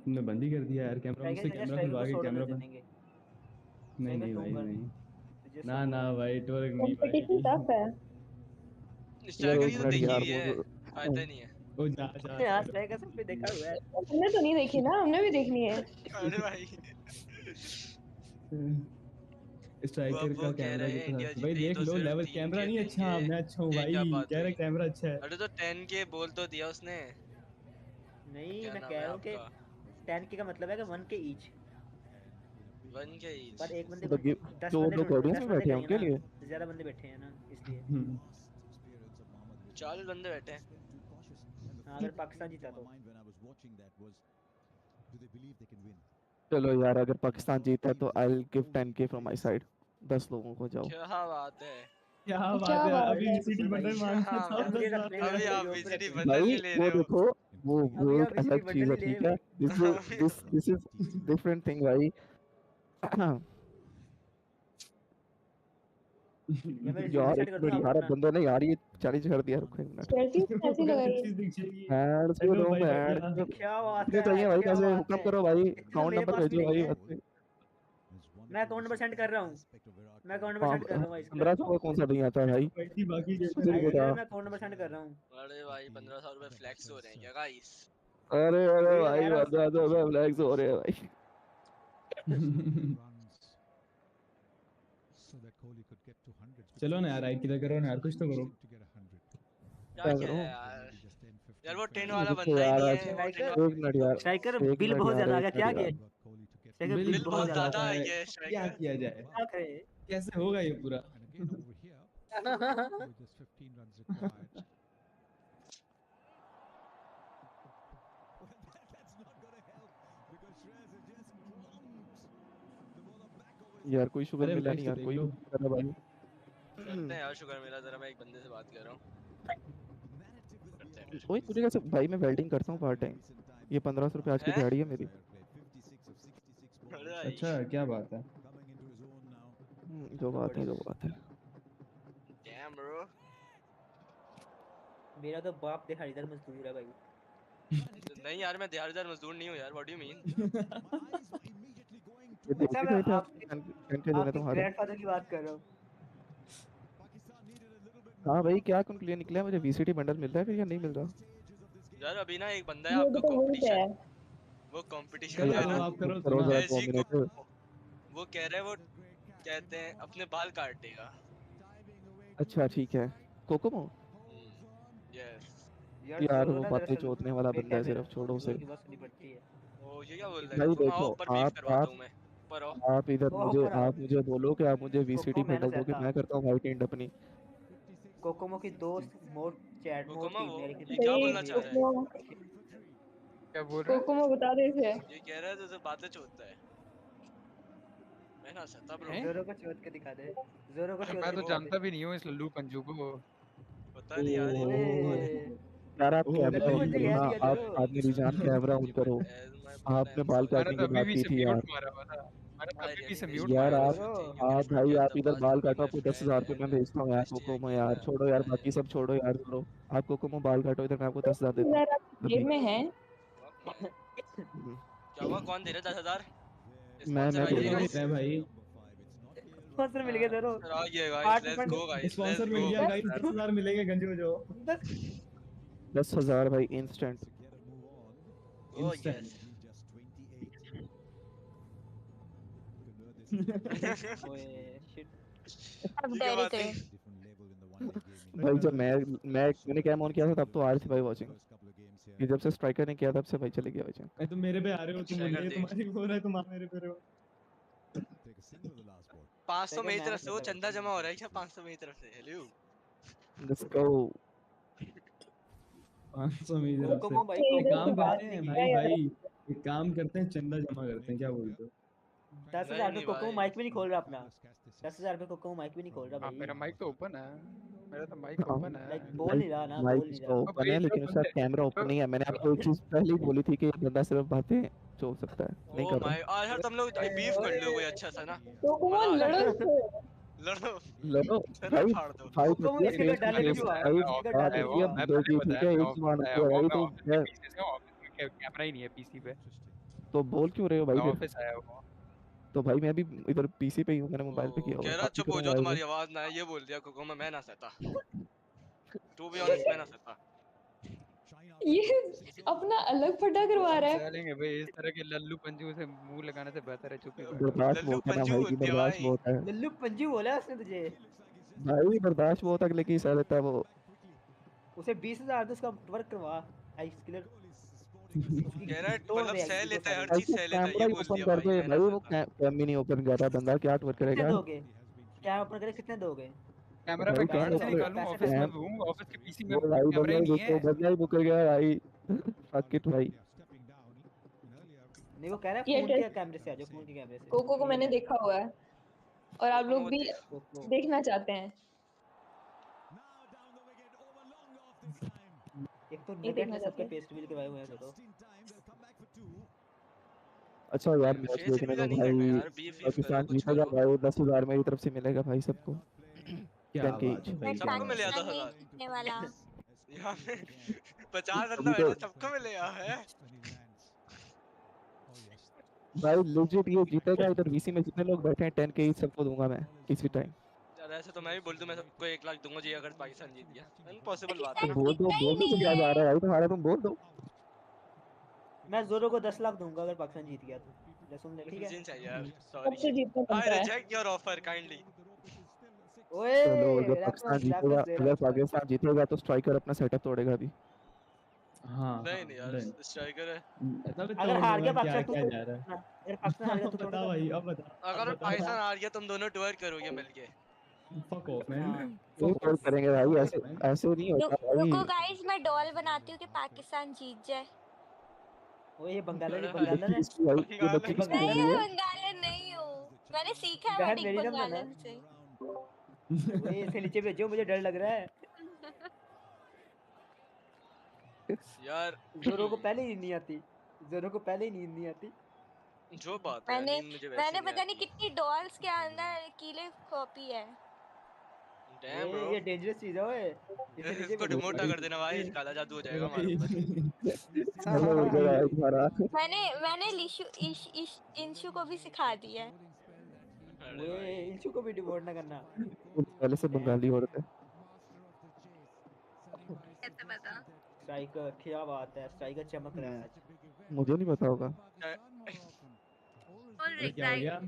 तुमने बंद ही कर दिया यार कैमरा, मुझसे स्ट्राइकर कैमरा स्ट्राइकर को खुलवा के 100 कैमरा डॉलर दे बंद। देंगे। नहीं स्ट्राइकर नहीं तू भाई कर, नहीं, तुझे 100 ना ना डॉलर। भाई, ट्वर्क नहीं कंपटीशन भाई। टफ है। यार स्ट्राइकर की 1 तो मिनट देखी यार हुई है, फायदा नहीं है। ओ जा जा हाँ जा। स्ट्राइकर सब पे देखा हुआ है। हमने तो नहीं देखी ना, हमने भी देखनी है। अरे भाई वो स्ट्राइकर अब वो का कह कैमरा रहे हैं कितना इंडिया भाई, जीतेगी देख तो लो सिर्फ लेवल, कैमरा 3K नहीं देंगे। अच्छा, मैं अच्छा हूँ ये क्या भाई, बात कह रहा हुई? कैमरा अच्छा है। अरे तो 10K बोल तो दिया उसने। नहीं क्या मैं नाम कह है रहा हूँ कि आपका? 10K का मतलब है कि 1K ईच। 1K each. पर एक बंदे तो को 10 जो बंदे लोग ऑडियंस 10 में बंदे बैठे हैं करेंगे उनके ना, लिए। ज्यादा बंदे बैठे हैं ना इसलिए। 40 बंदे बैठे हैं। हाँ अगर पाकिस्तान जीता तो। चलो यार अगर पाकिस्तान जीता है तो I will give 10K from my side. 10 लोगों को जाओ। क्या बात है? क्या बात क्या है, बात अभी है। वीसीडी भाई बंडल मांगता हाँ था, भाई, 10K 10 रखते बात हैं, कर अभी रहा 10K है। आप जोर पे VCD रखते हैं। बंडल भाई नहीं ले वो रहे हो। देखो, वो अभी आप एक VCD अलग बंडल चीज है, ही ले ठीक है। भाई। दिस इज डिफरेंट थिंग भाई। या मैं रिज्यूमे यार सेंड एक कर दूं मिनट आपको यार, अब अपना? बंदे ने यार ये चैलेंज कर दिया, रुको 1 मिनट। सेल्फी कैसी अगर लगाई? चीज दिख जाएगी। बैंड से हेलो दो भाई बैंड बढ़िया। क्या बात कितने है, चाहिए भाई, क्या पैसे बात हुकअप है। करो भाई, इतने तो अकाउंट मेरे नंबर पास भी भेजो नहीं भाई है। बस। मैं अकाउंट नंबर सेंड कर रहा हूँ। मैं अकाउंट नंबर सेंड कर रहा हूँ इसका। 1500 का कौन सा नहीं आता है भाई, पैसे बाकी के मेरे को टाइगर था। मैं अकाउंट नंबर सेंड कर रहा हूँ। अरे भाई 1500 रुपए फ्लैक्स हो रहे हैं क्या गाइस? अरे अरे वही तो कह भाई रहा हूँ। बता दो, मैं फ्लैक्स हो रहे हैं भाई। चलो ना यार, आईपीएल करो ना यार, कुछ तो करो। क्या क्या किया करूं? जाए यार? यार वो टेंट वाला रुको बंदा ही यार नहीं आज है, वो टेंट स्ट्राइकर एक मिनट यार, स्ट्राइकर एक बिल मिनट बहुत यार, ज्यादा आ एक गया, मिनट क्या यार। किया? देखो बिल बिल बहुत बहुत ज्यादा ज्यादा है, ये क्या स्ट्राइकर किया जाए, क्या करे? कैसे होगा ये पूरा? And again over here, with just 15 runs required. Well, that's not going to help because Shreyas has just clomped the bowler back over his यार कोई शुगर अरे मिला मैच नहीं तो यार, देख कोई लो। कर रहा भाई। करते हैं यार शुगर मेरा जरा, मैं एक बंदे से बात कर रहा हूँ। करते हैं ओए तुझे कैसे भाई, मैं वेल्डिंग करता हूँ पार्ट टाइम, ये 1500 रुपये आज की हैं? दिहाड़ी है मेरी। अरे भाई अच्छा क्या बात है? जो बात है जो बात है। Damn bro. मेरा तो बाप दिहाड़ीदार मजदूर है भाई। नहीं यार मैं दिहाड़ीदार मजदूर नहीं हूँ यार, व्हाट डू यू मीन? ये देख अच्छा ही मैं रहे थे आप आपके 10K देने आपके तुम्हारे। ग्रैंडफादर की बात कर रहा हूँ। हाँ भाई क्या कंक्लूजन निकला है, मुझे वीसीटी बंडल मिल रहा है फिर या नहीं मिल रहा? यार अभी ना एक बंदा है ये आपका तो वही पे कंपटीशन, है। वो कंपटीशन भाई में है करो ना, आप करो करो सुना। जरा एसजी 2 को मिनट। वो कह रहे हैं, वो कहते हैं अपने बाल काट देगा। अच्छा ठीक है, कोकोमो यस। यार यार जोरो वो ना बातें दरअसल चोदने वाला बंदा बेटा है, है मेरा, सिर्फ छोड़ो जोरो उसे। की बात सुननी पड़ती है। ओ ये क्या बोल रहा है? भाई कोको आओ देखो ऊपर बीफ करवाता हूँ मैं, ऊपर आओ। आप इधर ओह मुझे पर आओ। आप मुझे बोलो कि आप मुझे वीसीटी कोको मैं ना बंडल दोगे, सहता। मैं करता हूँ भाई टेंट अपनी। कोकोमो की दोस्त मोर चैट मोर कोकोमा टीम वो मेरे ये क्या भाई बोलना चाह रहा है? कोको क्या बोल रहा है? कोको में बता रहे थे। ये कह रहा है तो बातें चोदता है। मैं ना सहता ब्रो। जोरो को चोद के दिखा दे, जोरो को अरे चोद मैं के तो दिखा दे। जानता भी नहीं हूँ इस लल्लू पंजू को। पता नहीं यार ये ओए यार आप ओ कैमरा लल्लू ऑन पंजू करो कह ना, दिया आप जोरो। आदमी जान कैमरा ऑन करो। As my brother आपने I'm बाल sorry मैंने काटने तो की अभी बात भी की से थी म्यूट यार। मारा हुआ था, मैंने तो I अभी भी really से wish म्यूट the यार मारा best हुआ आप of you जोरो think you can आप भाई forget आप the इधर past बाल and be काटो, my आपको friend 10,000 रुपये मैं and भेजता हूँ यार। let's stay कोको again यार छोड़ो यार, बाकी सब छोड़ो and यार, छोड़ो। आप कोको बाल काटो इधर, मैं आपको 10,000 देता हूँ यार आप अभी। जेब में हैं? हम्म, क्या हुआ? कौन दे रहा है 10,000? स्पॉन्सर मैं आ दे गया रहा दोनों दे हूँ। गाइस। रहे हैं भाई। स्पॉन्सर मिल गया जोरो। स्पॉन्सर आ गया गाइस, पार्ट लेट्स में गो गाइस, स्पॉन्सर लेट्स मिल गो। गया गाइस, 10,000 मिलेंगे गंजू जो। 10,000 भाई इंस्टेंट। ओह इंस्टेंट। यस। ओए शिट। ठीक है बात नहीं। भाई जब मैंने कैम ऑन किया था तब तो आ रही थी भाई वॉचिंग, ये जब से स्ट्राइकर ने किया तब से भाई चले गया वॉचिंग। भाई तुम मेरे पे आ रहे हो, तुम स्ट्राइकर ये देख तुम्हारी हो रहा है, तुम आ मेरे पे रहे हो। 500 देखो मेरी मैं ना तरफ से वो सहता चंदा जमा हो रहा है क्या? 500 मेरी तरफ से। Hello let's go. 500 मेरी तरफ से। कोकोमो भाई ये एक इधर कोकोमो काम से बात करते बात हैं नहीं क्या भाई, यार? एक काम करते हैं, चंदा जमा करते हैं, क्या बोलते हो? 10,000 पे नहीं कोकोमो भाई। माइक भी नहीं खोल रहा अपना। 10,000 पे कोकोमो माइक भी नहीं खोल रहा हाँ भाई। मेरा माइक तो ओपन है, मेरा तो माइक हाँ ओपन है। लाइक बोल नहीं माइक रहा ना, माइक बोल नहीं उसका रहा। अब ओपन भाई है जो लेकिन उसका बंदे कैमरा जो ओपन नहीं है। मैंने आपको एक चीज पहले ही बोली थी कि ये बंदा सिर्फ बातें छोड़ सकता है, नहीं ओ कर माय, आज यार तुम लोग बीफ कर लो कोई अच्छा सा ना, कोको मजा आ लड़ो जाएगा। इससे। लड़ो, रहा। लो सर भाई, फाड़ दो। फाइट कोकोमो होती है इसके घर फेस टू डाले मैंने फेस, क्यों बताया आ? मैं भाई इसके घर ऑफिस बात डाले आया होती हुआ, क्यों है आ? मैं बंदों पहले की, ठीक बताया है मैं एक ऑफिस जवान आया होती है हुआ, भाई, मैं तो ऑफिस के पीछे से ऑफिस में कैमरा ही नहीं है पीसी पे, तो बोल क्यों रहे हो भाई मैं फिर? ऑफिस आया हुआ। तो भाई मैं भी इधर पीसी पे ही हूँ, मैंने मोबाइल पे किया ओ हुआ कह है, रहा बात ही चुप हो करूँ जाओ भाई तुम्हारी में। आवाज ना है, ये बोल दिया कोको मैं ना सहता। टू बी ऑनेस्ट मैं ना सहता। ये अपना अलग फटा करवा रहा है। सह लेंगे भाई, इस तरह के लल्लू पंजू से मुंह लगाने से बेहतर है चुप ही बैठो। बर्दाश्त लल्लू बहुत है ना पंजू भाई जी, होती है बर्दाश्त भाई। बहुत है लल्लू पंजू बोला है उसने तुझे। भाई, बर्दाश्त बहुत अगले की सह लेता है वो। उसे 20,000 दे, उसका वर्क करवा। आइस किलर उसकी कह रहा है तोड़ मतलब दे सह आईसी को लेता है, सारी। हर भाई चीज तो सह लेता है, कैमरा ये ही बोल ओपन दिया कर भाई, दे मैं ना भाई, वो सहता। कैम ही नहीं ओपन कर रहा बंदा, क्या वर्क कितने करेगा यार। दोगे? क्या ओपन करे, कितने दोगे? कैमरा भाई मैं कैम कार्ड से ओपन, निकालूं? पैसे ऑफिस में कैम हूँ, ऑफिस के पीसी में वो भाई कैमरा ही नहीं है। बंदा ही बुक गया भाई। फक इट भाई। नहीं वो कह रहा है ये फोन के टेस्ट कैमरे से आ जाओ, फोन के कैमरे से। कोको को मैंने देखा हुआ है और आप कोको लोग मत भी देख। कोको देखना चाहते हैं, एक तो नहीं नगेट देखना ने चाहते। सबके पेस्ट मिल के भाई हुए हैं तो। अच्छा यार मैच फेस देखने रिवील दो नहीं करना भाई, यार, बीफ वीफ करो, पाकिस्तान कुछ जीतेगा करो। भाई, 10,000 मेरी तरफ से मिलेगा भाई सबको। क्या 10K बात each। है भाई, क्या सबको बात मिले है। 10,000 जीतने वाला। यहाँ पे 50 बंदा अभी तो बैठा, सबको मिलेगा है। भाई लेजिट ये जीतेगा, इधर वीसी में जितने लोग बैठे हैं 10K each सबको दूंगा मैं इसी टाइम। यार ऐसे तो मैं भी बोल दूं, मैं सबको 1 लाख दूंगा जी अगर पाकिस्तान जीत गया। इम्पॉसिबल बात तो है ना। बोल दो तो क्या जा रहा है भाई तुम्हारा, तुम बोल दो। मैं जोरो को 10 लाख दूंगा अगर पाकिस्तान जीत गया तो। ले सुन ले, ठीक है? जीन चाहिए यार, कब सॉरी। से जीतना आई बनता है? Reject your offer kindly. ओए चलो अगर रेफरेंस पाकिस्तान रेफरेंस जीतेगा, दे रहा है अगर इस बार। पाकिस्तान जीतेगा तो स्ट्राइकर अपना सेटअप तोड़ेगा अभी। हाँ नहीं हाँ नहीं यार डन। स्ट्राइकर है। अबे अगर तोड़ हार दूंगा गया क्या पाकिस्तान क्या तू जा रहा ना, अगर पाकिस्तान हार है। गया अब तो बता तोड़ेगा। भाई अब बता अगर अब पाकिस्तान बता। हार गया तुम दोनों टूर करोगे मिलके। Fuck off man. हाँ ये फक ट्रोल ऑफ करेंगे भाई, फक ऐसे ऑफ मैन। ऐसे नहीं होता भाई। रुको गाइस, मैं डॉल बनाती हूँ कि पाकिस्तान जीत जाए। वो ये बंगालन ये बंगालन बच्ची है। किसकी भाई, ये बंगाल बच्ची है। किसकी नहीं बन रही मैं है? बंगालन नहीं हूँ, मैंने सीखा है बहन वर्डिंग मेरी ना ना। बंगालन से। वो इसे नीचे भेजो, मुझे डर लग रहा है। यार जोरों को पहले ही नींद नहीं आती। जोरों को पहले ही नींद नहीं आती। जो बात है यार, मैंने नींद मुझे वैसे मैंने नहीं पता नहीं आती। कितनी डॉल्स के अंदर कीले खोपी है। डैम ओए ब्रो। ये डेंजरस चीज है ओए। इसे नीचे इसको भेजो डिमोट ना प्लीज। कर देना भाई, काला जादू हो अरे जाएगा हमारे ऊपर। हाँ हेलो हाँ हो हाँ। जाएगा भाई तुम्हारा। मैंने लिशु इंशु को भी सिखा दी है। अरे ओए भाई इंशु को भी डिवोट ना करना। तुम पहले से डैम। बंगाली औरत है। कैसे पता? स्ट्राइकर क्या बात है, स्ट्राइकर चमक रहा है आज। मुझे नहीं पता होगा। फुल अरे क्या हो गया?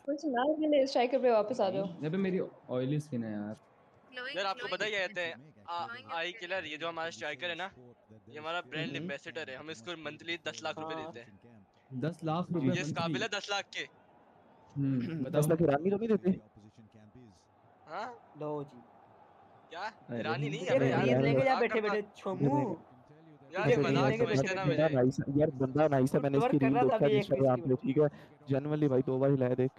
कुछ ना, मैंने स्ट्राइकर पे वापस आ जाओ। जब मेरी ऑयली स्किन है यार। यार आपको पता ही कहते हैं glowing आई किलर, ये जो हमारा स्ट्राइकर है ना, ये हमारा ब्रांड एम्बेसडर है। हम इसको मंथली 10 लाख रुपए हाँ देते हैं। 10 लाख रुपए ये इस मंथली। काबिल है 10 लाख के। बताओ। 10 लाख ईरानी तो नहीं देते? हाँ लो जी। क्या अरे ईरानी नहीं, तेरे अबे यार फीस रहने दो, लेंगे या मजाक बैठे करता। बैठे छोमू। यार ये तुझे अबे नहीं फीस यार, मजाक लेंगे बंदा बैठे समझते ना बैठे। बंदा मुझे। नाइस है यार, बंदा नाइस है। वो मैंने इसकी ट्वर्क कर रील रहा था देखा अभी है एक फीस इंस्टाग्राम की। पे, ठीक है। जनरली भाई 2 बार हिलाए देख।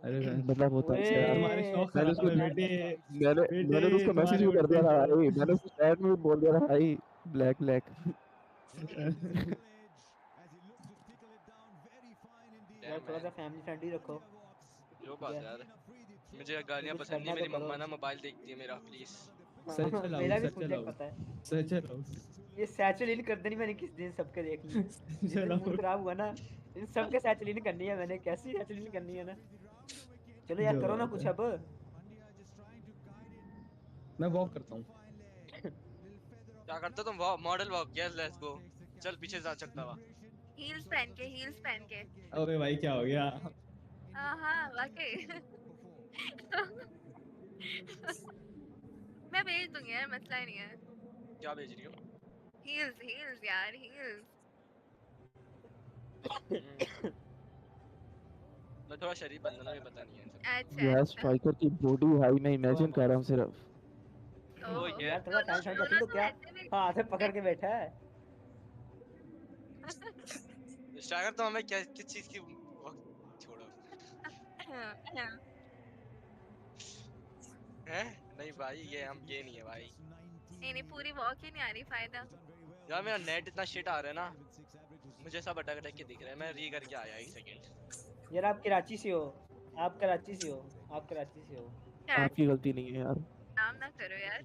अरे बंदा बहुत ओए नाइस है यार। तुम्हारे शौक मैंने खराब उसको है बेटे। मैंने तो बेटे उसको मैसेज तुम्हारे भी कर दिया उल्टे था शौक। भाई। मैंने उसको चैट में भी बोल दिया था भाई, ब्लैक ब्लैक। यार डैम थोड़ा सा मैन, फैमिली फ्रेंडली रखो। जो ठीक बात है। है यार। मुझे तो गालियां कुछ पसंद नहीं, करना है तो मेरी करो। मम्मा ना मोबाइल देखती है मेरा, प्लीज। सच चलाओ मेरा भी सच मुझे चलाओ पता है। सच चलाओ। ये सैचुरीन कर देनी मैंने किस दिन सबके देख ली। जिस दिन मूड चलाओ खराब हुआ ना, इन सबके सैचुरीन करनी है मैंने। कैसी सैचुरीन करनी है ना। चलो यार जो करो ना बात कुछ है। अब। मैं वॉक करता हूँ। क्या करते हो तुम? Model walk, yes let's go. चल पीछे जा सकता हुआ। हील्स पहन के, हील्स पहन के। अबे भाई क्या हो गया? हाँ हाँ वाकई। मैं भेज दूंगी यार, मसला ही नहीं है। क्या भेज रही हो? हील्स हील्स यार, हील्स। मैं थोड़ा शरीफ बंदा ना, मुझे पता नहीं है इन सब अच्छा यार अच्छा। स्ट्राइकर की बॉडी भाई, मैं इमेजिन कर रहा हूँ सिर्फ। चीज़। ओ ओहो, ये यार थोड़ा फैन फ्रेंड रखी दोनों तो तो क्या। वैसे भी हाथ में पकड़ के बैठा है। स्ट्राइकर तो हमें क्या किस चीज की वक्त छोड़ो है। नहीं भाई, ये हम ये नहीं है भाई। नहीं नहीं, पूरी वॉक ही नहीं आ रही, फायदा। यार मेरा नेट इतना शिट आ रहा है ना, मुझे सब अटक अटक के दिख रहा है। मैं री करके आया 1 सेकंड। यार आप कराची से हो। आप कराची से हो। आप कराची से हो। आपकी गलती नहीं है यार। नाम ना करो यार।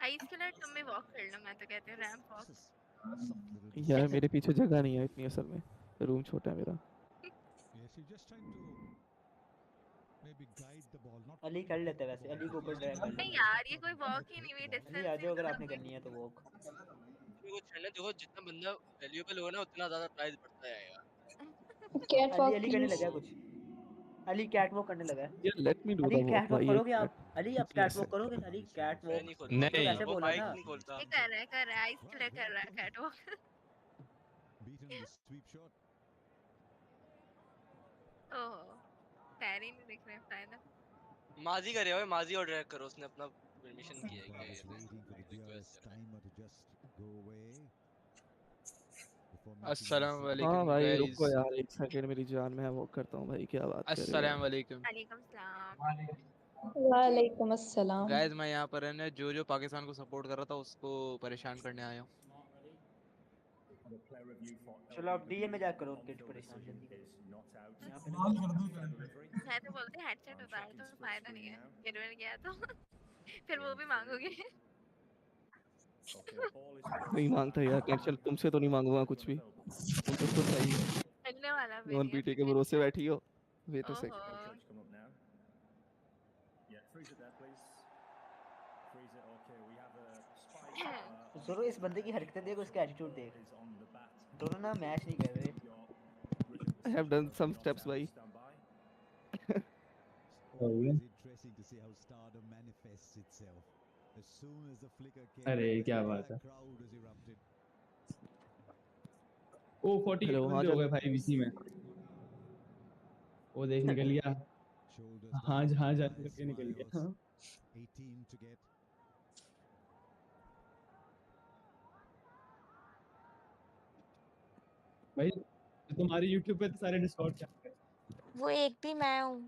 आइस किलर तुम भी वॉक कर लो, मैं तो कहती हूँ रैंप वॉक। यार मेरे पीछे जगह नहीं है इतनी असल में, रूम छोटा है मेरा। अली कर लेते हैं वैसे, अली को ऊपर ड्रैग कर नहीं लेंगे। यार, ये कोई वॉक ही नहीं हुई, अली आ डिस्टेंस ही जाओ अगर मतलब आपने कोई। करनी है तो वॉक। देखो छड़ने देखो, जितना बंदा वैल्यूएबल होगा ना उतना ज्यादा प्राइस बढ़ता जाएगा। कैट अली वॉक अली करने प्लीज। लगा है कुछ। अली कैट वॉक करने लगा है। यार let me do alley the walk cat walk भाई, एक करोगे आप? अली आप मिनट कैट प्लीज। वॉक करोगे? अली कैट मैं वॉक। नहीं खोल पाऊंगा तो यार, वैसे वो बोला माइक था। नहीं खोलता। ये कर रहा है आइस किलर कर रहा है कैट वॉक। ओह, पैर ही नहीं दिख रहे, फायदा। माजी करे हुए, माजी और ड्रैग करो, उसने अपना परमिशन किया है कि रिक्वेस्ट है। अस्सलाम हाँ वालेकुम भाई रुको गाइस। यार, 1 सेकंड मेरी जान, मैं वॉक करता हूँ भाई, क्या बात कर रहे हो अस्सलाम यार। वालेकुम वालेकुम सलाम। वालेकुम अस्सलाम। गाइस, मैं यहाँ पर है ना जो पाकिस्तान को सपोर्ट कर रहा था उसको परेशान करने आया हूँ। चलो आप डीएम में जा करो उनके परेशान जल्दी करो। यहाँ पे मैं तो बोलते हेडसेट उतार तो फायदा नहीं है, गिरवर गया तो फिर वो भी मांगोगे। नहीं मांगता यार, टेंशन तुमसे तो नहीं मांगूंगा कुछ भी, तुम तो खुद सही हो। मिलने वाला भी नॉन नहीं है पीटे फिर के भी। भरोसे बैठी हो। वेट अ ओहो। सेकंड। जोरो इस बंदे की हरकतें देख, उसका एटीट्यूड देख। दोनों ना मैच नहीं कर रहे। I have done some steps भाई। Always interesting to see how stardom manifests itself. As soon as the flicker came, अरे the क्या entire बात है। crowd has erupted. ओ 48 हेलो, हाँ बंदे हो चल। गए भाई वीसी में। वो देख निकल गया। हाँ हाँ जाने करके निकल गया। 18 to get. भाई तुम्हारे YouTube पे तो सारे डिस्कॉर्ड चैट है। वो एक भी मैं हूँ।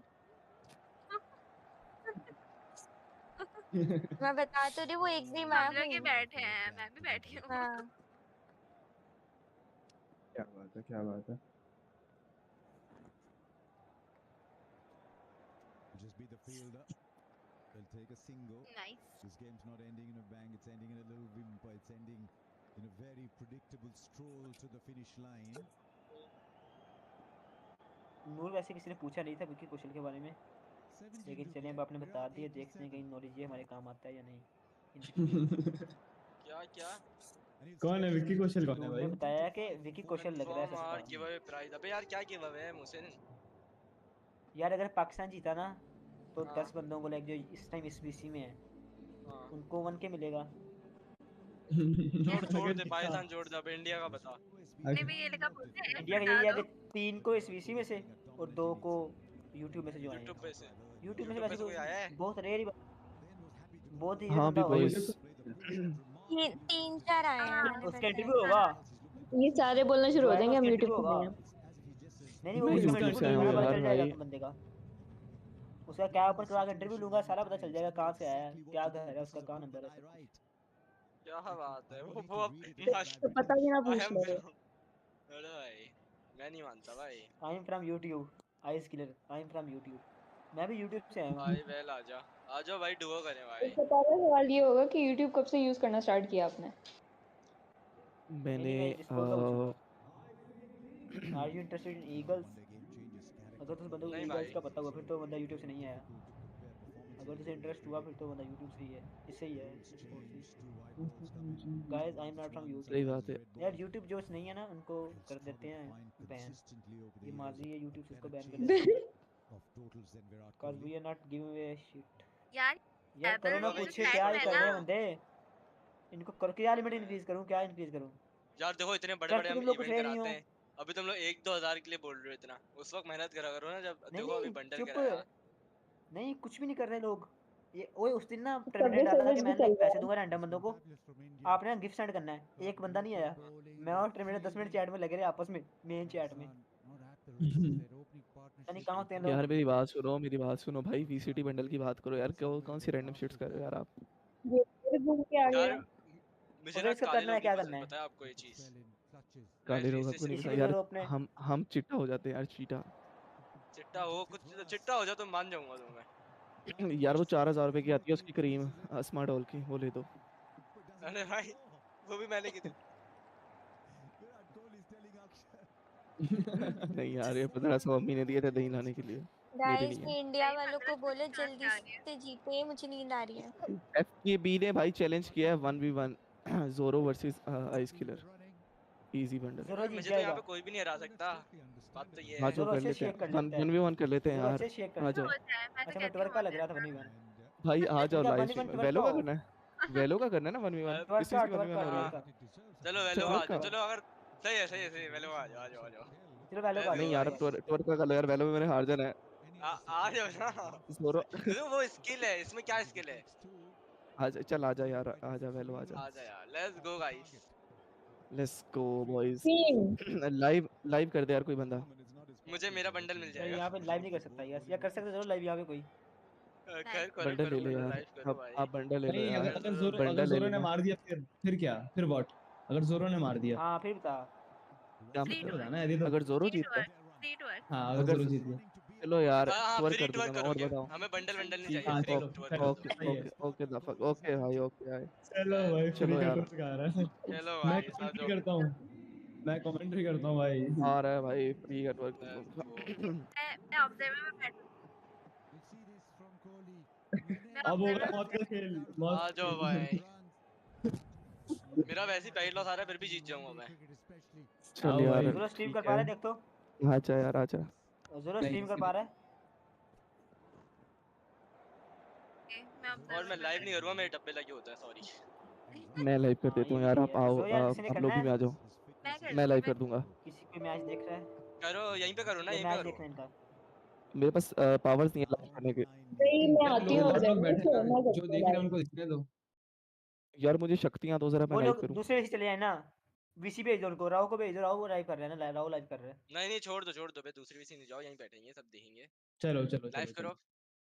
मैं बता तो रही, वो एक भी मैं हम लोग ही हूँ। बैठे हैं, मैं भी बैठी हूँ। हाँ। क्या बात है, क्या बात है। Just be the fielder. They'll take a single. Nice. This game's not ending in a bang. It's ending in a little whimper. It's ending in a very predictable stroll to the finish line. नूर वैसे किसी ने पूछा नहीं था विकी कौशल के बारे में, लेकिन चलिए अब आपने बता दिया, देखते हैं कहीं नॉलेज ये हमारे काम आता है या नहीं। क्या क्या? कौन है विकी कौशल? कौन है नूर भाई? ने बताया कि विकी कौशल लग रहा है फ्रॉम आवर सस्ता। Give away prize. अबे यार क्या गिव अवे है मुझसे? यार अगर पाकिस्तान जीता ना तो हाँ। 10 बंदों को लाइक जो इस टाइम इस बीसी में है हाँ। उनको 1K मिलेगा। छोड़ दे पाकिस्तान, छोड़ दे। अब इंडिया का बता। नहीं भी ये लिखा बोलते हैं, इंडिया का बता यही है दो। कि 3 को इस बीसी में से और 2 को यूट्यूब में से जो आए यूट्यूब पे से। हैं। यूट्यूब में से यूट्यूब पे वैसे से कोई आया है? बहुत रेयर बहुत ही रेयर हाँ बंदा भी होगा बॉयज। तीन तीन चार आए हैं, मैंने उसका बताया। इंटरव्यू होगा। ये सारे बोलना शुरू जो हो आएगा जाएंगे, हम उसका यूट्यूब इंटरव्यू पे होगा। नहीं है। नहीं वो मैं उसका इसका यूट्यूब से आए इंटरव्यू होंगे लूंगा, पता यार चल जाएगा भाई। उस बंदे का। उसका क्या ओपन करवा के इंटरव्यू लूंगा, सारा पता चल जाएगा कहाँ से आया है, क्या घर है उसका, कहाँ नंबर है, सब कुछ। क्या बात है? वो अब इतना तो पता भी ना आई पूछ एम ले। अरे भाई मैं नहीं मानता भाई। I am from YouTube, ice killer, I am from YouTube. मैं भी यूट्यूब से आया हूँ। भाई वेल आ जाओ भाई, डुओ करें भाई। इसका पहला सवाल ये होगा कि यूट्यूब कब से यूज करना स्टार्ट किया आपने? मैंने मैं डिस्कॉर्ड का पूछूंगा। Are you interested in eagles? अगर तुम बंदे को नहीं ईगल्स भाई। का पता हुआ फिर तो बंदा यूट्यूब से नहीं आया। अगर तुझे इंटरेस्ट हुआ फिर तो बंदा यूट्यूब से ही है, इससे ही है, डिस्कॉर्ड से ही। Guys I am not from सही यूट्यूब। बात है। यार यूट्यूब जो नहीं है ना उनको कर देते हैं बैन। ये माजी है यूट्यूब से, इसको बैन कर देते हैं। Cause we are not giving away shit. यार यार करो ना ये जो कुछ, चैट क्या में ही है कर ना, रहे हैं बंदे। इनको कर क्या लिमिट इंक्रीज करूं, क्या इंक्रीज करूं? यार देखो इतने बड़े कर बड़े तो हम तुम लोग कुछ इवेंट रहे नहीं कराते हो। हैं। अभी तुम लोग 1-2 हजार के लिए बोल रहे हो इतना। उस वक्त मेहनत करा करो ना, जब नहीं देखो अभी नहीं बंडल चुप। कराया। नहीं कुछ भी नहीं कर रहे लोग। ये ओए उस दिन ना ट्रेंड सर्विस डाला था कि सर्विस भी मैंने चल एक रहा पैसे है। दूंगा रैंडम बंदों को, आपने ना गिफ्ट सेंड करना है। एक बंदा नहीं आया। मैं और ट्रेंड 10 मिनट चैट में लगे रहे आपस में, मेन चैट में। नहीं कहां होते हैं लोग। यार मेरी बात सुनो, मेरी बात सुनो भाई। वीसीटी बंडल की बात करो यार। कौन सी रैंडम शिट्स कर रहे हो यार आप? ये फिर घूम के आ यार गया। मुझे उधर ना इसका काले करना है, लोग नहीं क्या करना पसंद, है? पता है आपको ये चीज? मैं काले लोग रेसिस्ट आपको नहीं नहीं पसंद इसीलिए करता। यार? जोरो अपने हम चिट्टा हो जाते हैं यार, चीटा। चिट्टा हो, कुछ चिट्टा हो जाए तो मान जाऊंगा तुम्हें। यार वो 4000 रुपए की आती है उसकी क्रीम, स्मार्ट डॉल की, वो ले दो। अरे भाई वो भी मैंने की थी। नहीं यार, ये 1500 मम्मी ने दिए थे दही लाने के लिए, मेरे गाइस नहीं है। ये इंडिया सही वालों 15 को मिनट बोलो कहाँ से जल्दी आ रही है। से जीते, मुझे नींद आ रही है। एफकेबी ने भाई चैलेंज किया है 1v1 जोरो versus ice killer, easy bundle. जोरो जीत मुझे तो यहाँ जाएगा। पे कोई भी नहीं हरा सकता। बात तो ये आ है। जाओ जोरो कर अच्छे लेते शेक कर हैं, लेता है। 1v1 कर लेते हैं जोरो यार। अच्छे शेक कर आ लेता जाओ है। होता है, मैं तो अच्छा मैं कहती हूँ 12 का हो लग रहा था जाएगा। 1v1। भाई आ जाओ इनका लाइव 1v1 में। 12 का वेलो का हो। करना है, वेलो का करना है ना 1v1। 12 किस चीज का की 12 का 1v1 हो रही 12 है? का। चलो अच्छा वेलो आ 12 जाओ, का। चलो अगर सही है वेलो आ जाओ, आ जाओ, आ जाओ। चलो वेलो का आ लेट्स जाओ, नहीं गो यार, वेलो अब का आ जाओ। टोर का कलर यार, वेलो में मैंने हार जाना है। आ जाओ ना। जोरो देखो वो स्किल है, इसमें क्या स्किल है? चल आ जा यार, आ जा वेलो आ जा। आ जा यार, let's go guys. Let's go boys. Team live live कर दे यार कोई बंदा। मुझे मेरा बंडल मिल यार जाएगा। यहाँ पे लाइव नहीं कर सकता यार, या कर सकते जरूर लाइव यहाँ पे कोई। करो बंडल ले करो ले करो यार, लाइव करो अब भाई। आप बंडल ले लो नहीं यार। अगर बंडल ले जोरो ने लेना। मार दिया फिर क्या? फिर व्हाट? अगर जोरो ने मार दिया हाँ फिर बता। क्या फ्री फिर टू मतलब? बताना, यदि तो अगर जोरो जीत गया? फ्री टू हाँ अगर अगर जोरो जीत गया। चलो यार, हाँ ट्वर फ्री कर टूर दूंगा मैं, और करोगे। बताओ। हमें बंडल वंडल नहीं ठीक चाहिए, हाँ फ्री चलो टूर चलो करोगे। ओके सही है। Okay okay the fuck, okay भाई, ओके भाई। चलो भाई फ्री चलो का यार, टूर का आ रहा है। चलो मैं भाई आ कमेंट्री जाओ। करता हूँ, मैं कमेंट्री करता हूँ भाई। आ रहा है भाई फ्री का ट्वर तुम लोग Let's का। go। मैं ऑब्जर्वर में बैठूँ। मैं अब होगा ऑब्जर्वर में मौत का बैठूँ। खेल, मौत आ का जाओ खेल। भाई। मेरा वैसे ही पहला लॉस आ रहा है, फिर भी जीत जाऊंगा मैं। चल यार जोरो स्ट्रीम ठीक कर पा है। रहा है, देख तो आजा यार आजा। जोरो स्ट्रीम कर पा रहा है। मैं और मैं लाइव नहीं करूंगा, मेरे डब्बे लगे होते हैं, सॉरी। मैं लाइव कर देता हूँ यार, आप आओ जो यार किसी ने आप करना लॉबी है, में आ जाओ। मैं कर मैं दूंगी, लाइव मैं कर दूंगा। किसी कोई मैच देख रहा है, करो यहीं पे करो ना, ये यहीं पे मैच करो। देखना इनका। मेरे पास पावर्स नहीं है लाइव करने के। नहीं मैं आती हूँ और उधर, लोग बैठे ठीक है हैं, मैं जो करती हूँ देख रहे हैं live। उनको दिखने दो। यार मुझे शक्तियाँ दो जरा, मैं वो लाइव लोग करूँ। दूसरे से चले जाए ना, वीसी भेज दो उनको, राव को भेज दो, राव लाइव कर रहा है ना, राव लाइव कर रहा है। नहीं नहीं, छोड़ दो बे, दूसरी भी नहीं जाओ, यहीं बैठेंगे सब देखेंगे। चलो चलो लाइव चलो करो।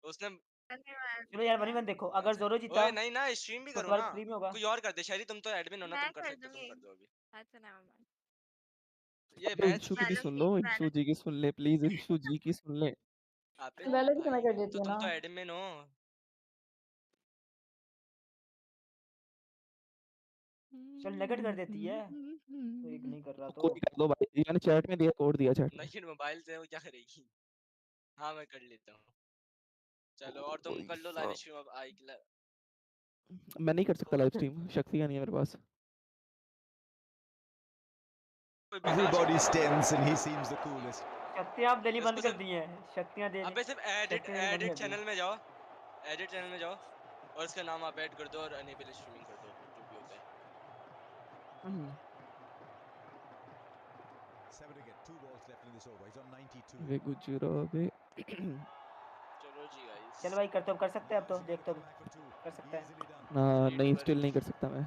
उसने चलो यार 1v1 देखो, अगर जोरो जीता ओए नहीं ना, स्ट्रीम भी तो करो तुम्हारा ना। फ्री में होगा। कोई और कर दे, शहरी तुम तो एडमिन हो ना, मैं तुम कर कर सकते हो, तुम दूंगी। कर दो अभी। अच्छा नेवर माइंड। ये अबे मैच इंशु की भी सुन लो, इंशु जी की सुन ले प्लीज, इंशु जी की सुन ले। अबे वैलेट से मैं भाई कर देती तो हूँ तुम ना। तो एडमिन हो। चल नेगेट कर देती है, तो एक नहीं कर रहा तो कोई कर दो भाई, मैंने चैट में दिया, कोड दिया चैट में। नहीं मोबाइल से वो क्या करेगी। हाँ मैं कर लेता हूँ। चलो और तुम कर लो लाइव स्ट्रीम अब आई। मैं नहीं कर सकता लाइव स्ट्रीम, शक्तियाँ नहीं है मेरे पास। Everybody's tense and he seems the coolest. शक्तियां आप देनी बंद कर दी हैं, शक्तियां देने, अबे सिर्फ एडिट शक्तियां देनी बंद कर दी चैनल में जाओ, एडिट चैनल में जाओ और उसका नाम आप ऐड कर दो और अनेबल स्ट्रीमिंग कर दो, जो भी होता है। 7 to get 2 balls left in this over. He's on 92. वे गुजरो वे। चलो जी गाइस। चल भाई कर सकते हैं अब तो, देख तो कर सकता है। नहीं स्टिल नहीं कर सकता मैं।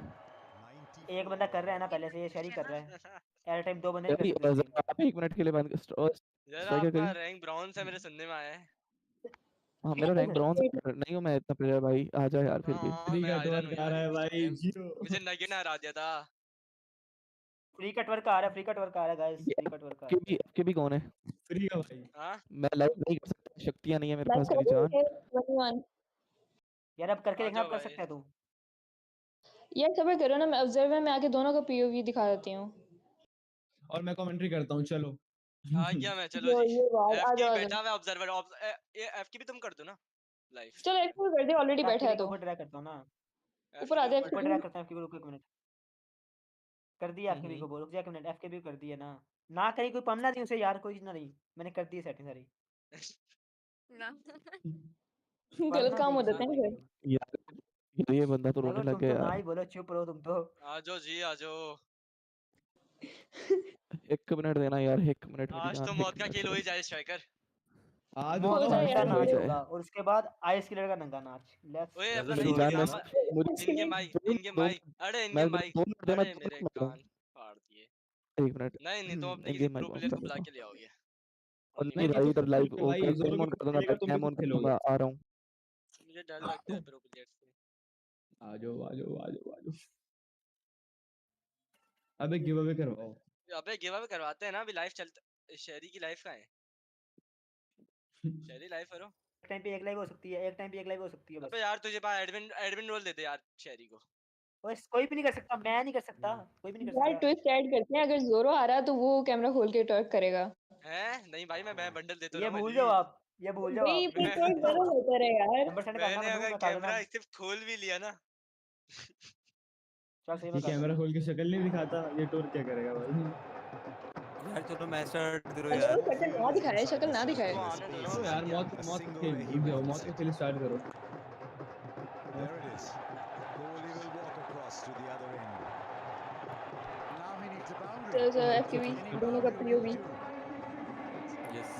एक बंदा कर रहा है ना पहले से, ये शहरी कर रहा है। एट टाइम 2 बंदे नहीं कर सकते यार स्ट्रीम। आप 1 मिनट के लिए बंद जरा स्ट्राइकर आपका करिए। रैंक ब्राउन से मेरे सुनने में आया है। हाँ मेरा रैंक ब्रॉन्ज नहीं हूँ मैं इतना प्लेयर भाई, आ जा यार फिर भी। हाँ फ्री मैं का आयरन हूँ टवर्क आ यार, रहा है इतनी भाई, टाइम जियो। मुझे नगे ना हरा दिया था। फ्री कट वर्क आ रहा है, फ्री कट वर्क आ रहा है गाइस, फ्री कट वर्क आ रहा है। आपके भी कौन है? फ्री का भाई। हाँ मैं लाइव नहीं कर सकता, शक्तियाँ नहीं है मेरे लाइव पास मेरी जान। करोगे 21। यार अब करके आ देखना, जाओ अब कर भाई। सकता है तू। यार सबर करो ना, मैं ऑब्जर्वर में आके दोनों का पीओवी दिखा देती हूँ। और मैं कमेंट्री करता हूँ, चलो। आ गया मैं, चलो जी। ये बात एफ आ की जाओ आ बैठा जाओ। हुआ ऑब्जर्वर, ये एफ की भी तुम कर दो ना लाइव। चलो एक कर दे, ऑलरेडी बैठा है एफके को तो ऊपर ड्रैग करता हूं ना, एफ ऊपर की आ भी जाए। ऊपर ड्रैग करता हूं एफके को, रुको एक मिनट। कर दिया एफके को, हम्म। बोल रुक जा एक मिनट, एफके भी कर दिया ना। ना कहीं कोई पमना नहीं उसे यार, कोई ना नहीं, मैंने कर दी सेटिंग सारी। गलत पढ़ना काम नहीं हो किसी जाते को हैं भाई फिर। तुम। यार ये बंदा तो रोने नगर लग तुम गया तो ना यार। ही बोलो, चुप रहो तुम तो। आ जाओ जी, आ जाओ। 1 मिनट देना यार, 1 मिनट मेरी आज जान, तो 1 मौत का मिनट खेल हो बस। ही जाए स्ट्राइकर। आ मौत जाओ का जाए बेटा यार, हो ही नाच जाए। होगा और उसके बाद आइस किलर का नंगा नाच। लेट्स ओए अपना मेरी इनके जान नाम, मुझे इनके माइक, इनके माइक, अरे इनके मैं माइक, 2 मिनट दे, मैं अरे 2 मेरे मिनट मारूं। कान फाड़ दिए। 1 मिनट। नहीं नहीं, तुम अपने इन किसी game mic pro of player कर को बुला देता हूँ। के ले आओगे। और नहीं नहीं नहीं नहीं, भाई, तो इधर लाइव वो भाई जोरो कैम भी ऑन कर दूंगा, खेलेगा, तुम भी कैम खुद ऑन कर खेलोगे। दूंगा, आ रहा हूँ। मुझे डर लगता है प्रो प्लेयर से। आ जाओ आ जाओ आ जाओ आ जाओ। अबे गिव अवे करवाओ। अबे गिव अवे करवाते हैं ना, अभी लाइव चलता। शहरी की लाइफ कहाँ है? शहरी लाइव करो। एक टाइम पे एक लाइव हो सकती है, एक टाइम पे एक लाइव हो सकती है बस। अबे यार तुझे पास एडमिन रोल दे दे यार शहरी को। बस कोई भी नहीं कर सकता, मैं नहीं कर सकता, कोई भी नहीं कर यार सकता। ट्विस्ट ऐड करते हैं, अगर जोरो आ रहा तो वो कैमरा खोल के टर्क करेगा। हैं? नहीं भाई, मैं बंडल देता ये हूँ भूल अली। जाओ आप, ये भूल जाओ भाई आप। फिर टर्क नो ज्यादा बेहतर है यार। नंबर सेंड करना मैंने मनु, अगर मैं कर देना। कैमरा सिर्फ खोल भी लिया ना। चल सही ये में कर कैमरा देना। खोल के शक्ल नहीं दिखाता, ये टोर क्या करेगा भाई। यार चलो मैच स्टार्ट करो और यार। जोरो शक्ल ना दिखाए, शक्ल ना दिखाए। तो आने दो ना तो उसे। यार मौत का खेल रुक जाओ, मौत का खेल स्टार्ट करो। There it is. Kohli will walk across to the other end. Now he needs a boundary. चलो एफकेवी Any दोनों का boundary will POV. do. Yes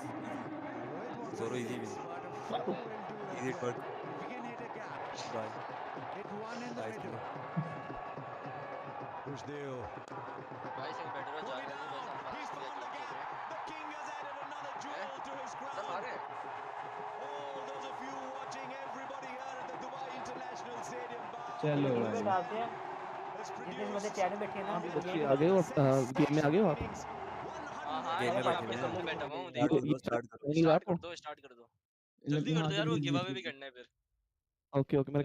Rohit wants जोरो a easy six, win, but a four will do as easy well. Twerk, If he can hit a gap, bye, hit one in the nice middle. Push Deo. भाई सही बैठ रहा, जाने नहीं बस, हम He's clear found the कर gap. दो। The king has added another jewel to his सब आ crown. गए। All those of you watching, everybody here at the Dubai International Stadium, चलो टीम पे भाई। डालते हैं, has जितने से बंदे produced चैट में बैठे हैं ना, आप ये बच्चे भी आ गए हो, another गेम में आ गए हो आप? innings. हाँ गेम अरे में यहीं बैठे आपके हुए पार्टिसिपेट कर सामने लो बैठा जितने हुआ हूँ, भी। स्टार्ट देखो। कर दो, स्टार्ट करो। नहीं स्टार्ट रात कर को। दो, स्टार्ट कर दो। इन लोग जल्दी के कर हाथ दो यार, में वो बीच गिव अवे बीच भी में। करना है फिर। Okay okay.